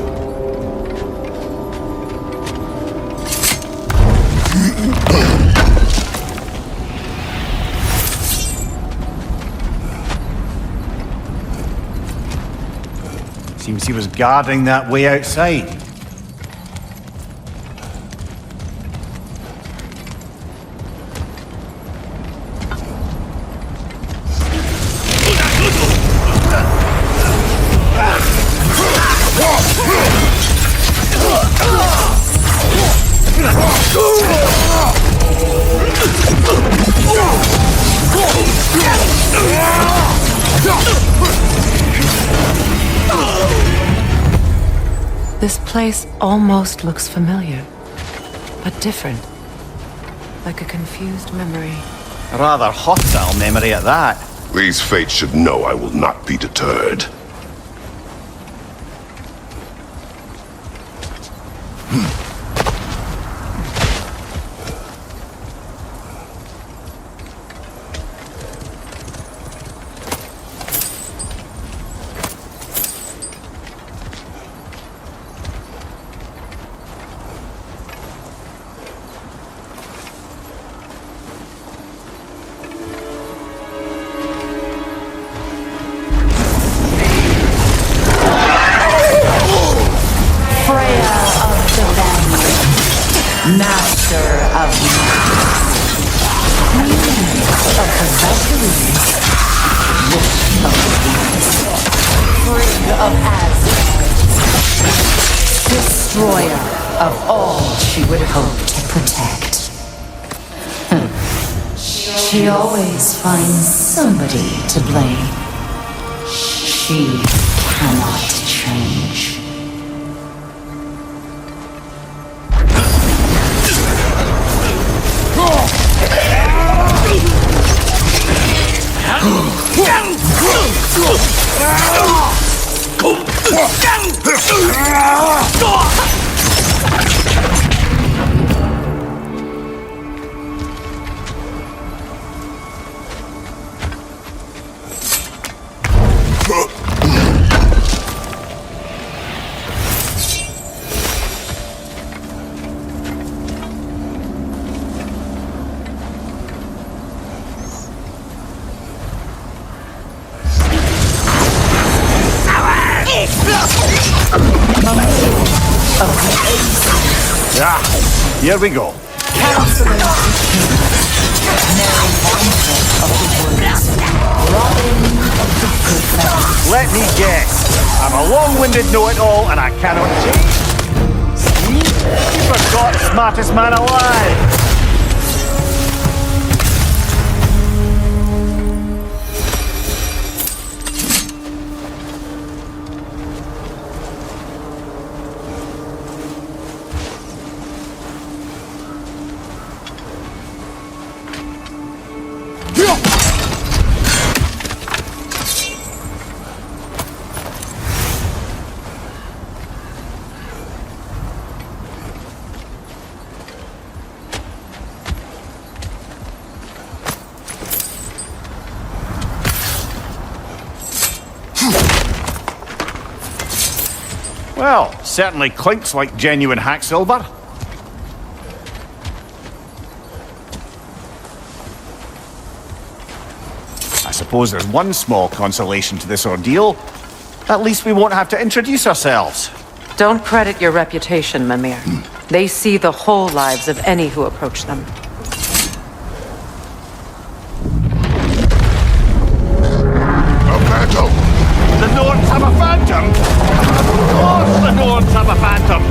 Seems he was guarding that way outside. This place almost looks familiar, but different. Like a confused memory. A rather hostile memory at that. These fates should know I will not be deterred. Master of Queen of the Valkyries, Witch of the Beast, Sprig of Asgard, Destroyer of all she would hope to protect. She always finds somebody to blame. She cannot change. Yeah, here we go. Let me guess. I'm a long-winded know-it-all and I cannot change. See? You forgot smartest man alive. Well, certainly clinks like genuine hack silver. I suppose there's one small consolation to this ordeal. At least we won't have to introduce ourselves. Don't credit your reputation, Mimir. They see the whole lives of any who approach them. A phantom! The Norns have a phantom? Of course the Norns have a phantom!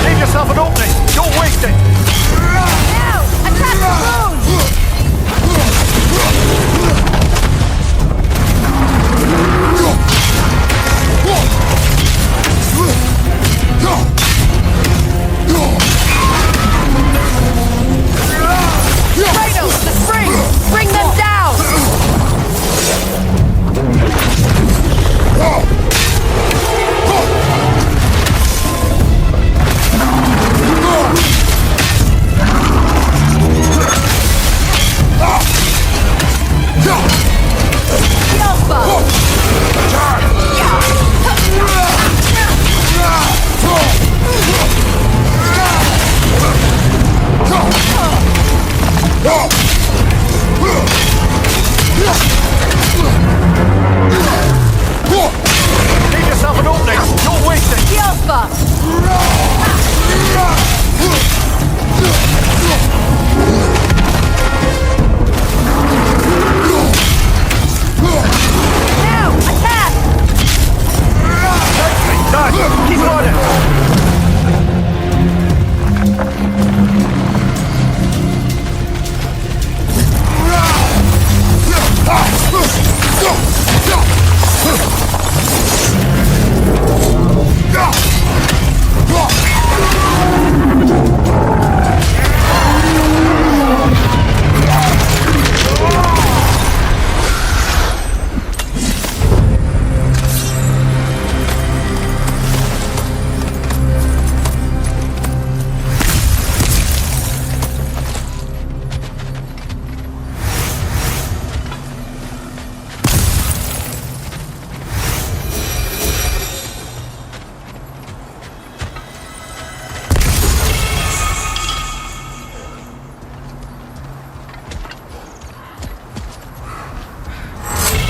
Leave yourself an opening! Don't waste it! Now! Attack the moon! Right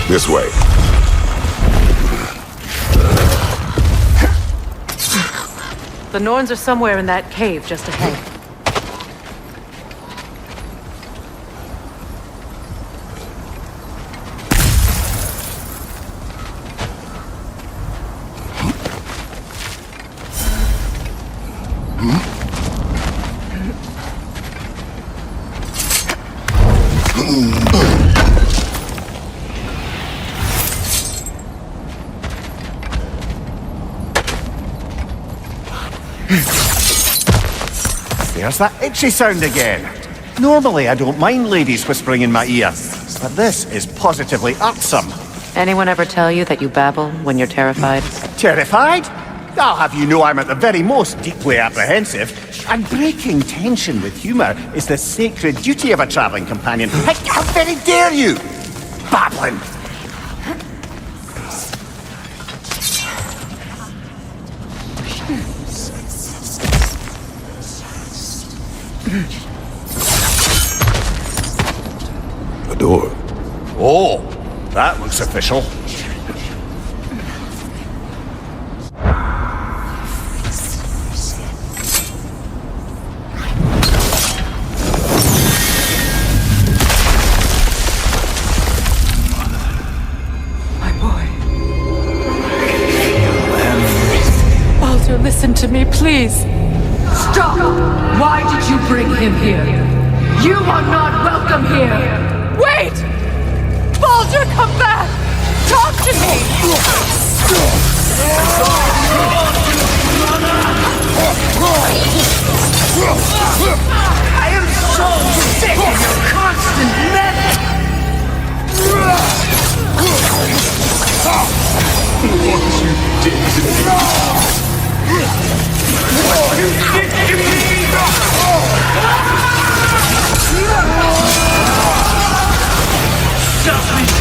This way. The Norns are somewhere in that cave just ahead. There's that itchy sound again. Normally I don't mind ladies whispering in my ear, but this is positively irksome. Anyone ever tell you that you babble when you're terrified? Terrified? I'll have you know I'm at the very most deeply apprehensive, and breaking tension with humour is the sacred duty of a travelling companion. How very dare you! Babbling! A door. Oh, that looks official. Baldur, listen to me, please. Stop! Why did you bring him here? You are not welcome here! Wait! Baldur, come back! Talk to me! I am so sick of your constant meddling! What you did to me. What you did to me! Selfish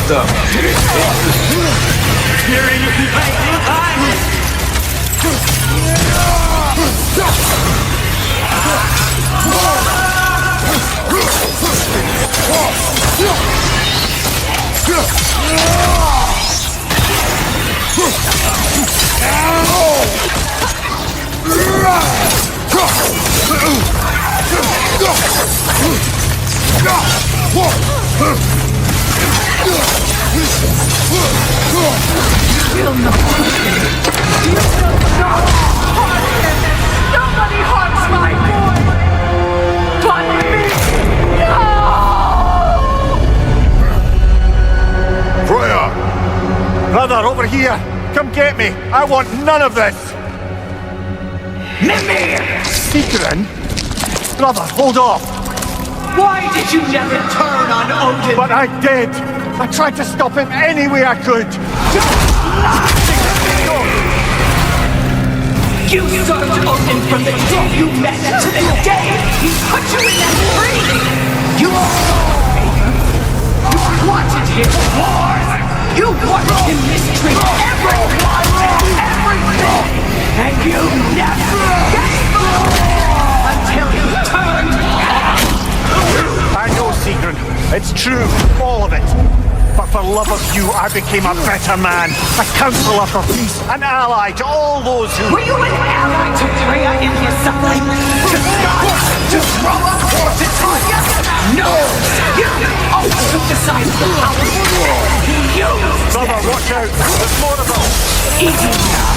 Stop. You're in fighting time! Nobody harms my boy! But me! No! Freya! Brother, over here! Come get me! I want none of this! Mimir! Sigrun? Brother, hold off! Why did you never turn on Odin? But I did! I tried to stop him any way I could! You served Odin from the day you met to the day he put you in that tree! You wanted him war! You wanted him mistreat everyone and everything! And you never gave until you turned! I know, Sigrun. It's true. All of it. But for love of you, I became a better man. A counselor for peace. An ally to all those who... Were you an ally to Freya in her suffering? To Scott? To Roma? Or to Tanya? No! You always took the side of the power. You! Brother, watch out. There's more of them. Easy now.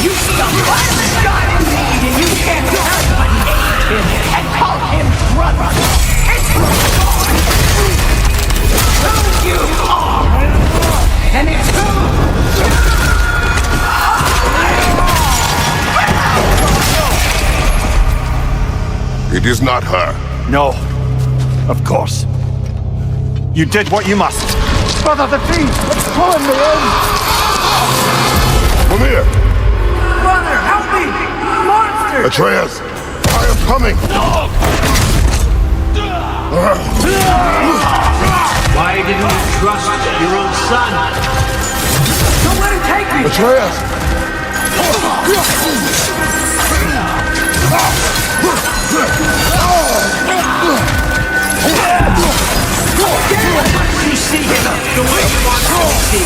You stuck violent God in need and you can't help but hate him and call him brother. It's who you are! And it's who It is not her. No. Of course. You did what you must. Brother, the tree! It's pulling me in! Come here! Brother, help me! Monster! Atreus! I am coming! Why didn't you trust your own son? Don't let him take me! Atreus! You see him the way you want to be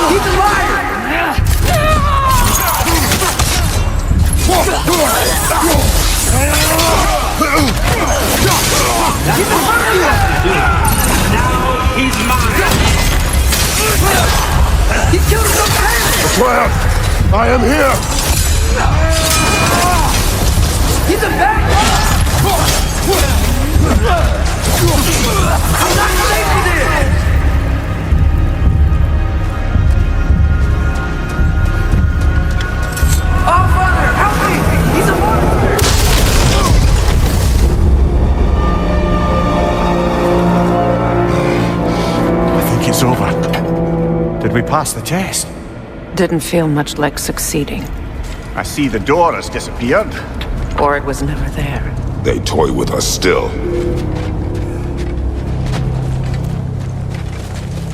He's a liar! Now he's mine! He killed his own parents! Atreus! I am here! He's a bad I'm not safe with it! Oh, Father, help me! He's a monster! I think it's over. Did we pass the test? Didn't feel much like succeeding. I see the door has disappeared. Or it was never there. They toy with us still.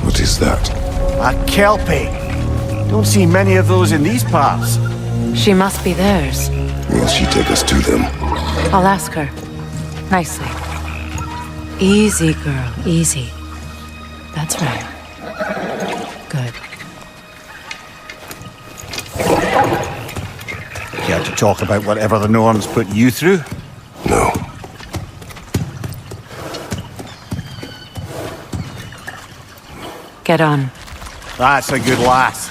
What is that? A Kelpie. Don't see many of those in these parts. She must be theirs. Will she take us to them? I'll ask her. Nicely. Easy, girl. Easy. That's right. Good. Care to talk about whatever the Norns put you through? No. Get on. That's a good lass.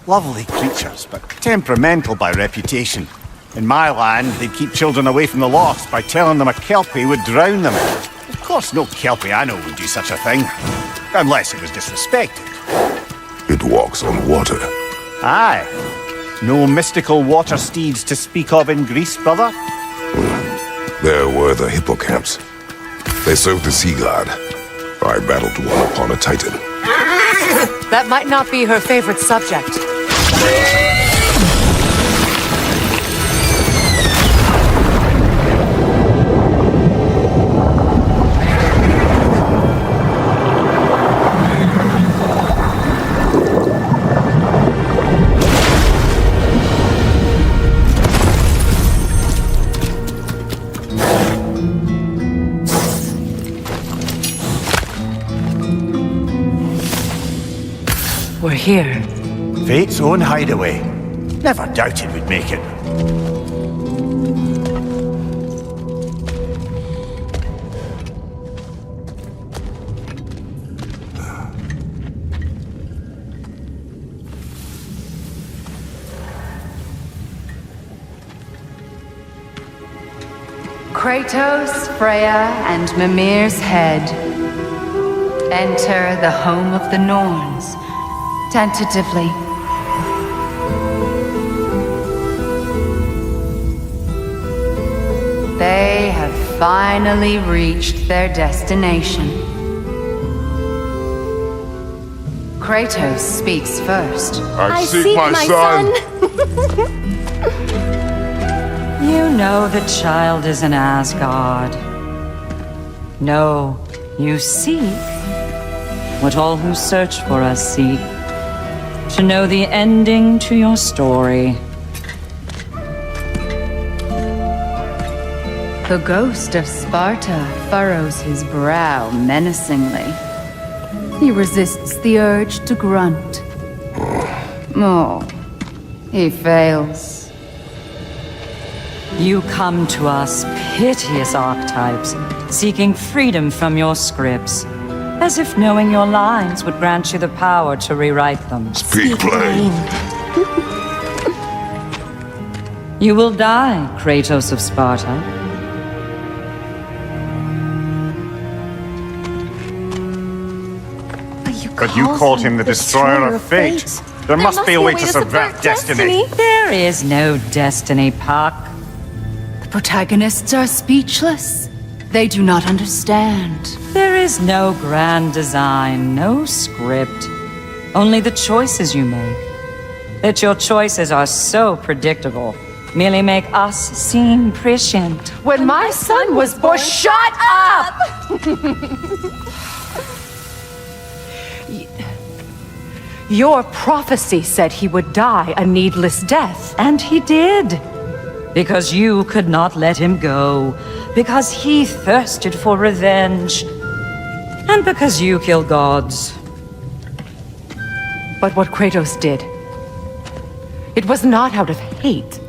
Lovely creatures, but temperamental by reputation. In my land, they'd keep children away from the lost by telling them a Kelpie would drown them. Of course, no Kelpie I know would do such a thing. Unless it was disrespected. It walks on water. Aye. No mystical water steeds to speak of in Greece, brother? There were the hippocamps. They served the sea god. I battled one upon a titan. That might not be her favorite subject. We're here. Fate's own hideaway. Never doubted we'd make it. Kratos, Freya, and Mimir's head. Enter the home of the Norns. Tentatively. They have finally reached their destination. Kratos speaks first. I seek my son! You know the child is in Asgard. No, you seek what all who search for us seek. To know the ending to your story. The ghost of Sparta furrows his brow menacingly. He resists the urge to grunt. Oh, he fails. You come to us, piteous archetypes, seeking freedom from your scripts. As if knowing your lines would grant you the power to rewrite them. Speak plain. You will die, Kratos of Sparta. But you called him the Destroyer of Fate. There must be a way to subvert destiny. There is no destiny, Puck. The protagonists are speechless. They do not understand. There is no grand design, no script. Only the choices you make. That your choices are so predictable. merely make us seem prescient. When my son was born, shut up! Your prophecy said he would die a needless death. And he did. Because you could not let him go. Because he thirsted for revenge. And because you kill gods. But what Kratos did, it was not out of hate.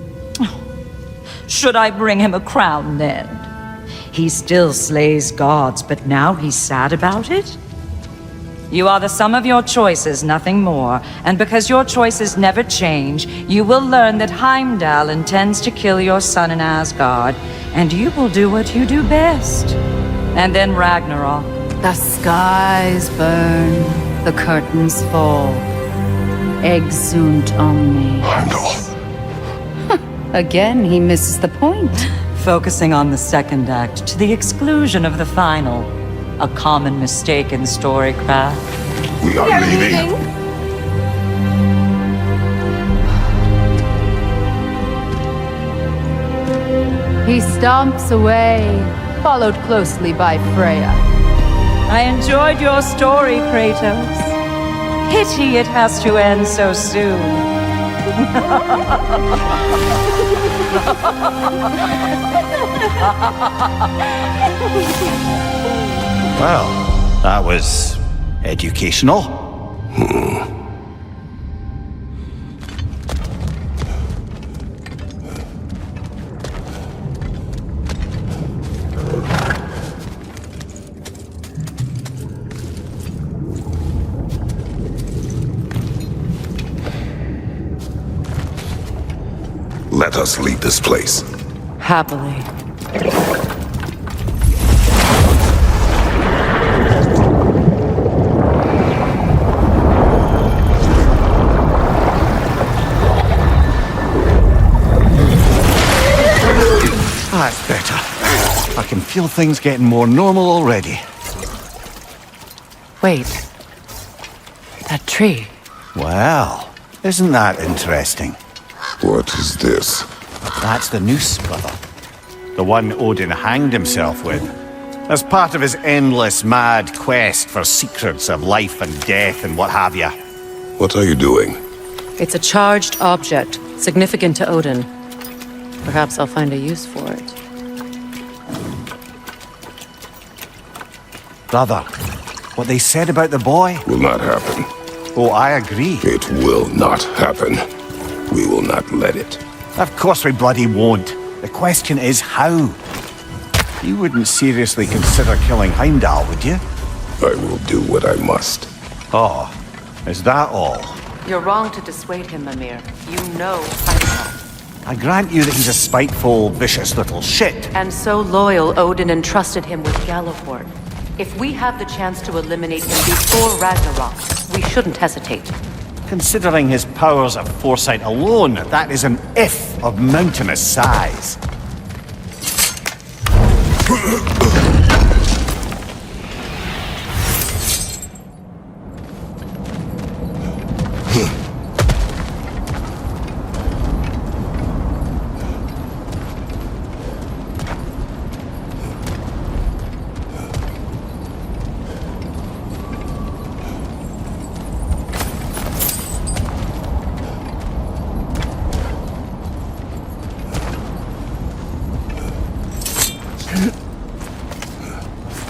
Should I bring him a crown then? He still slays gods, but now he's sad about it? You are the sum of your choices, nothing more. And because your choices never change, you will learn that Heimdall intends to kill your son in Asgard, and you will do what you do best. And then Ragnarok. The skies burn, the curtains fall. Exunt omnes. Again, he misses the point. Focusing on the second act to the exclusion of the final. A common mistake in storycraft. We are leaving. He stomps away, followed closely by Freya. I enjoyed your story, Kratos. Pity it has to end so soon. Well, that was educational. Let us leave this place. Happily. That's better. I can feel things getting more normal already. Wait. That tree. Well, isn't that interesting? What is this? That's the noose, brother. The one Odin hanged himself with. As part of his endless, mad quest for secrets of life and death and what have you. What are you doing? It's a charged object, significant to Odin. Perhaps I'll find a use for it. Brother, what they said about the boy? Will not happen. Oh, I agree. It will not happen. We will not let it. Of course we bloody won't. The question is how? You wouldn't seriously consider killing Heimdall, would you? I will do what I must. Oh, is that all? You're wrong to dissuade him, Mimir. You know Heimdall. I grant you that he's a spiteful, vicious little shit. And so loyal, Odin entrusted him with Gjallarhorn. If we have the chance to eliminate him before Ragnarok, we shouldn't hesitate. Considering his powers of foresight alone, that is an if of mountainous size.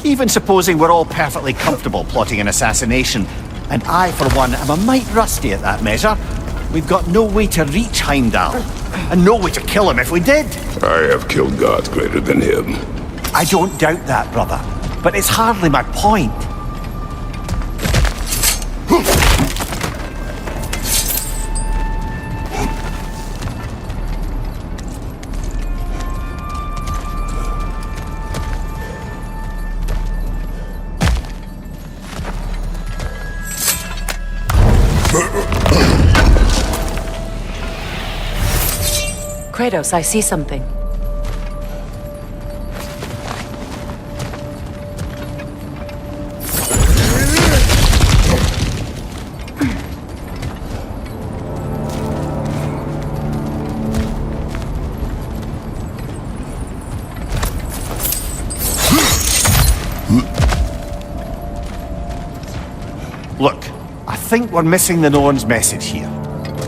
Even supposing we're all perfectly comfortable plotting an assassination, and I, for one, am a mite rusty at that measure, we've got no way to reach Heimdall, and no way to kill him if we did. I have killed gods greater than him. I don't doubt that, brother, but it's hardly my point. Kratos, I see something. Look, I think we're missing the Norn's message here.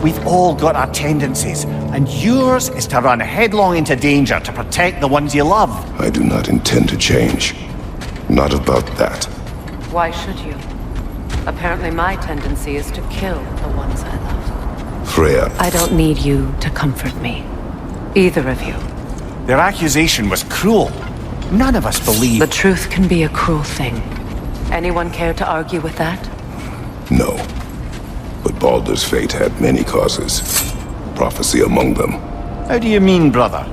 We've all got our tendencies, and yours is to run headlong into danger to protect the ones you love. I do not intend to change. Not about that. Why should you? Apparently my tendency is to kill the ones I love. Freya. I don't need you to comfort me. Either of you. Their accusation was cruel. None of us believe... The truth can be a cruel thing. Anyone care to argue with that? No. But Baldur's fate had many causes. Prophecy among them. How do you mean, brother?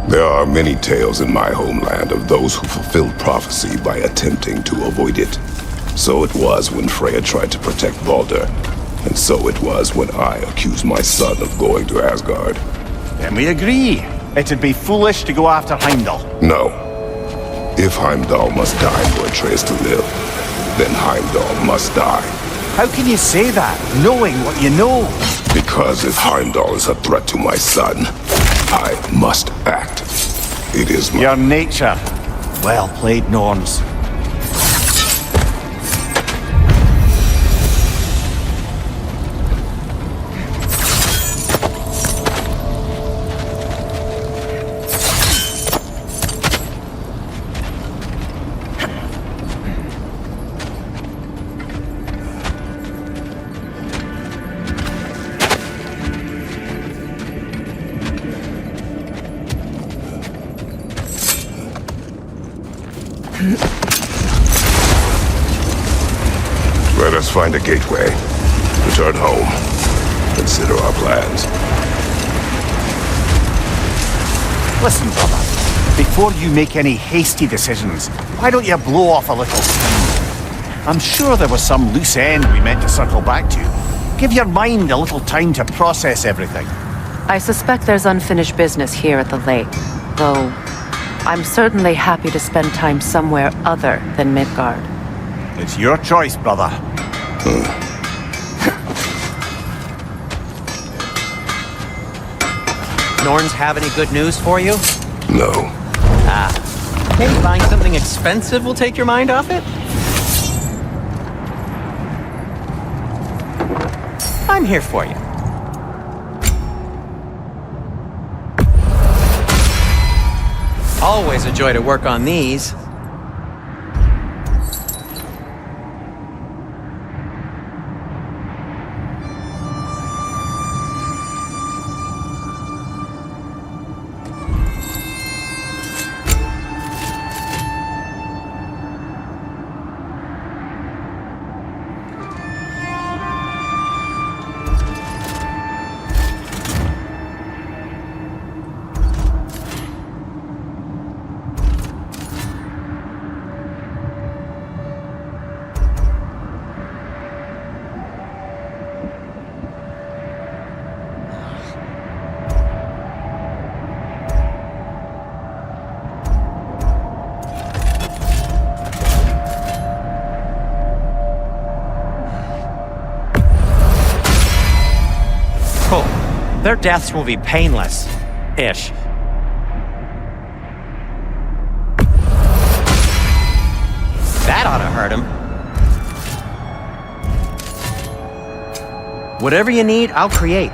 There are many tales in my homeland of those who fulfilled prophecy by attempting to avoid it. So it was when Freya tried to protect Baldur. And so it was when I accused my son of going to Asgard. Then we agree. It'd be foolish to go after Heimdall. No. If Heimdall must die for Atreus to live, then Heimdall must die. How can you say that, knowing what you know? Because if Heimdall is a threat to my son, I must act. It is my... Your nature. Well played, Norns. Let us find a gateway. Return home. Consider our plans. Listen, brother. Before you make any hasty decisions, why don't you blow off a little steam? I'm sure there was some loose end we meant to circle back to. Give your mind a little time to process everything. I suspect there's unfinished business here at the lake, though I'm certainly happy to spend time somewhere other than Midgard. It's your choice, brother. Norns have any good news for you? No. Ah. Maybe buying something expensive will take your mind off it? I'm here for you. Always a joy to work on these. Their deaths will be painless-ish. That ought to hurt him. Whatever you need, I'll create.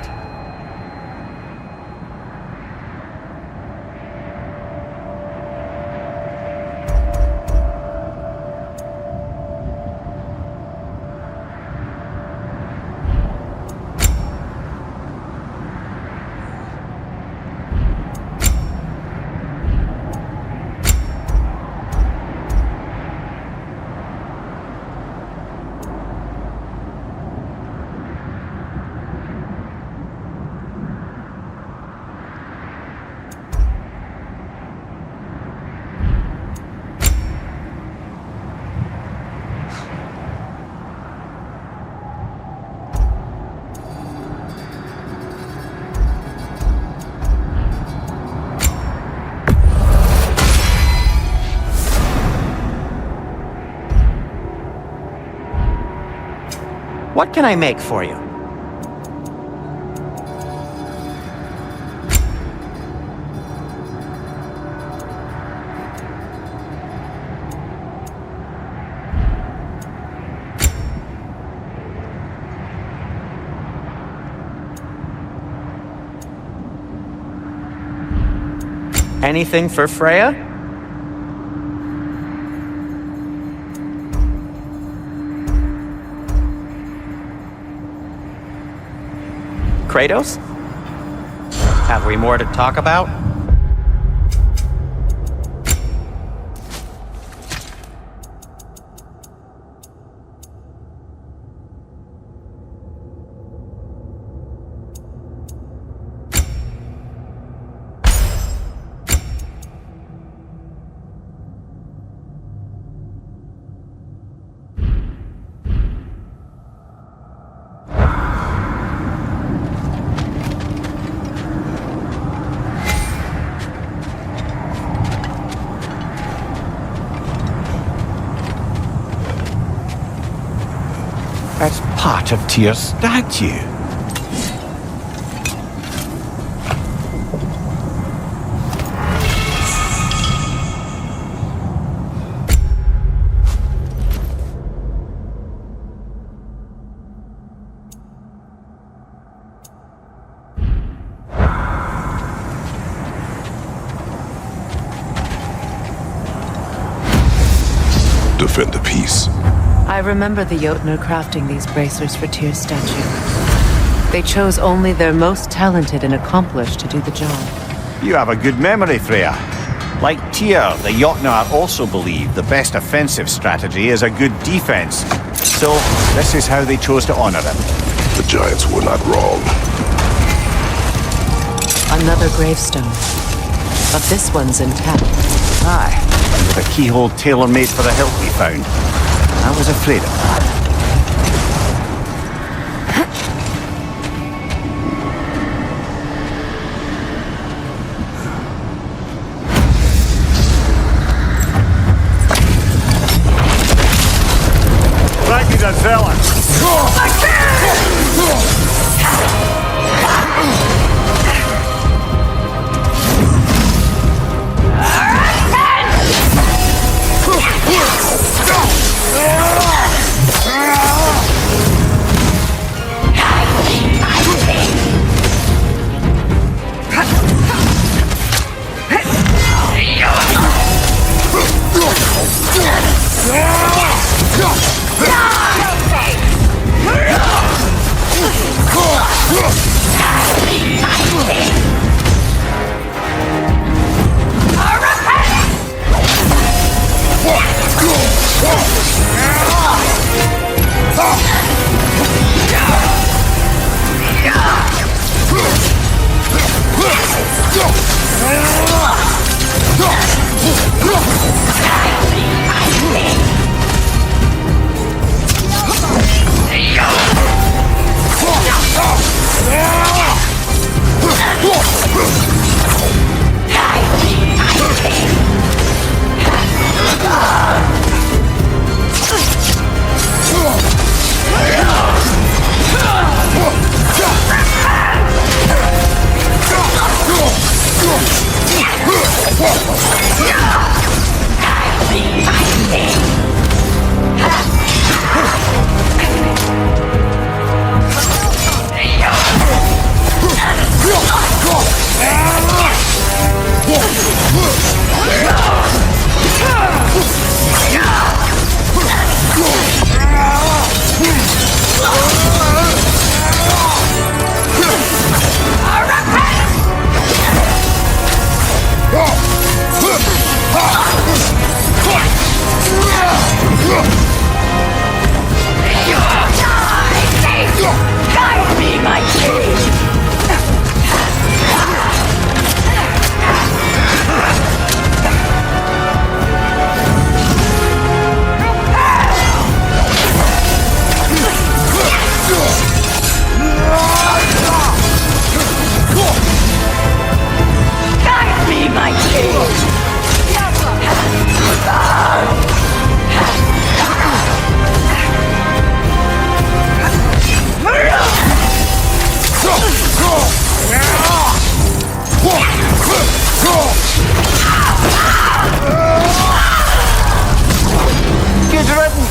What can I make for you? Anything for Freya? Kratos? Have we more to talk about? That's part of Tyr's statue. Defend the peace. I remember the Jotnar crafting these bracers for Tyr's statue. They chose only their most talented and accomplished to do the job. You have a good memory, Freya. Like Tyr, the Jotnar also believe the best offensive strategy is a good defense. So, this is how they chose to honor him. The Giants were not wrong. Another gravestone. But this one's intact. Aye, and with a keyhole tailor-made for the hilt we found. I was afraid of that. Thank you, the zealot.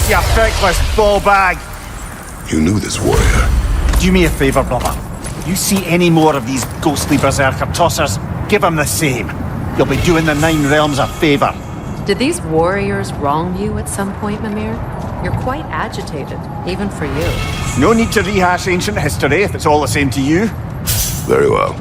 You feckless ball bag! You knew this warrior. Do me a favor, brother. You see any more of these ghostly berserker tossers, give them the same. you'll be doing the Nine Realms a favour. Did these warriors wrong you at some point, Mimir? You're quite agitated, even for you. No need to rehash ancient history if it's all the same to you. Very well.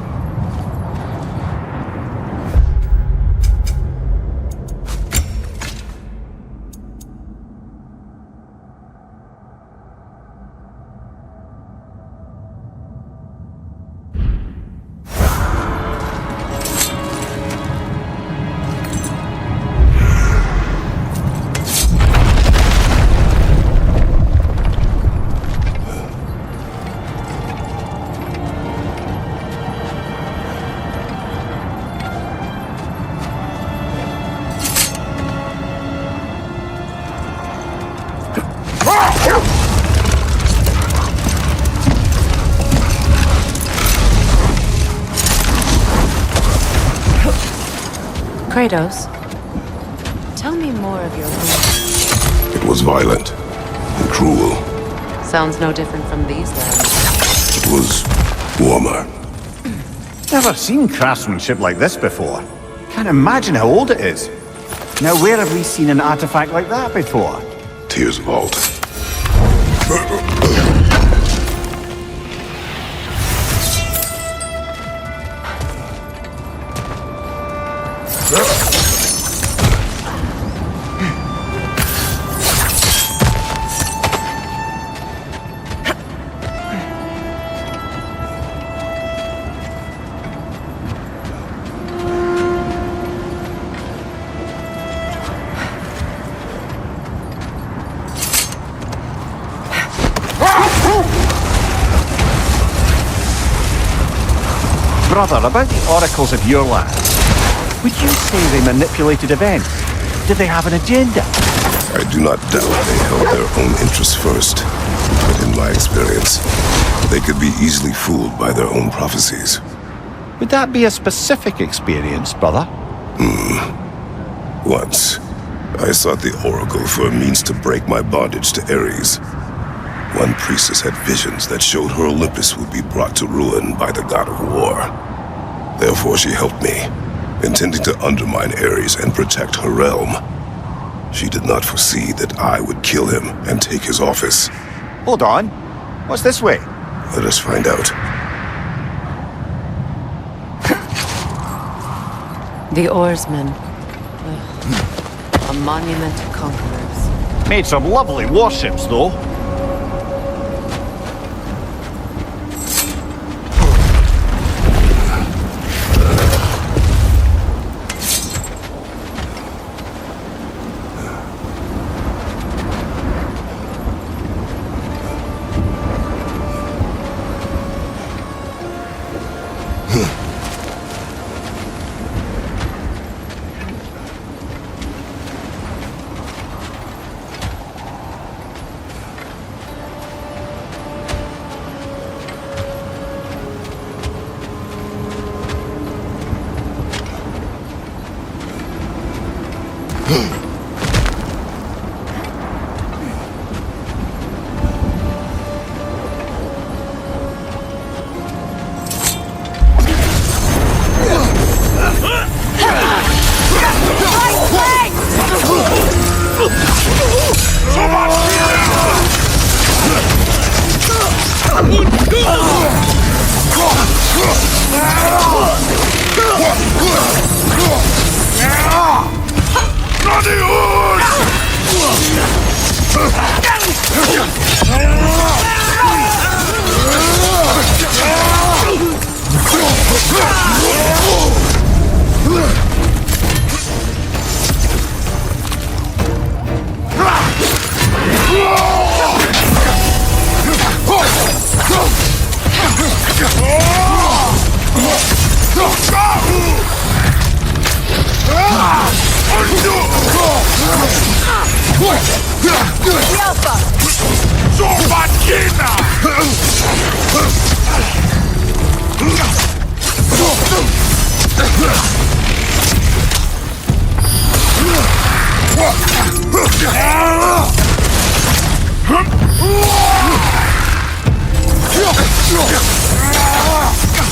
Kratos, tell me more of your wound. It was violent and cruel. Sounds no different from these lands. It was warmer. Never seen craftsmanship like this before. Can't imagine how old it is. Now, where have we seen an artifact like that before? Tears Vault. Brother, about the oracles of your land, would you say they manipulated events? Did they have an agenda? I do not doubt they held their own interests first. But in my experience, they could be easily fooled by their own prophecies. Would that be a specific experience, brother? Once, I sought the Oracle for a means to break my bondage to Ares. One priestess had visions that showed her Olympus would be brought to ruin by the god of war. Therefore she helped me, intending to undermine Ares and protect her realm. She did not foresee that I would kill him and take his office. Hold on. What's this way? Let us find out. The Oarsmen. A monument to conquerors. Made some lovely warships, though.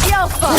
Yelpa!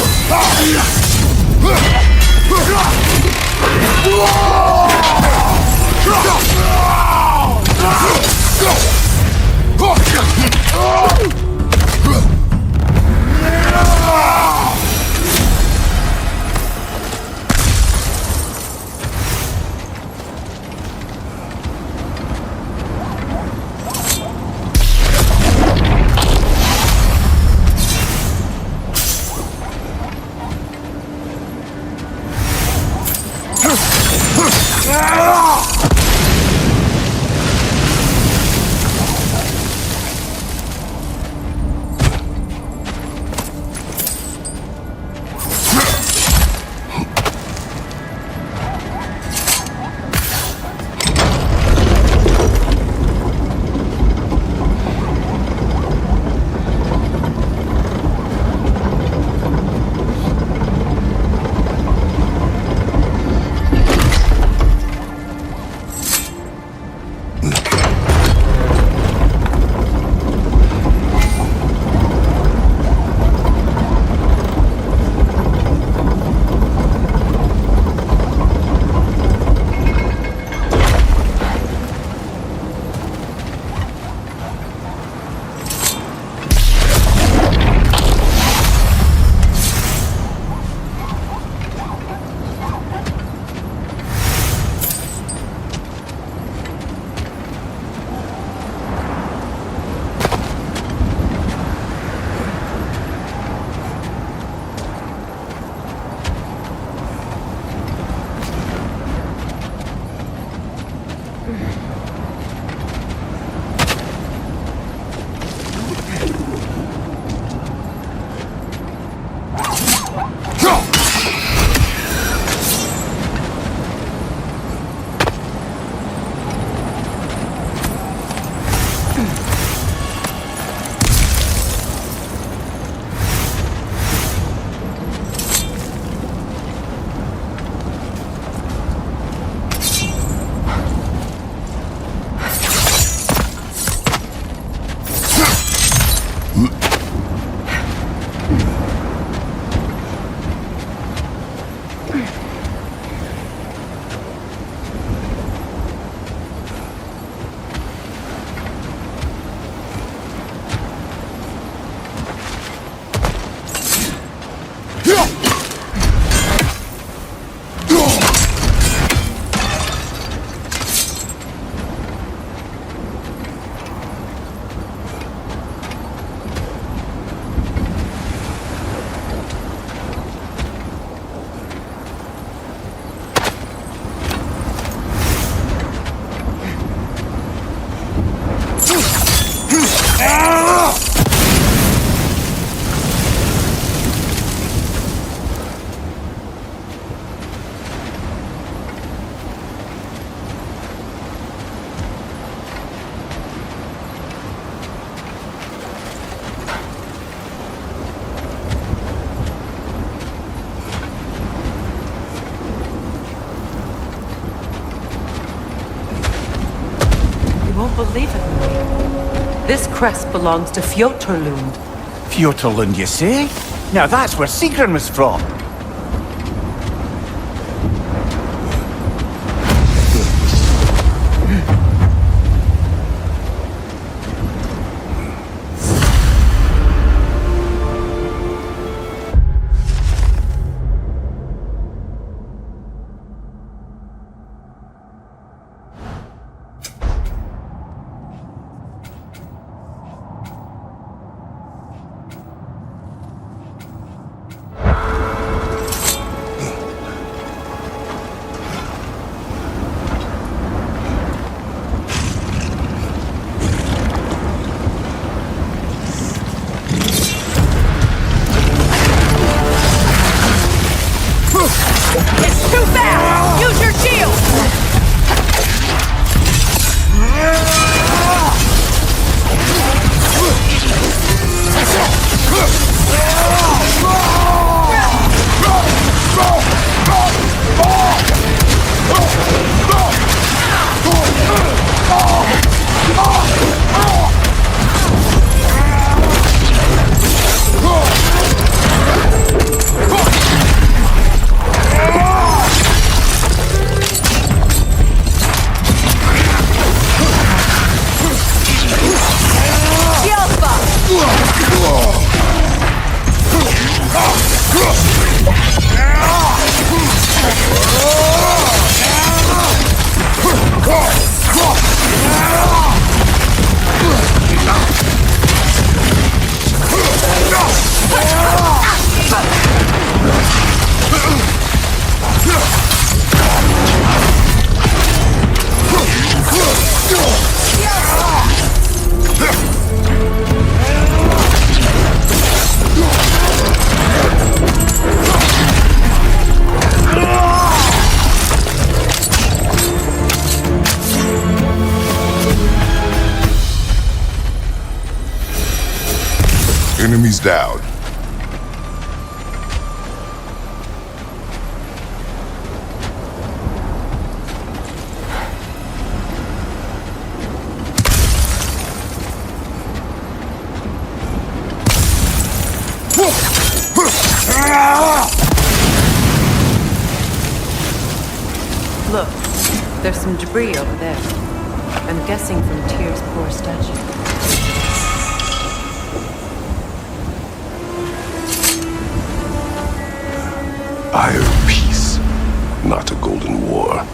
Won't believe it, Marie. This crest belongs to Fjotorlund. Fjotorlund, you say? Now that's where Sigrun was from. Enemies down. Look, there's some debris over there. I'm guessing from Tyr's poor statue. Iron peace, not a golden war.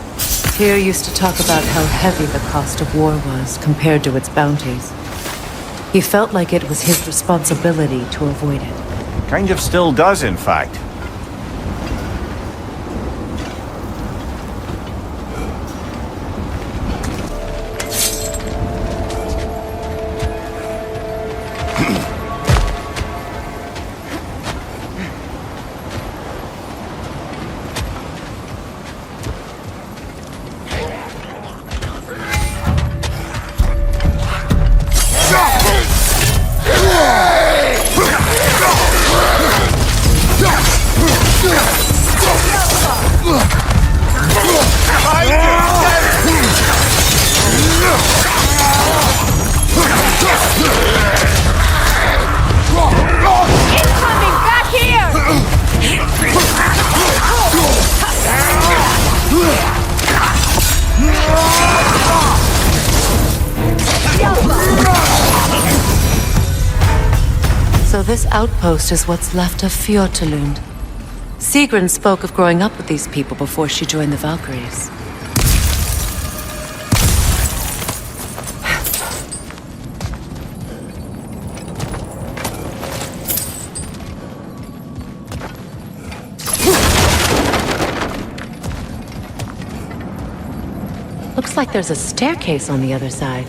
Tyr used to talk about how heavy the cost of war was compared to its bounties. He felt like it was his responsibility to avoid it. Kind of still does, in fact. So this outpost is what's left of Fjordtalund. Sigrun spoke of growing up with these people before she joined the Valkyries. Looks like there's a staircase on the other side.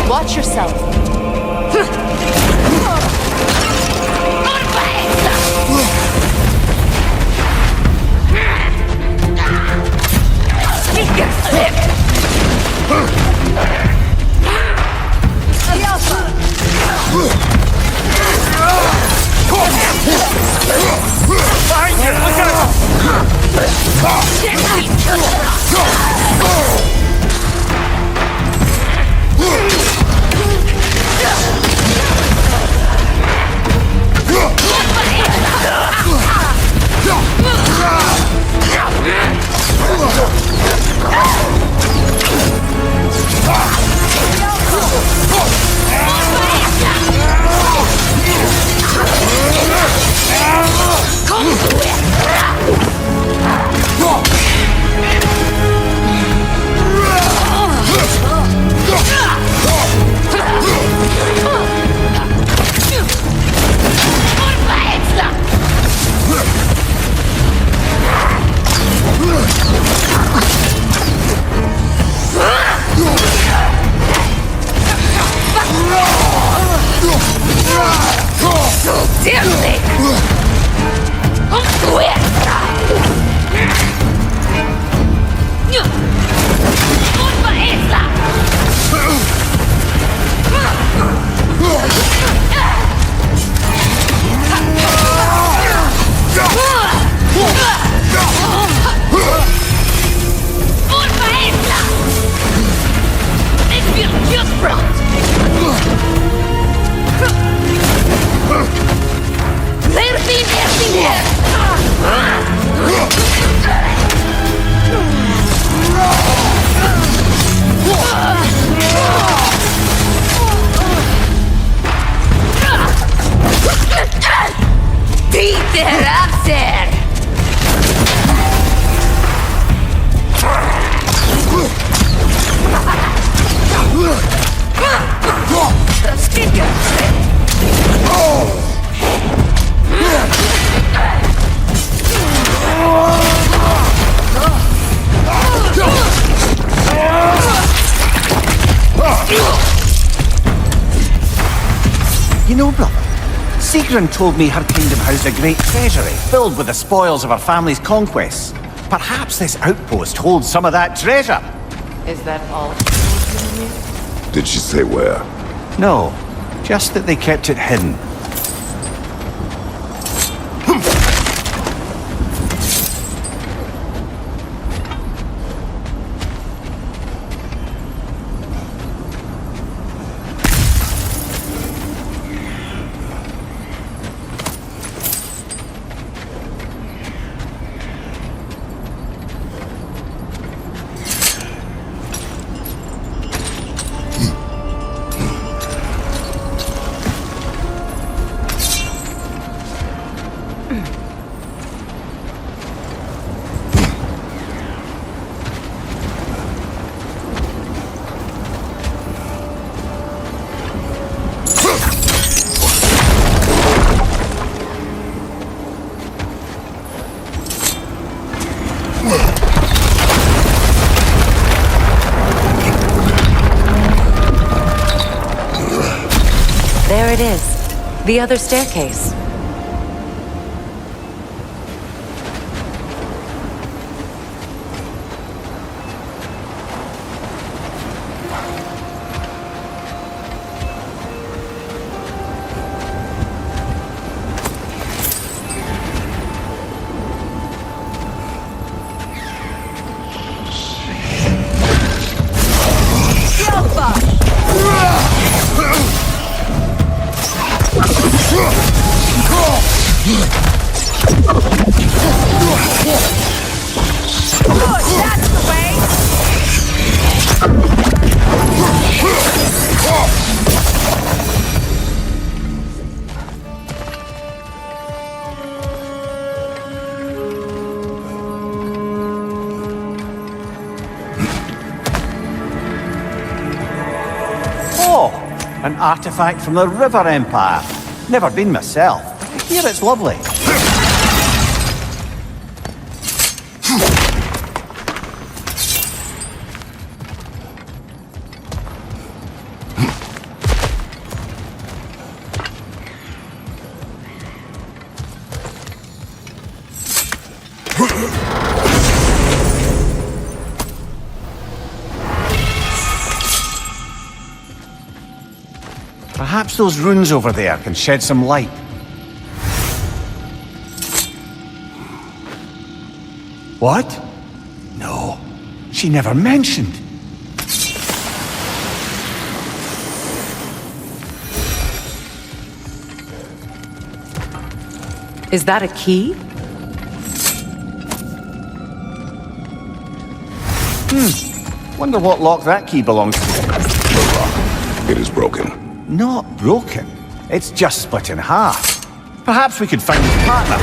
Watch yourself. Peter Upser! You know, brother, Sigrun told me her kingdom housed a great treasury filled with the spoils of her family's conquests. Perhaps this outpost holds some of that treasure. Is that all? Did she say where? No, just that they kept it hidden. There it is. The other staircase. An artifact from the River Empire. Never been myself. I hear it's lovely. Perhaps those runes over there can shed some light. What? No, she never mentioned. Is that a key? Wonder what lock that key belongs to. The lock. It is broken. Not broken. It's just split in half. Perhaps we could find his partner.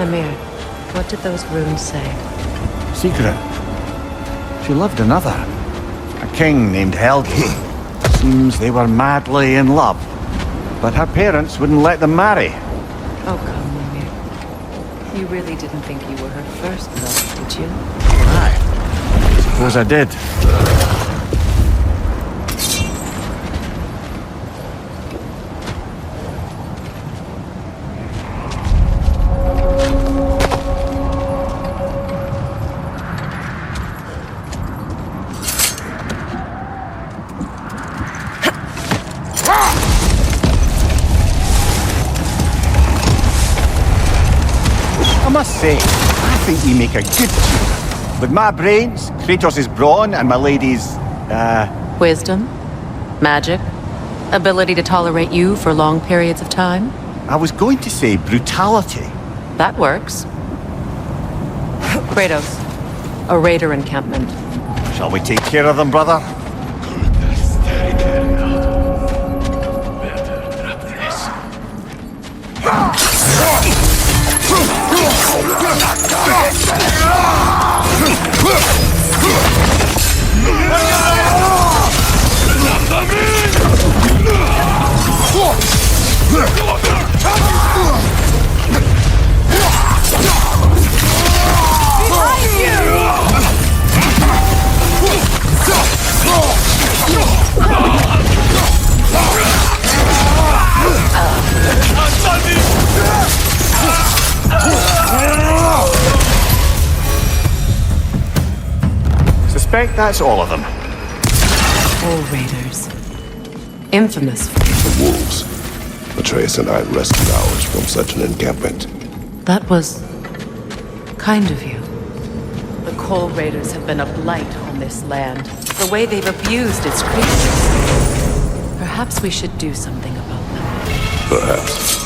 Mimir, what did those runes say? Secret. She loved another. A king named Helgi. Seems they were madly in love. But her parents wouldn't let them marry. Oh, come, Mimir. You really didn't think you were her first love, did you? Aye. Suppose I did. I must say, I think we make a good team. With my brains, Kratos' brawn, and my lady's, Wisdom? Magic? Ability to tolerate you for long periods of time? I was going to say brutality. That works. Kratos, a raider encampment. Shall we take care of them, brother? Suspect that's all of them. All raiders. Infamous. The wolves. Atreus and I rescued ours from such an encampment. That was kind of you. The Coal Raiders have been a blight on this land. The way they've abused its creatures. Perhaps we should do something about them. Perhaps.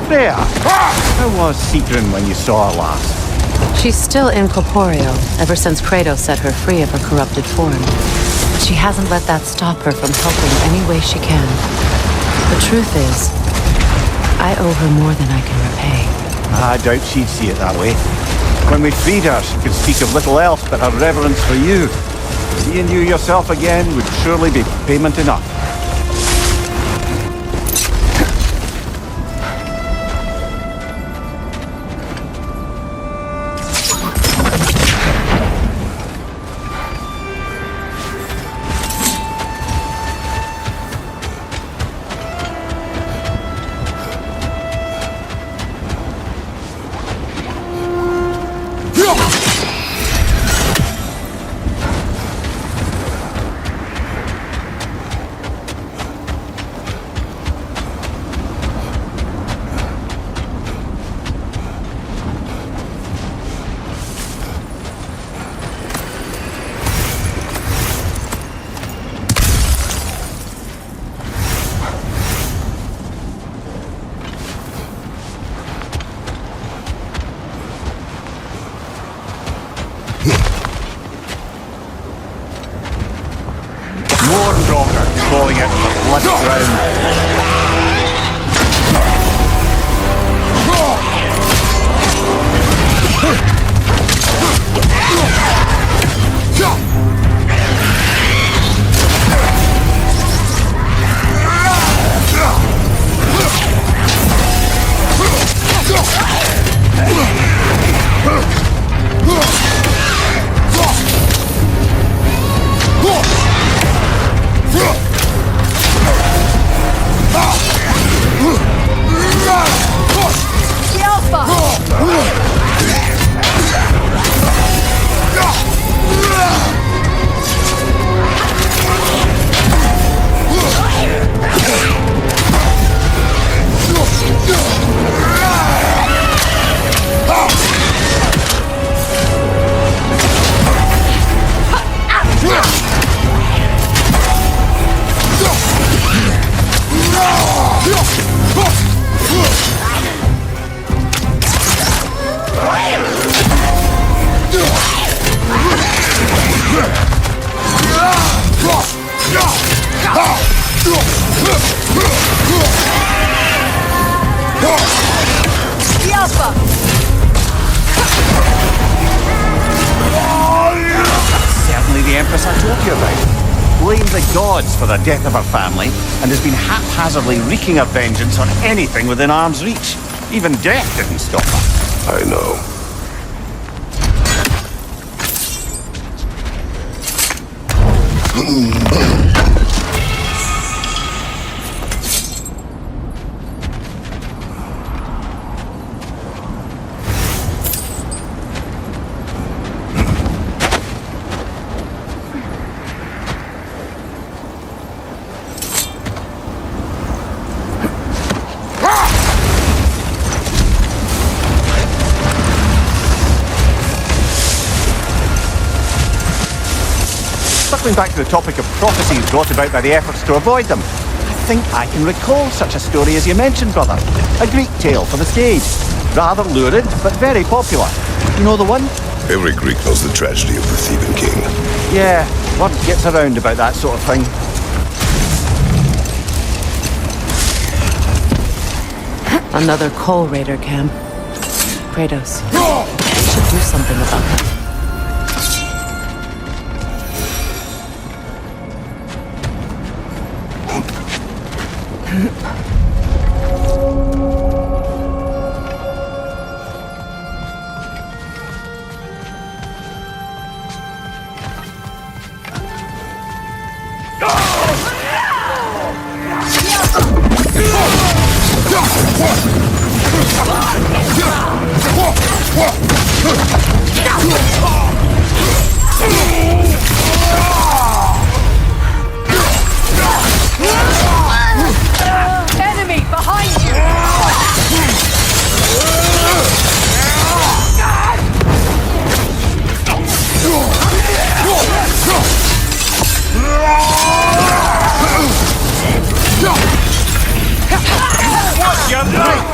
Freya! How was Sigrun when you saw her last? She's still incorporeal, ever since Kratos set her free of her corrupted form. But she hasn't let that stop her from helping any way she can. The truth is, I owe her more than I can repay. I doubt she'd see it that way. When we freed her, she could speak of little else but her reverence for you. Seeing you yourself again would surely be payment enough. More stronger, falling out of the bloody ground. The Alpha! Certainly the Empress I told you about. Blamed the gods for the death of her family, and has been haphazardly wreaking her vengeance on anything within arm's reach. Even death didn't stop her. I know. Circling back to the topic of prophecies brought about by the efforts to avoid them, I think I can recall such a story as you mentioned, brother. A Greek tale for the stage. Rather lurid, but very popular. You know the one? Every Greek knows the tragedy of the Theban king. Yeah, word gets around about that sort of thing. Another coal raider camp. Kratos. We should do something about that. Enemy behind you! What's your name?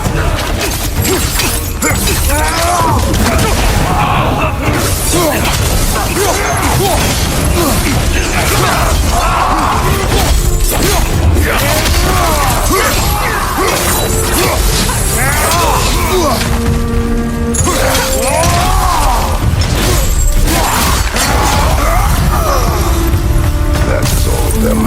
That is all of them.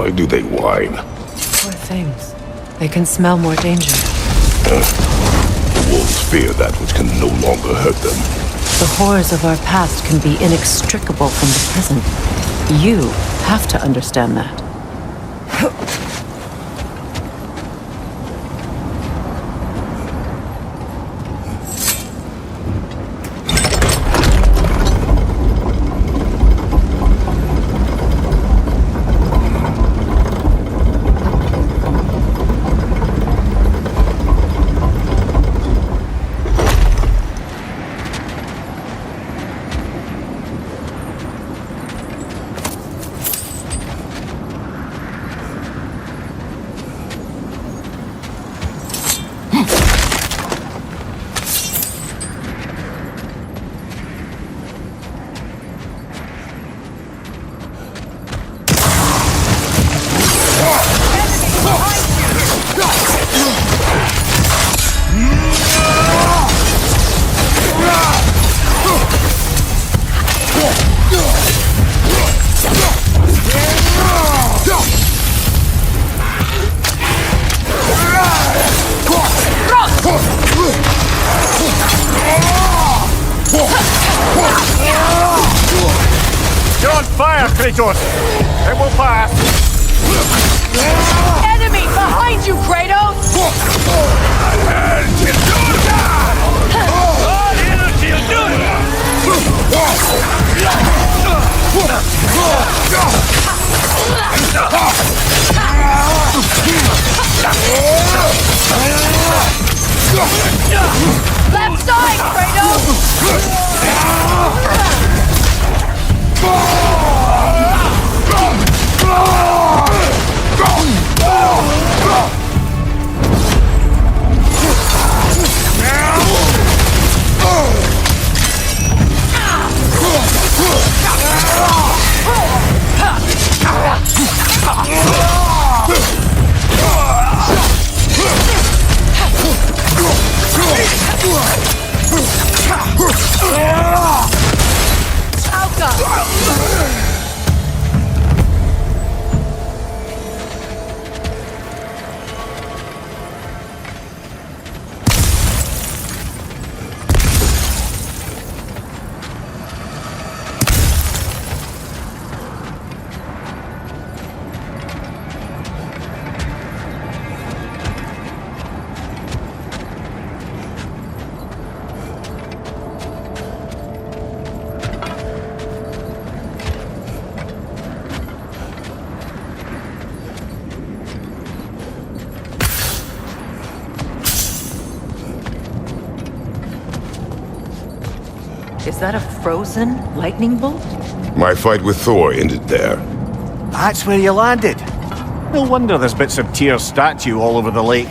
Why do they whine? Poor things. They can smell more danger. The wolves fear that which can no longer hurt them. The horrors of our past can be inextricable from the present. You have to understand that. You're on fire, Kratos! It will pass! Enemy behind you, Kratos! Left side, Kratos! Is that a frozen lightning bolt? My fight with Thor ended there. That's where you landed. No wonder there's bits of Tyr's statue all over the lake.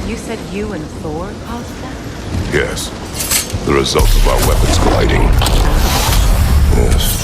You said you and Thor caused that? Yes. The result of our weapons colliding. Yes.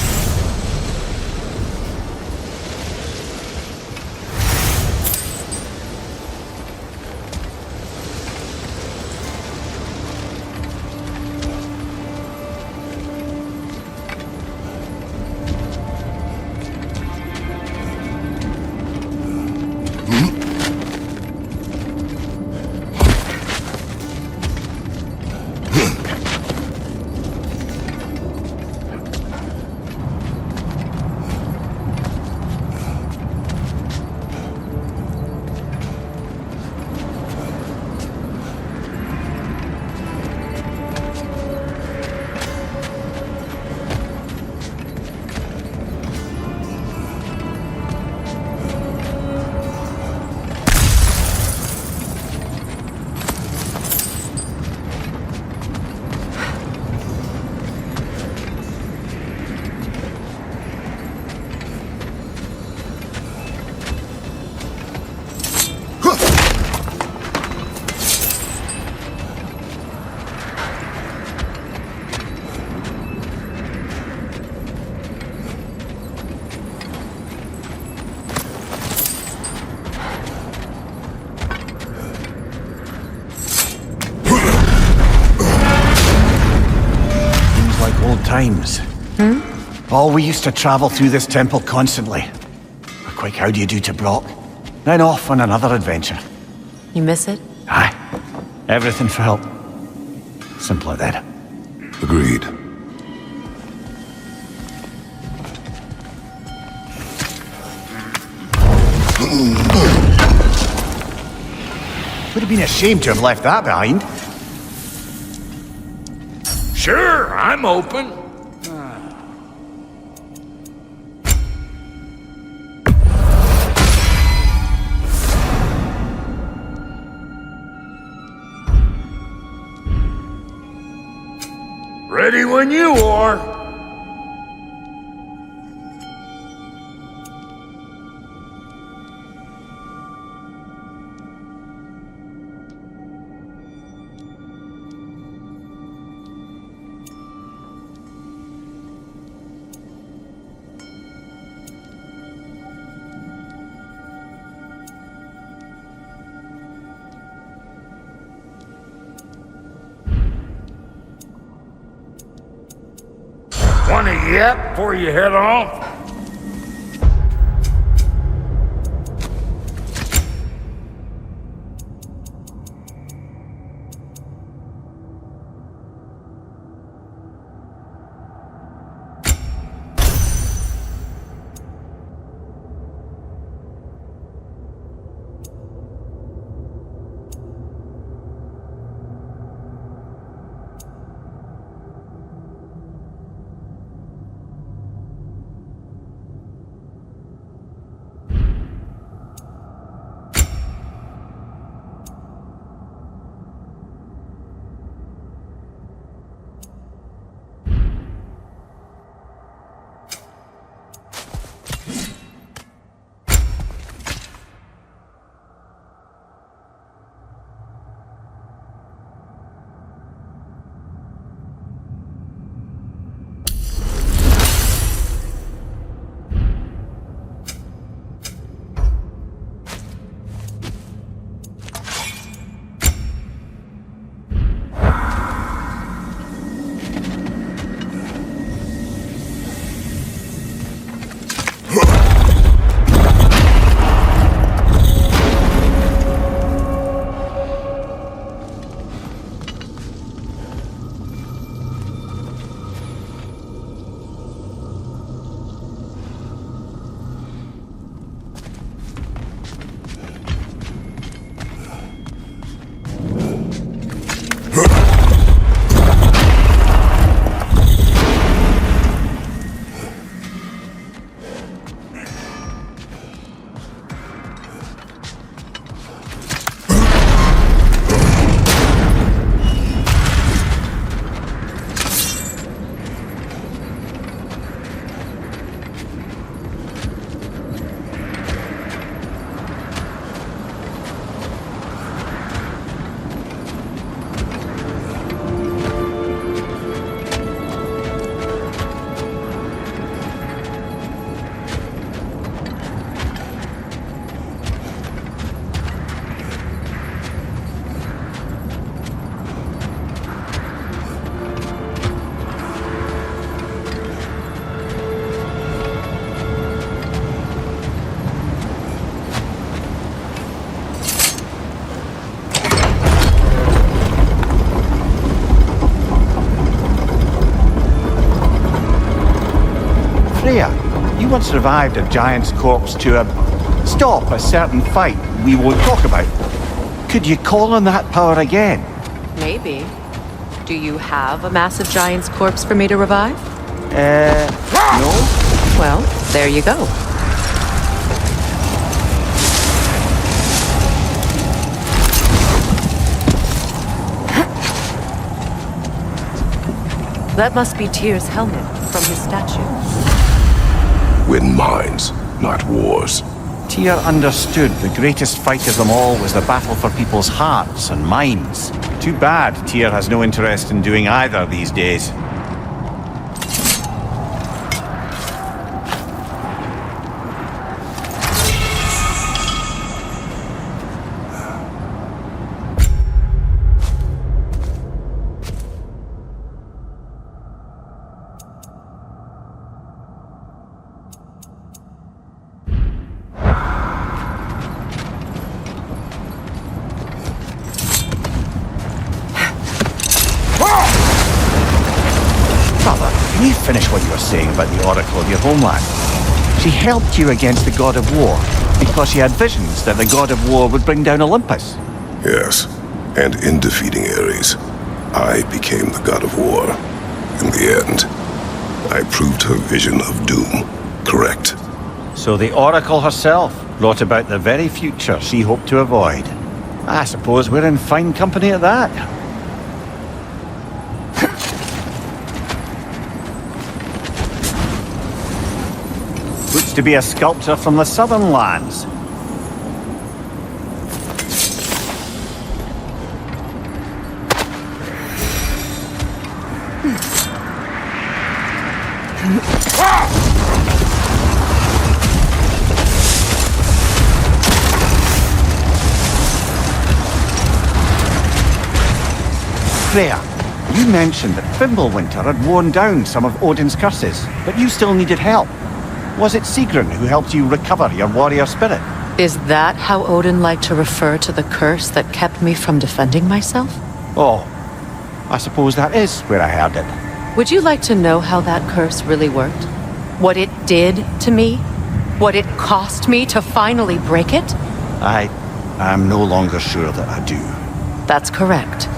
times. Oh, we used to travel through this temple constantly. A quick how do you do to Brock, then off on another adventure. You miss it? Aye. Everything for help. Simple like that. Agreed. Would have been a shame to have left that behind. Sure, I'm open. Ready when you are. Want a yap before you head off? Freya, you once revived a giant's corpse to stop a certain fight we won't talk about. Could you call on that power again? Maybe. Do you have a massive giant's corpse for me to revive? No. Well, there you go. That must be Tyr's helmet from his statue. Win minds, not wars. Tyr understood the greatest fight of them all was the battle for people's hearts and minds. Too bad Tyr has no interest in doing either these days. finish what you were saying about the Oracle of your homeland. She helped you against the God of War because she had visions that the God of War would bring down Olympus. Yes, and in defeating Ares, I became the God of War. In the end, I proved her vision of doom correct. So the Oracle herself brought about the very future she hoped to avoid. I suppose we're in fine company at that. Looks to be a sculptor from the southern lands. Freya, you mentioned that Fimbulwinter had worn down some of Odin's curses, but you still needed help. Was it Sigrun who helped you recover your warrior spirit? Is that how Odin liked to refer to the curse that kept me from defending myself? Oh, I suppose that is where I heard it. Would you like to know how that curse really worked? What it did to me? What it cost me to finally break it? I'm no longer sure that I do. That's correct.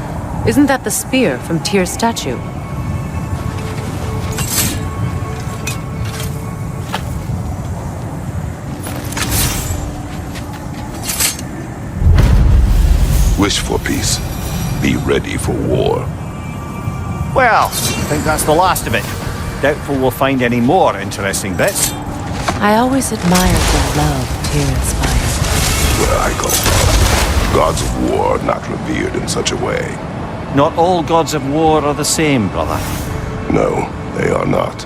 Isn't that the spear from Tyr's statue? Wish for peace. Be ready for war. Well, I think that's the last of it. Doubtful we'll find any more interesting bits. I always admired the love Tyr inspired. Where I come from, gods of war are not revered in such a way. Not all gods of war are the same, brother. No, they are not.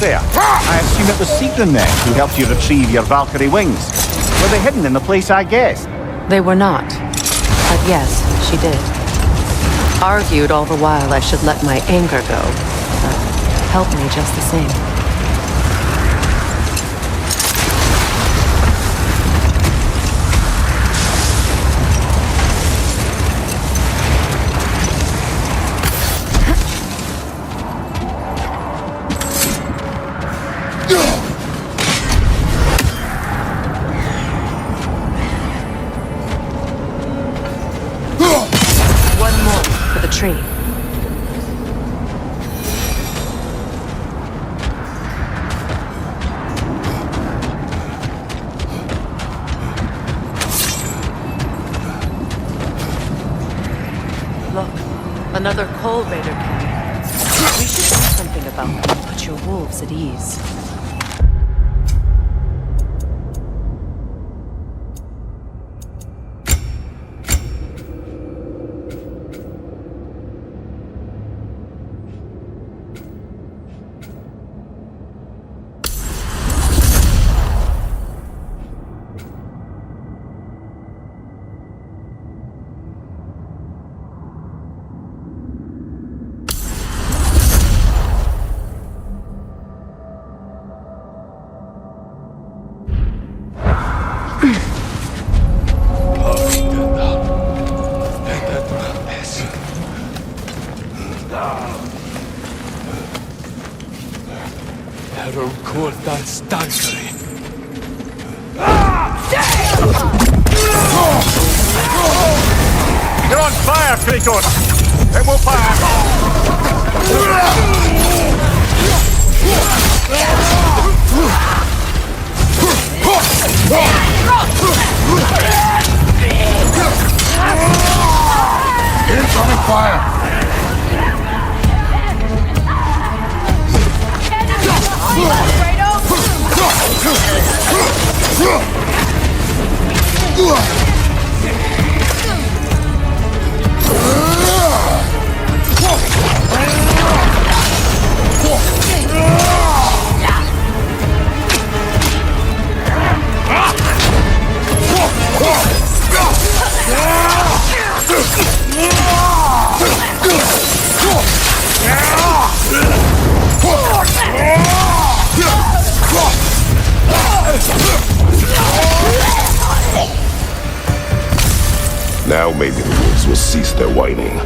There. I assume it was Sigrun then who helped you retrieve your Valkyrie wings. Were they hidden in the place I guessed? They were not. But yes, she did. Argued all the while I should let my anger go. But help me just the same. One more for the tree. Look, another Coal Raider camp. We should do something about them and put your wolves at ease. You're on fire, Kratos! It will fire! Incoming fire! Now maybe the wolves will cease their whining.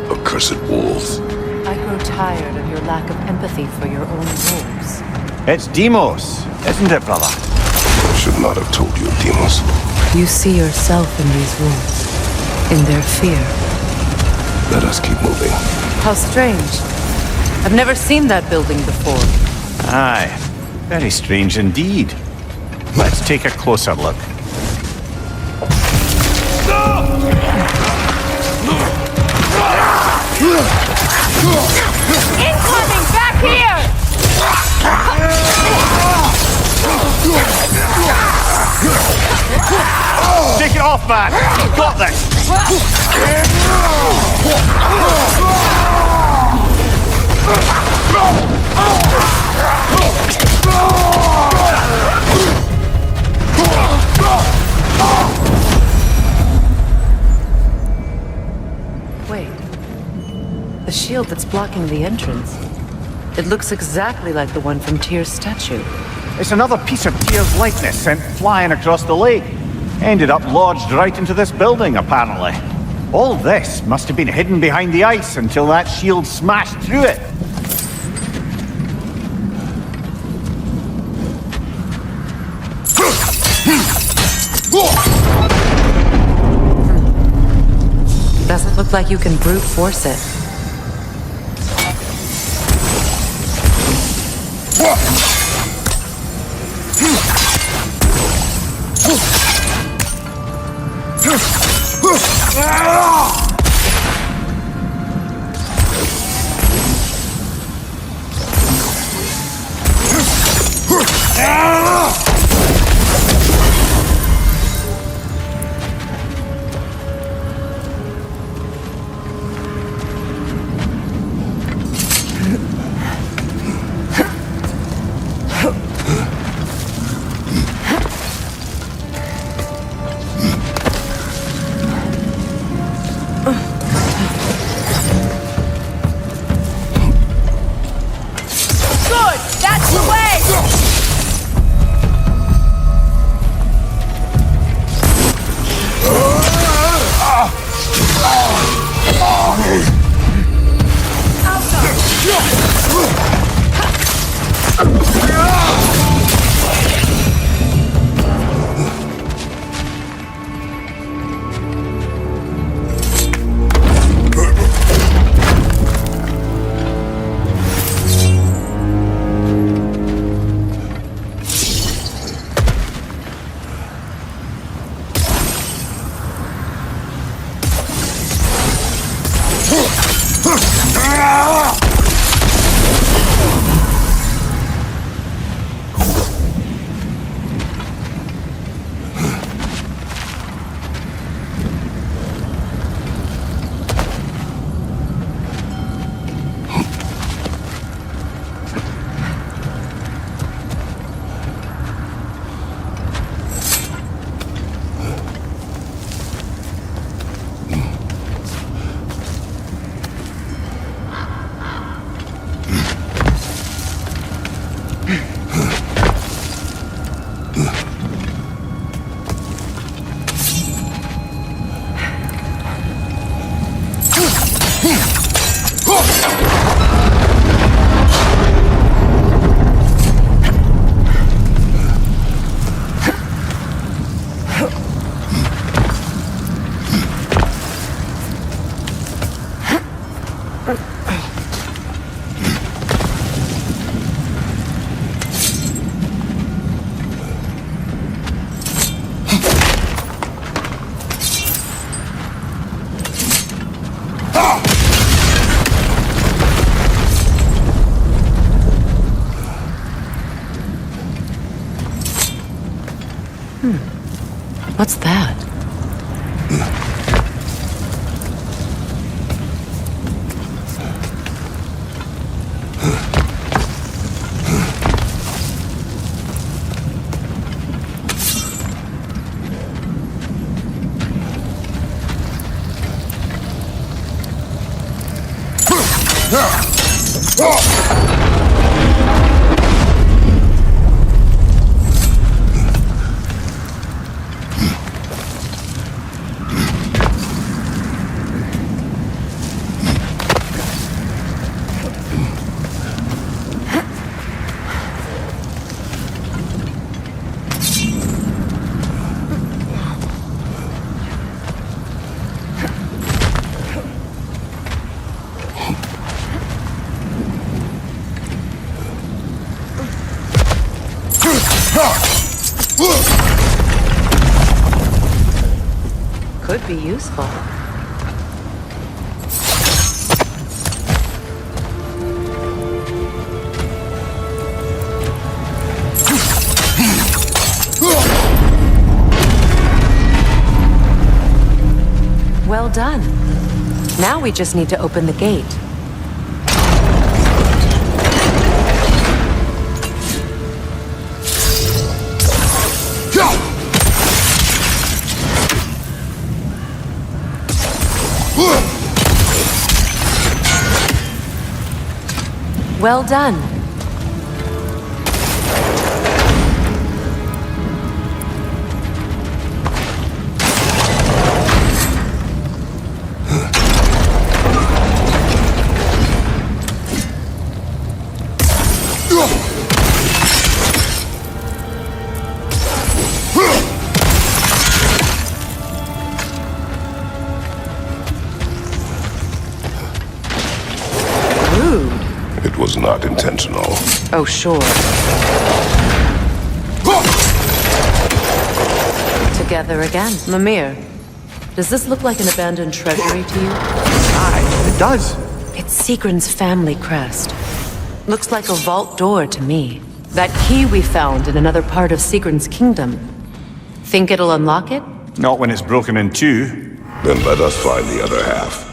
Accursed wolves. I grow tired of your lack of empathy for your own wolves. It's Demos, isn't it, brother? I should not have told you, Demos. You see yourself in these wolves, in their fear. Let us keep moving. How strange. I've never seen that building before. Aye, very strange indeed. Let's take a closer look. Incoming! Back here! Take it off, man! You've got this! Wait. The shield that's blocking the entrance. It looks exactly like the one from Tyr's statue. It's another piece of Tyr's likeness sent flying across the lake. Ended up lodged right into this building, apparently. All this must have been hidden behind the ice until that shield smashed through it. look like you can brute force it. Good! That's the way! What's that? Could be useful. Well done. Now we just need to open the gate. Well done. was not intentional. Oh, sure. Together again. Mimir, does this look like an abandoned treasury to you? Aye, it does. It's Sigrun's family crest. Looks like a vault door to me. That key we found in another part of Sigrun's kingdom. Think it'll unlock it? Not when it's broken in two. Then let us find the other half.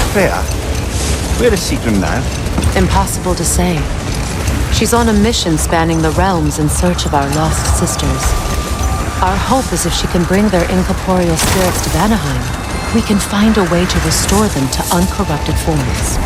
Freya, where is Sigrun now? Impossible to say. She's on a mission spanning the realms in search of our lost sisters. Our hope is if she can bring their incorporeal spirits to Vanaheim, we can find a way to restore them to uncorrupted forms.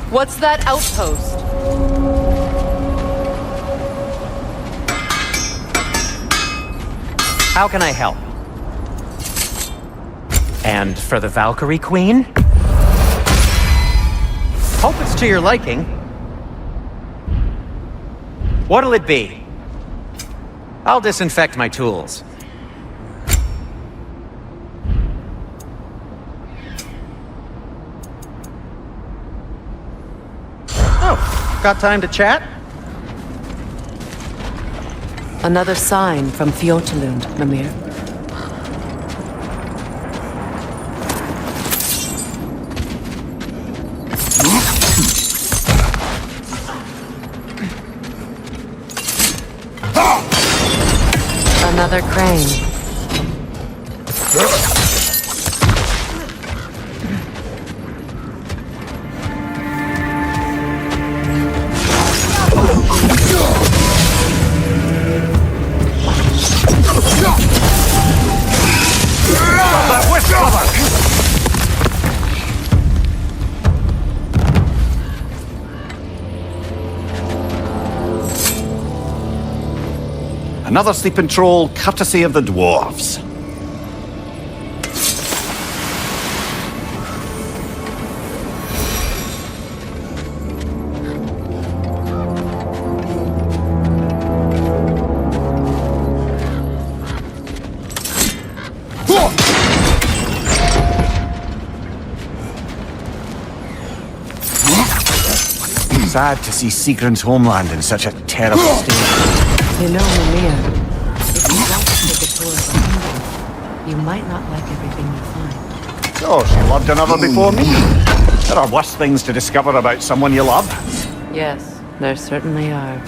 What's that outpost? How can I help? And for the Valkyrie Queen? Hope it's to your liking. What'll it be? I'll disinfect my tools. Oh, got time to chat? Another sign from Fjotalund, Mimir. Another crane. Another sleeping troll, courtesy of the dwarves. Sad to see Sigrun's homeland in such a terrible state. You know, Mimir, if you want to take a tour of the kingdom, you might not like everything you find. So, she loved another before me. There are worse things to discover about someone you love. Yes, there certainly are.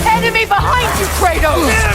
Enemy behind you, Kratos!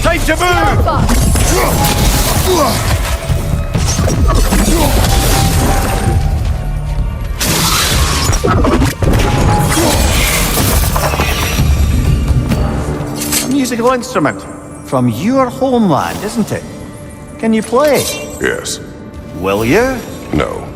Time to A musical instrument from your homeland, isn't it? Can you play? Yes. Will you? No.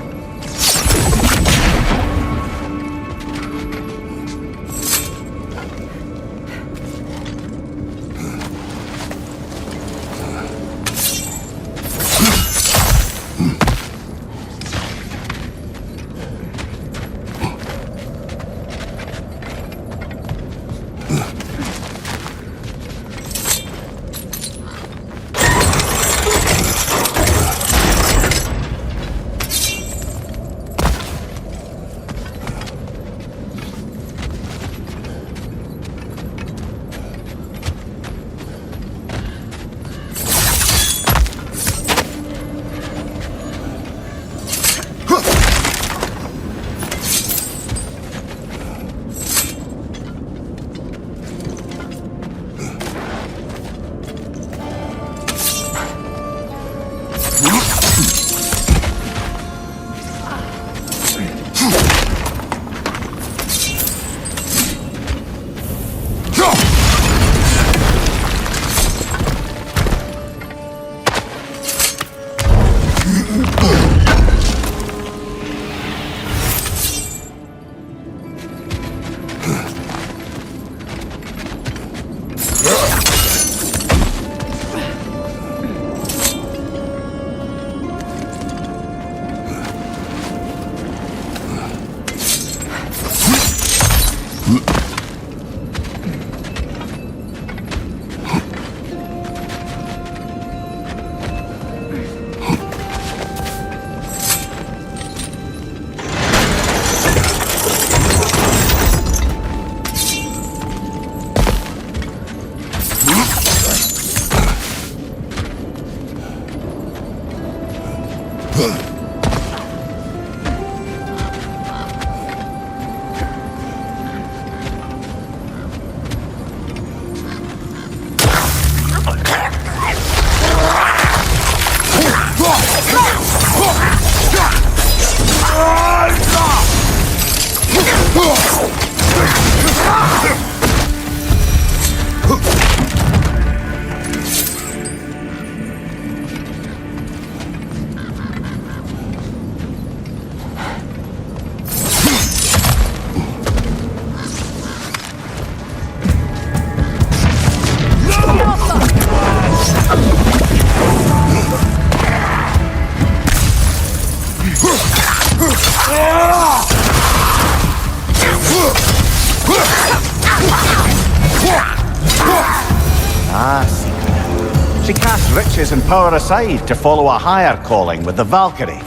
Ah, Sigrid. She cast riches and power aside to follow a higher calling with the Valkyrie.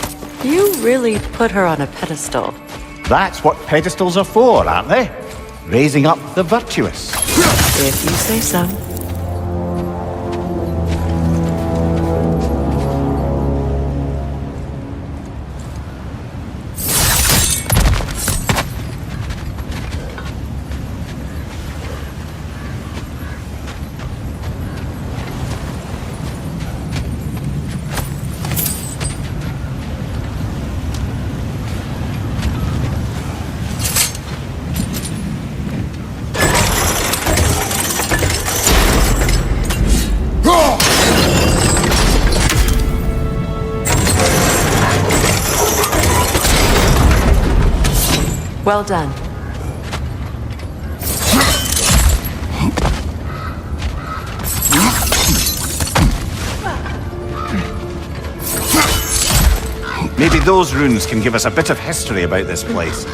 You really put her on a pedestal. That's what pedestals are for, aren't they? Raising up the virtuous. If you say so. Well done. Maybe those runes can give us a bit of history about this place.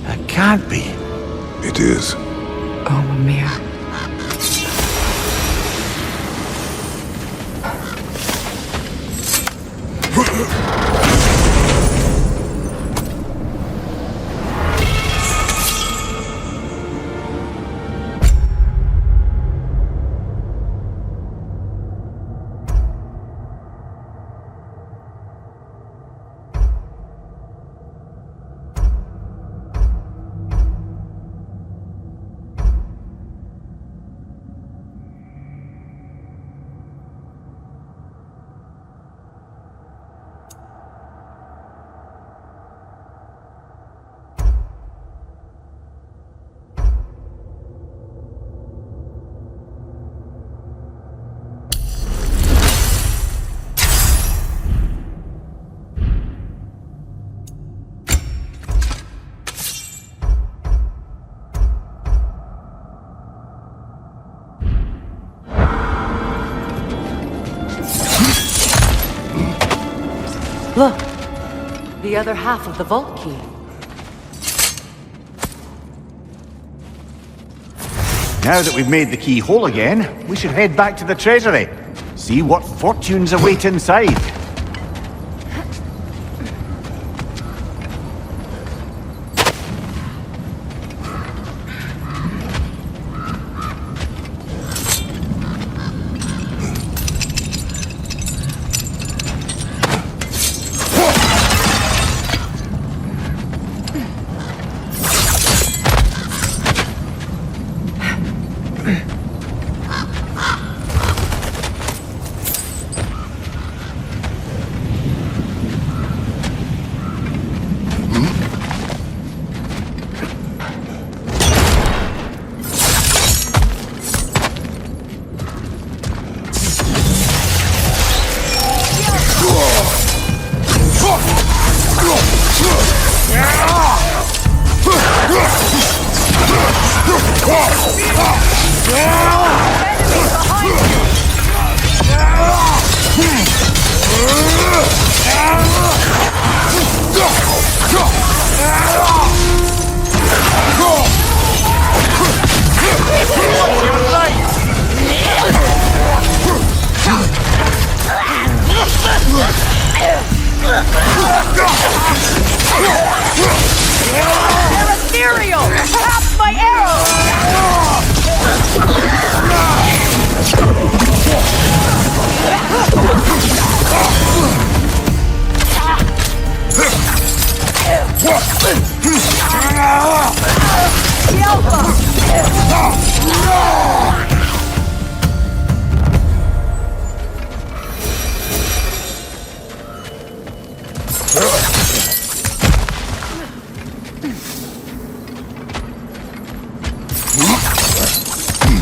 That can't be. It is. Oh, Mimir. Look, the other half of the vault key. Now that we've made the key whole again, we should head back to the treasury. See what fortunes await inside. They're ethereal! Half my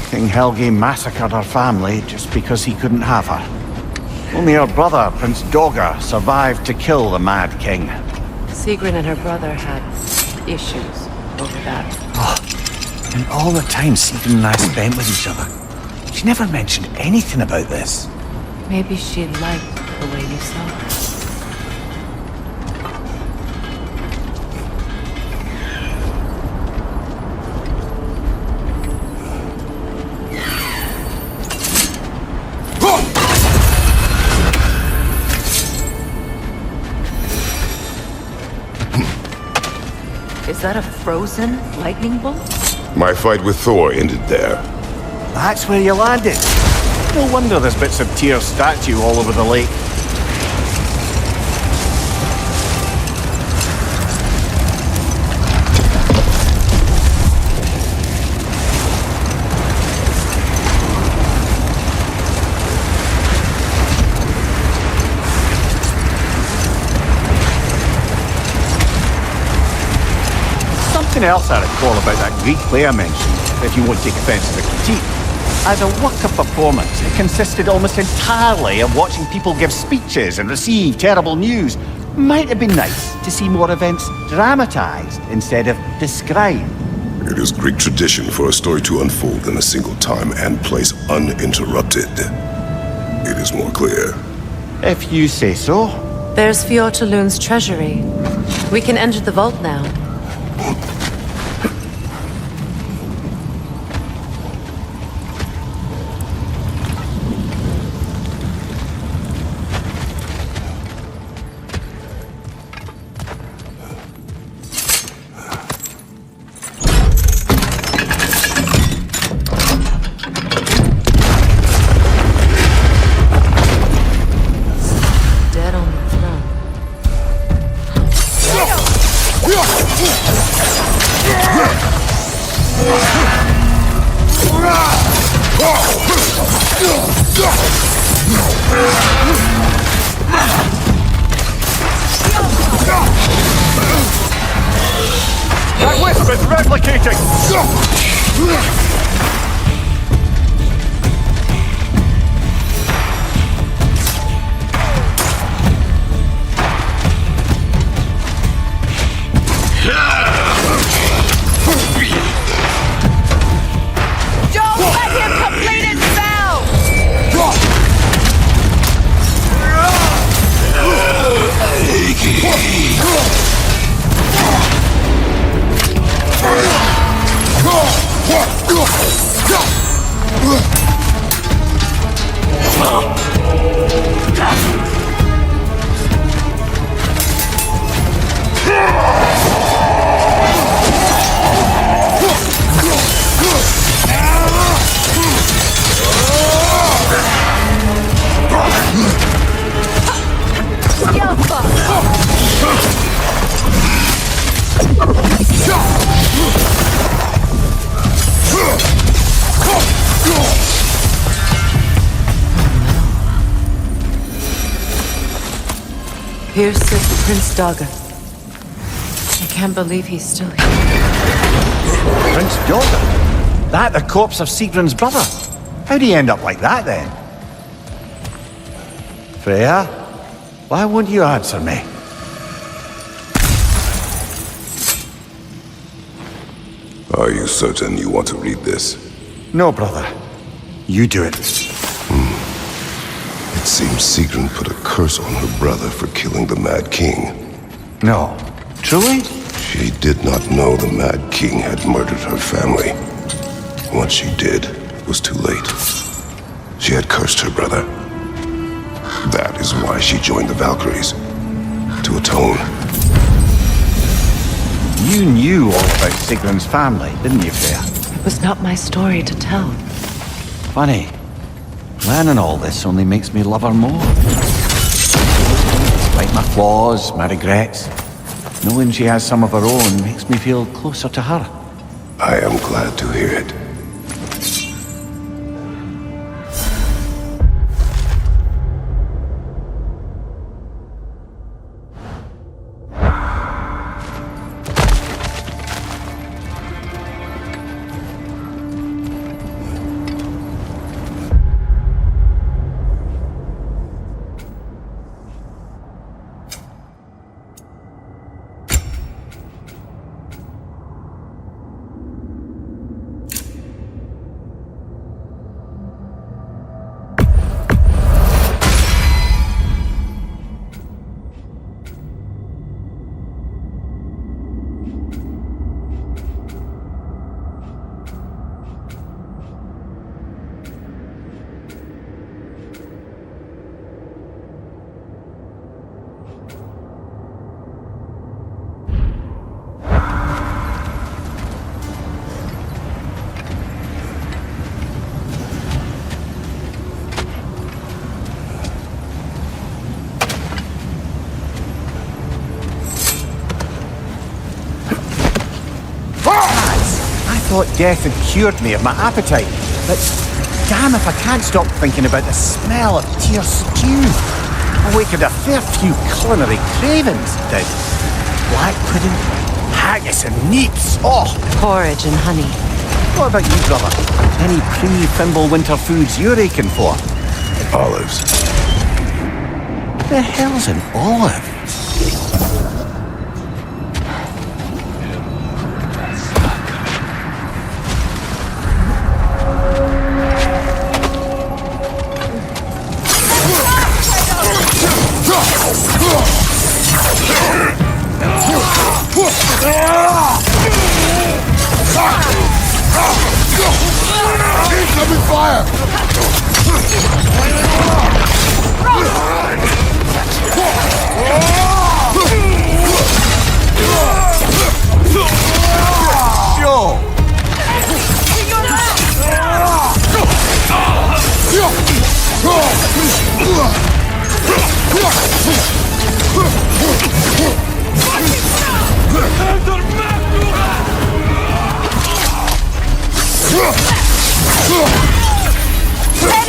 King Helge massacred her family just because he couldn't have her. Only her brother, Prince Dogger, survived to kill the Mad King. Sigrid and her brother had issues over that. Oh, and all the time Sigrid and I spent with each other. She never mentioned anything about this. Maybe she liked the way you saw her. Is that a frozen lightning bolt? My fight with Thor ended there. That's where you landed. No wonder there's bits of Tyr's statue all over the lake. Something else I recall about that Greek play I mentioned, if you won't take offence to the critique. As a work of performance, it consisted almost entirely of watching people give speeches and receive terrible news. Might have been nice to see more events dramatised instead of described. It is Greek tradition for a story to unfold in a single time and place uninterrupted. It is more clear. If you say so. There's Fjortulun's treasury. We can enter the vault now. That wisp is replicating! Don't let him complete his spell! Here sits Prince Daga. I can't believe he's still here. Prince Daga? That the corpse of Sigrun's brother? How'd he end up like that then? Freya, why won't you answer me? Are you certain you want to read this? No, brother. You do it. It seems Sigrun put a curse on her brother for killing the Mad King. No. Truly? She did not know the Mad King had murdered her family. Once she did, it was too late. She had cursed her brother. That is why she joined the Valkyries. To atone. You knew all about Sigrun's family, didn't you, Freya? It was not my story to tell. Funny. Learning all this only makes me love her more. Despite my flaws, my regrets, knowing she has some of her own makes me feel closer to her. I am glad to hear it. thought death had cured me of my appetite, but damn if I can't stop thinking about the smell of tear stew. Awakened a fair few culinary cravings, did. Black pudding, haggis and neeps, oh! Porridge and honey. What about you, brother? Any pre-Fimble winter foods you're aching for? Olives. The hell's an olive? Incoming fire!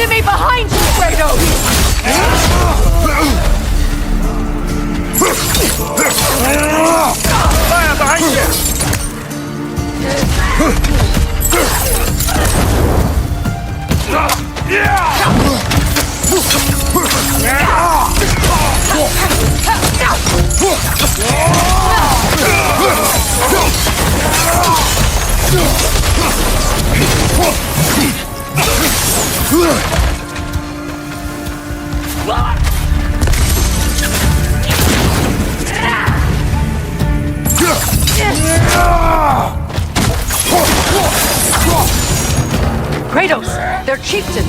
Enemy behind you, Kratos! Fire behind you! Kratos, their chieftain!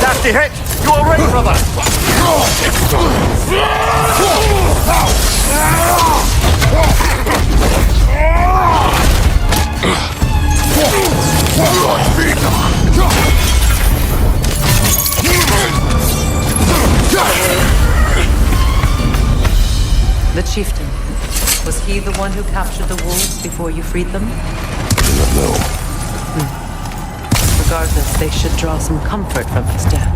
Nasty hit! You alright, brother? The chieftain. Was he the one who captured the wolves before you freed them? I do not know. Regardless, they should draw some comfort from his death.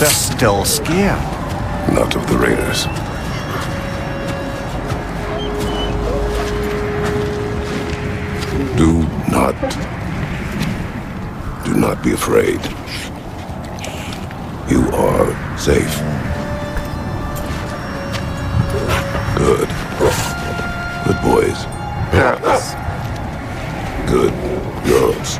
They're still scared. Not of the raiders. Do not be afraid. You are safe. Good. Good boys. Yes. Good girls.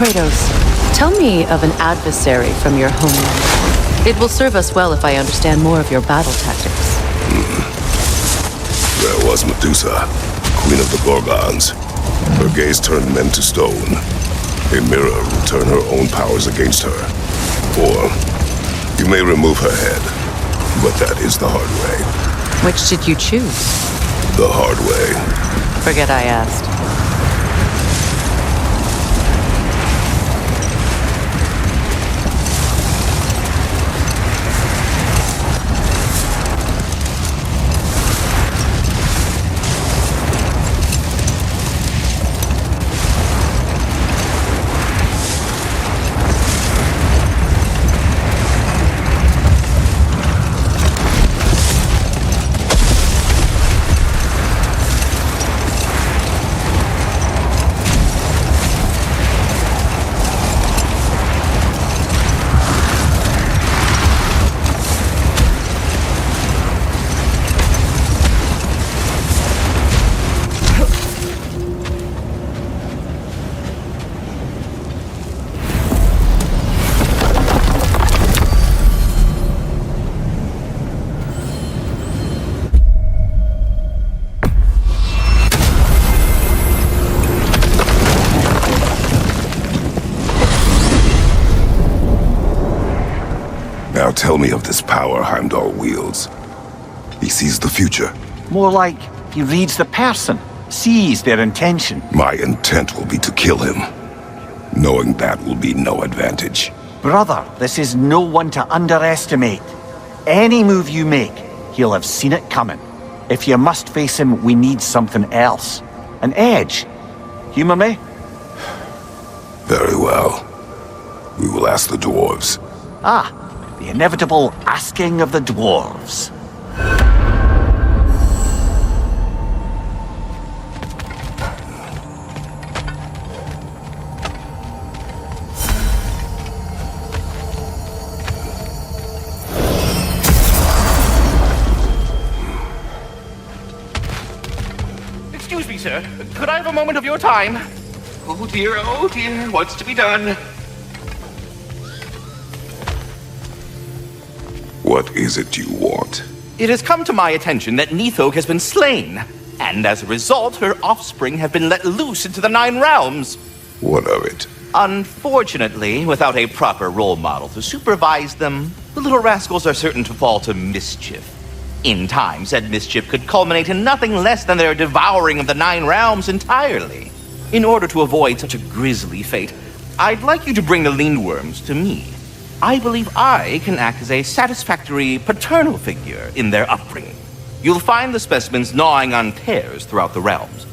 Kratos, tell me of an adversary from your homeland. It will serve us well if I understand more of your battle tactics. There was Medusa, queen of the Gorgons. Her gaze turned men to stone. A mirror will turn her own powers against her. Or, you may remove her head, but that is the hard way. Which did you choose? The hard way. Forget I asked. Now tell me of this power Heimdall wields. He sees the future. More like he reads the person, sees their intention. My intent will be to kill him. Knowing that will be no advantage. Brother, this is no one to underestimate. Any move you make, he'll have seen it coming. If you must face him, we need something else. An edge. Humor me? Very well. We will ask the dwarves. Ah, the inevitable asking of the dwarves. Excuse me, sir. Could I have a moment of your time? Oh dear, what's to be done? What is it you want? It has come to my attention that Nithog has been slain, and as a result, her offspring have been let loose into the Nine Realms. What of it? Unfortunately, without a proper role model to supervise them, the little rascals are certain to fall to mischief. In time, said mischief could culminate in nothing less than their devouring of the Nine Realms entirely. In order to avoid such a grisly fate, I'd like you to bring the Lindworms to me. I believe I can act as a satisfactory paternal figure in their upbringing. You'll find the specimens gnawing on pears throughout the realms.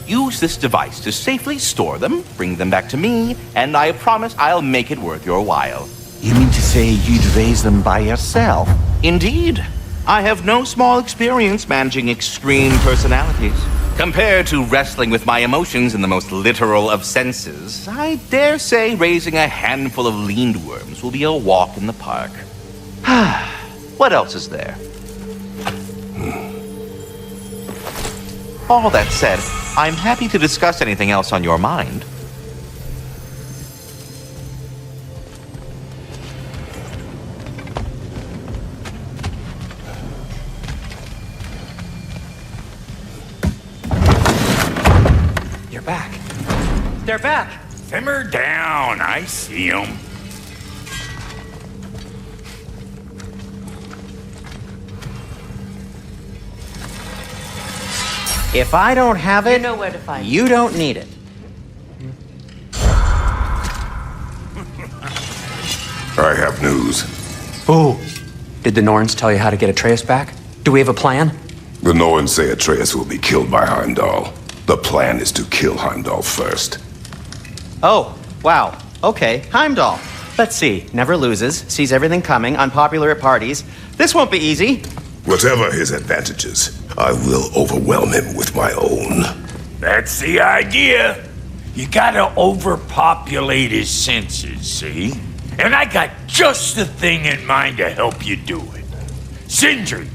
Use this device to safely store them, bring them back to me, and I promise I'll make it worth your while. You mean to say you'd raise them by yourself? Indeed. I have no small experience managing extreme personalities. Compared to wrestling with my emotions in the most literal of senses, I dare say raising a handful of Lindworms will be a walk in the park. What else is there? All that said, I'm happy to discuss anything else on your mind. Back. They're back. Simmer down. I see them. If I don't have it, You know where to find you don't need it. I have news. Oh. Did the Norns tell you how to get Atreus back? Do we have a plan? The Norns say Atreus will be killed by Heimdall. The plan is to kill Heimdall first. Oh, wow. Okay, Heimdall. Let's see. Never loses, sees everything coming, unpopular at parties. This won't be easy. Whatever his advantages, I will overwhelm him with my own. That's the idea. You gotta overpopulate his senses, see? And I got just the thing in mind to help you do it. Sindri,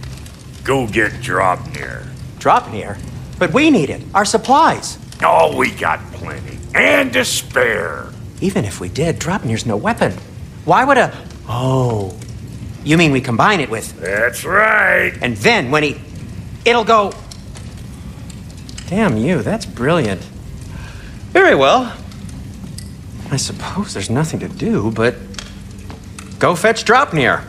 go get Draupnir. Draupnir? But we need it. Our supplies. Oh, we got plenty. And to spare. Even if we did, Draupnir's no weapon. Why would a... Oh. You mean we combine it with... That's right. And then when he... It'll go... Damn you, that's brilliant. Very well. I suppose there's nothing to do but... Go fetch Draupnir.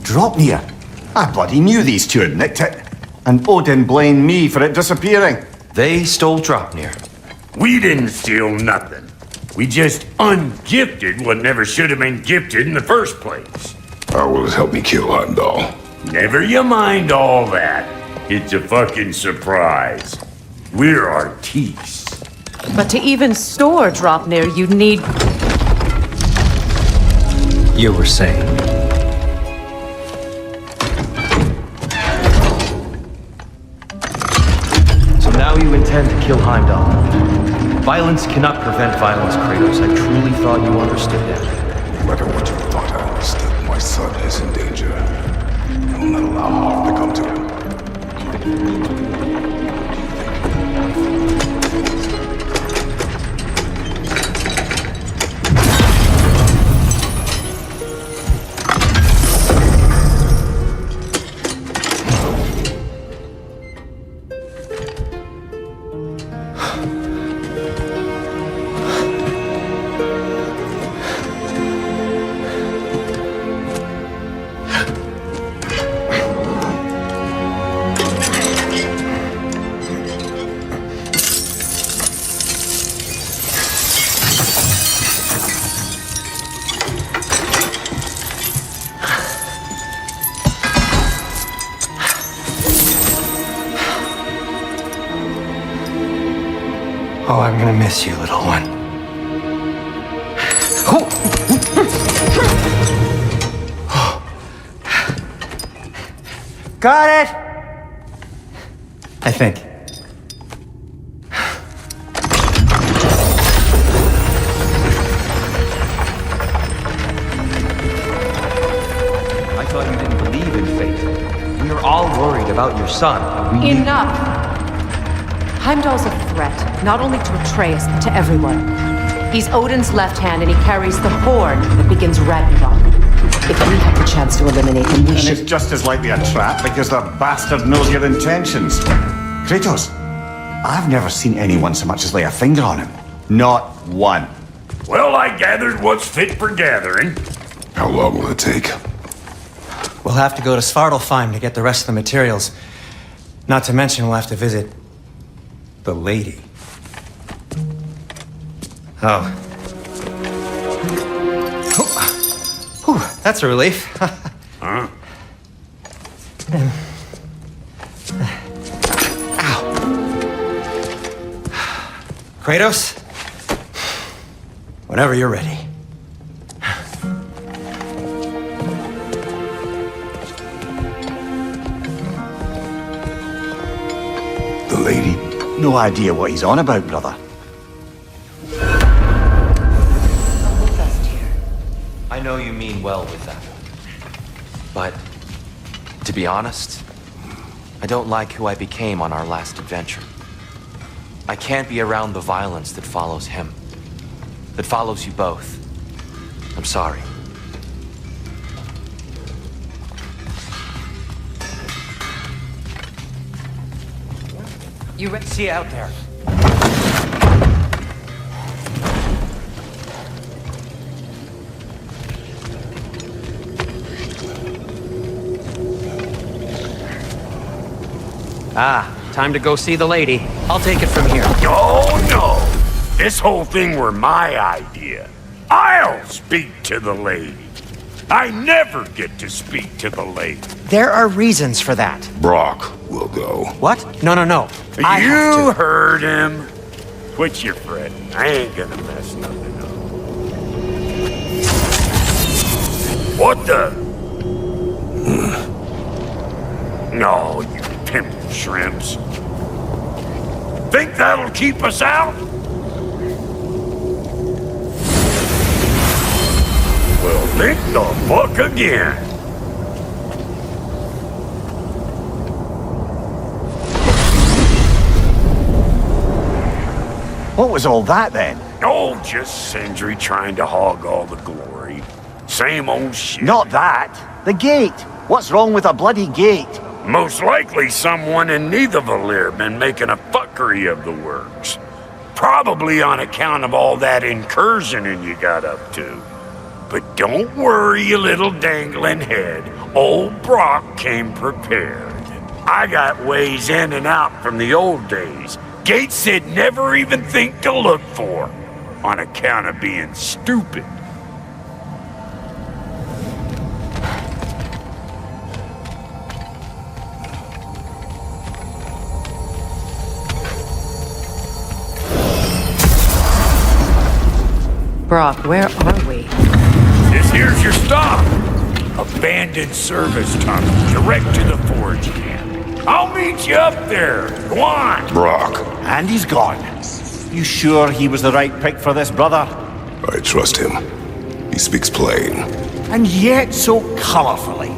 Draupnir? I bloody knew these two had nicked it. And Odin blamed me for it disappearing. They stole Draupnir. We didn't steal nothing. We just ungifted what never should have been gifted in the first place. How will it help me kill Heimdall? Never you mind all that. It's a fucking surprise. We're artistes. But to even store Draupnir, you'd need... You were saying? So now you intend to kill Heimdall. Violence cannot prevent violence, Kratos. I truly thought you understood that. No matter what you thought I understood, my son is in danger. I will not allow harm to come to him. Oh, I'm gonna miss you, little one. Got it! I think. I thought you didn't believe in fate. We were all worried about your son. Enough! Heimdall's a threat, not only to Atreus, but to everyone. He's Odin's left hand, and he carries the horn that begins Ragnarok. If we have the chance to eliminate him, we should... It's just as likely a trap because the bastard knows your intentions. Kratos, I've never seen anyone so much as lay a finger on him. Not one. Well, I gathered what's fit for gathering. How long will it take? We'll have to go to Svartalfheim to get the rest of the materials. Not to mention we'll have to visit... the lady. Oh. Whew, that's a relief. Huh? Ow. Kratos? Whenever you're ready. The lady? No idea what he's on about, brother. I know you mean well with that. But, to be honest, I don't like who I became on our last adventure. I can't be around the violence that follows him. That follows you both. I'm sorry. You ready? See you out there. Ah, time to go see the lady. I'll take it from here. Oh, no! This whole thing were my idea. I'll speak to the lady. I never get to speak to the lady. There are reasons for that. Brock will go. What? No. You heard him. Quit your fretting. I ain't gonna mess nothing up. What the? No, you pimple shrimps. Think that'll keep us out? Well, think the fuck again. What was all that then? Oh, just Sindri trying to hog all the glory. Same old shit. Not that. The gate. What's wrong with a bloody gate? Most likely someone in Nidavellir been making a fuckery of the works. Probably on account of all that incursioning you got up to. But don't worry, you little dangling head. Old Brock came prepared. I got ways in and out from the old days. Gates he'd never even think to look for. On account of being stupid. Brock, where are we? This here's your stop. Abandoned service tunnel, direct to the forge camp. I'll meet you up there. Go on. Brock. And he's gone. You sure he was the right pick for this, brother? I trust him. He speaks plain. And yet so colorfully.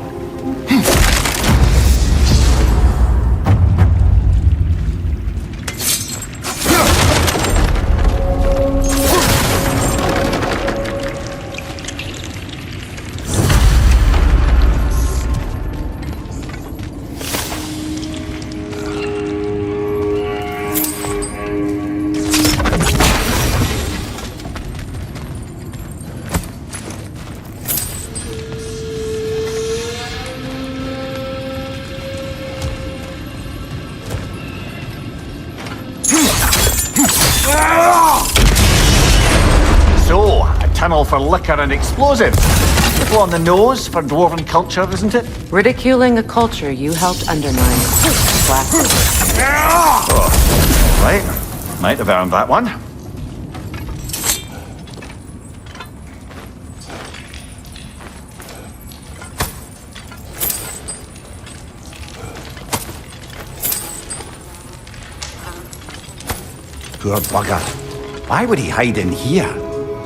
So, a tunnel for liquor and explosives. Little on the nose for dwarven culture, isn't it? Ridiculing a culture you helped undermine. Oh, right. Might have earned that one. Poor bugger. Why would he hide in here?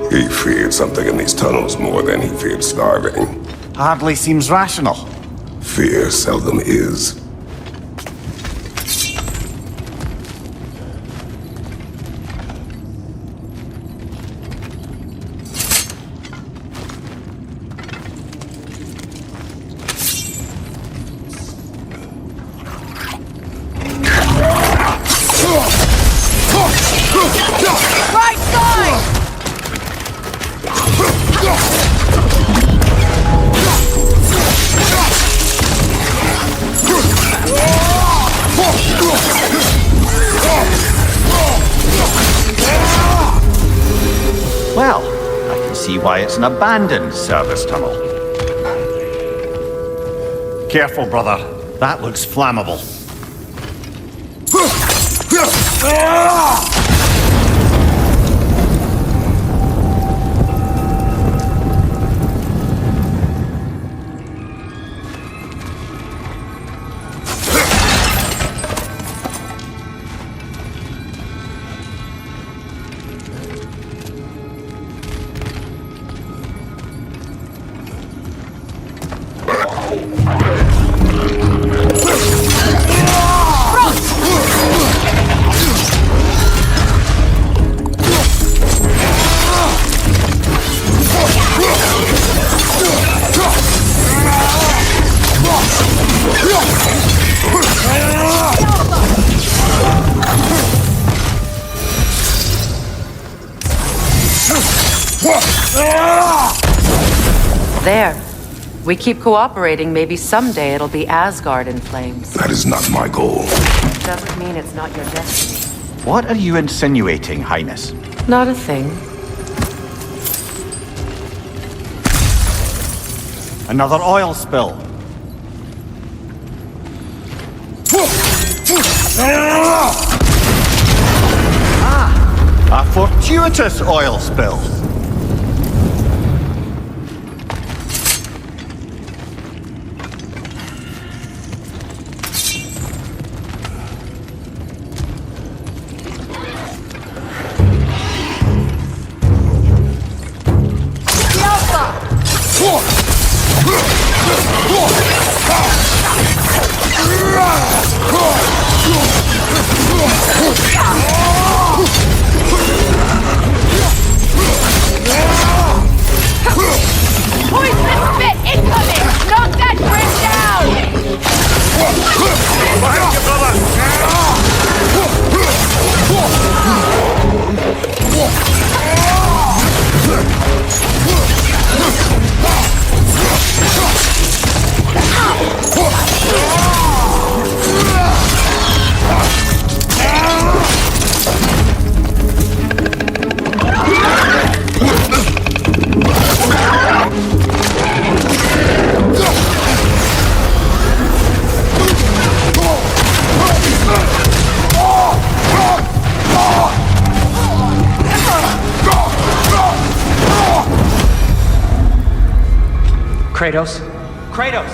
He feared something in these tunnels more than he feared starving. Hardly seems rational. Fear seldom is. Right side! Well, I can see why it's an abandoned service tunnel. Careful, brother. That looks flammable. There. We keep cooperating, maybe someday it'll be Asgard in flames. That is not my goal. Doesn't mean it's not your destiny. What are you insinuating, Highness? Not a thing. Another oil spill. Ah! A fortuitous oil spill. Kratos? Kratos!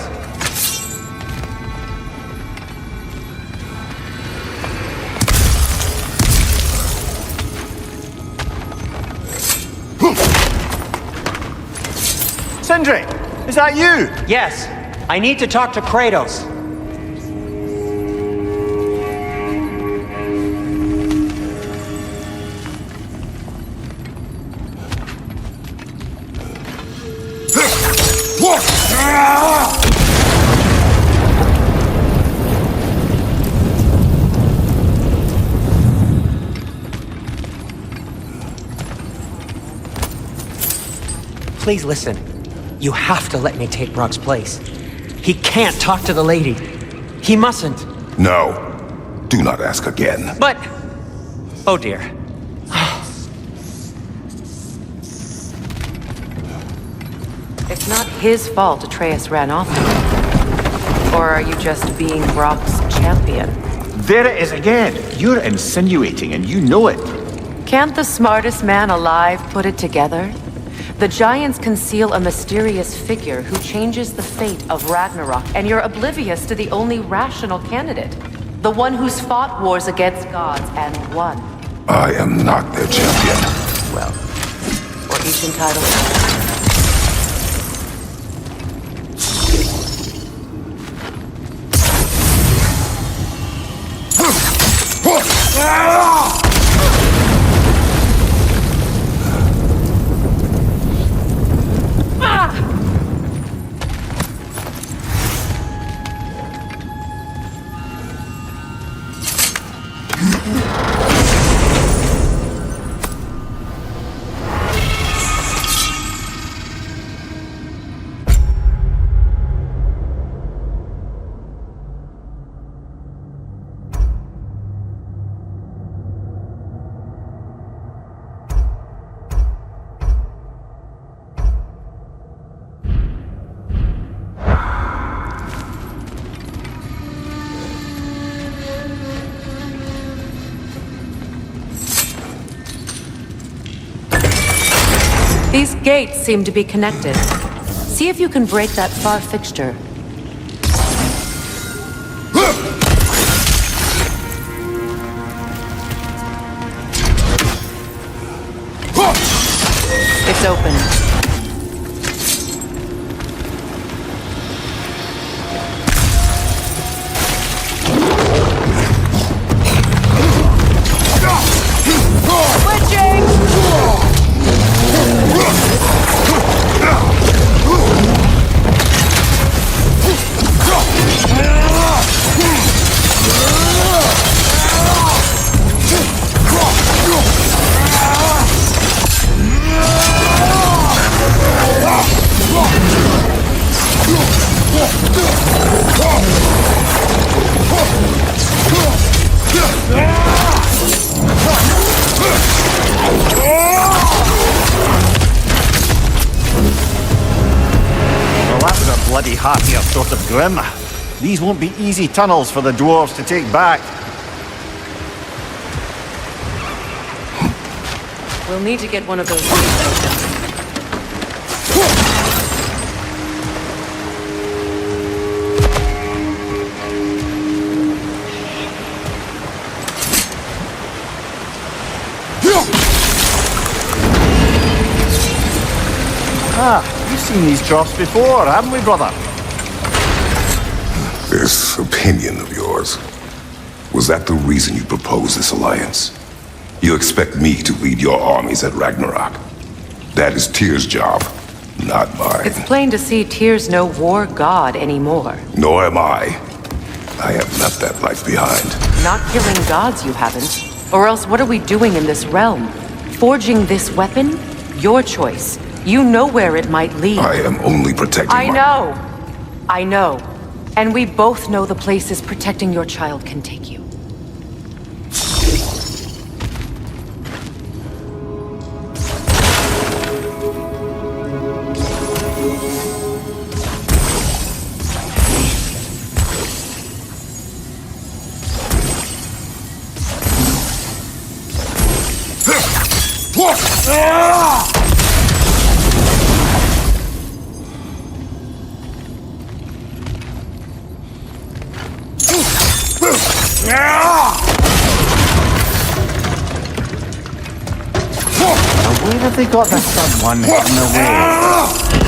Sindri! Is that you? Yes. I need to talk to Kratos. Please listen. You have to let me take Brock's place. He can't talk to the lady. He mustn't. No. Do not ask again. But... Oh dear. It's not his fault Atreus ran off. Or are you just being Brock's champion? There it is again. You're insinuating and you know it. Can't the smartest man alive put it together? The Giants conceal a mysterious figure who changes the fate of Ragnarok, and you're oblivious to the only rational candidate. The one who's fought wars against gods and won. I am not their champion. Well, we're each entitled. These gates seem to be connected. See if you can break that far fixture. It's open. Bloody half-year sort of grim. These won't be easy tunnels for the dwarves to take back. We'll need to get one of those gates open. We've seen these troughs before, haven't we, brother? This opinion of yours, was that the reason you proposed this alliance? You expect me to lead your armies at Ragnarok? That is Tyr's job, not mine. It's plain to see Tyr's no war god anymore. Nor am I. I have left that life behind. Not killing gods, you haven't. Or else what are we doing in this realm? Forging this weapon? Your choice. You know where it might lead. I am only protecting I know. And we both know the places protecting your child can take you. Now, where have they got that someone in the way?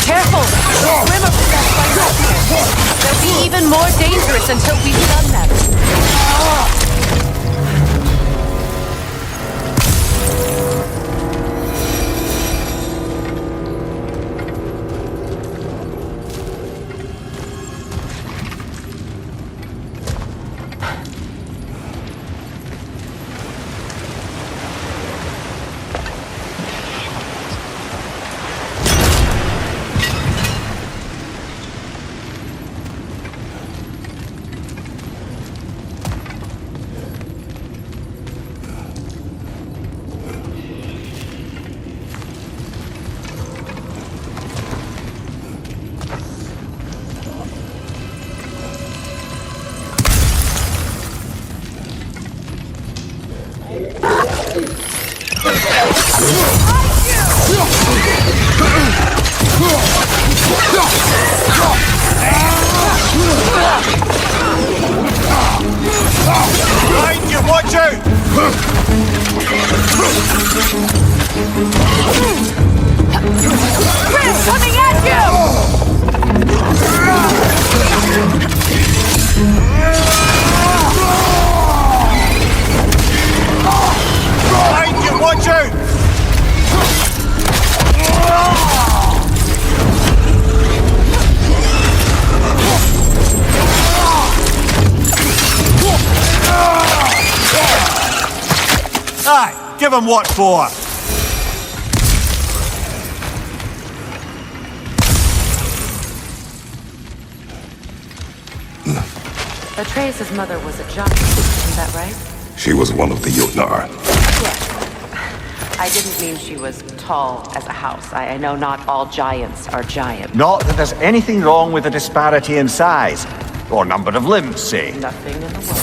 Careful! Swim up that fire. They'll be even more dangerous until we've done them. Behind you, watch out! Chris, coming at you! Behind you, watch out! Aye, give him what for. Atreus' mother was a giant, isn't that right? She was one of the Jotnar. Yes. I didn't mean she was tall as a house. I know not all giants are giant. Not that there's anything wrong with the disparity in size, or number of limbs, say. Nothing in the world.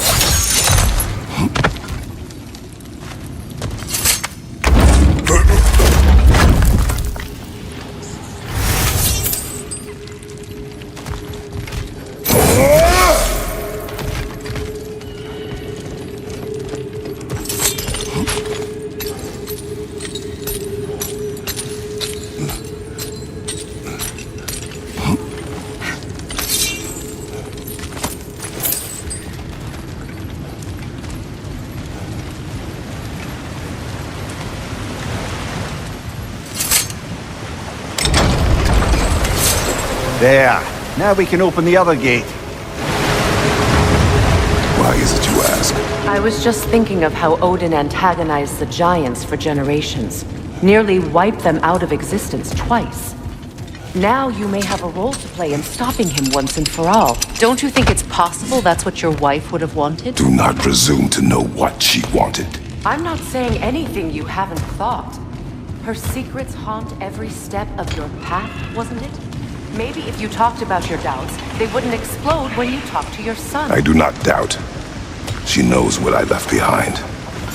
There. Now we can open the other gate. Why is it you ask? I was just thinking of how Odin antagonized the giants for generations. Nearly wiped them out of existence twice. Now you may have a role to play in stopping him once and for all. Don't you think it's possible that's what your wife would have wanted? Do not presume to know what she wanted. I'm not saying anything you haven't thought. Her secrets haunt every step of your path, wasn't it? Maybe if you talked about your doubts, they wouldn't explode when you talked to your son. I do not doubt. She knows what I left behind.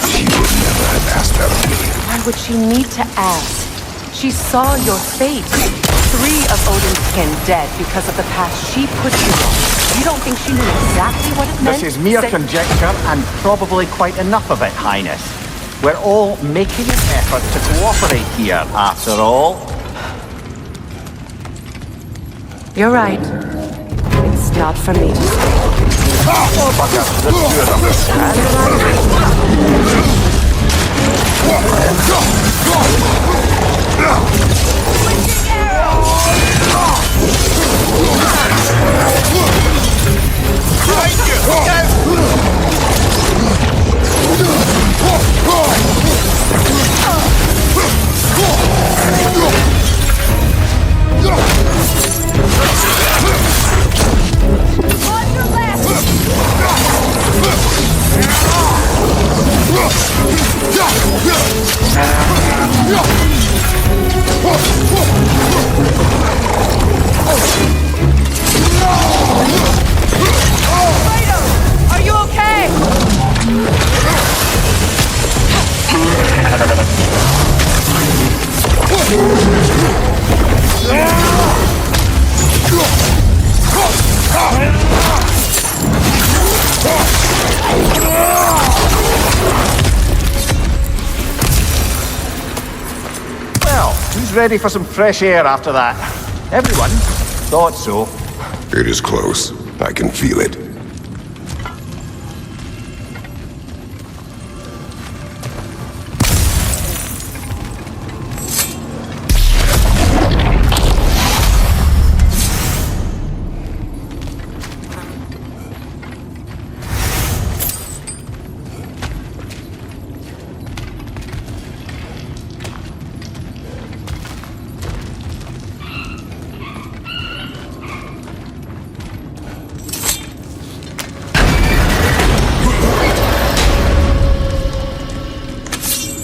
She would never have asked that of me. Why would she need to ask? She saw your fate. 3 of Odin's kin dead because of the path she put you on. You don't think she knew exactly what it meant? This is mere conjecture, and probably quite enough of it, Highness. We're all making an effort to cooperate here, after all. You're right. It's not for me to say. Are you okay? Well, who's ready for some fresh air after that? Everyone thought so. It is close. I can feel it.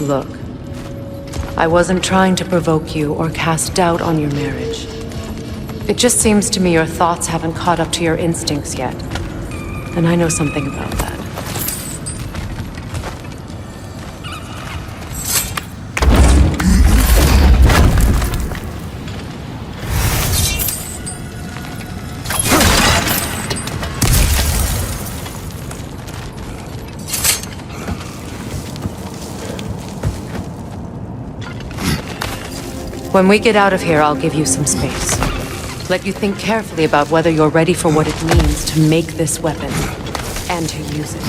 Look, I wasn't trying to provoke you or cast doubt on your marriage. It just seems to me your thoughts haven't caught up to your instincts yet. And I know something about that. When we get out of here, I'll give you some space. Let you think carefully about whether you're ready for what it means to make this weapon, and to use it.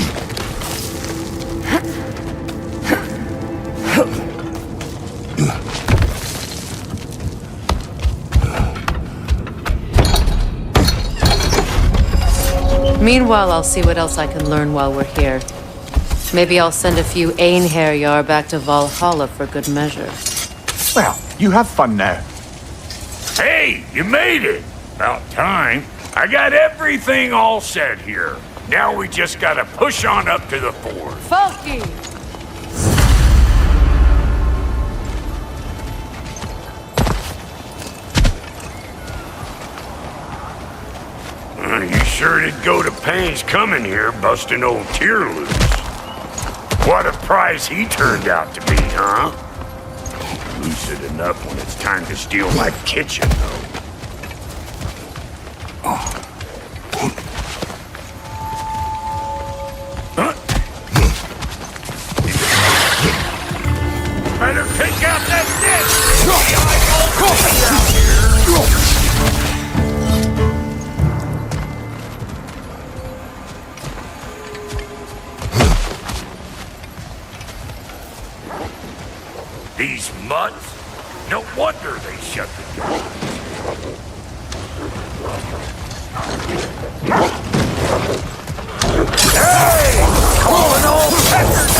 Meanwhile, I'll see what else I can learn while we're here. Maybe I'll send a few Einherjar back to Valhalla for good measure. Well, you have fun now. Hey, you made it! About time. I got everything all set here. Now we just gotta push on up to the fort. Funky! You sure did go to pains coming here, busting old Tyr loose. What a prize he turned out to be, huh? Lucid enough when it's time to steal my kitchen, though. Better take out that These mutts? No wonder they shut the door. Hey! Calling all pecker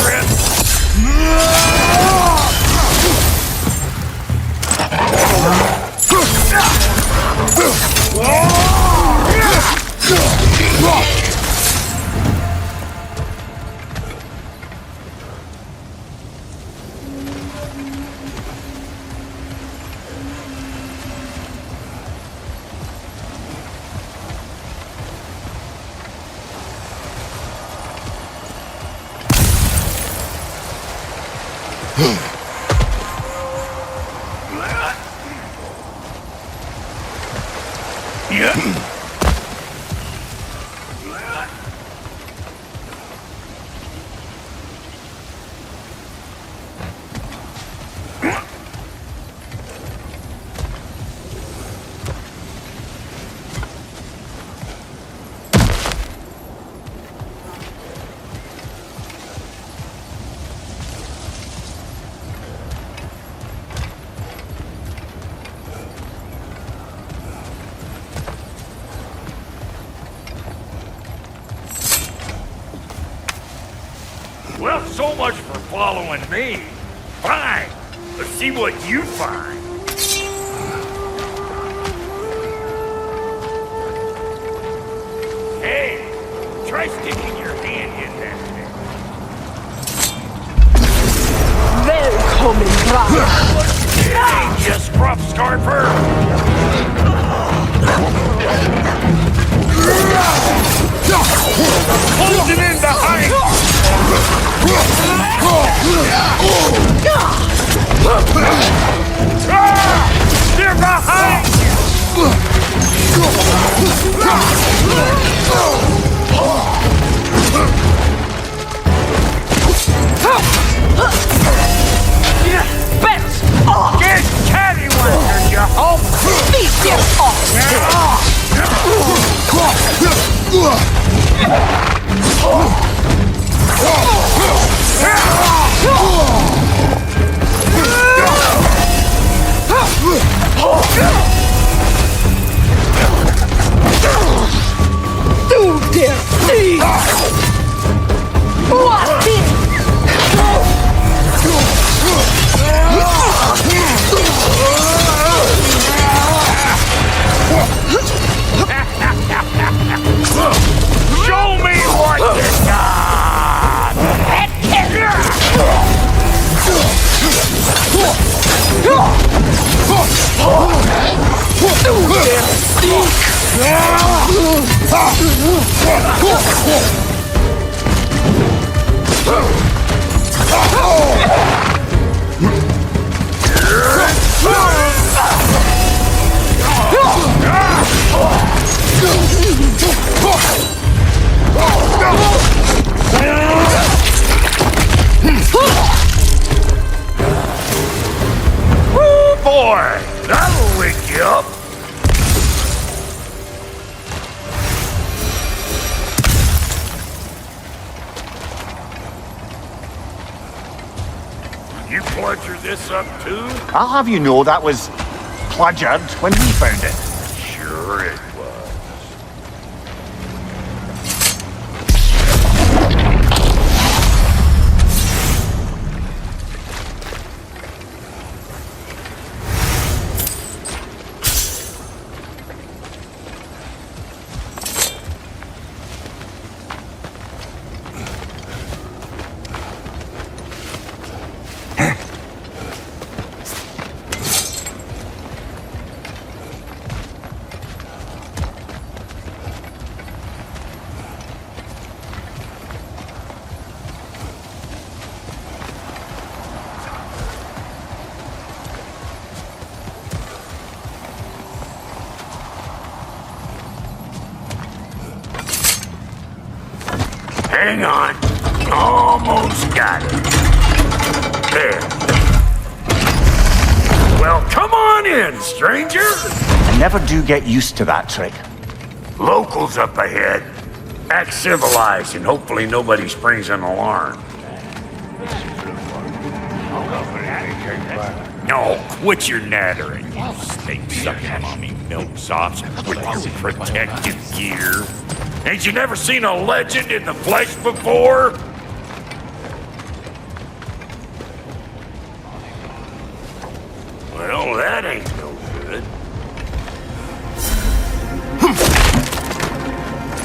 Well, so much for following me. Fine. Let's see what you find. Hey, try sticking your hand in that thing. coming, brother. You scruff scarfer! Closing in behind! They're behind Get cattywampers, you hope! Beat them Do their thing! What Show me what you got! Boy, that'll wake you up. You bludgered this up too? I'll have you know that was bludgered when we found it. Sure it was. Hang on. Almost got it. There. Well, come on in, stranger. I never do get used to that trick. Locals up ahead. Act civilized and hopefully nobody springs an alarm. No, quit your nattering, you snake-sucking mommy milksops with your protective gear. Ain't you never seen a legend in the flesh before? Well, that ain't no good.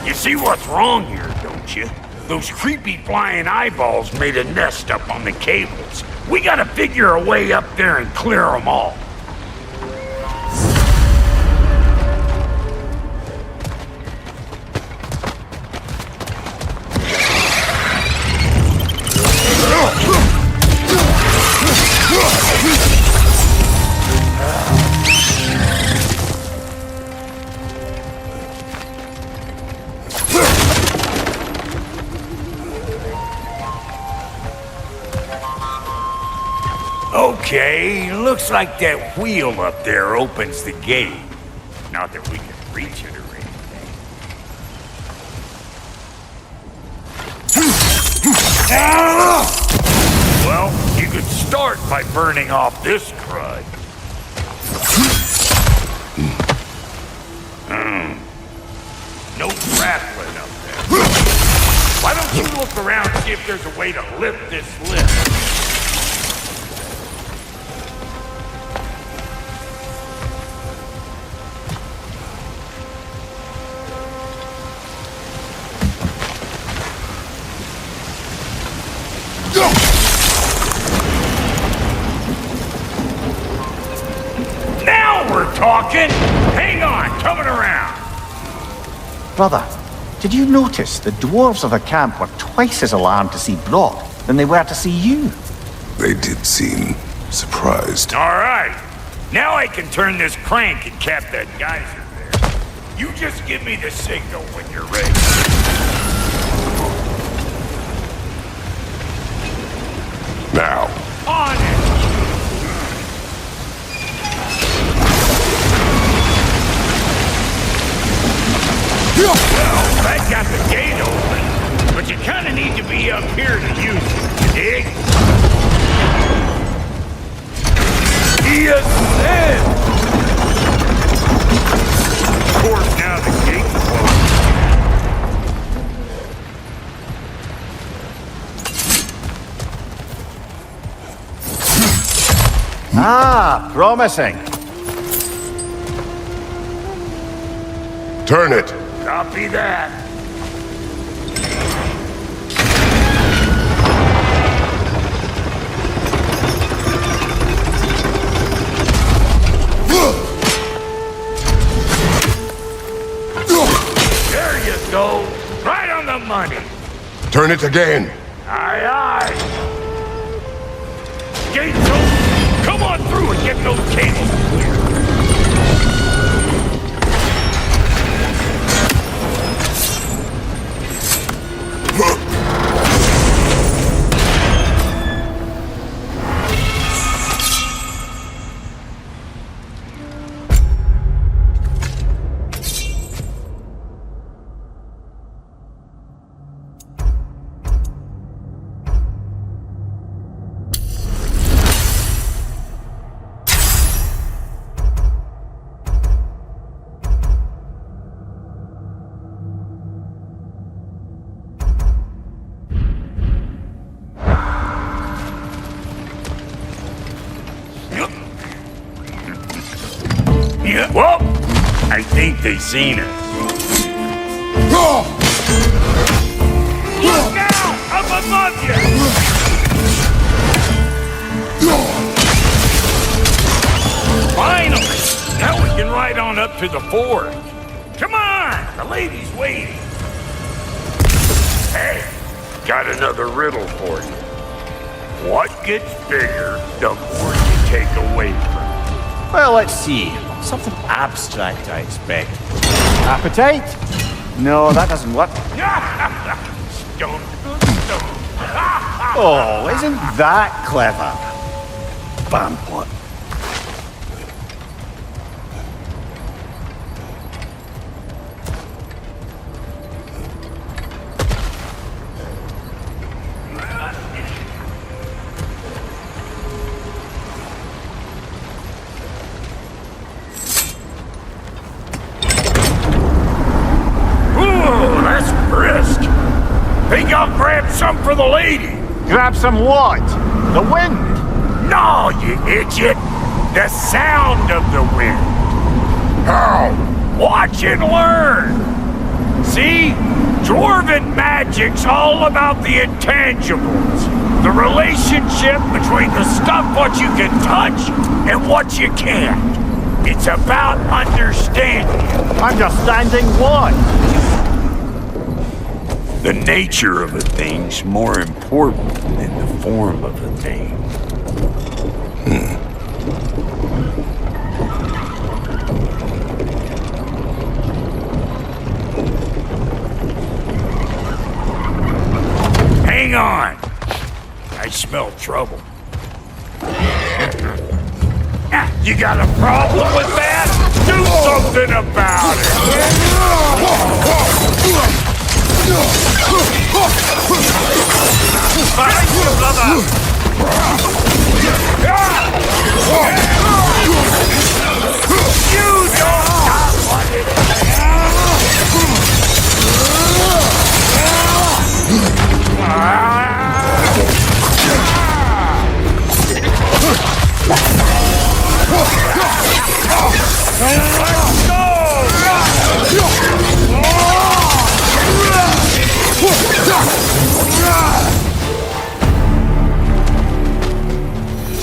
You see what's wrong here, don't you? Those creepy flying eyeballs made a nest up on the cables. We gotta figure a way up there and clear them all. Okay, looks like that wheel up there opens the gate. Not that we can reach it or anything. Well, you could start by burning off this crud. No grappling up there. Why don't you look around and see if there's a way to lift this lift? talking. Hang on, coming around. Brother, did you notice the dwarves of the camp were twice as alarmed to see Brock than they were to see you? They did seem surprised. All right. Now I can turn this crank and cap that geyser there. You just give me the signal when you're ready. Now. On it! Well, that got the gate open, but you kind of need to be up here to use it, you dig? He ascends! Of course, now the gate's closed. Ah, promising. Turn it. Copy that. There you go. Right on the money. Turn it again. Aye, aye. Gate's open. Come on through and get those cables clear. Yeah, well, I think they seen her. Look out! Up above you! Finally! Now we can ride on up to the fort. Come on! The lady's waiting. Hey, got another riddle for you. What gets bigger the more you take away from it? Well, let's see. Something abstract, I expect. Appetite? No, that doesn't work. Stone. Oh, isn't that clever? Vampot. Think I'll grab some for the lady. Grab some what? The wind? No, you idiot. The sound of the wind. How? Watch and learn. See? Dwarven magic's all about the intangibles. The relationship between the stuff what you can touch and what you can't. It's about understanding. Understanding what? The nature of a thing's more important than the form of a thing. Hang on! I smell trouble. You got a problem with that? Do something about it! Behind you, brother! You don't have what it Let's go!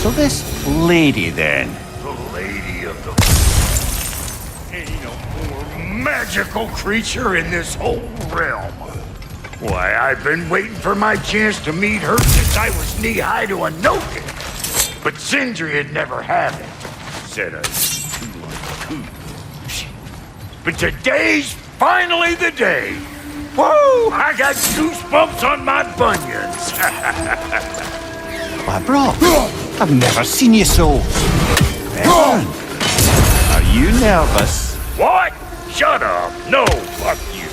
So this lady then? The lady of the... magical creature in this whole realm. Why, I've been waiting for my chance to meet her since I was knee-high to a no-kick. But Sindri had never had it. Said I was too uncouth. But today's finally the day. Whoa! I got goosebumps on my bunions. Why, bro, I've never seen you so. Evan, are you nervous? What? Shut up. No, fuck you.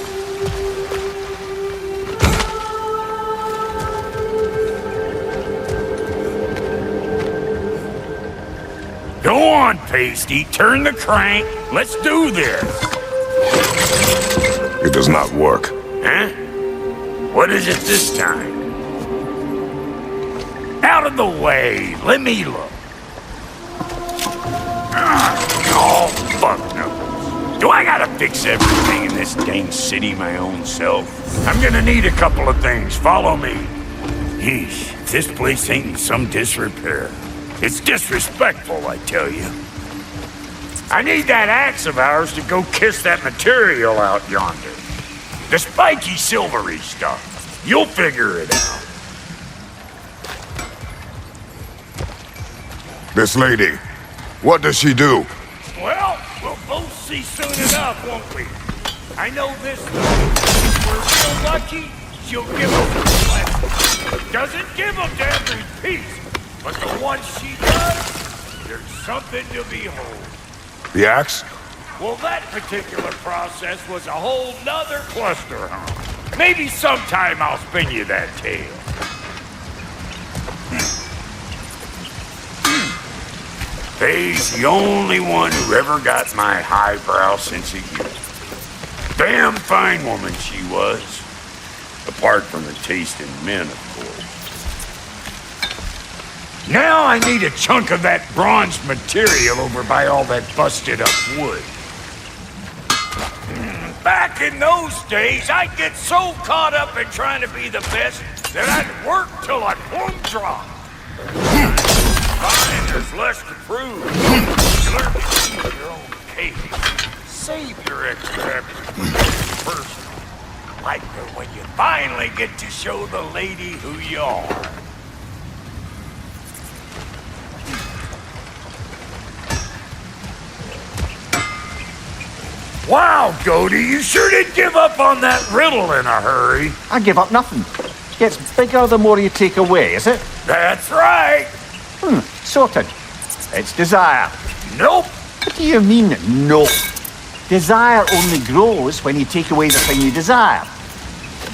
Go on, Pasty. Turn the crank. Let's do this. It does not work. Huh? What is it this time? Out of the way. Let me look. Oh, fuck no. Do I gotta fix everything in this dang city my own self? I'm gonna need a couple of things. Follow me. Yeesh, this place ain't in some disrepair. It's disrespectful, I tell you. I need that axe of ours to go kiss that material out yonder. The spiky, silvery stuff. You'll figure it out. This lady, what does she do? Well, we'll both see soon enough, won't we? I know this, though. If we're real lucky, she'll give us a blessing. Doesn't give them to every piece, but the ones she does, there's something to behold. The axe? Well, that particular process was a whole nother cluster hump. Maybe sometime I'll spin you that tale. Faye's the only one who ever got my highbrow sense of humor. Damn fine woman she was. Apart from the taste in men, of course. Now I need a chunk of that bronze material over by all that busted up wood. Back in those days, I'd get so caught up in trying to be the best that I'd work till I plumb drop. Fine, there's less to prove. You learn to keep your own cake. Save your extra effort first. Like when you finally get to show the lady who you are. Wow, Goldie, you sure did give up on that riddle in a hurry. I give up nothing. Gets bigger the more you take away, is it? That's right. Sorted. It's desire. Nope. What do you mean, nope? Desire only grows when you take away the thing you desire.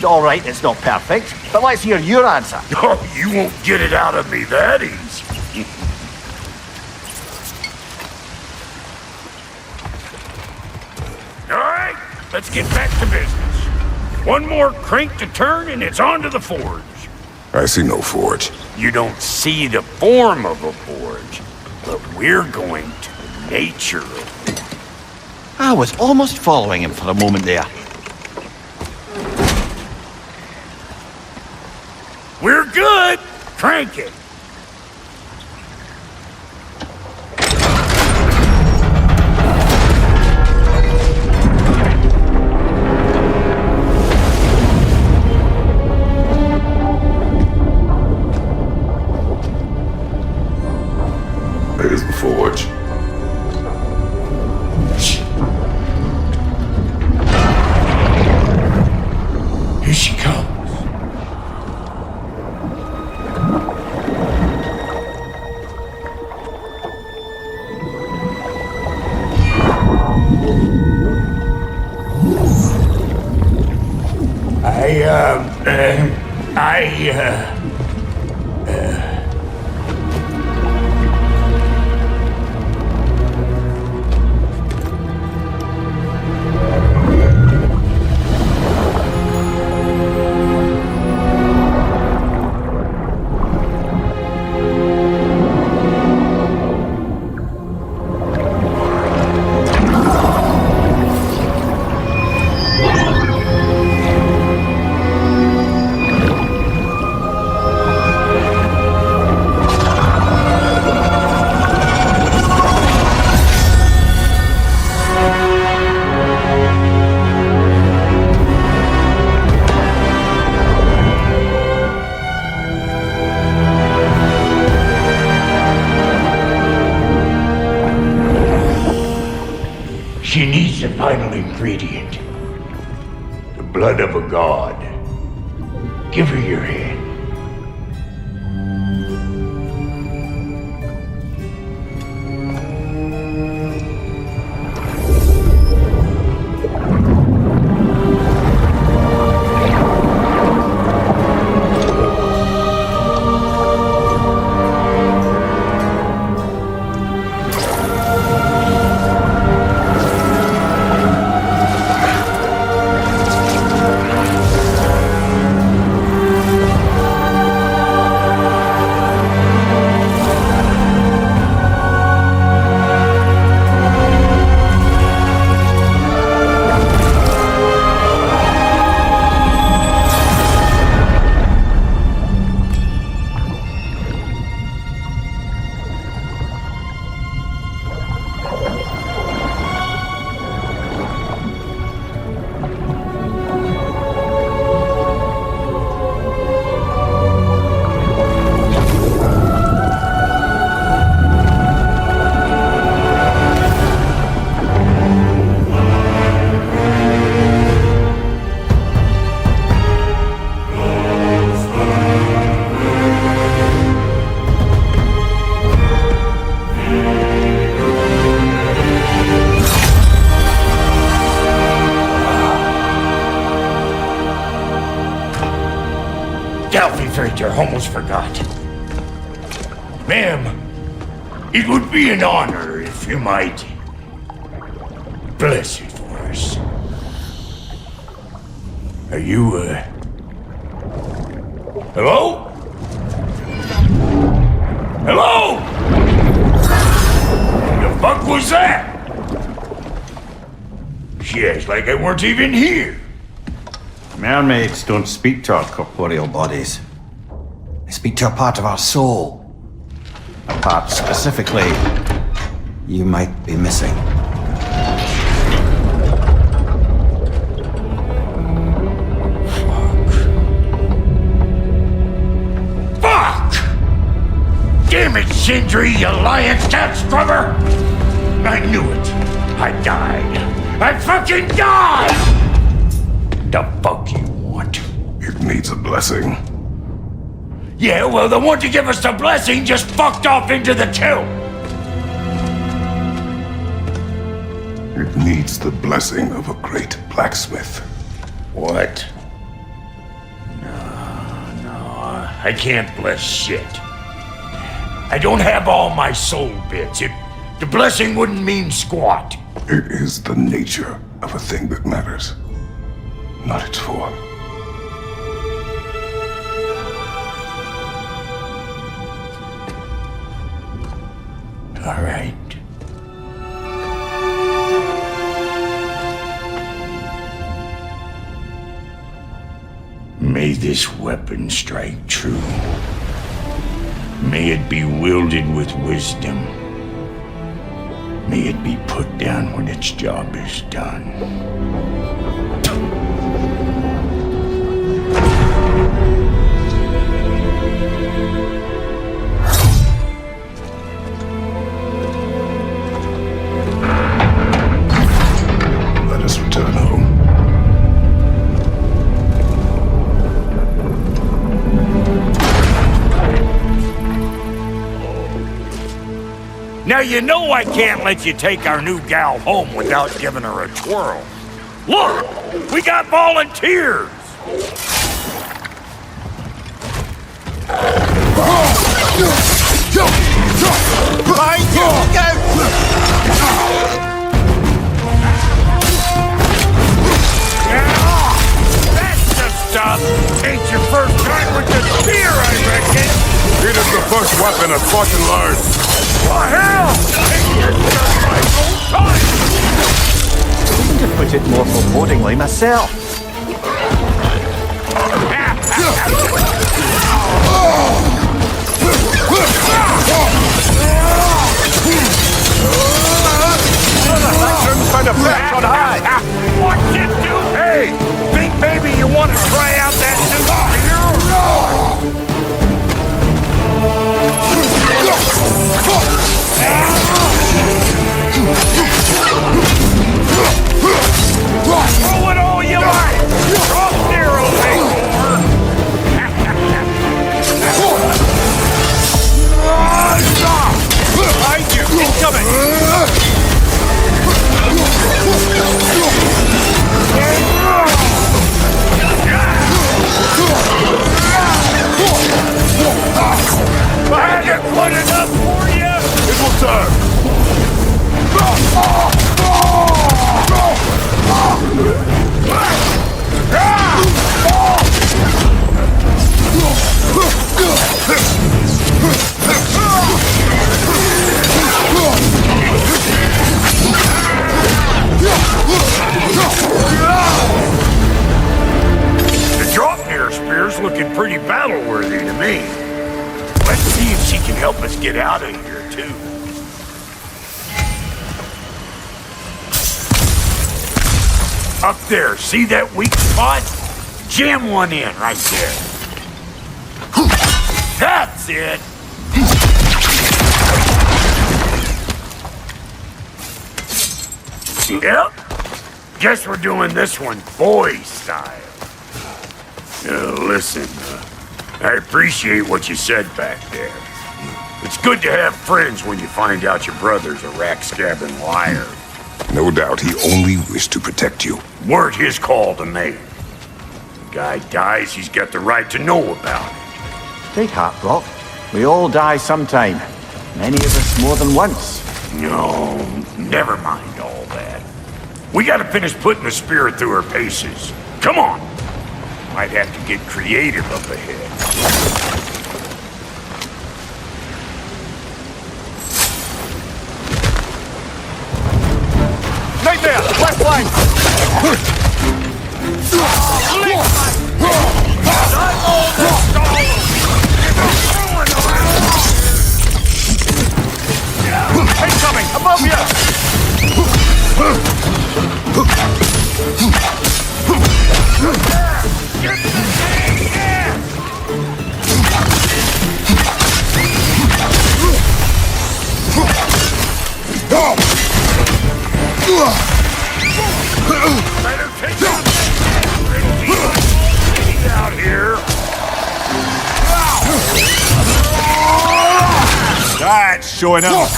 All right, it's not perfect, but let's hear your answer. Oh, you won't get it out of me that easy. All right, let's get back to business. One more crank to turn and it's on to the forge. I see no forge. You don't see the form of a forge, but we're going to the nature of it. I was almost following him for a moment there. We're good. Crank it. There's the forge. Here she comes. the final ingredient. The blood of a god. Give her your hand. I almost forgot. Ma'am, it would be an honor if you might bless it for us. Are you, hello? Hello? The fuck was that? She acts like I weren't even here. Mermaids don't speak to our corporeal bodies. They speak to a part of our soul. A part specifically you might be missing. Fuck! Damn it, Sindri, you lion cat scrubber! I knew it. I died. I fucking died! The fuck you want? It needs a blessing. Yeah, well, the one to give us the blessing just fucked off into the tomb. It needs the blessing of a great blacksmith. What? No, I can't bless shit. I don't have all my soul bits. The blessing wouldn't mean squat. It is the nature of a thing that matters, not its form. All right. May this weapon strike true. May it be wielded with wisdom. May it be put down when its job is done. Let us return home. Now you know I can't let you take our new gal home without giving her a twirl. Look, we got volunteers. That's the stuff. Ain't your first time with the spear, I reckon. It is the first weapon of fought and learned. What hell? Ain't this just my old time? I couldn't have put it more forebodingly myself. Find a patch on high. What you do? Hey, think maybe you want to try out that new spear? The Draupnir spear's looking pretty battle-worthy to me. Let's see if she can help us get out of here, too. Up there, see that weak spot? Jam one in right there. That's it! Yep. Guess we're doing this one boy style. Listen, I appreciate what you said back there. It's good to have friends when you find out your brother's a rack-scabbing liar. No doubt he only wished to protect you. Weren't his call to make. The guy dies, he's got the right to know about it. Take heart, Brock. We all die sometime. Many of us more than once. No, never mind all that. We gotta finish putting the spirit through her paces. Come on! Might have to get creative up ahead. Nightmare! Left flank! Incoming! Above you! Better take out here. That's showing up.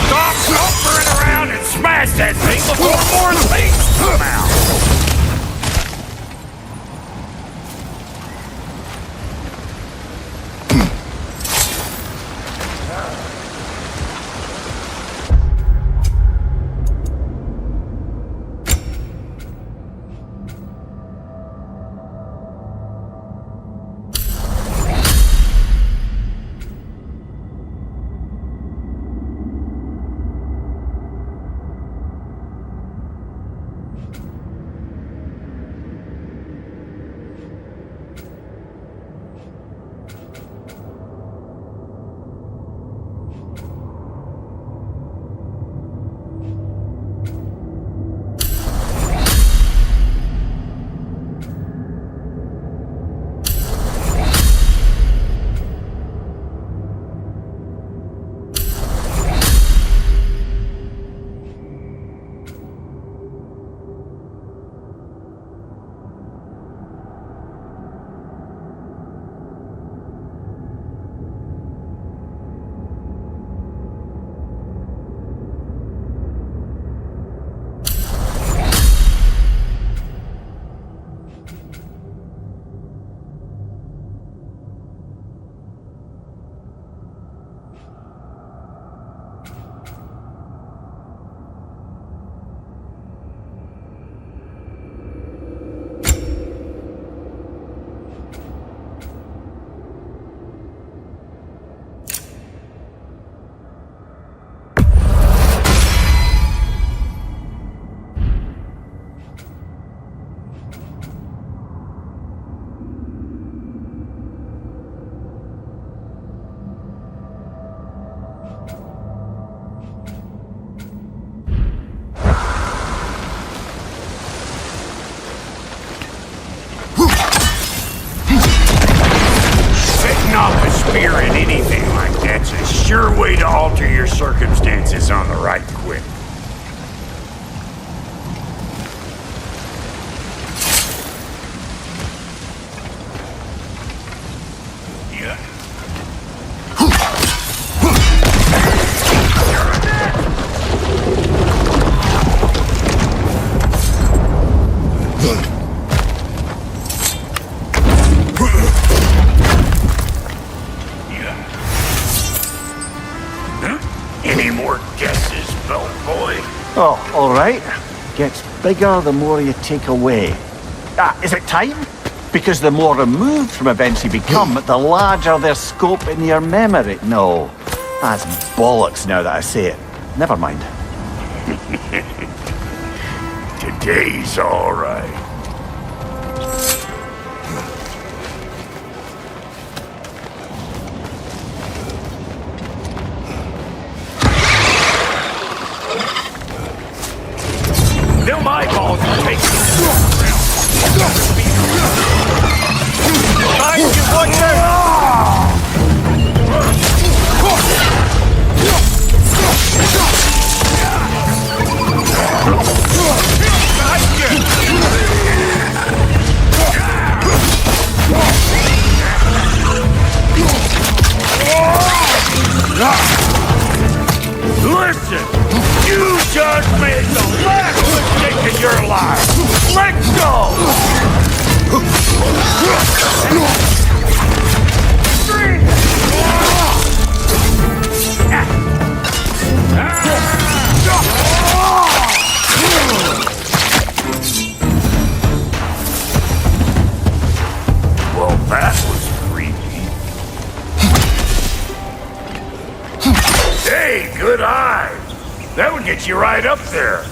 Stop lumbering around and smash that thing before more things come out. Off a spear in anything like that's a sure way to alter your circumstances on the right quick. Oh, all right. Gets bigger the more you take away. Is it time? Because the more removed from events you become, the larger their scope in your memory. No, that's bollocks now that I say it. Never mind. Today's all right. Now my balls are taking Listen, you just made the last mistake in your life. Let's go! Well, that was creepy. Hey, good eye. That would get you right up there.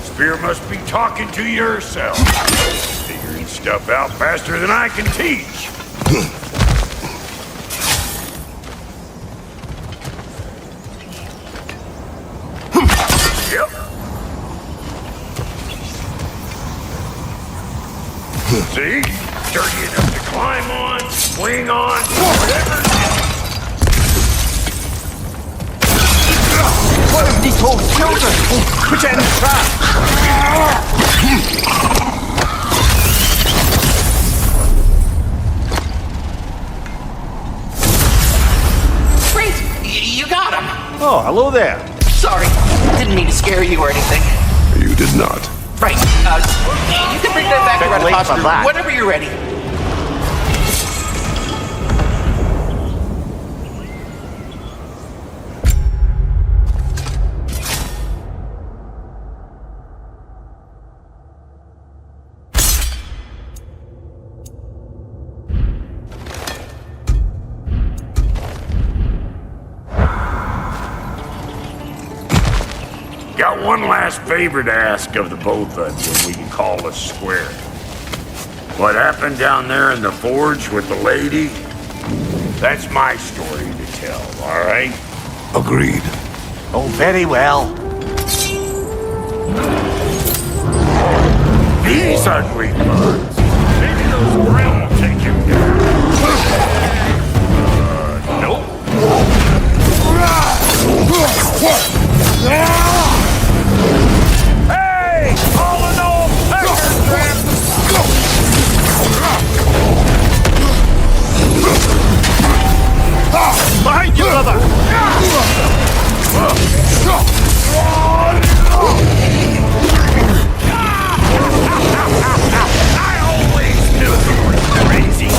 Spear must be talking to yourself. Figuring stuff out faster than I can teach. Yep. See? Sturdy enough to climb on, swing on, whatever. What if these whole children? Put you in the trap! Great! You got him! Oh, hello there. Sorry, didn't mean to scare you or anything. You did not. Right, you can bring that back around the costume whenever you're ready. Got one last favor to ask of the both of you, and we can call us square. What happened down there in the forge with the lady? That's my story to tell, all right? Agreed. Oh, very well. These ugly bugs. Maybe those grill will take him down. Nope. Hey! All in all, pecker trap! Behind you, brother! I always knew you were crazy.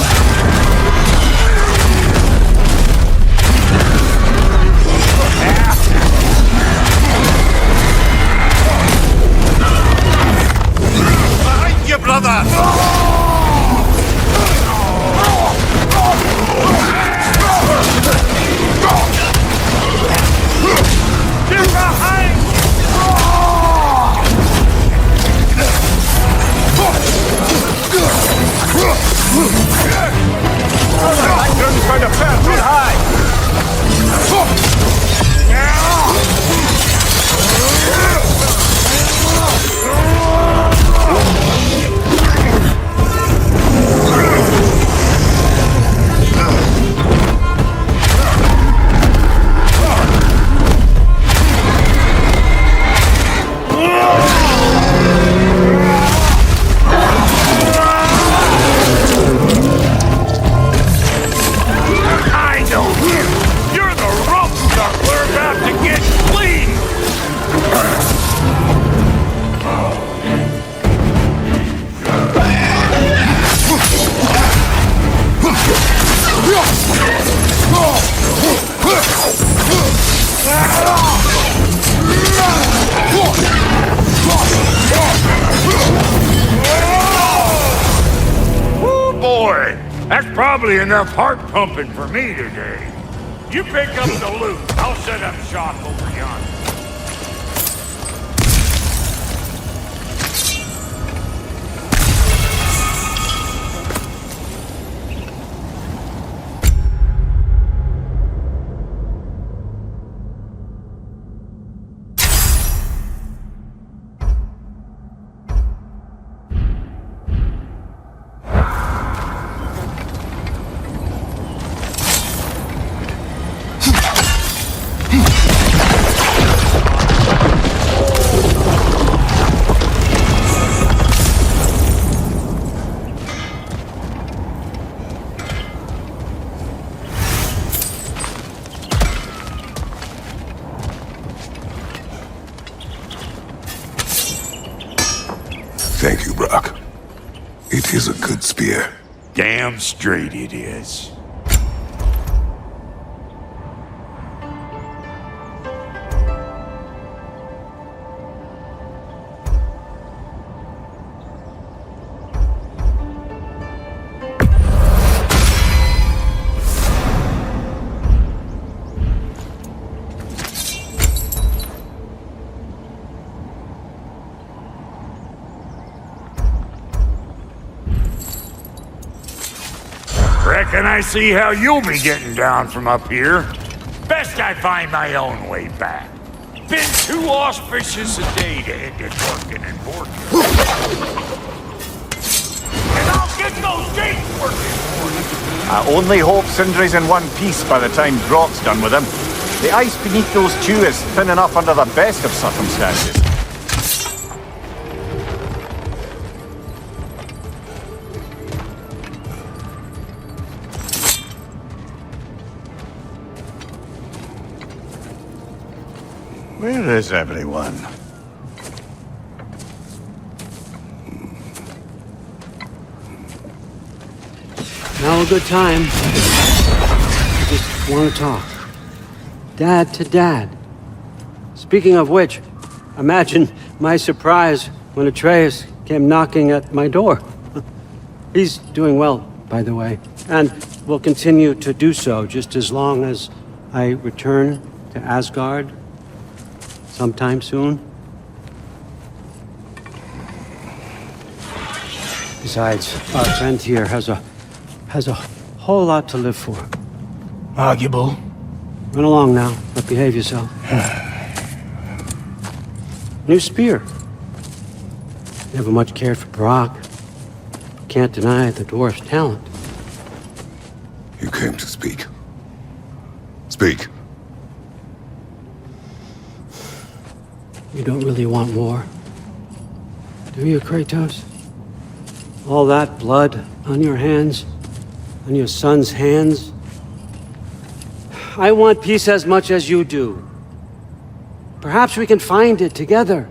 Behind you, brother! Trying to pass it high. boy! That's probably enough heart pumping for me today. You pick up the loot. I'll set up shop over yonder. Thank you, Brock. It is a good spear. Damn straight it is. Reckon I see how you'll be getting down from up here. Best I find my own way back. Been too auspicious a day to end it working and working. And I'll get those gates working for you. I only hope Sindri's in one piece by the time Brock's done with him. The ice beneath those two is thin enough under the best of circumstances. Where is everyone? Now a good time. I just want to talk. Dad to Dad. Speaking of which, imagine my surprise when Atreus came knocking at my door. He's doing well, by the way, and will continue to do so just as long as I return to Asgard sometime soon. Besides, our friend here has a whole lot to live for. Arguable. Run along now, but behave yourself. New spear. Never much cared for Brock. Can't deny the dwarf's talent. You came to speak. Speak. You don't really want war, do you, Kratos? All that blood on your hands, on your son's hands. I want peace as much as you do. Perhaps we can find it together.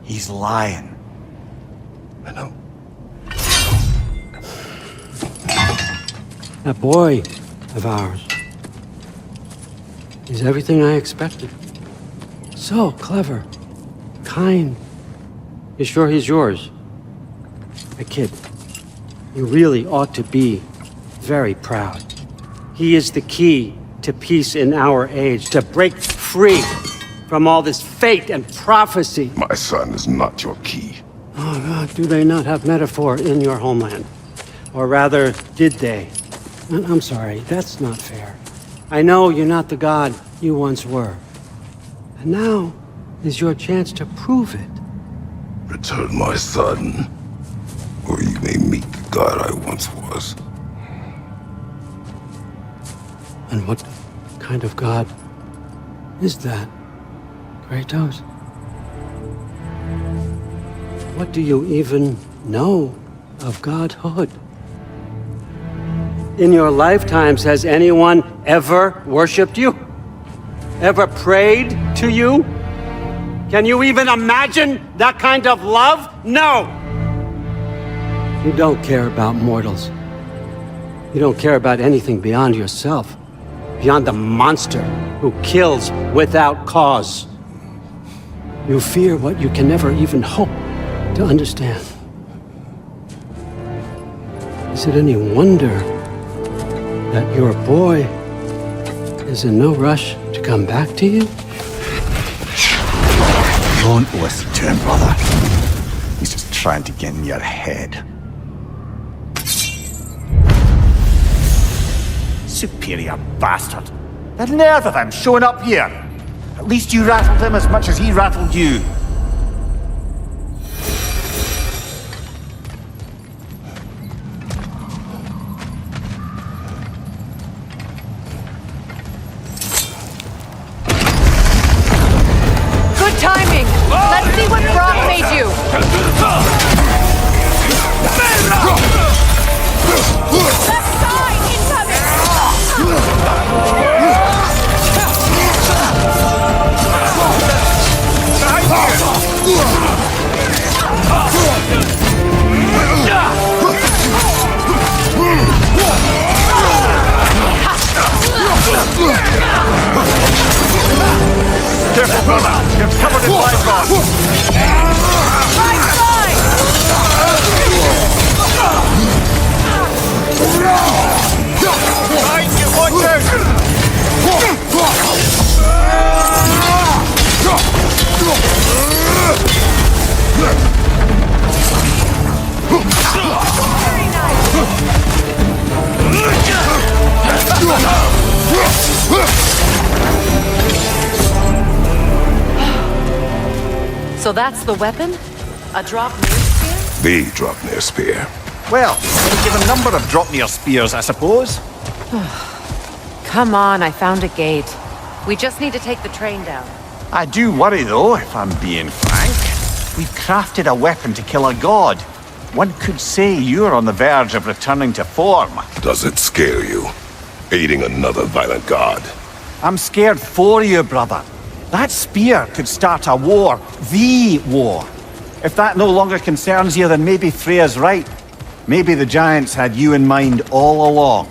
He's lying. I know. That boy of ours is everything I expected. So clever. Kind. You sure he's yours? A kid. You really ought to be very proud. He is the key to peace in our age, to break free from all this fate and prophecy. My son is not your key. Oh, God, do they not have metaphor in your homeland? Or rather, did they? I'm sorry, that's not fair. I know you're not the god you once were. And now is your chance to prove it. Return my son, or you may meet the god I once was. And what kind of god is that, Kratos? What do you even know of godhood? In your lifetimes, has anyone ever worshipped you? Ever prayed to you? Can you even imagine that kind of love? No! You don't care about mortals. You don't care about anything beyond yourself. Beyond the monster who kills without cause. You fear what you can never even hope to understand. Is Is it any wonder that your boy is in no rush to come back to you? Don't listen to him, brother. He's just trying to get in your head. Superior bastard. The nerve of him showing up here. At least you rattled him as much as he rattled you. Good timing! Let's see what Brock made you! Left side, Careful, brother! You're covered in live rock! right side! Right, you watch out! So that's the weapon? A drop near spear? The Draupnir spear. Well, we give a number of Draupnir spears, I suppose. Come on, I found a gate. We just need to take the train down. I do worry, though, if I'm being frank. We've crafted a weapon to kill a god. One could say you're on the verge of returning to form. Does it scare you? Aiding another violent god? I'm scared for you, brother. That spear could start a war. The war. If that no longer concerns you, then maybe Freya's right. Maybe the Giants had you in mind all along.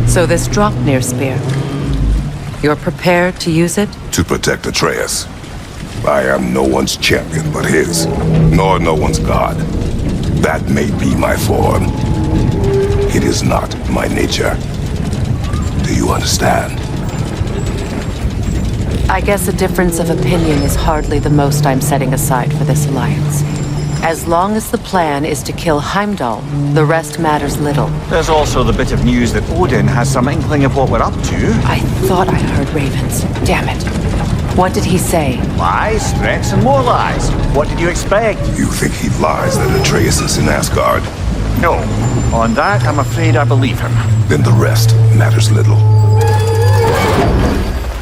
So this Draupnir spear. You're prepared to use it? To protect Atreus. I am no one's champion but his, nor no one's god. That may be my form. It is not my nature. Do you understand? I guess a difference of opinion is hardly the most I'm setting aside for this alliance. As long as the plan is to kill Heimdall, the rest matters little. There's also the bit of news that Odin has some inkling of what we're up to. I thought I heard ravens. Damn it. What did he say? Lies, threats, and more lies. What did you expect? You think he lies that Atreus is in Asgard? No. On that, I'm afraid I believe him. Then the rest matters little.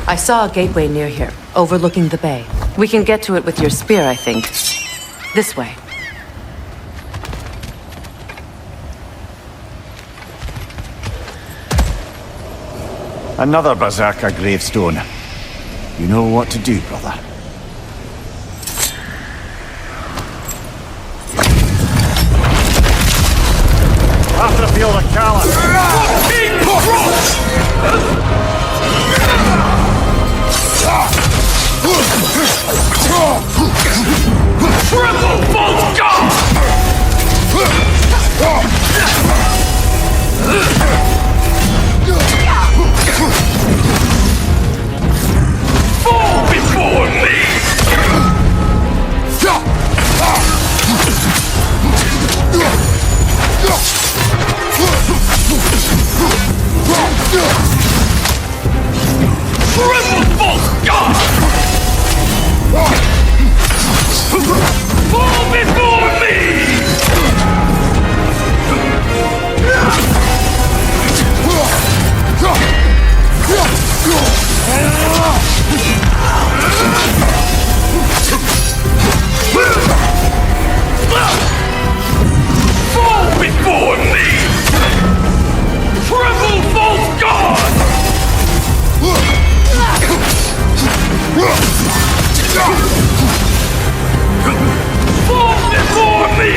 I saw a gateway near here, overlooking the bay. We can get to it with your spear, I think. This way. Another Berserker gravestone. You know what to do, brother. After the field of Triple Bolt God! Fall before me! Triple Bolt God! Fall before me! Fall before me! Triple Bolt God! Fall before me!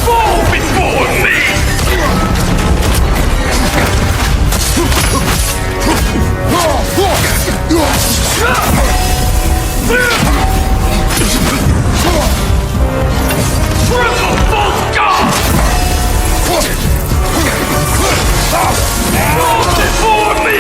Fall before me! Triple Bolt God! Fall before me!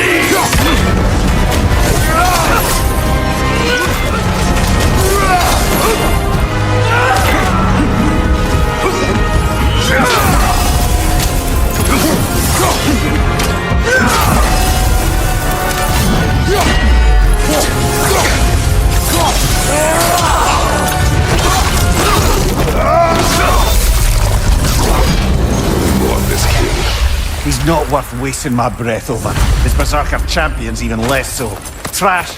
He's not worth wasting my breath over. His Berserker champions even less so. Trash.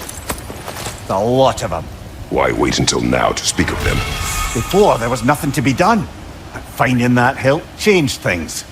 The lot of them. Why wait until now to speak of them? Before, there was nothing to be done. But finding that hilt changed things.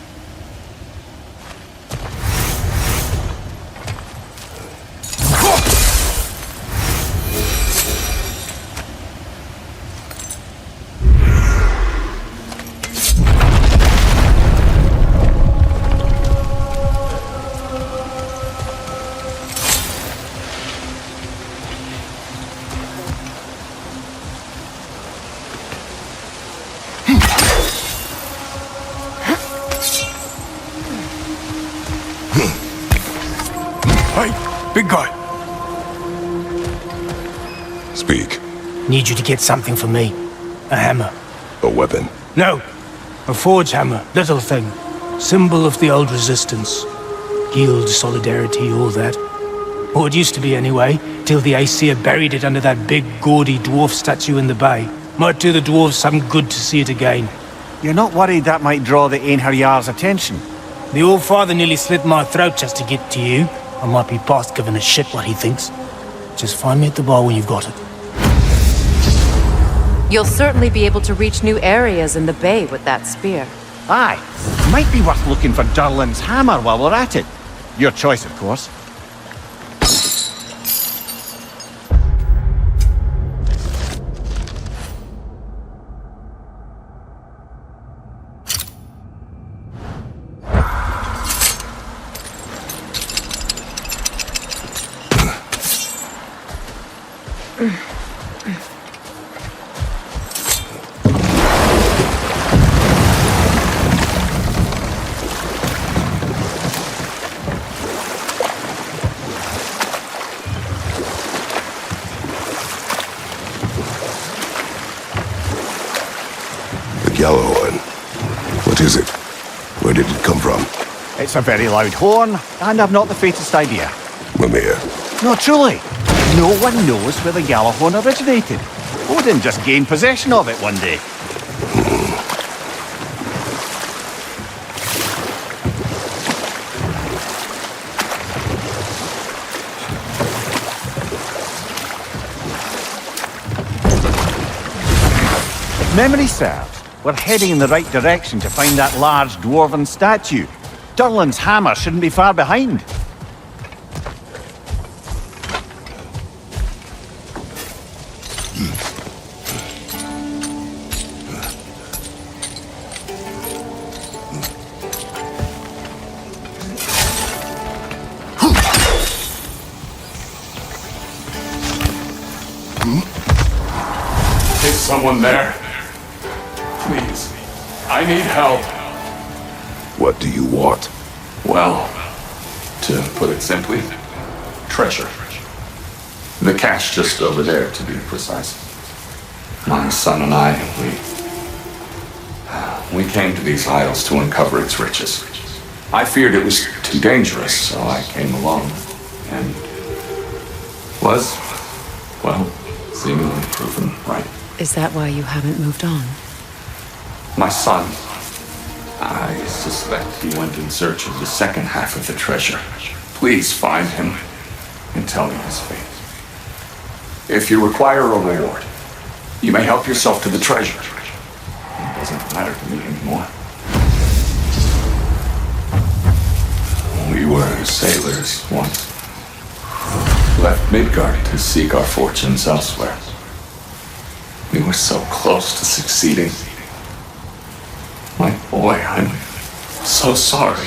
Big guy. Speak. Need you to get something for me. A hammer. A weapon. No. A forge hammer. Little thing. Symbol of the old resistance. Guild, solidarity, all that. Or it used to be anyway, till the Aesir buried it under that big, gaudy dwarf statue in the bay. Might do the dwarves some good to see it again. You're not worried that might draw the Einherjar's attention? The old father nearly slit my throat just to get to you. I might be past giving a shit what he thinks. Just find me at the bar when you've got it. You'll certainly be able to reach new areas in the bay with that spear. Aye. Might be worth looking for Durlin's hammer while we're at it. Your choice, of course. Yellowhorn. What is it? Where did it come from? It's a very loud horn, and I've not the faintest idea. Mimir. No, truly. No one knows where the Gjallarhorn originated. Odin just gained possession of it one day. If memory serves, we're heading in the right direction to find that large dwarven statue. Durlin's hammer shouldn't be far behind. Is someone there? Please. I need help. What do you want? Well, to put it simply, treasure. The cache just over there, to be precise. My son and I, we came to these isles to uncover its riches. I feared it was too dangerous, so I came along and was, well, seemingly proven right. Is that why you haven't moved on? My son, I suspect he went in search of the second half of the treasure. Please find him and tell me his fate. If you require a reward, you may help yourself to the treasure. It doesn't matter to me anymore. We were sailors once. Left Midgard to seek our fortunes elsewhere. We were so close to succeeding. My boy, I'm so sorry.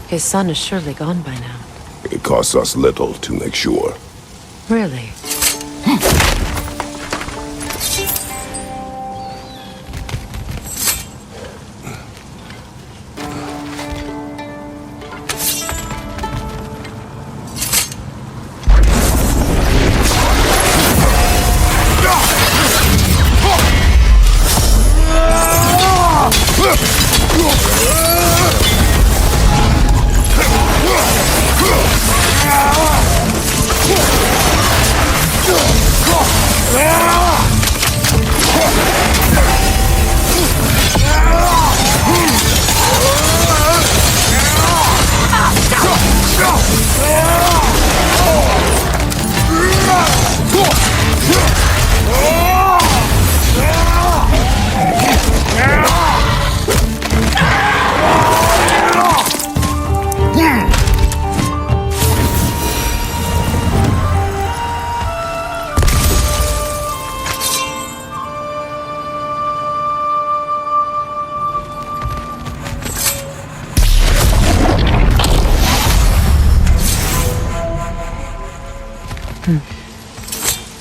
His son is surely gone by now. It costs us little to make sure. Really?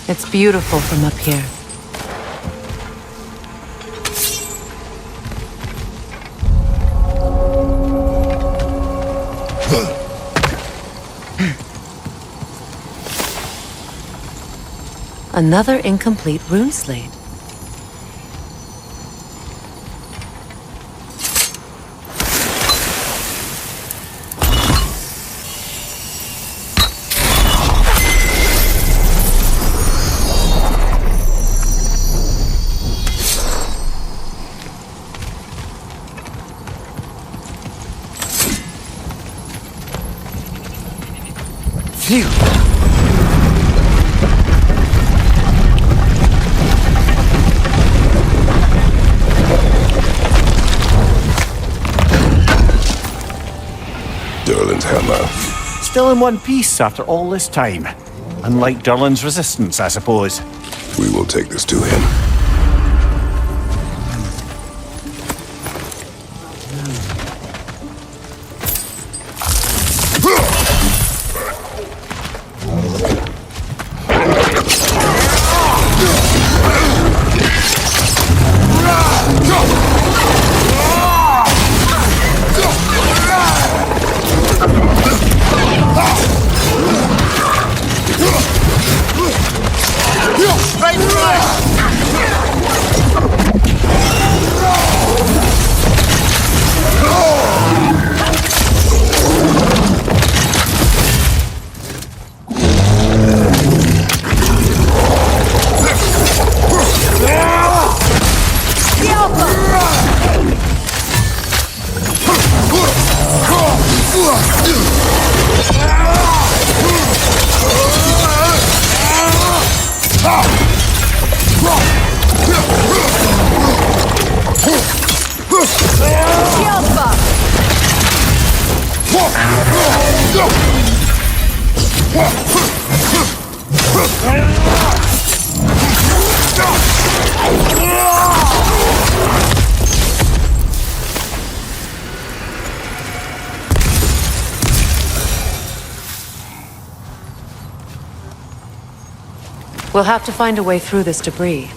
It's beautiful from up here. Another incomplete rune slate. Phew. Durlin's hammer. Still in one piece after all this time. Unlike Durlin's resistance, I suppose. We will take this to him. Go! We'll have to find a way through this debris.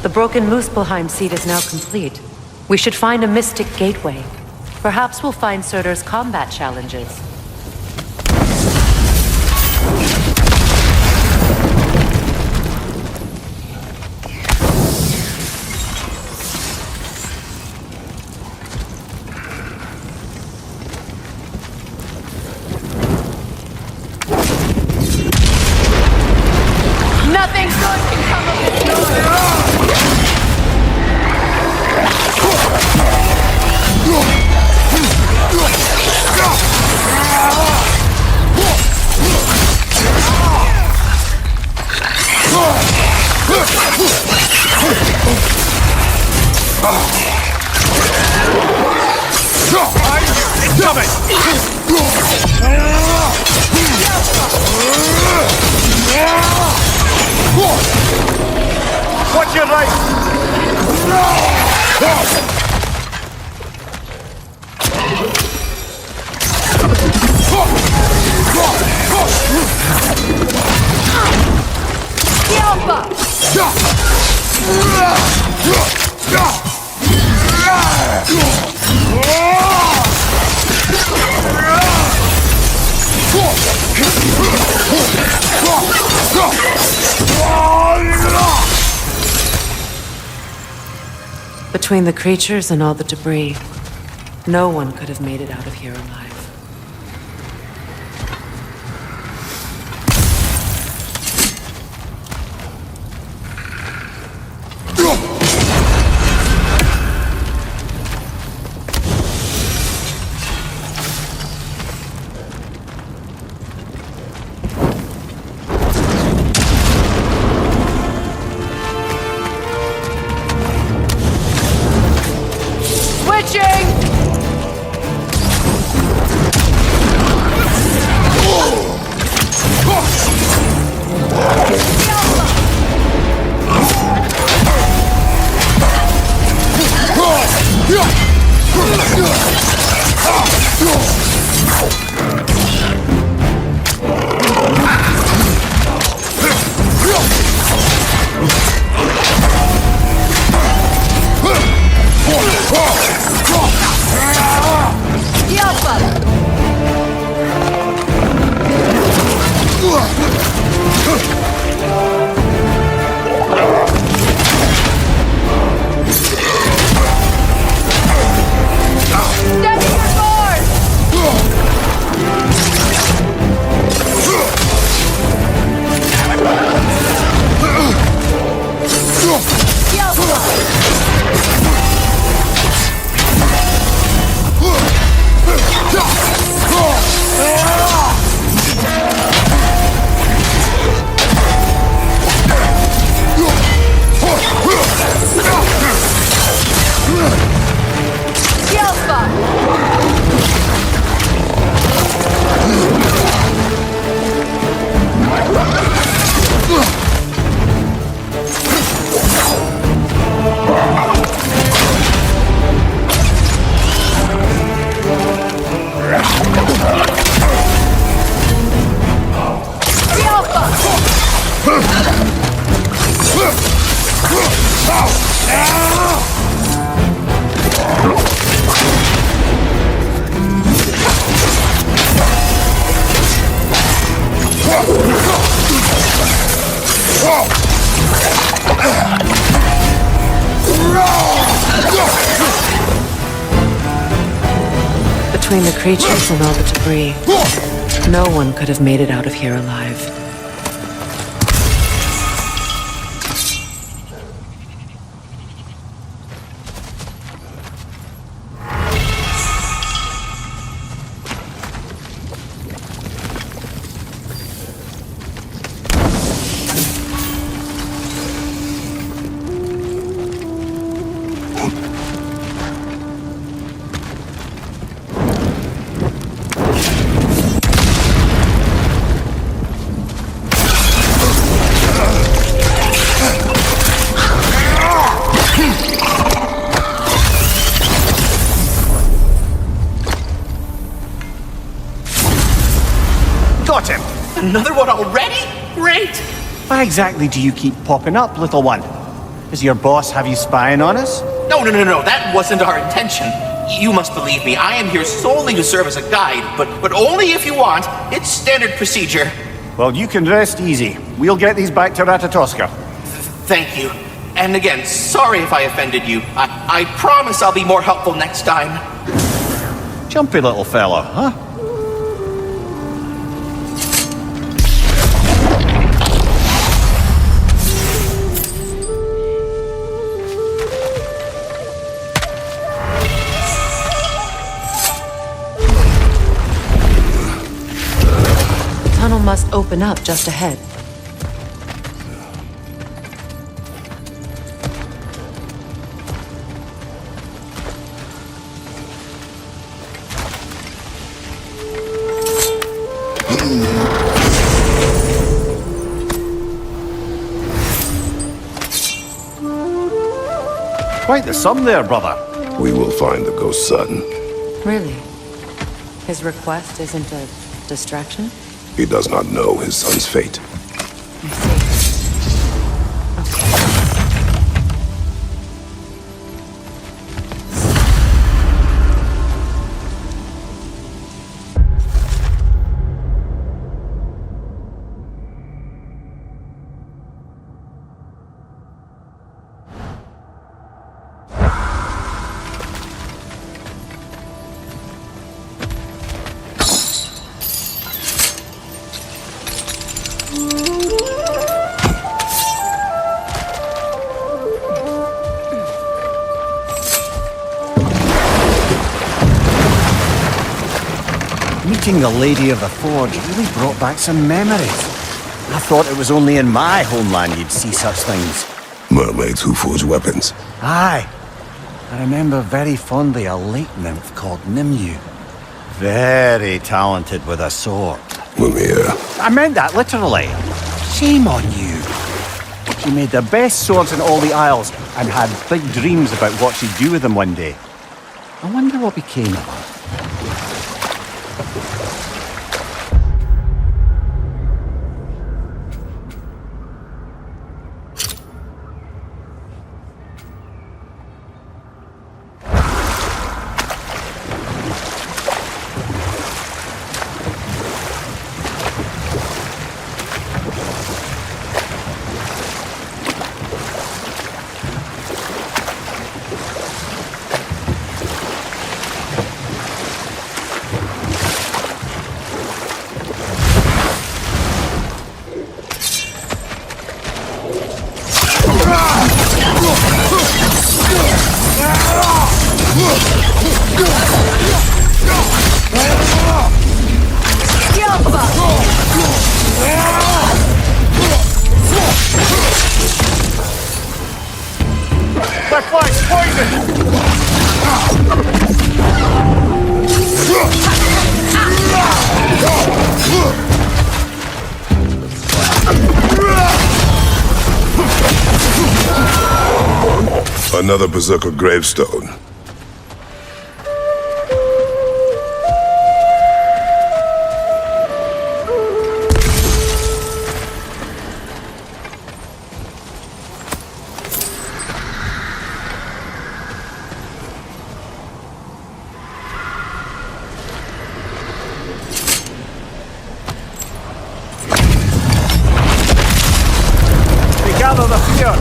The broken Muspelheim seed is now complete. We should find a mystic gateway. Perhaps we'll find Surtur's combat challenges. Nothing good can come of this noise! Watch your Between the creatures and all the debris, no one could have made it out of here alive. Between the creatures and all the debris, no one could have made it out of here alive. Another one already? Great! Why exactly do you keep popping up, little one? Does your boss have you spying on us? No, that wasn't our intention. You must believe me, I am here solely to serve as a guide, but only if you want. It's standard procedure. Well, you can rest easy. We'll get these back to Ratatoska. Thank you. And again, sorry if I offended you. I promise I'll be more helpful next time. Jumpy little fella, huh? The tunnel must open up just ahead. Quite the sum there, brother. We will find the ghost son. Really? His request isn't a distraction? He does not know his son's fate. Meeting the Lady of the Forge really brought back some memories. I thought it was only in my homeland you'd see such things. Mermaids who forge weapons. Aye. I remember very fondly a lake nymph called Nimue. Very talented with a sword. Mimir. I meant that literally. Shame on you. She made the best swords in all the Isles and had big dreams about what she'd do with them one day. I wonder what became of her. My fly's poison! Another Berserker gravestone. Gather the fear!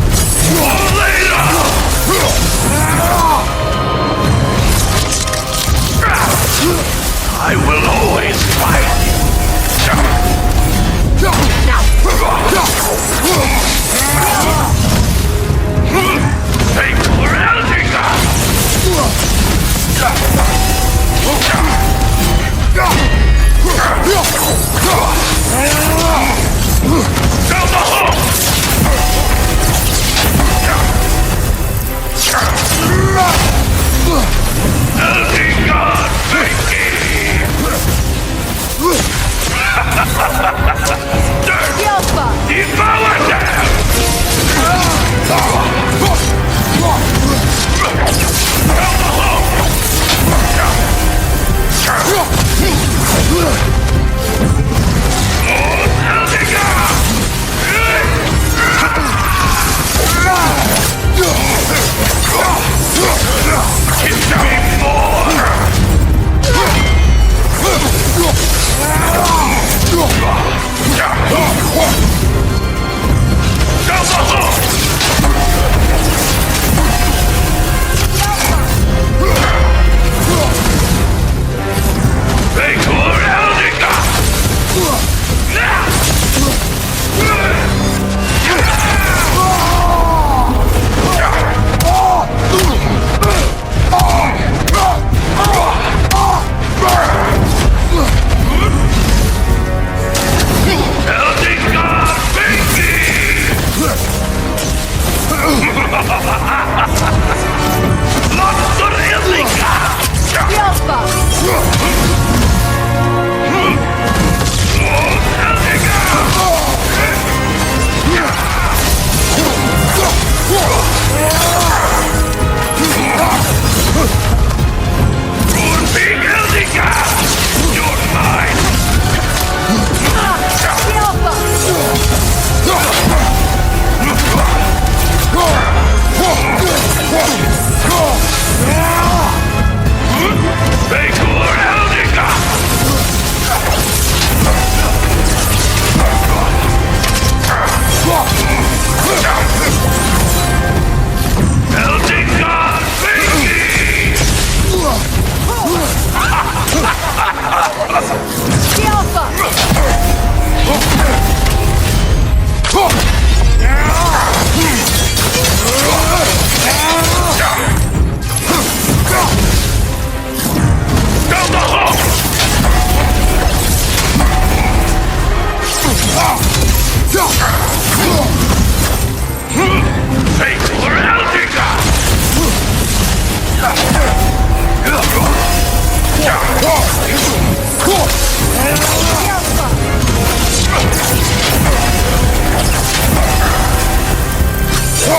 The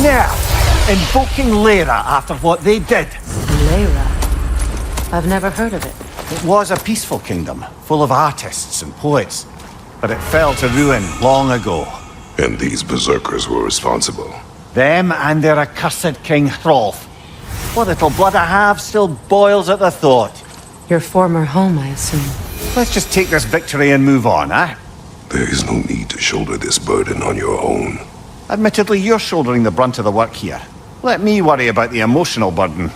nerve! Invoking Lyra after what they did. Lyra? I've never heard of it. It was a peaceful kingdom, full of artists and poets. But it fell to ruin long ago. And these berserkers were responsible. Them and their accursed King Hrolf. What little blood I have still boils at the thought. Your former home, I assume. Let's just take this victory and move on, eh? There is no need to shoulder this burden on your own. Admittedly, you're shouldering the brunt of the work here. Let me worry about the emotional burden.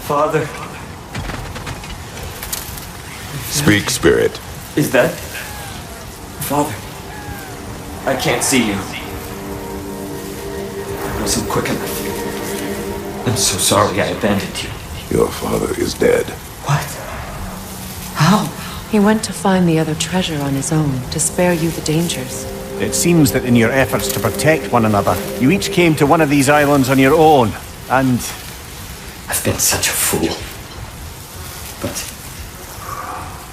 Father. Speak, Spirit. Is that... Father? I can't see you. I wasn't quick enough. I'm so sorry I abandoned you. Your father is dead. What? How? He went to find the other treasure on his own, to spare you the dangers. It seems that in your efforts to protect one another, you each came to one of these islands on your own, and... I've been such a fool. But...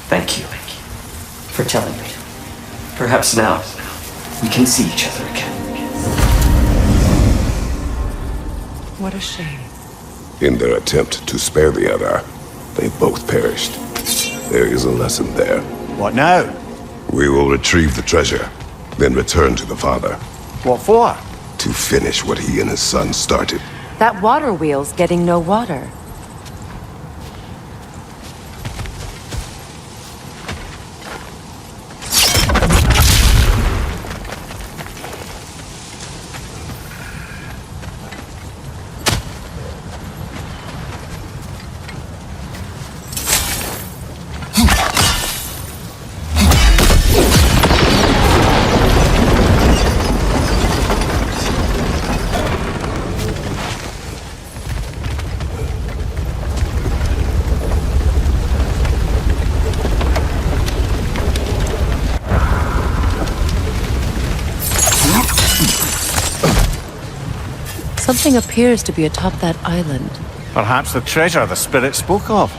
Thank you for telling me. Perhaps now we can see each other again. What a shame. In their attempt to spare the other, they both perished. There is a lesson there. What now? We will retrieve the treasure, then return to the father. What for? To finish what he and his son started. That water wheel's getting no water. Something appears to be atop that island. Perhaps the treasure the spirit spoke of.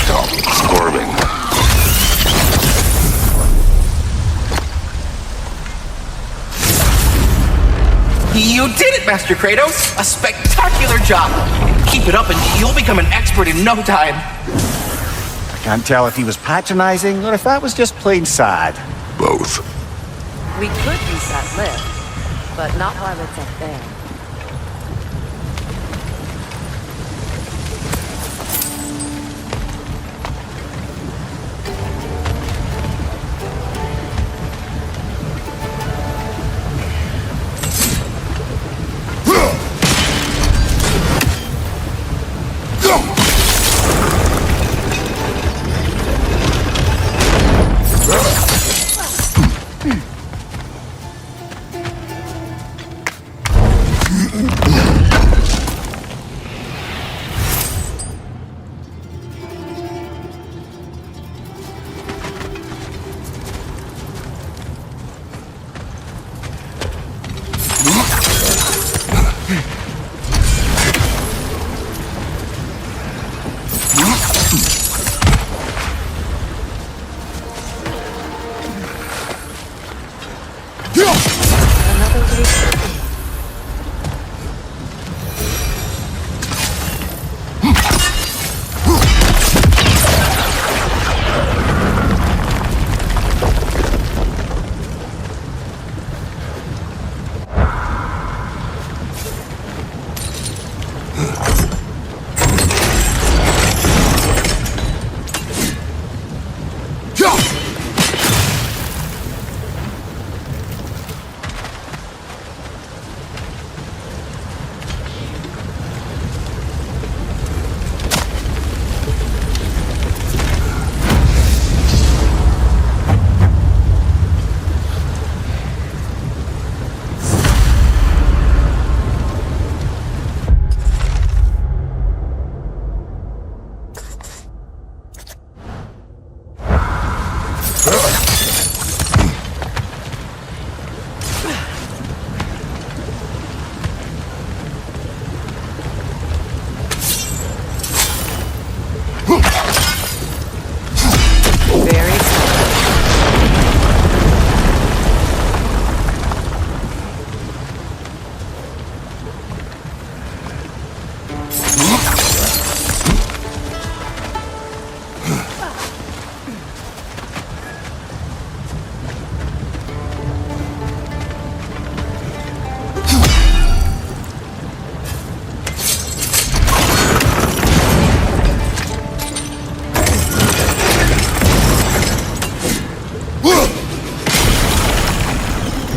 Stop squirming. You did it, Master Kratos! A spectacular job! Keep it up and you'll become an expert in no time. Can't tell if he was patronizing or if that was just plain sad. Both. We could use that lift, but not while it's up there.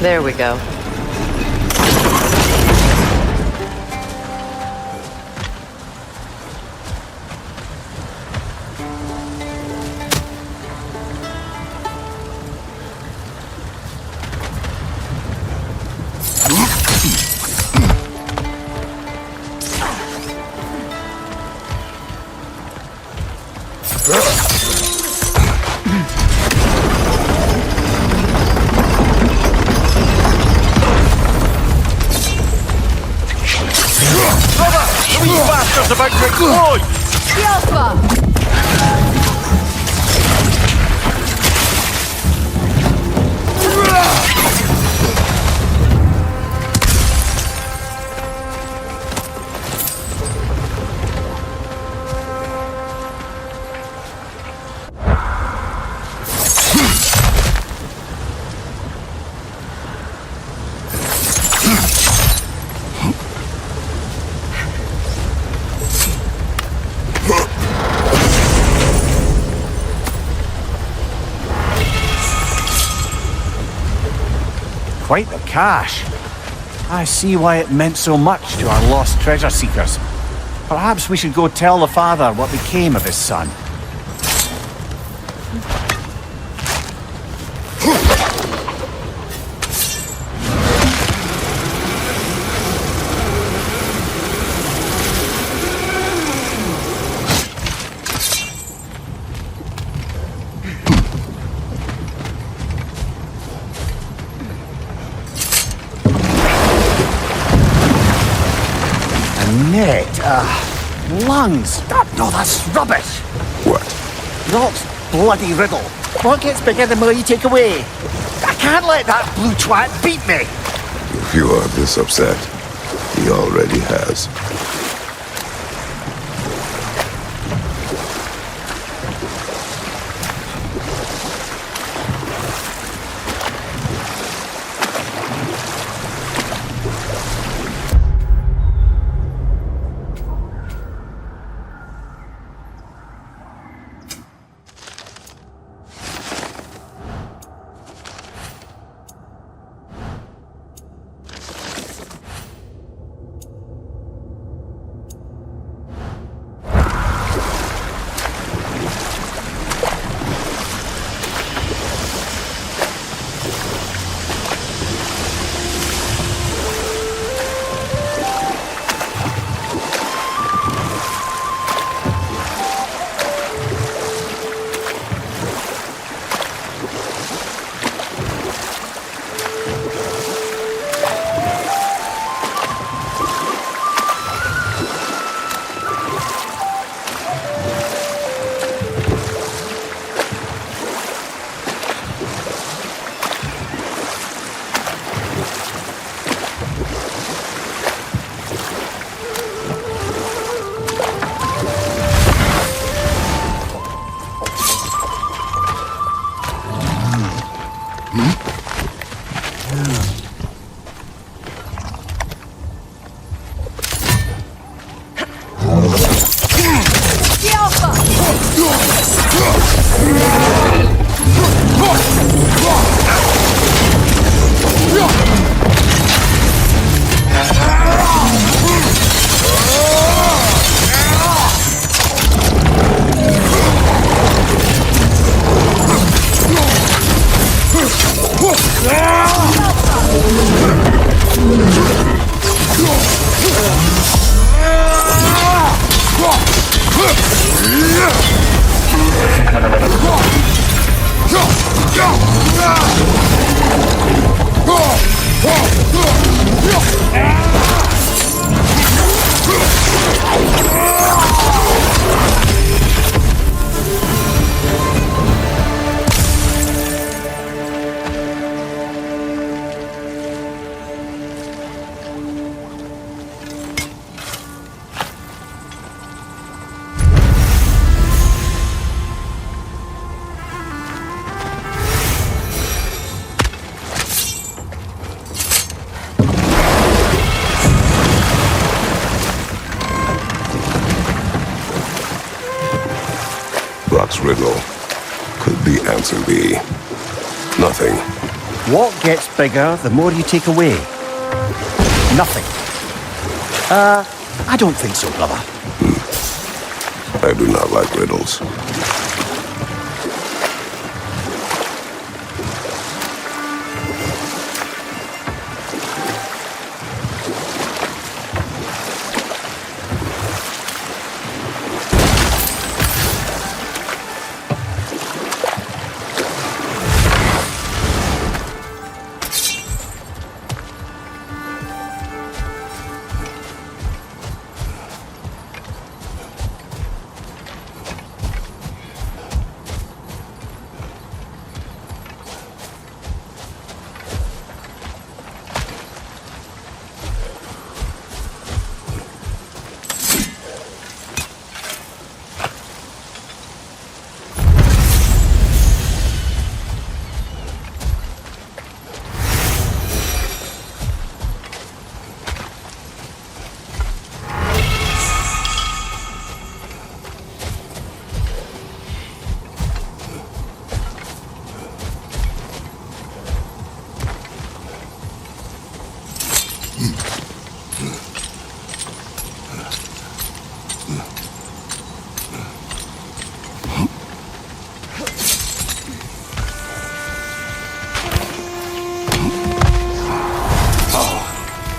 There we go. Bastards about to explode! Quite the cache. I see why it meant so much to our lost treasure seekers. Perhaps we should go tell the father what became of his son. Lungs! No, that's rubbish! What? Rock's bloody riddle. What gets bigger the more you take away? I can't let that blue twat beat me! If you are this upset, he already has. Brock's riddle. Could the answer be nothing? What gets bigger the more you take away? Nothing. I don't think so, brother. I do not like riddles.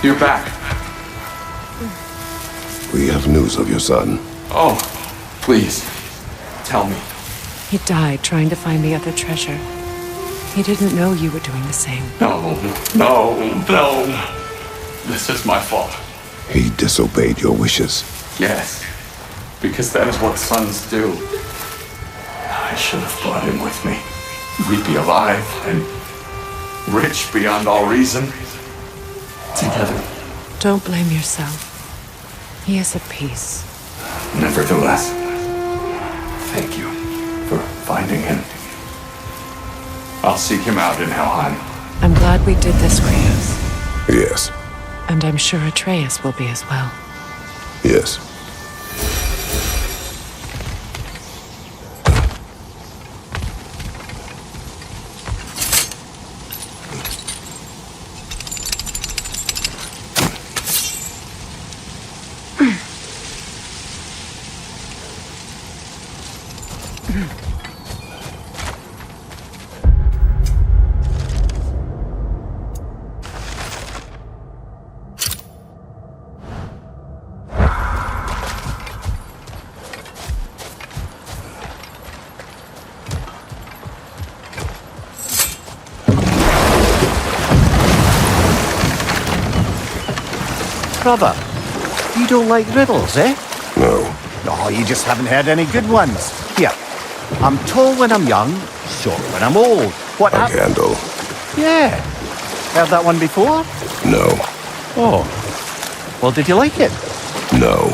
You're back. We have news of your son. Oh, please, tell me. He died trying to find the other treasure. He didn't know you were doing the same. No. This is my fault. He disobeyed your wishes. Yes, because that is what sons do. I should have brought him with me. We'd be alive and rich beyond all reason. Together. Don't blame yourself. He is at peace. Nevertheless, thank you for finding him. I'll seek him out in Helheim. I'm glad we did this, Kratos. Yes. And I'm sure Atreus will be as well. Yes. Brother, you don't like riddles, eh? No. Oh, you just haven't heard any good ones. Here, I'm tall when I'm young, short when I'm old. What A candle. Yeah. Heard that one before? No. Oh. Well, did you like it? No.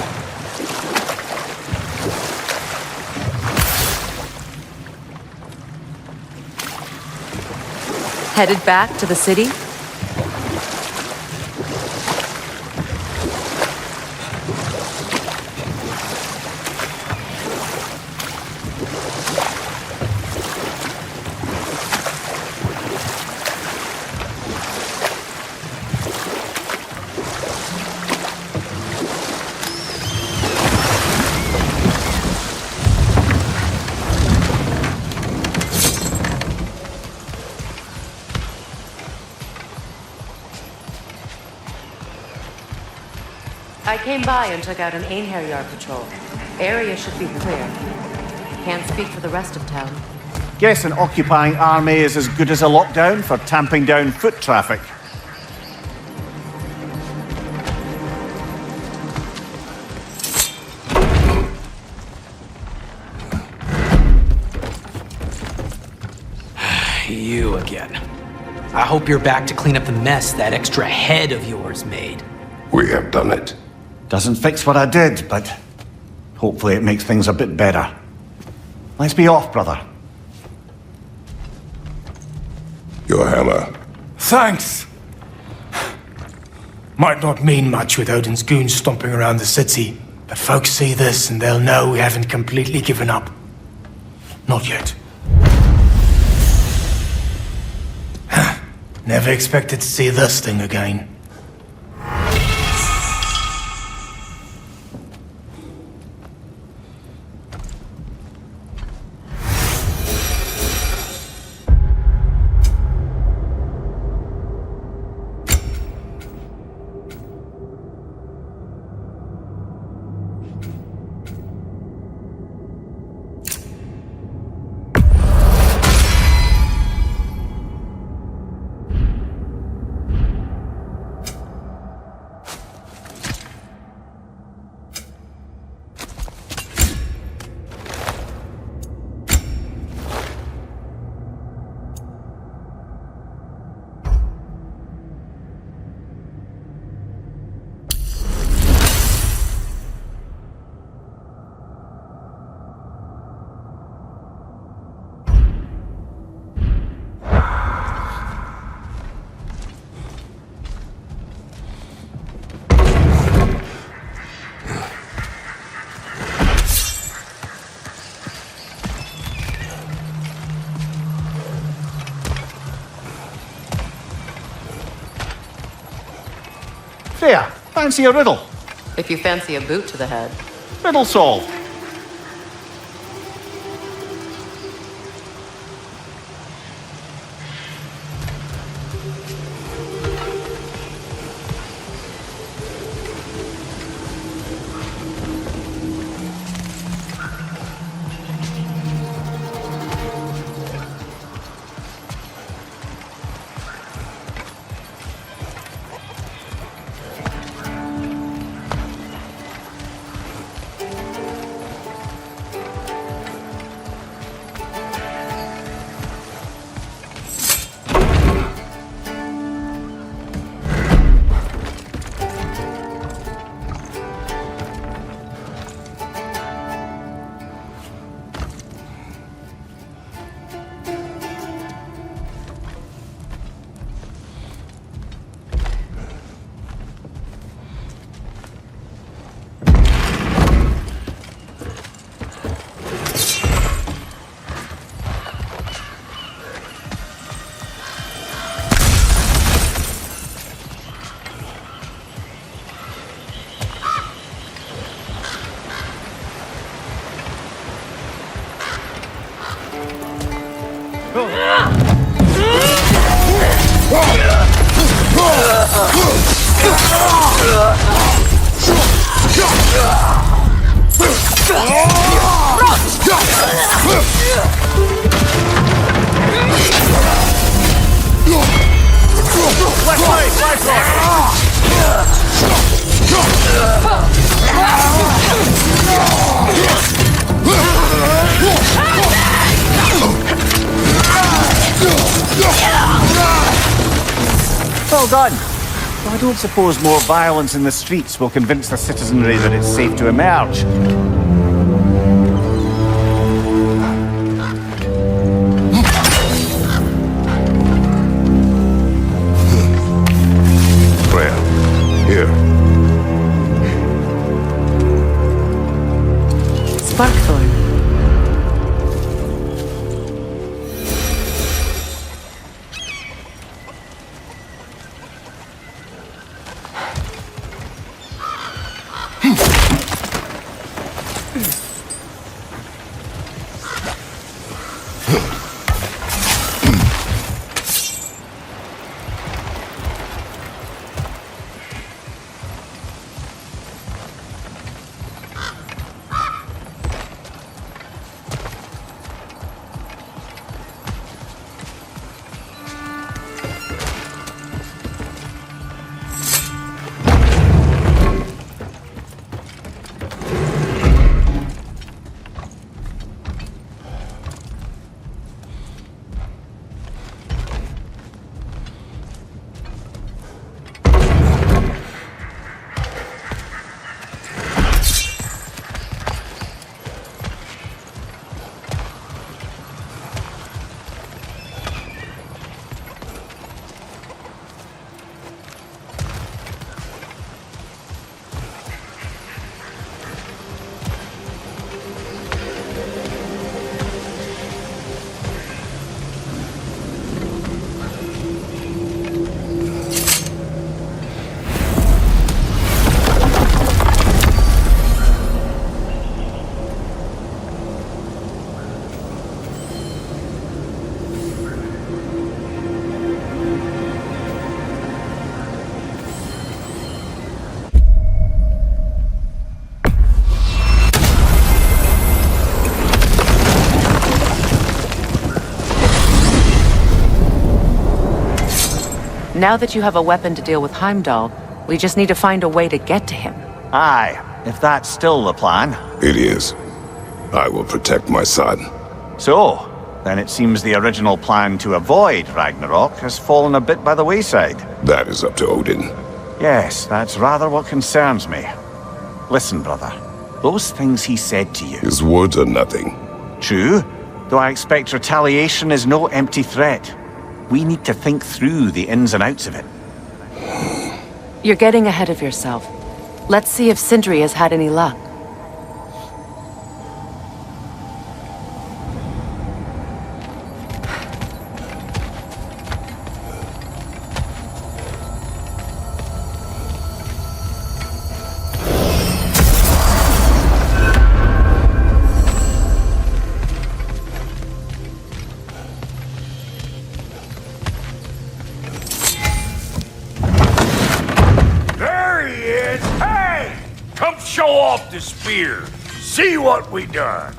Headed back to the city? I came by and took out an Einherjar patrol. Area should be clear. Can't speak for the rest of town. Guess an occupying army is as good as a lockdown for tamping down foot traffic. You again. I hope you're back to clean up the mess that extra head of yours made. We have done it. Doesn't fix what I did, but hopefully it makes things a bit better. Let's be off, brother. Your hammer. Thanks. Might not mean much with Odin's goons stomping around the city, but folks see this and they'll know we haven't completely given up. Not yet. Never expected to see this thing again. Freya, fancy a riddle? If you fancy a boot to the head. Riddle solved. Well done. Well, I don't suppose more violence in the streets will convince the citizenry that it's safe to emerge. Freya, here. Sparkthorn. Now that you have a weapon to deal with Heimdall, we just need to find a way to get to him. Aye, if that's still the plan. It is. I will protect my son. So, then it seems the original plan to avoid Ragnarok has fallen a bit by the wayside. That is up to Odin. Yes, that's rather what concerns me. Listen, brother. Those things he said to you... His words are nothing. True, though I expect retaliation is no empty threat. We need to think through the ins and outs of it. You're getting ahead of yourself. Let's see if Sindri has had any luck. Show off the spear. See what we done.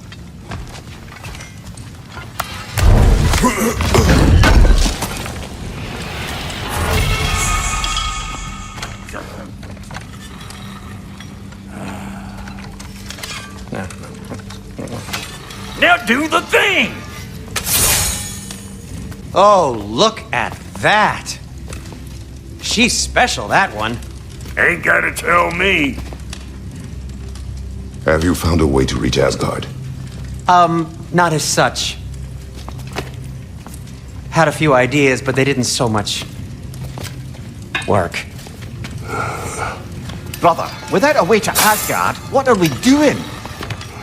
Now do the thing. Oh, look at that. She's special, that one. Ain't gotta tell me. Have you found a way to reach Asgard? Not as such. Had a few ideas, but they didn't so much work. Brother, without a way to Asgard, what are we doing?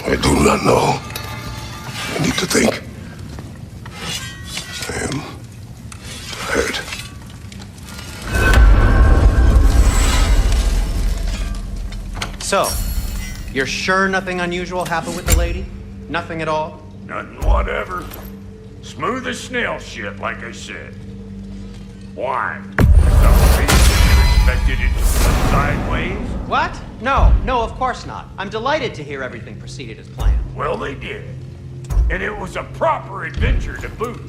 I do not know. I need to think. I am hurt. So, you're sure nothing unusual happened with the lady? Nothing at all? Nothing whatever. Smooth as snail shit, like I said. Why? Some reason you expected it to flip sideways? What? No, of course not. I'm delighted to hear everything proceeded as planned. Well, they did. And it was a proper adventure to boot.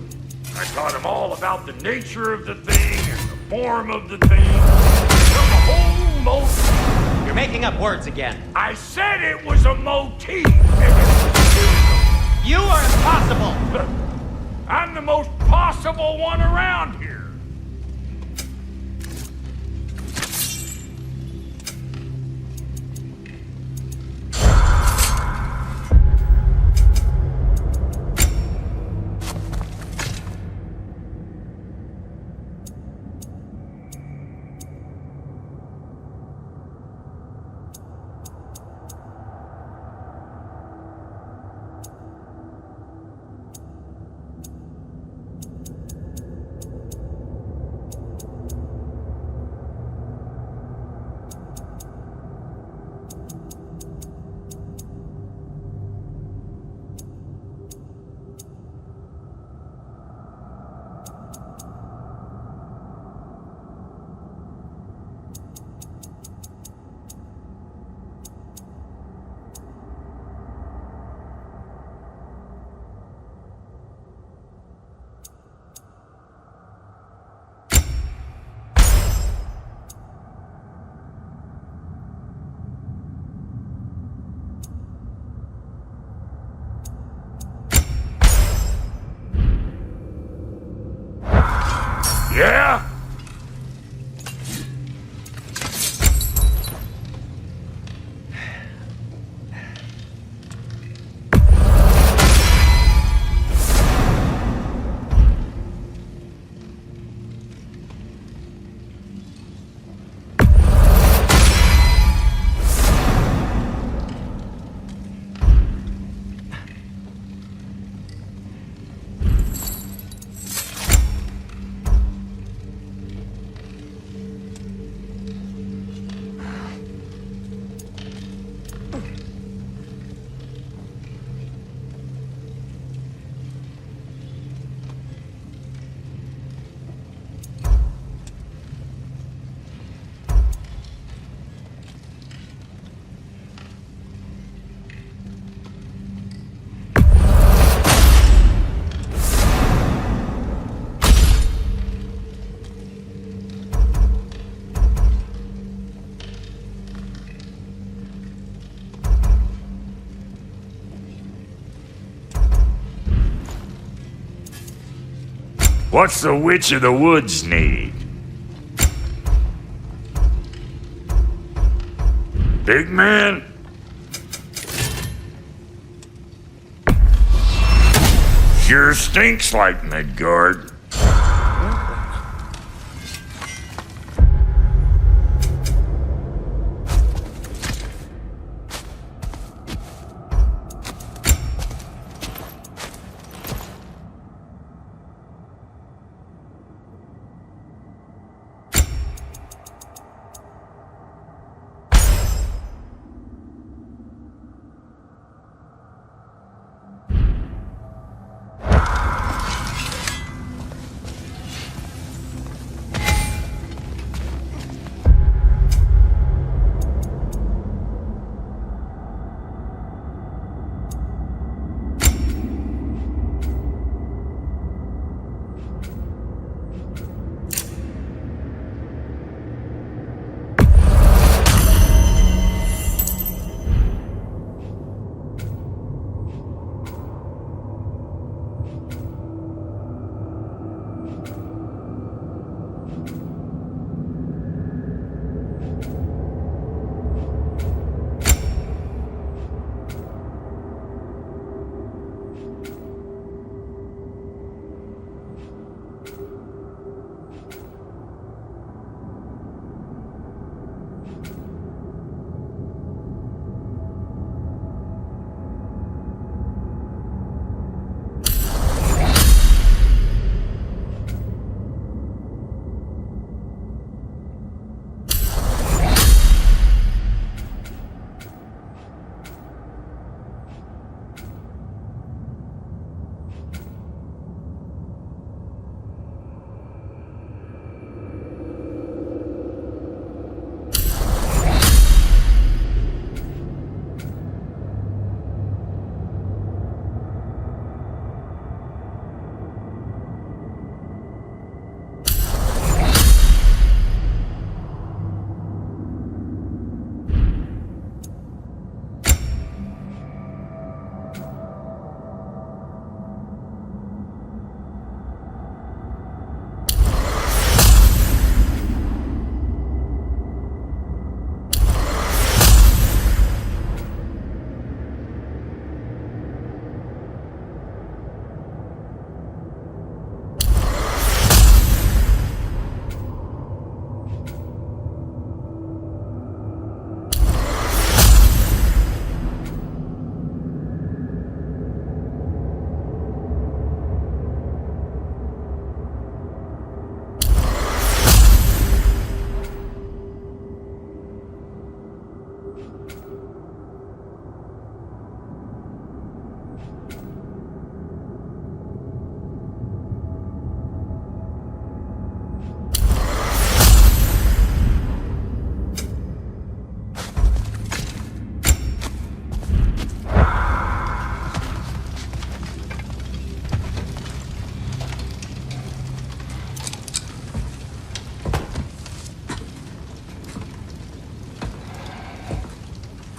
I taught them all about the nature of the thing and the form of the thing. From a whole motif. You're making up words again. I said it was a motif, and it was beautiful. You are impossible! I'm the most possible one around here. Yeah? What's the Witch of the Woods need? Big man? Sure stinks like Midgard.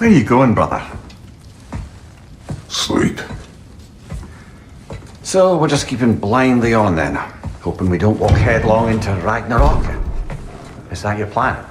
Where are you going, brother? Sleep. So we're just keeping blindly on then, hoping we don't walk headlong into Ragnarok. Is that your plan?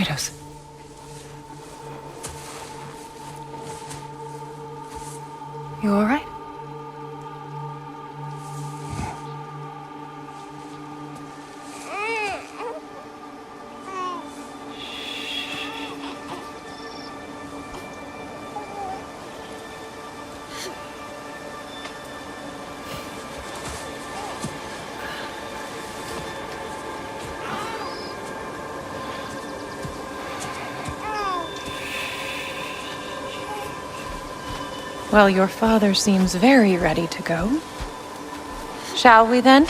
Kratos. You all right? Well, your father seems very ready to go. Shall we then?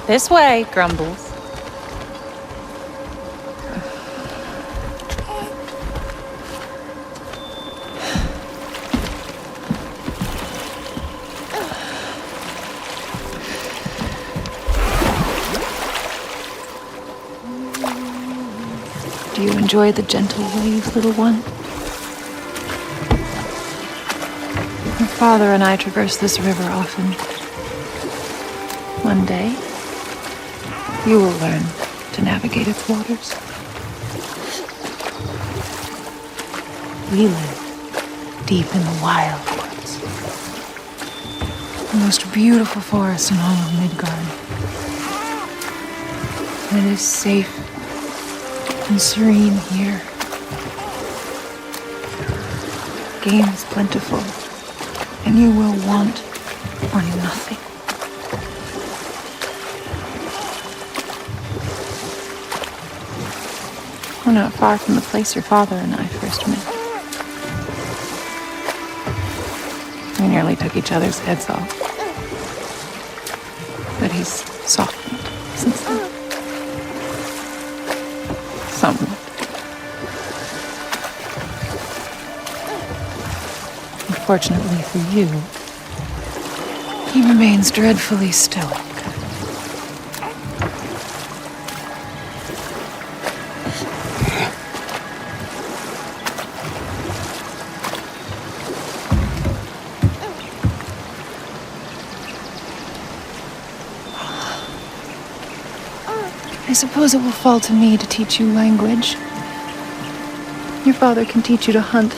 This way, Grumbles. Do you enjoy the gentle waves, little one? Your father and I traverse this river often. One day, you will learn to navigate its waters. We live deep in the wild woods. The most beautiful forest in all of Midgard. It is safe and serene here. Game is plentiful, and you will want for nothing. We're not far from the place your father and I first met. We nearly took each other's heads off. But he's softened since then. Somewhat. Unfortunately for you, he remains dreadfully stoic. I suppose it will fall to me to teach you language. Your father can teach you to hunt.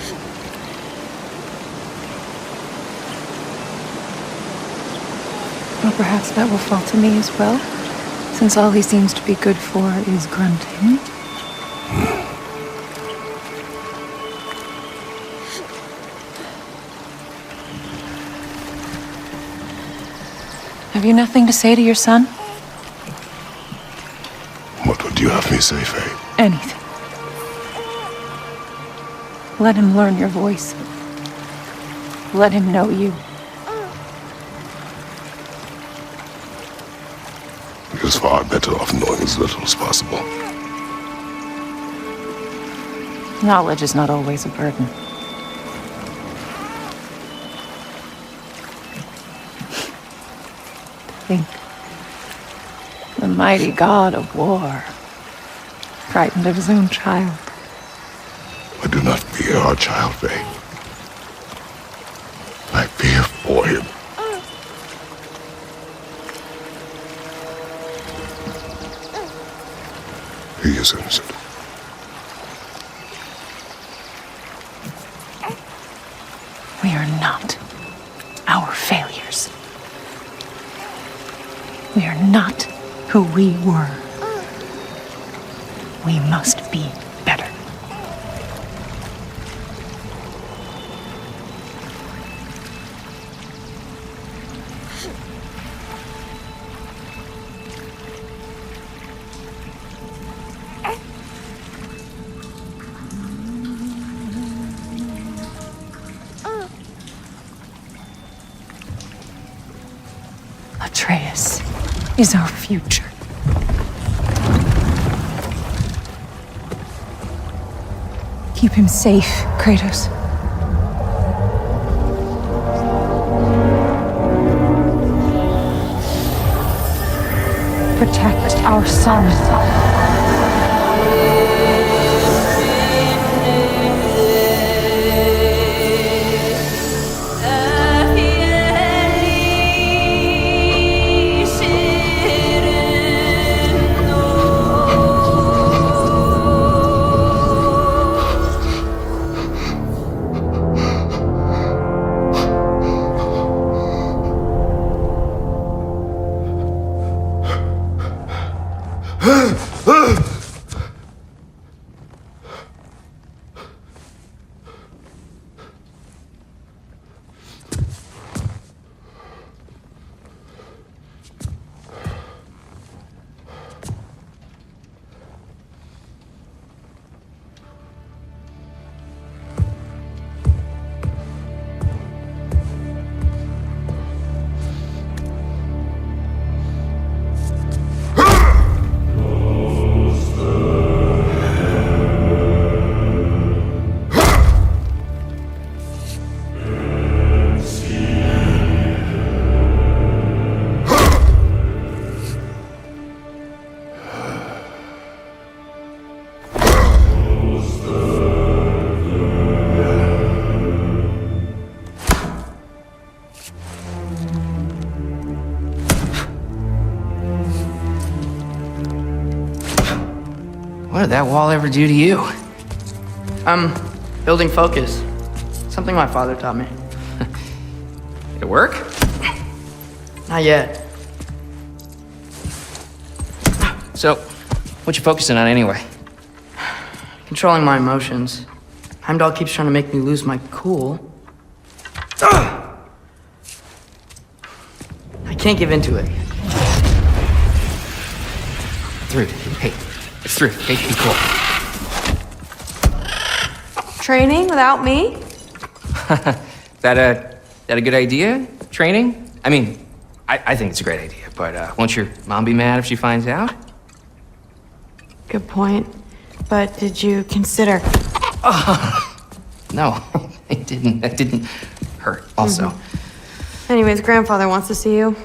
Or perhaps that will fall to me as well, since all he seems to be good for is grunting. Have you nothing to say to your son? What would you have me say, Faye? Anything. Let him learn your voice. Let him know you. He is far better off knowing as little as possible. Knowledge is not always a burden. Think. The mighty god of war, frightened of his own child. I do not fear our child, Faye. I fear for him. He is innocent. We are not our failures. We are not who we were. We must be better. Atreus is our future. Keep him safe, Kratos. Protect our son. What did that wall ever do to you? Building focus. Something my father taught me. It work? Not yet. So, what you focusing on anyway? Controlling my emotions. Heimdall keeps trying to make me lose my cool. I can't give into it. Thrud, hey. It's Thrud. Hey, be cool. Training without me? That a good idea? Training? I mean, I think it's a great idea, but won't your mom be mad if she finds out? Good point. But did you consider... No, it didn't. That didn't hurt, also. Anyways, grandfather wants to see you.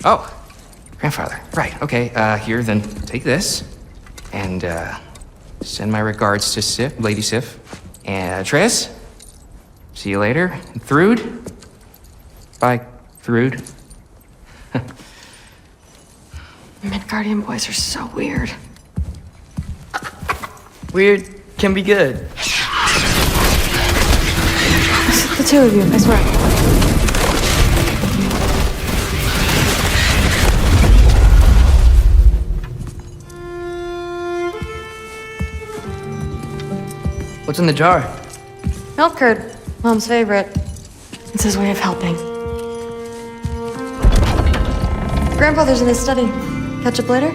Oh, grandfather. Right, okay. Here, then take this. And, send my regards to Sif, Lady Sif. And, Tris. See you later. And Thrud. Bye, Thrud. Midgardian boys are so weird. Weird can be good. The two of you, I swear. What's in the jar? Milk curd, Mom's favorite. It's his way of helping. Grandfather's in his study. Catch up later?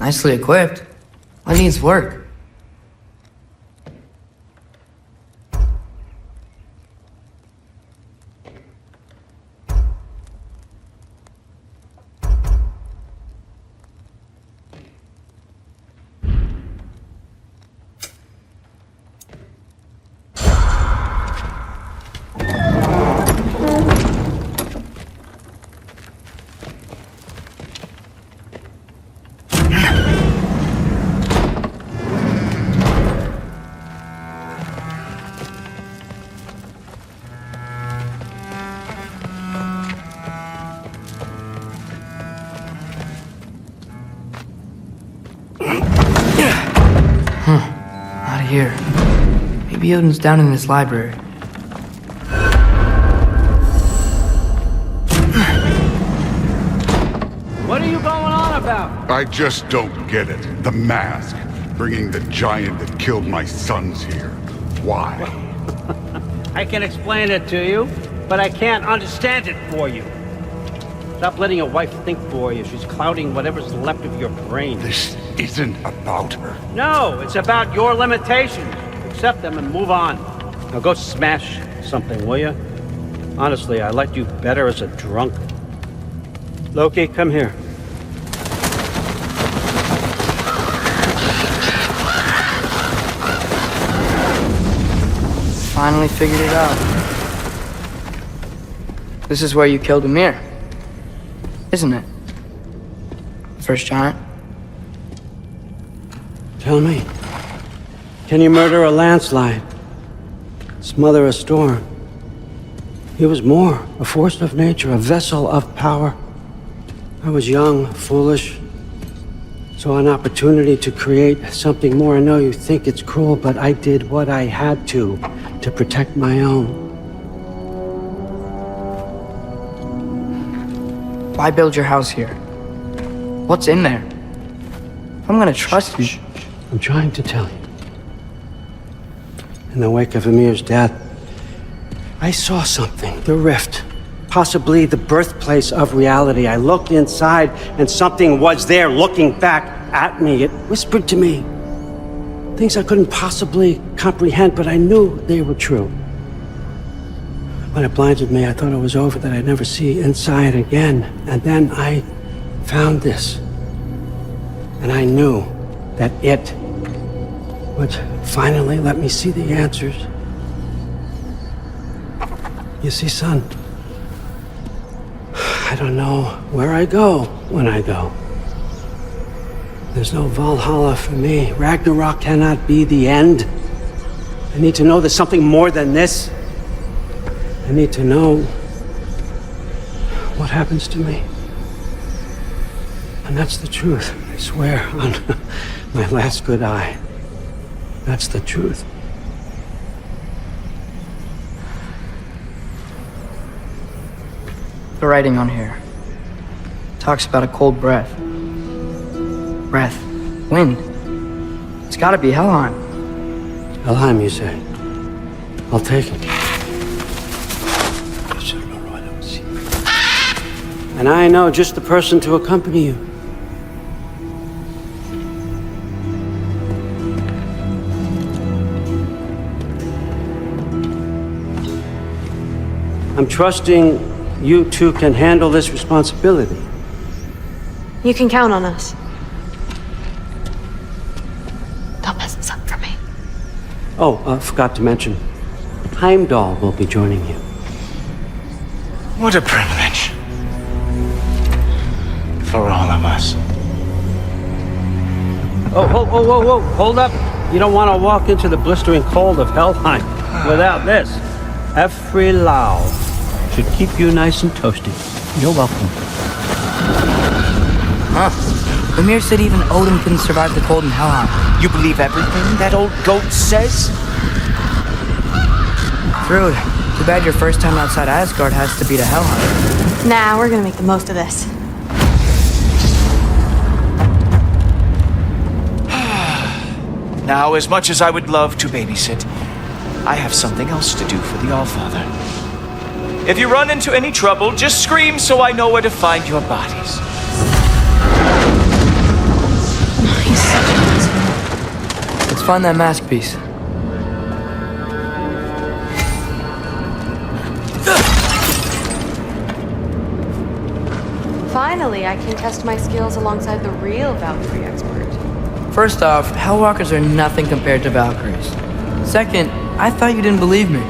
Nicely equipped. What needs work? Here. Maybe Odin's down in this library. What are you going on about? I just don't get it. The mask. Bringing the giant that killed my sons here. Why? I can explain it to you, but I can't understand it for you. Stop letting your wife think for you. She's clouding whatever's left of your brain. This isn't about her. No, it's about your limitations. accept them and move on. Now go smash something, will you? Honestly, I liked you better as a drunk. Loki, come here. Finally figured it out. This is where you killed Ymir, isn't it? First giant? Tell me, can you murder a landslide? Smother a storm? He was more, a force of nature, a vessel of power. I was young, foolish, saw an opportunity to create something more. I know you think it's cruel, but I did what I had to protect my own. Why build your house here? What's in there? I'm gonna trust you. I'm trying to tell you. In the wake of Ymir's death, I saw something, the rift, possibly the birthplace of reality. I looked inside and something was there looking back at me. It whispered to me things I couldn't possibly comprehend, but I knew they were true. When it blinded me, I thought it was over, that I'd never see inside again. And then I found this. And I knew that it would finally let me see the answers. You see, son, I don't know where I go when I go. There's no Valhalla for me. Ragnarok cannot be the end. I need to know there's something more than this. I need to know what happens to me. And that's the truth, I swear, on my last good eye. That's the truth. The writing on here talks about a cold breath. Breath. Wind. It's gotta be Helheim. Helheim, you say? I'll take it. And I know just the person to accompany you. I'm trusting you two can handle this responsibility. You can count on us. Don't mess this up for me. Oh, forgot to mention, Heimdall will be joining you. What a privilege. For all of us. Oh, whoa, hold up. You don't want to walk into the blistering cold of Helheim without this. Every Lao should keep you nice and toasty. You're welcome. Huh. Ymir said even Odin couldn't survive the cold in Helheim. You believe everything that old goat says? Rude. Too bad your first time outside Asgard has to be to Helheim. Nah, we're gonna make the most of this. Now, as much as I would love to babysit, I have something else to do for the Allfather. If you run into any trouble, just scream so I know where to find your bodies. Let's find that mask piece. Finally, I can test my skills alongside the real Valkyrie expert. First off, Hellwalkers are nothing compared to Valkyries. Second, I thought you didn't believe me.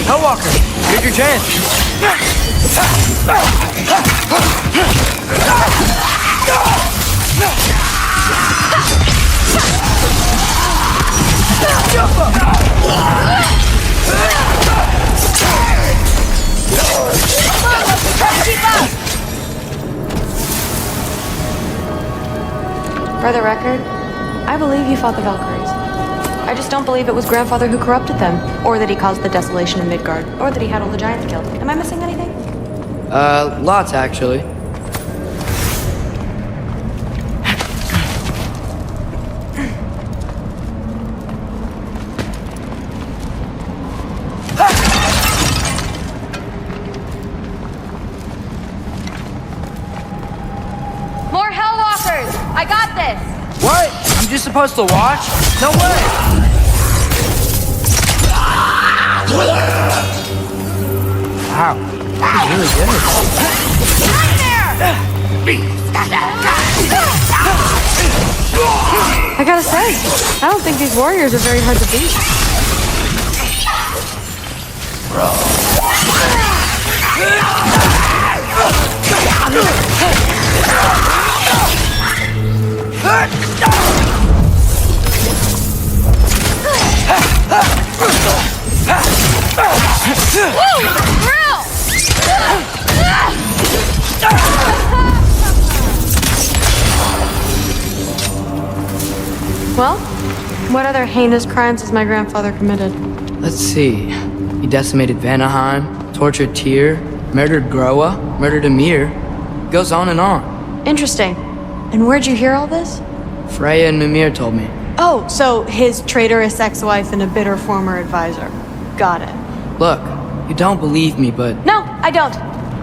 Hellwalker, here's your chance. For the record, I believe you fought the Valkyries. I just don't believe it was Grandfather who corrupted them, or that he caused the desolation in Midgard, or that he had all the giants killed. Am I missing anything? Lots actually. supposed to watch? No way! Wow, he's really good. I gotta say, I don't think these warriors are very hard to beat. Well, what other heinous crimes has my grandfather committed? Let's see. He decimated Vanaheim, tortured Tyr, murdered Groa, murdered Emir. Goes on and on. Interesting. And where'd you hear all this? Freya and Mimir told me. Oh, so his traitorous ex-wife and a bitter former advisor. Got it. Look, you don't believe me, but... No, I don't.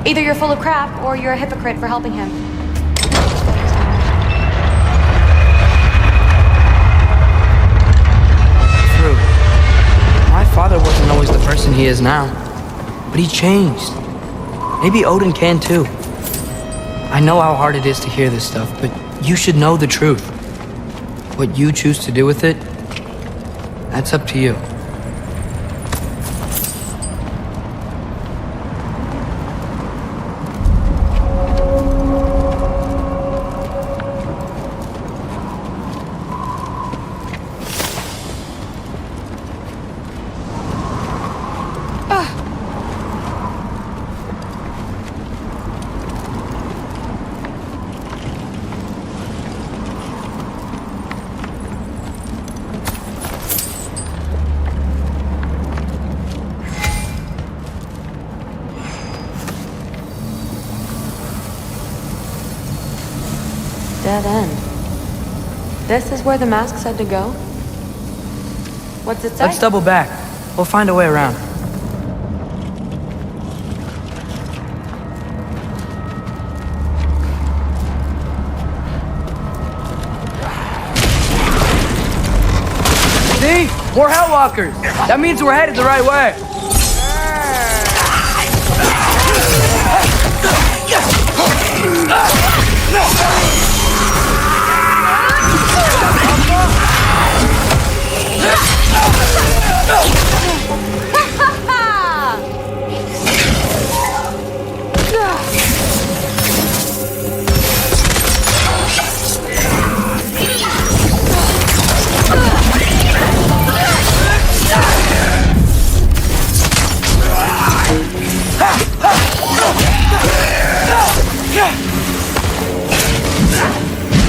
Either you're full of crap or you're a hypocrite for helping him. True. My father wasn't always the person he is now. But he changed. Maybe Odin can too. I know how hard it is to hear this stuff, but you should know the truth. What you choose to do with it, that's up to you. Dead end. This is where the mask said to go? What's it say? Let's double back. We'll find a way around. See? More Hellwalkers! That means we're headed the right way!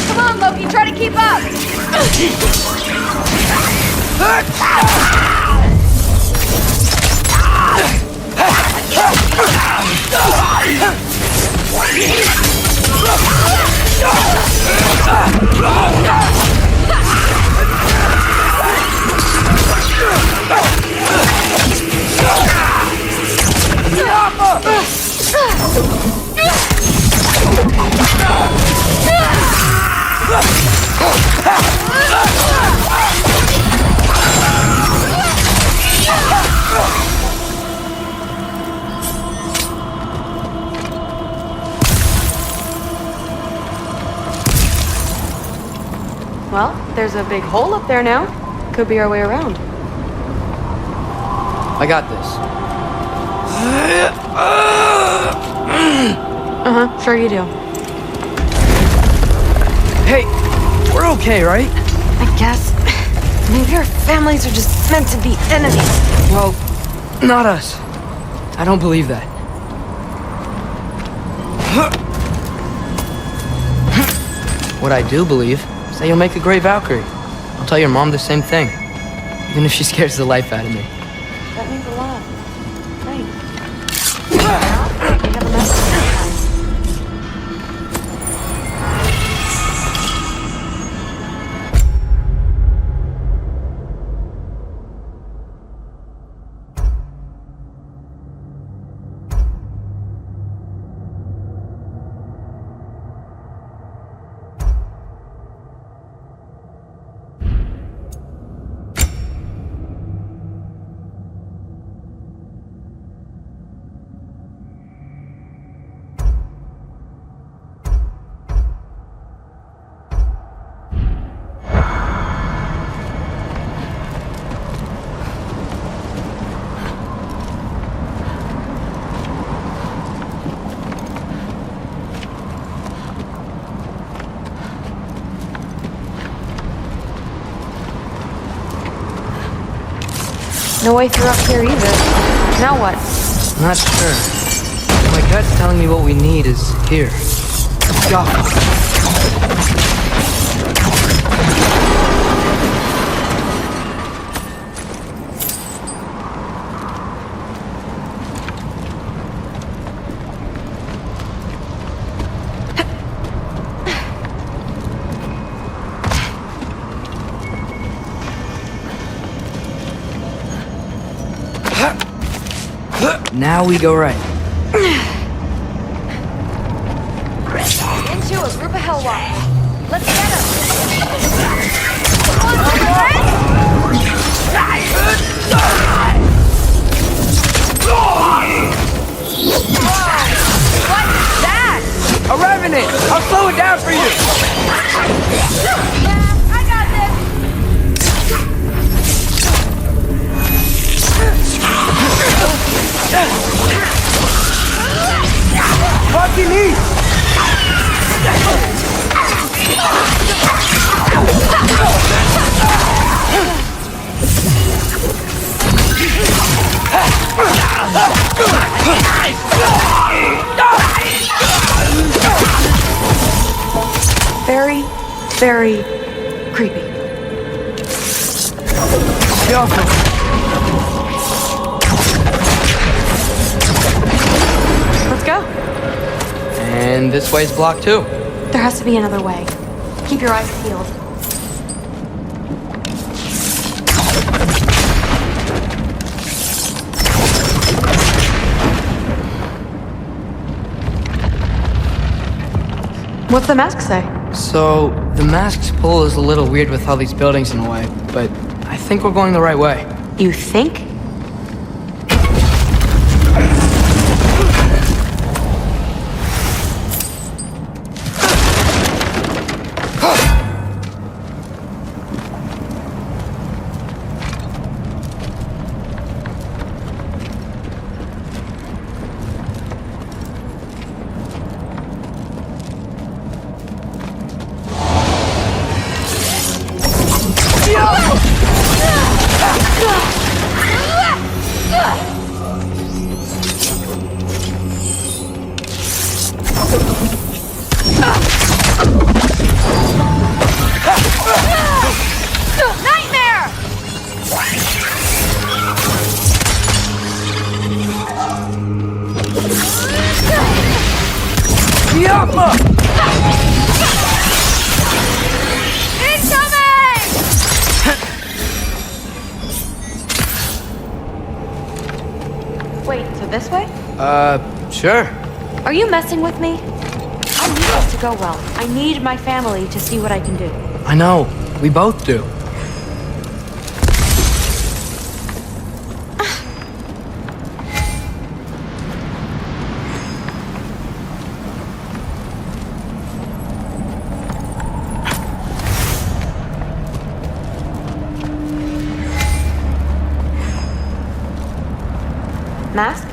Come on, Loki, try to keep up! Well, there's a big hole up there now. Could be our way around. I got this. Uh-huh, sure you do. Hey, we're okay, right? I guess. Maybe our families are just meant to be enemies. Well, not us. I don't believe that. What I do believe is that you'll make a great Valkyrie. I'll tell your mom the same thing, even if she scares the life out of me. That means a lot. Thanks. We have a message. No way through up here either. Now what? Not sure. My gut's telling me what we need is here. Go. Now we go right. Into a group of Hellwalkers. Let's get them! What's that? A revenant! I'll slow it down for you! Yeah, I got Fucking eat! Very, very creepy. Careful. Let's go. And this way's blocked too. There has to be another way. Keep your eyes peeled. What's the mask say? So, the mask's pull is a little weird with all these buildings in the way, but I think we're going the right way. You think? Wait, so this way? Sure. Are you messing with me? I need this to go well. I need my family to see what I can do. I know. We both do. Mask?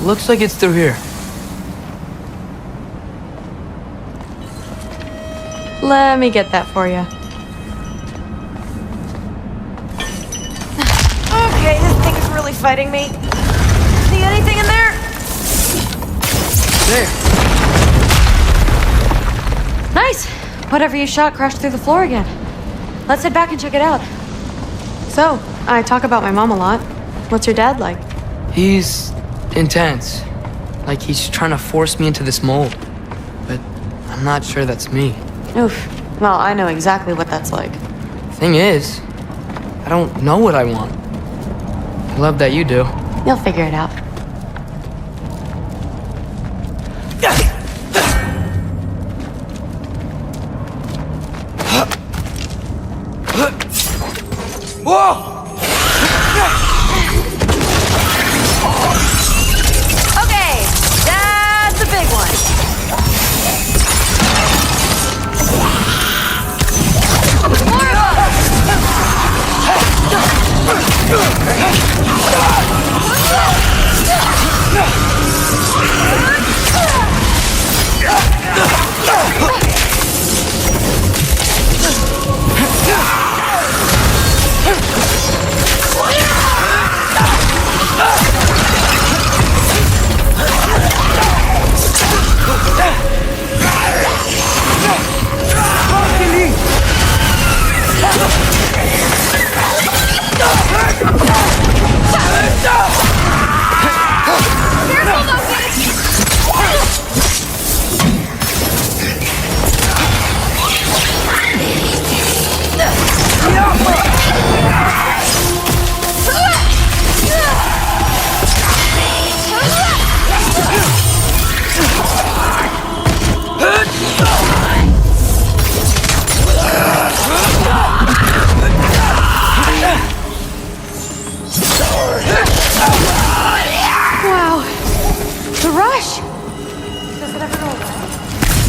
Looks like it's through here. Let me get that for you. Okay, this thing is really fighting me. See anything in there? There. Nice! Whatever you shot crashed through the floor again. Let's head back and check it out. So, I talk about my mom a lot. What's your dad like? He's intense. Like he's trying to force me into this mold. But I'm not sure that's me. Oof. Well, I know exactly what that's like. Thing is, I don't know what I want. I love that you do. You'll figure it out. Whoa! Okay, that's a big one. More of them!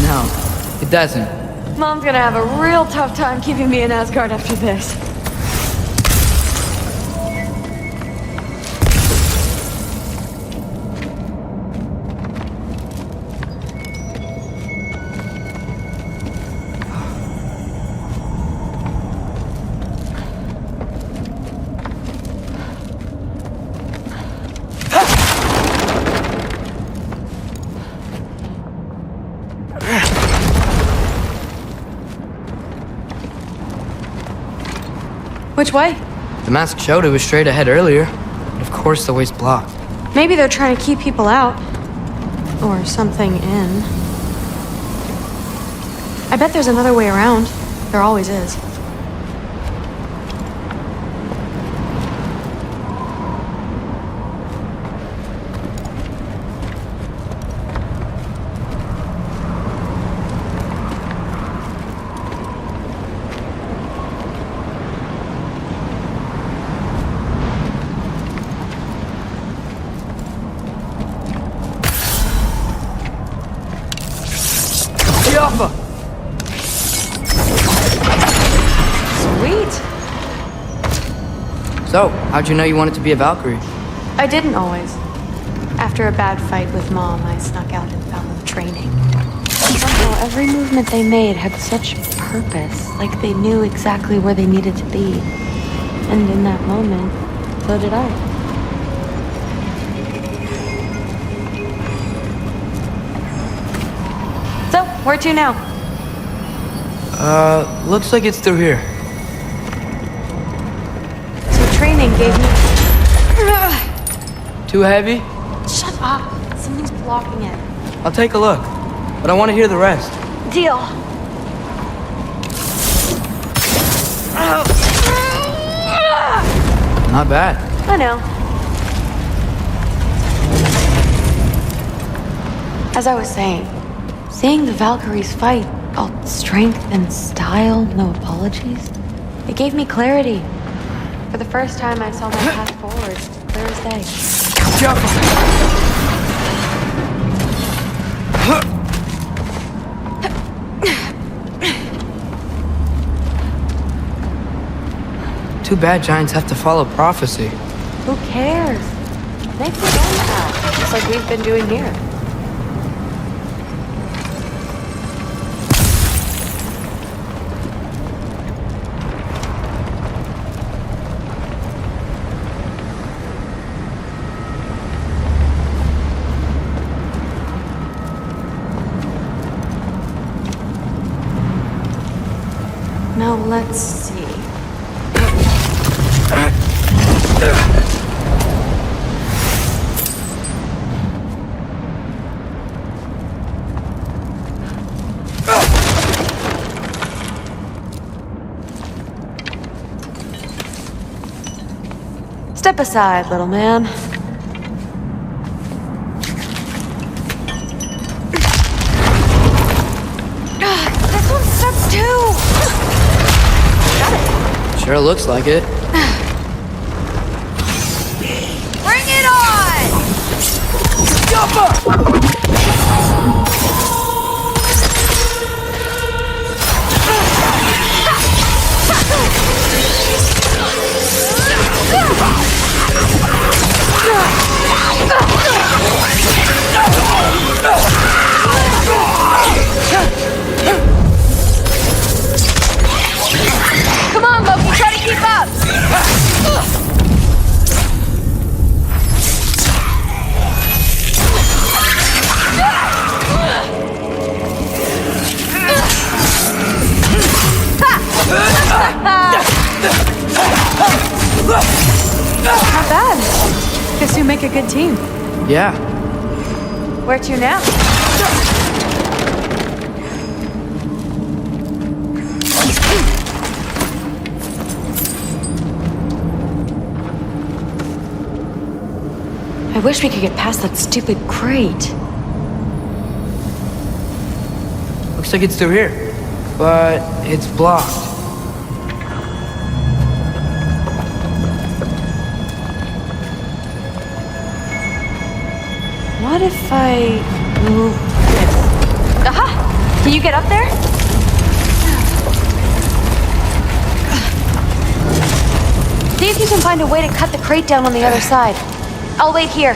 No, it doesn't. Mom's gonna have a real tough time keeping me in Asgard after this. Which way? The mask showed it was straight ahead earlier. But of course the way's blocked. Maybe they're trying to keep people out. Or something in. I bet there's another way around. There always is. Sweet. So, how'd you know you wanted to be a Valkyrie? I didn't always. After a bad fight with Mom, I snuck out and found them training. And somehow every movement they made had such purpose, like they knew exactly where they needed to be. And in that moment, so did I. So, where to now? Looks like it's through here. So training gave me... Too heavy? Shut up! Something's blocking it. I'll take a look, but I want to hear the rest. Deal. Not bad. I know. As I was saying, seeing the Valkyries fight, all strength and style, no apologies, it gave me clarity. For the first time, I saw my path forward, clear as day. Too bad giants have to follow prophecy. Who cares? Make your own path, just like we've been doing here. Now let's see. Step aside, little man. This one steps too! Got it. Sure looks like it. Bring it on! Come on, Loki, try to keep up! Not bad. Guess you make a good team. Yeah. Where to now? I wish we could get past that stupid crate. Looks like it's through here, but it's blocked. What if I move this? Aha! Can you get up there? See if you can find a way to cut the crate down on the other side. I'll wait here.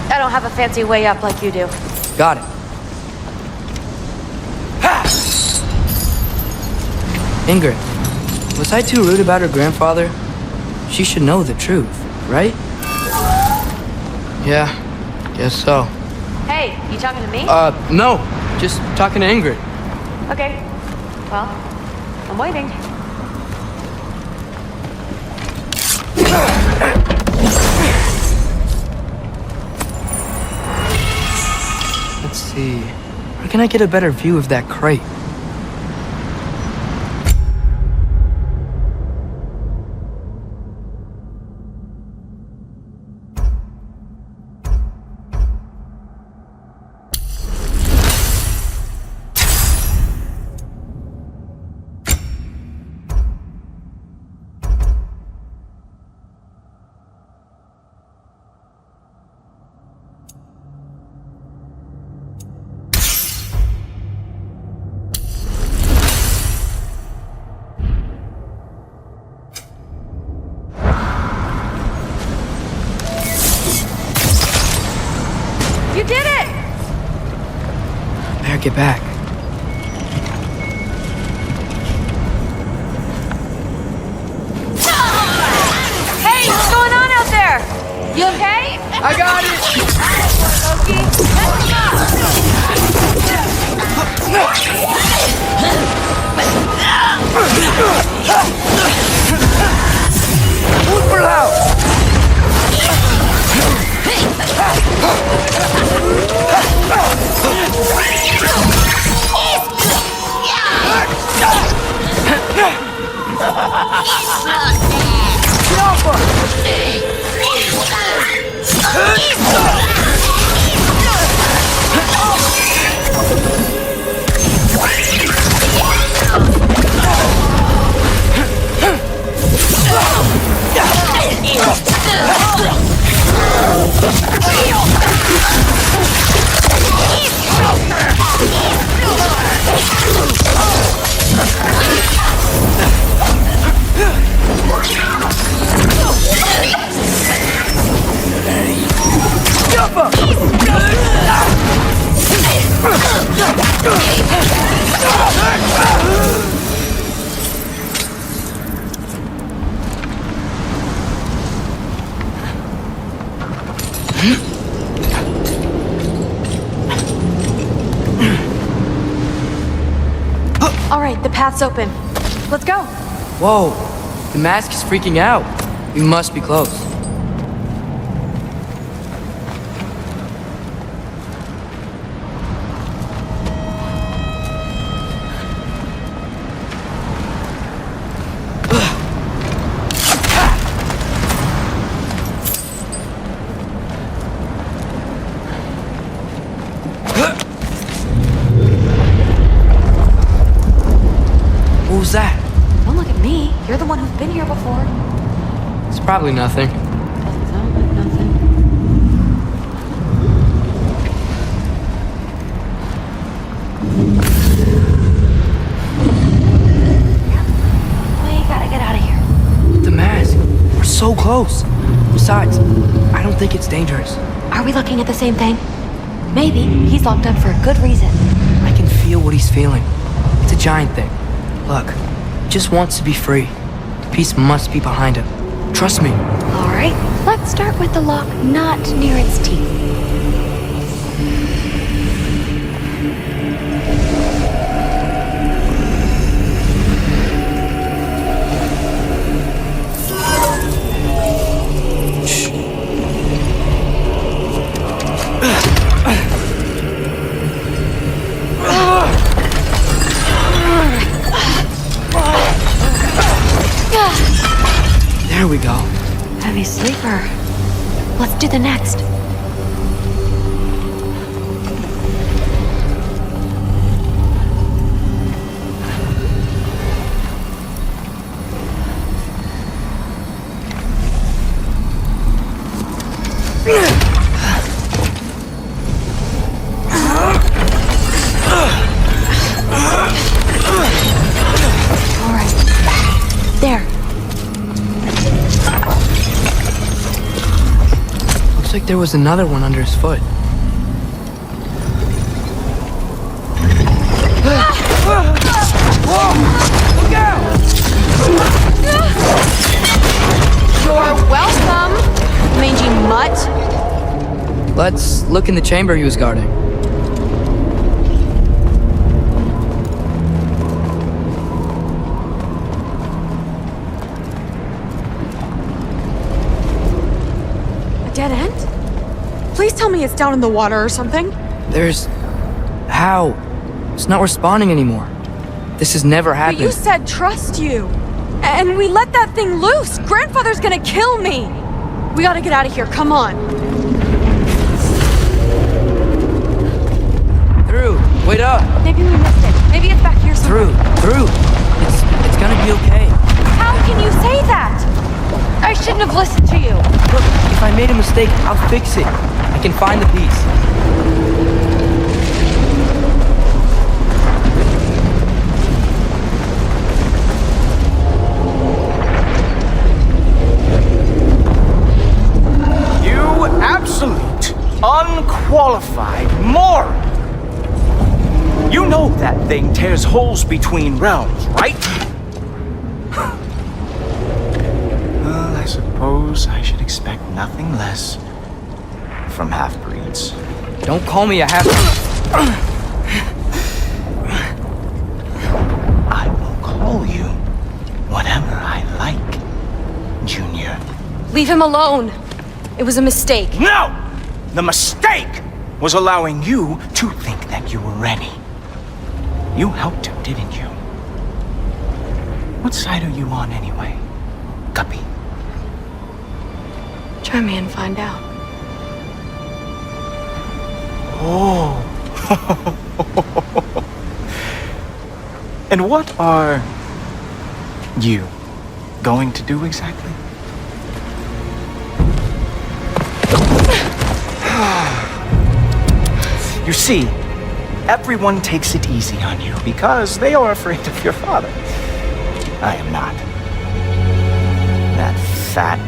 I don't have a fancy way up like you do. Got it. Ingrid, was I too rude about her grandfather? She should know the truth, right? Yeah, guess so. Hey, you talking to me? No. Just talking to Ingrid. Okay. Well, I'm waiting. Let's see. Where can I get a better view of that crate? You did it! Better get back. Hey, what's going on out there? You okay? I got it! Loki, Super loud! All right, the path's open. Let's go. Whoa, the mask is freaking out. We must be close. What was that? Don't look at me. You're the one who's been here before. It's probably nothing. Doesn't sound like nothing. We gotta get out of here. The mask. We're so close. Besides, I don't think it's dangerous. Are we looking at the same thing? Maybe. He's locked up for a good reason. I can feel what he's feeling. It's a giant thing. Look, he just wants to be free. The peace must be behind him. Trust me. All right, let's start with the lock not near its teeth. There we go. Heavy sleeper. Let's do the next. like there was another one under his foot. Look out! You're welcome, mangy mutt. Let's look in the chamber he was guarding. A dead end? Please tell me it's down in the water or something. There's... How? It's not responding anymore. This has never happened. But you said trust you. And we let that thing loose. Grandfather's gonna kill me. We gotta get out of here. Come on. Through. Wait up. Maybe we missed it. Maybe it's back here somewhere. Through. It's gonna be okay. How can you say that? I shouldn't have listened to you. Look, if I made a mistake, I'll fix it. I can find the piece. Absolute, unqualified moron! You know that thing tears holes between realms, right? Well, I suppose I should expect nothing less from half-breeds. Don't call me a half-breed. I will call you whatever I like, Junior. Leave him alone. It was a mistake. No! The mistake was allowing you to think that you were ready. You helped him, didn't you? What side are you on anyway, Guppy? Try me and find out. Oh. And what are you going to do exactly? You see, everyone takes it easy on you because they are afraid of your father. I am not. That fat,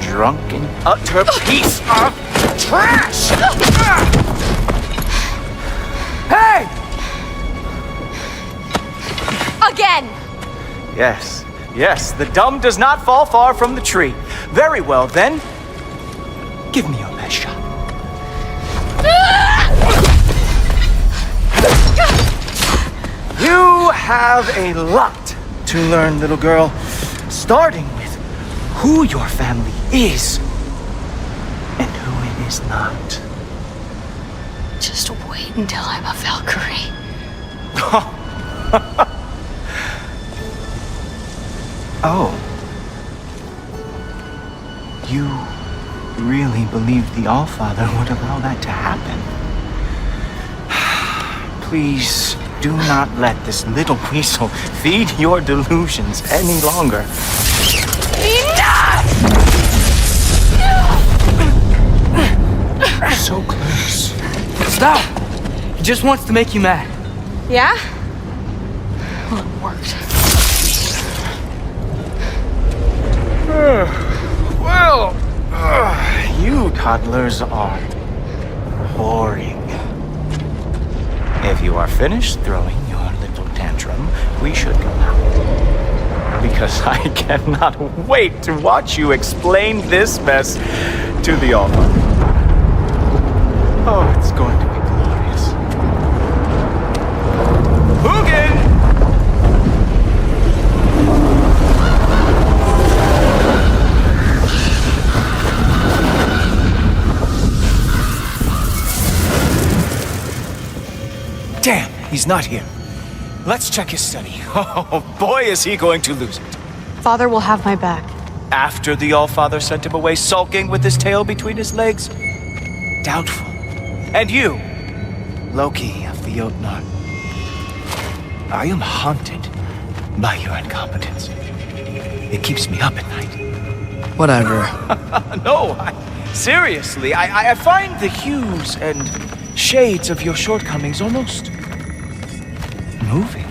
drunken, utter piece of trash! Hey! Again! Yes, the dumb does not fall far from the tree. Very well, then. Give me your best shot. You have a lot to learn, little girl. Starting with who your family is and who it is not. Just wait until I'm a Valkyrie. Oh. You really believed the Allfather would allow that to happen? Please do not let this little weasel feed your delusions any longer. Enough! So close. Stop! He just wants to make you mad. Yeah? Well, it worked. Well, you toddlers are boring. If you are finished throwing your little tantrum, we should go now. Because I cannot wait to watch you explain this mess to the Allfather. Oh, it's going to be glorious. Hugin! Damn, he's not here. Let's check his study. Oh, boy, is he going to lose it. Father will have my back. After the Allfather sent him away sulking with his tail between his legs? Doubtful. And you, Loki of the Jotnar. I am haunted by your incompetence. It keeps me up at night. Whatever. No, seriously, I find the hues and shades of your shortcomings almost moving.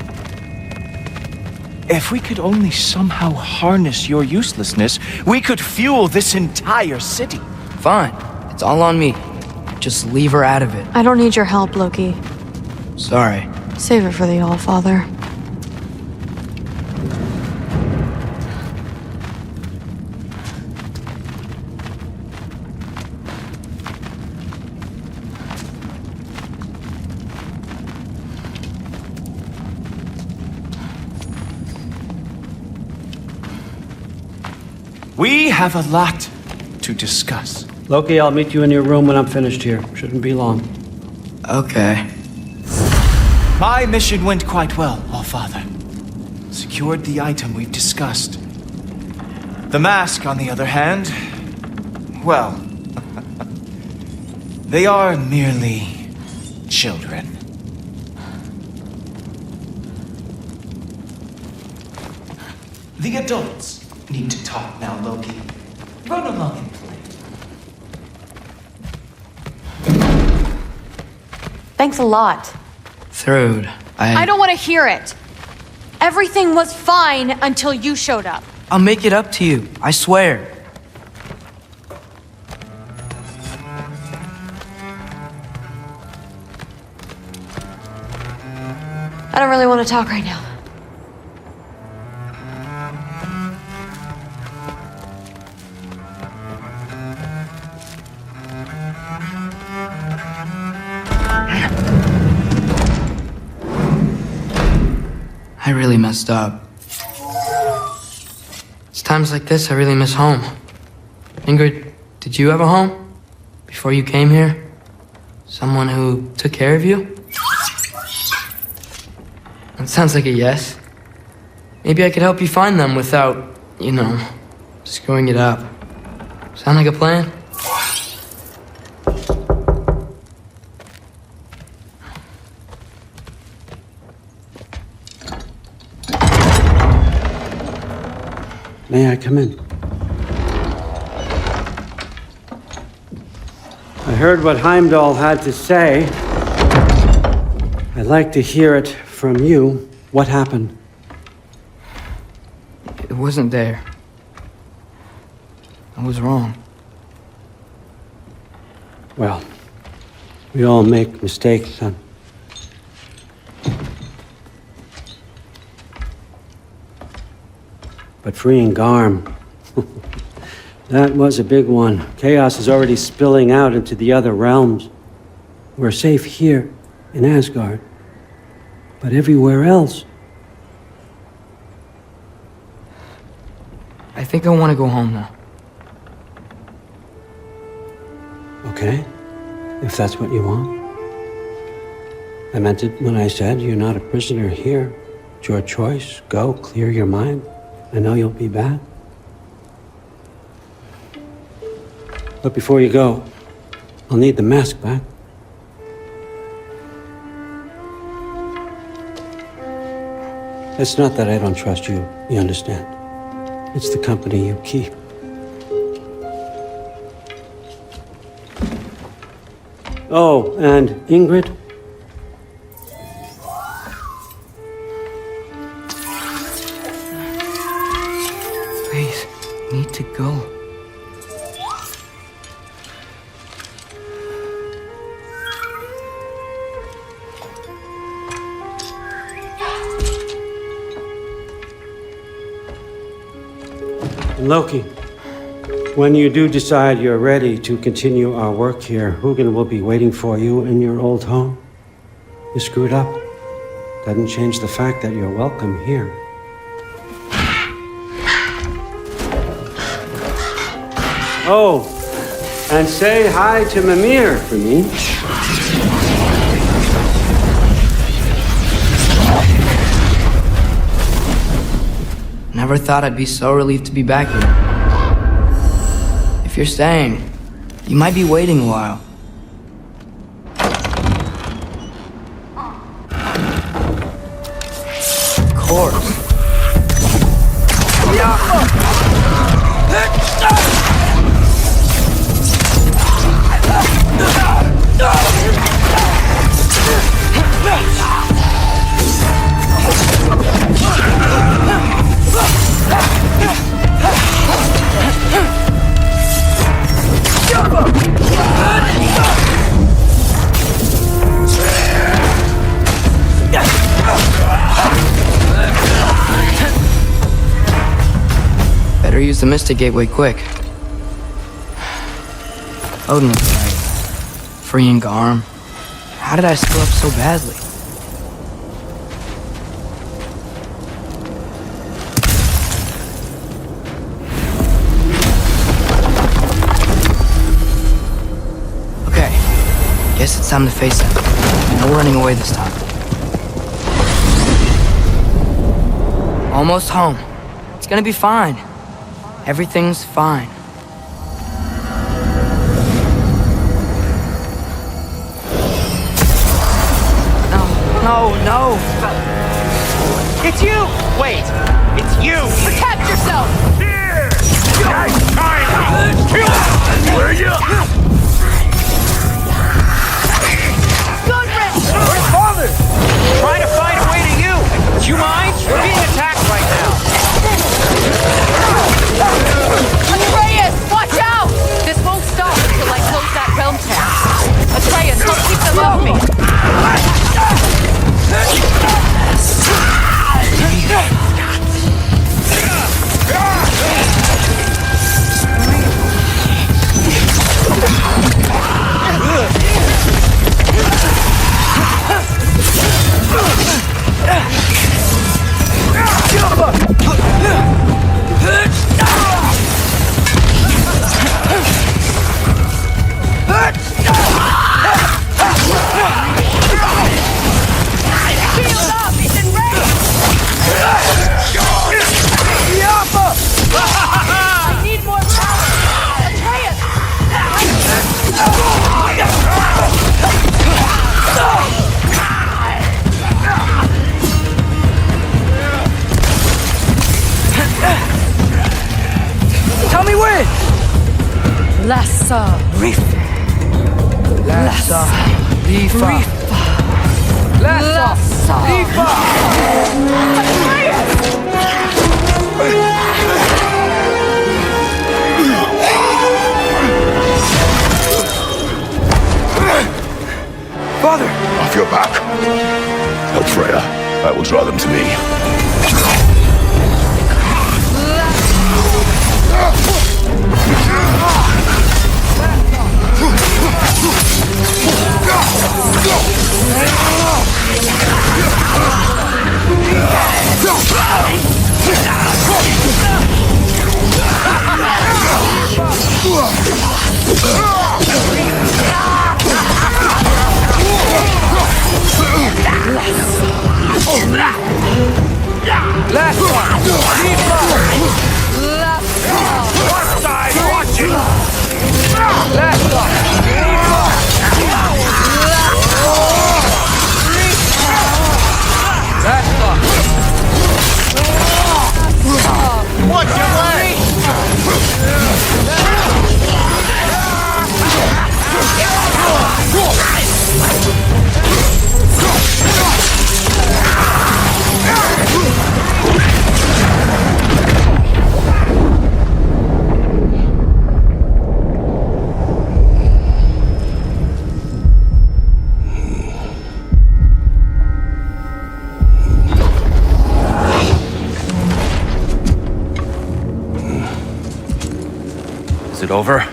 If we could only somehow harness your uselessness, we could fuel this entire city. Fine. It's all on me. Just leave her out of it. I don't need your help, Loki. Sorry. Save it for the All-Father. We have a lot to discuss. Loki, I'll meet you in your room when I'm finished here. Shouldn't be long. Okay. My mission went quite well, All-Father. Secured the item we've discussed. The mask, on the other hand, well, they are merely children. The adults need to talk now, Loki. Run along and play. Thanks a lot. Thrud, I don't want to hear it. Everything was fine until you showed up. I'll make it up to you. I swear. I don't really want to talk right now. I really messed up. It's times like this I really miss home. Ingrid, did you have a home? Before you came here? Someone who took care of you? That sounds like a yes. Maybe I could help you find them without, screwing it up. Sound like a plan? May I come in? I heard what Heimdall had to say. I'd like to hear it from you. What happened? It wasn't there. I was wrong. Well, we all make mistakes, son. But freeing Garm, that was a big one. Chaos is already spilling out into the other realms. We're safe here in Asgard, but everywhere else. I think I want to go home now. Okay, if that's what you want. I meant it when I said you're not a prisoner here. It's your choice. Go, clear your mind. I know you'll be back. But before you go, I'll need the mask back. It's not that I don't trust you, you understand? It's the company you keep. Oh, and Ingrid? Please, I need to go. Loki, when you do decide you're ready to continue our work here, Hugin will be waiting for you in your old home. You screwed up. Doesn't change the fact that you're welcome here. Oh, and say hi to Mimir for me. Never thought I'd be so relieved to be back here. If you're staying, you might be waiting a while. Of course. use the Mystic Gateway quick. Odin was right. Freeing Garm. How did I screw up so badly? Okay. Guess it's time to face it. No running away this time. Almost home. It's gonna be fine. Everything's fine. No! It's you! Wait, it's you! Protect yourself! Here! Nice timing! Kill him! Will you? Good, Rich! Where's Father? Trying to find a way to you! Do you mind? We're being attacked right now! Atreus, watch out! This won't stop until I close that realm tab. Atreus, help keep them off me! Tell me when! Lassa Rifa. Lassa Rifa. Lassa Rifa. Father! Off your back. Help Freya. I will draw them to me. Watch your leg! Is it over?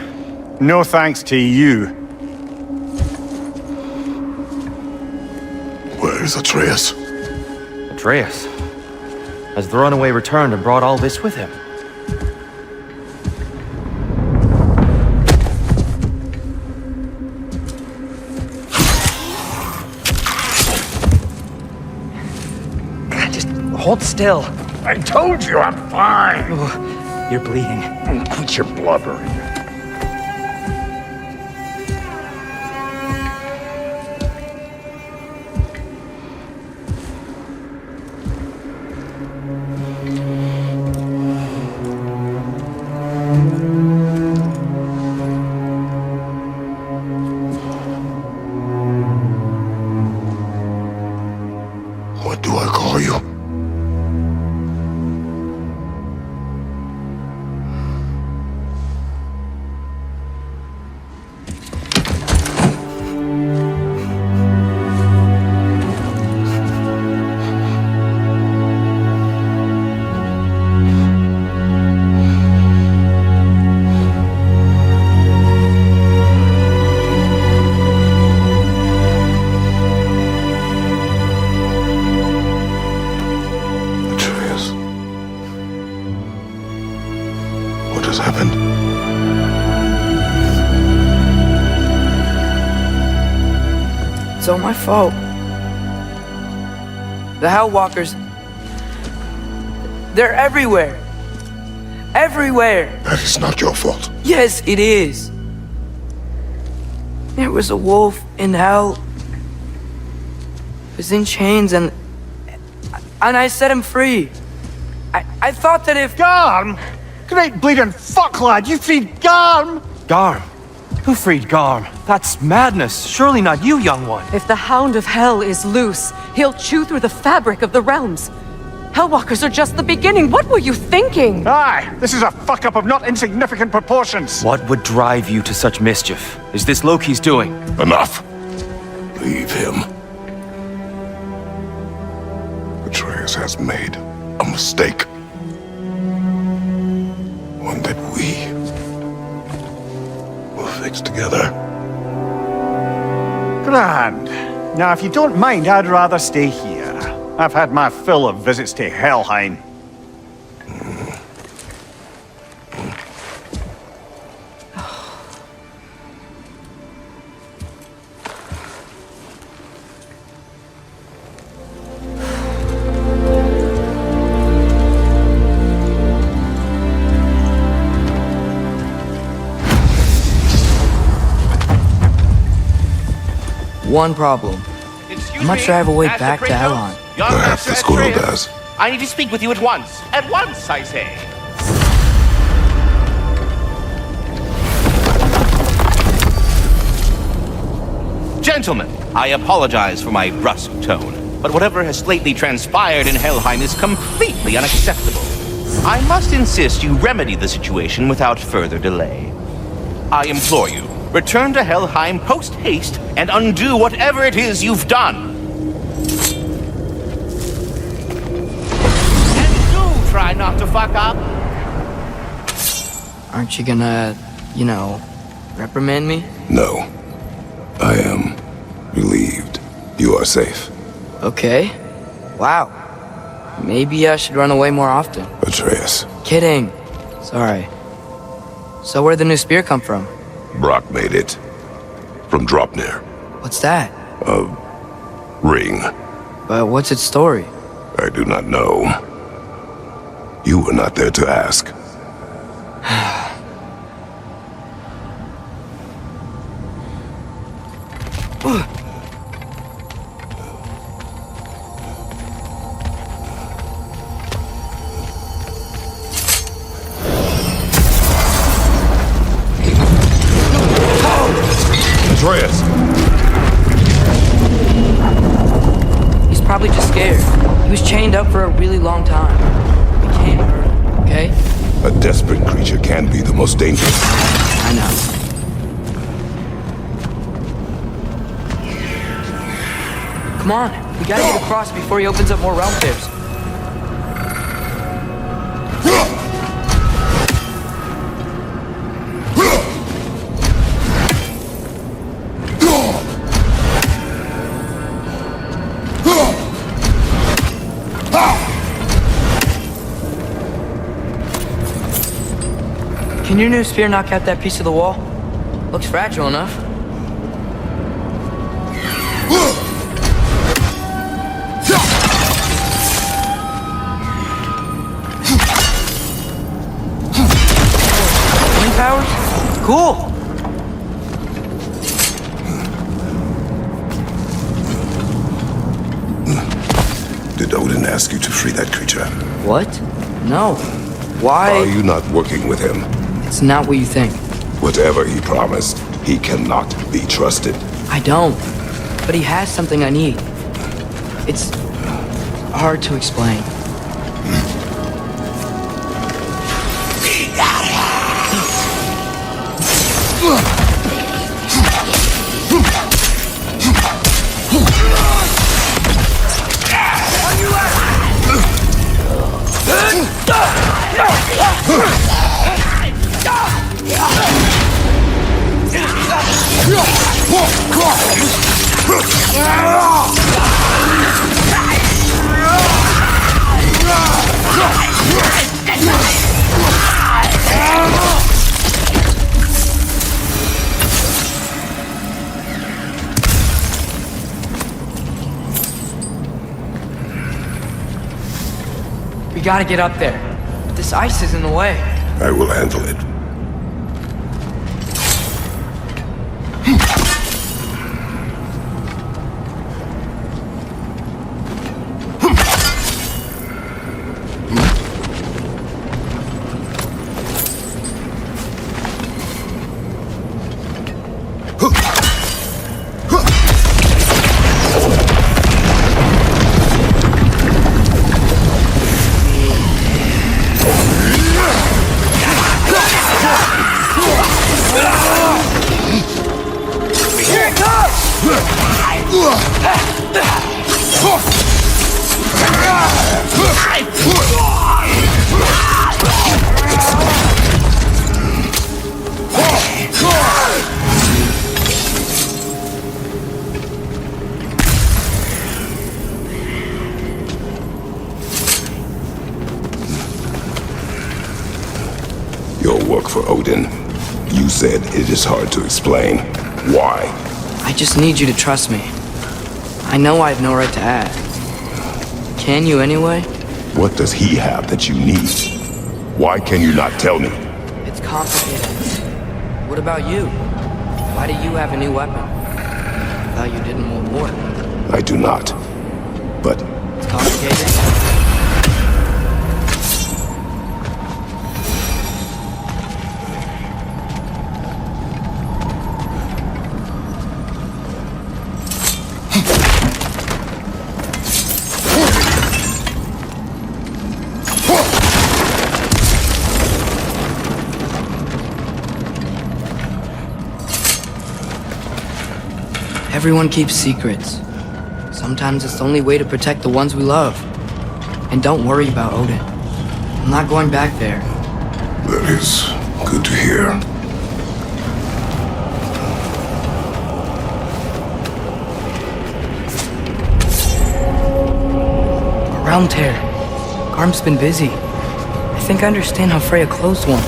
No thanks to you. Where is Atreus? Atreus? Has the runaway returned and brought all this with him? Just hold still. I told you I'm fine! Oh, you're bleeding. Quit your blubbering. What do I call you? It's all my fault. The Hellwalkers... they're everywhere. Everywhere. That is not your fault. Yes, it is. There was a wolf in hell. He was in chains and I set him free. I thought that if... Garm? Great bleeding fuck, lad. You freed Garm. Garm? Who freed Garm? That's madness. Surely not you, young one. If the Hound of Hell is loose, he'll chew through the fabric of the realms. Hellwalkers are just the beginning. What were you thinking? Aye, this is a fuck-up of not insignificant proportions. What would drive you to such mischief? Is this Loki's doing? Enough. Leave him. Atreus has made a mistake. One that we will fix together. Grand. Now, if you don't mind, I'd rather stay here. I've had my fill of visits to Helheim. One problem. I'm not sure I have a way back to Elon. Perhaps the squirrel does. I need to speak with you at once. At once, I say. Gentlemen, I apologize for my brusque tone, but whatever has lately transpired in Helheim is completely unacceptable. I must insist you remedy the situation without further delay. I implore you, return to Helheim post-haste and undo whatever it is you've done. Try not to fuck up. Aren't you gonna, reprimand me? No. I am relieved. You are safe. Okay. Wow. Maybe I should run away more often. Atreus. Kidding. Sorry. So where'd the new spear come from? Brock made it. From Dropnir. What's that? A ring. But what's its story? I do not know. You were not there to ask. Atreus! He's probably just scared. He was chained up for a really long time. Okay? A desperate creature can be the most dangerous. I know. Come on, we gotta get across before he opens up more realm pairs. Can your new spear knock out that piece of the wall? Looks fragile enough. Wind powers? Cool! Did Odin ask you to free that creature? What? No. Why? Are you not working with him? It's not what you think. Whatever he promised, he cannot be trusted. I don't. But he has something I need. It's hard to explain. gotta get up there. This ice is in the way. I will handle it. Your work for Odin. You said it is hard to explain. Why? I just need you to trust me. I know I have no right to ask. Can you anyway? What does he have that you need? Why can you not tell me? It's complicated. What about you? Why do you have a new weapon? I thought you didn't want war. I do not. But It's complicated. Everyone keeps secrets. Sometimes it's the only way to protect the ones we love. And don't worry about Odin. I'm not going back there. that is good to hear. A realm tear. Garm's been busy. I think I understand how Freya closed one.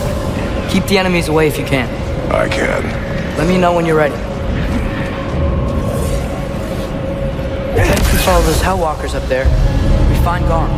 Keep the enemies away if you can. I can. Let me know when you're ready. Head to follow those Hellwalkers up there. We find Garm.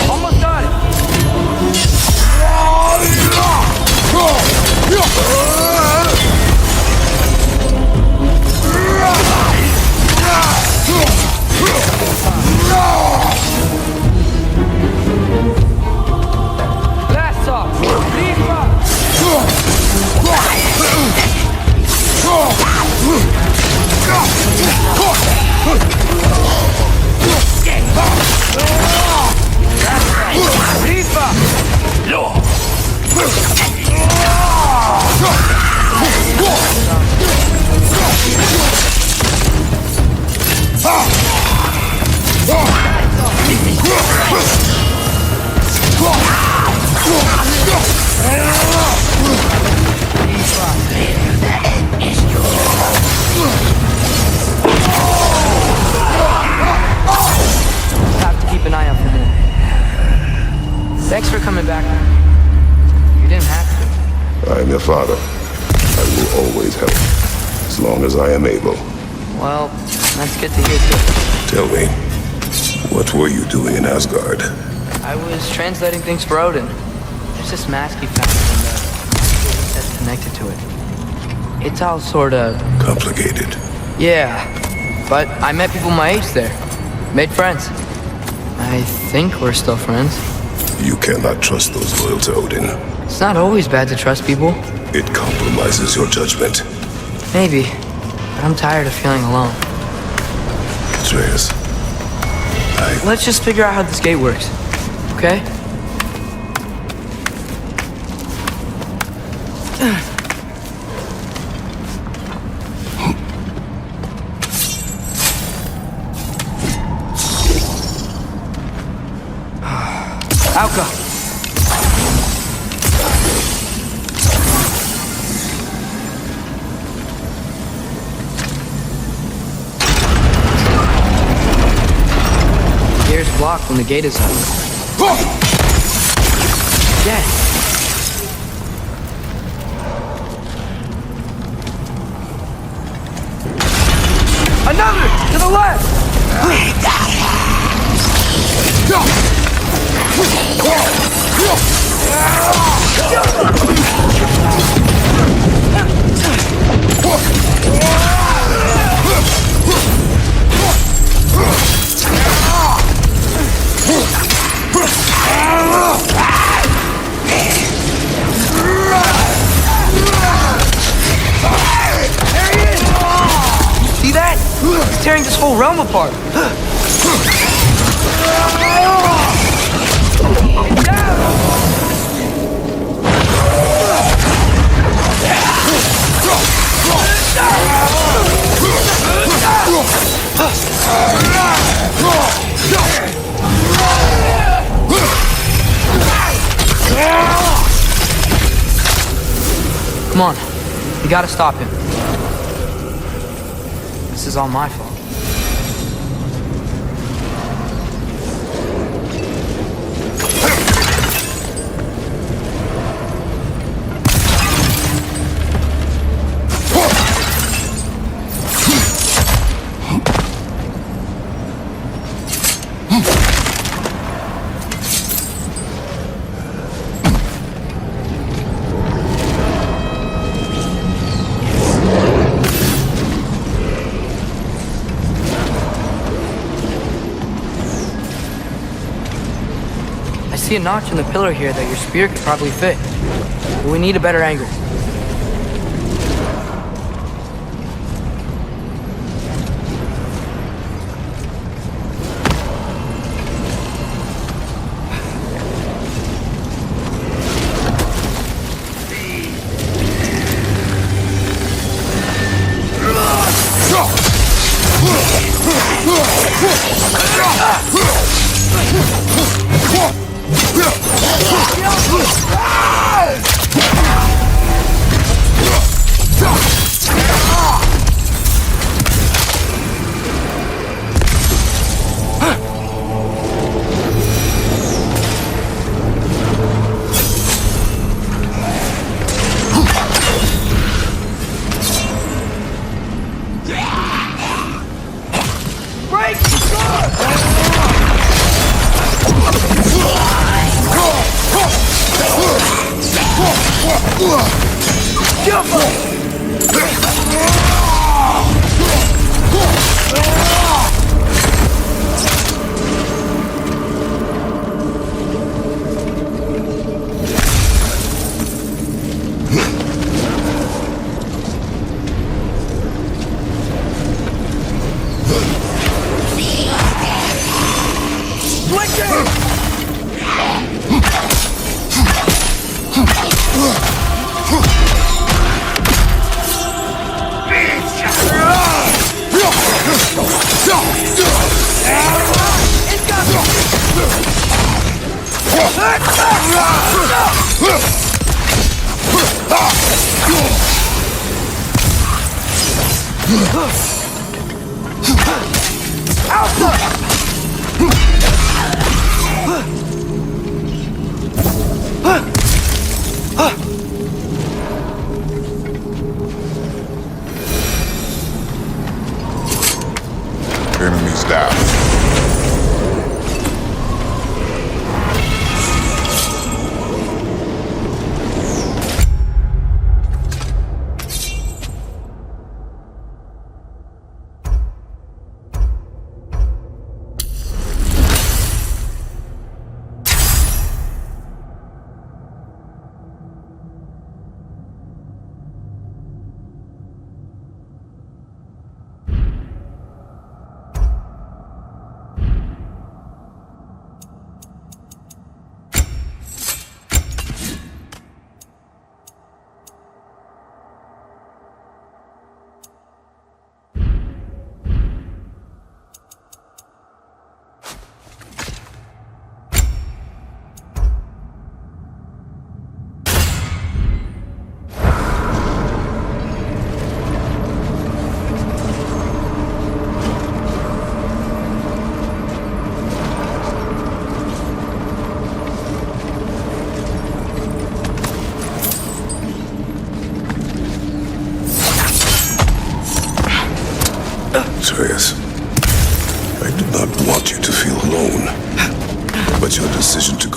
Almost got it. Blast off. Leave Have to keep an eye out for more. Thanks for coming back. You didn't have to. I am your father. I will always help, as long as I am able. Well, that's good to hear too. Tell me, what were you doing in Asgard? I was translating things for Odin. There's this mask he found and the that's connected to it. It's all sorta complicated. Yeah, but I met people my age there. Made friends. I think we're still friends. You cannot trust those loyal to Odin. It's not always bad to trust people. It compromises your judgment. Maybe. But I'm tired of feeling alone. Atreus, Let's just figure out how this gate works. Okay? Alka! The gear's blocked when the gate is up. Yeah. Another! To the left! See that? It's tearing this whole realm apart. Come on. We gotta stop him. This is all my fault. I see a notch in the pillar here that your spear could probably fit. But we need a better angle.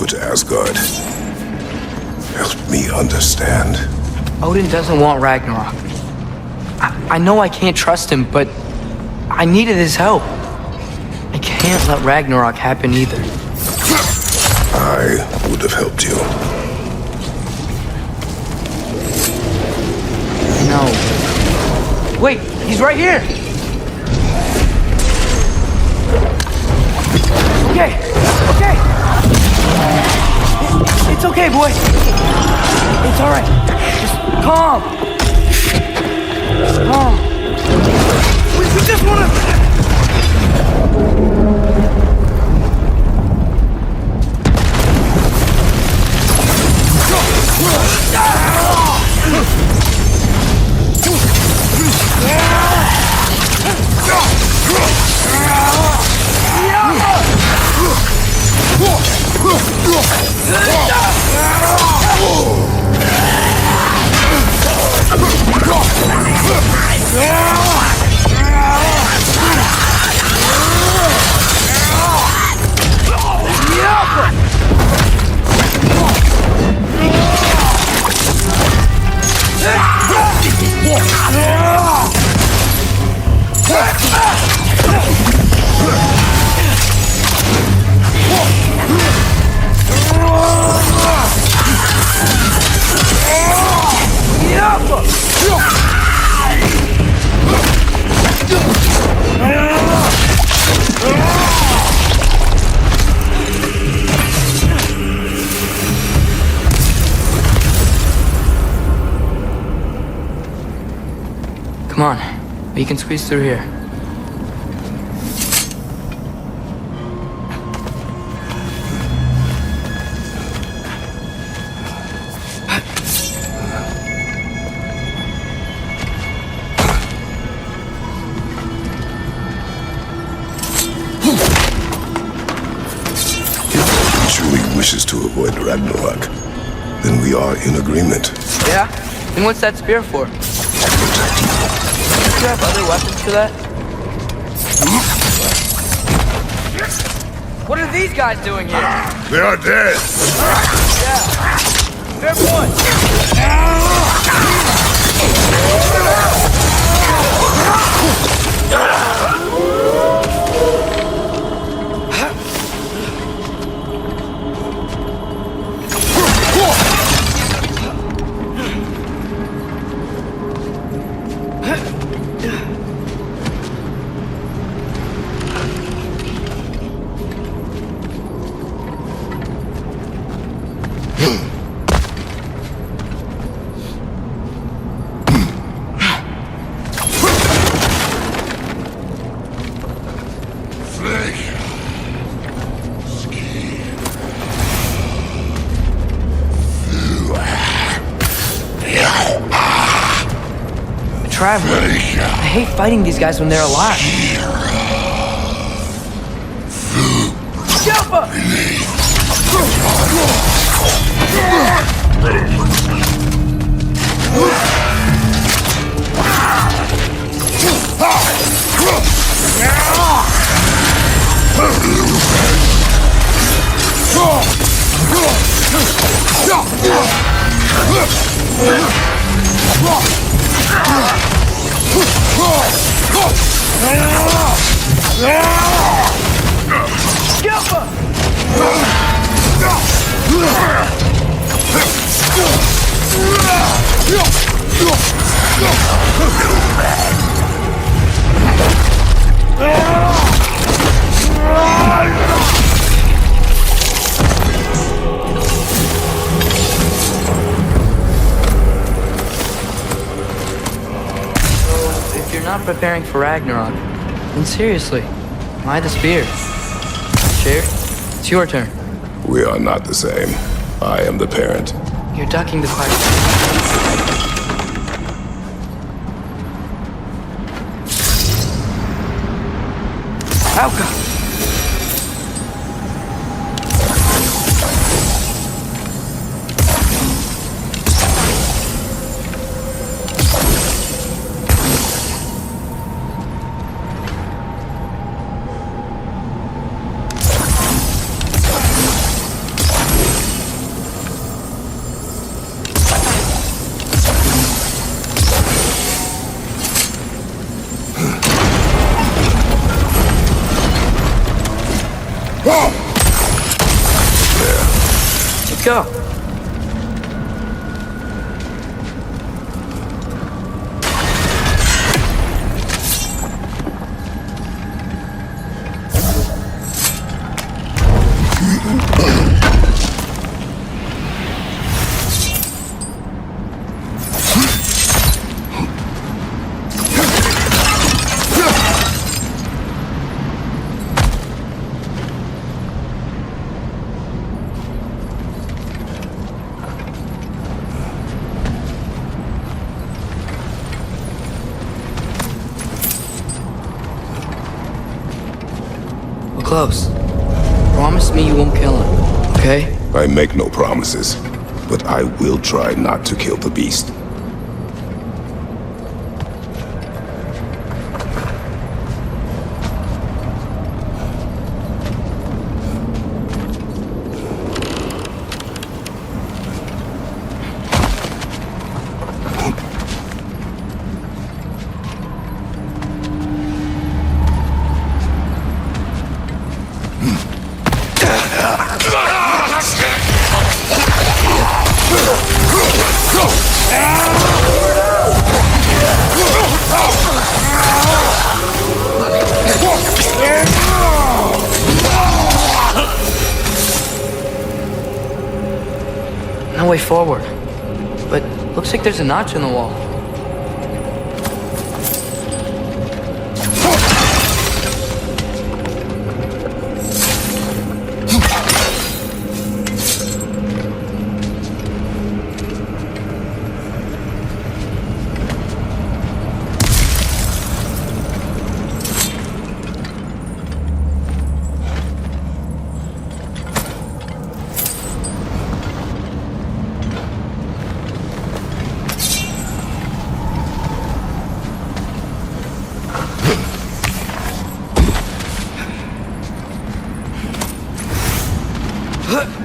go to Asgard. Help me understand. Odin doesn't want Ragnarok. I know I can't trust him, but I needed his help. I can't let Ragnarok happen either. I would have helped you. No. Wait, he's right here! Okay, okay! It's okay, boy. It's alright. Just calm. Calm. We just wanna... Come on, we can squeeze through here. Wishes to avoid Ragnarok, then we are in agreement. Yeah? Then what's that spear for? Do you have other weapons for that? What are these guys doing here? They are dead. Yeah. Fair point. Traveler. I hate fighting these guys when they're alive. Jumper! If you're not preparing for Ragnarok, then seriously, why the spear? Sure, it's your turn. We are not the same. I am the parent. You're ducking the question. Alka! Let's go. We're close. Promise me you won't kill him, okay? I make no promises, but I will try not to kill the beast. No way forward. But looks like there's a notch in the wall. Huh.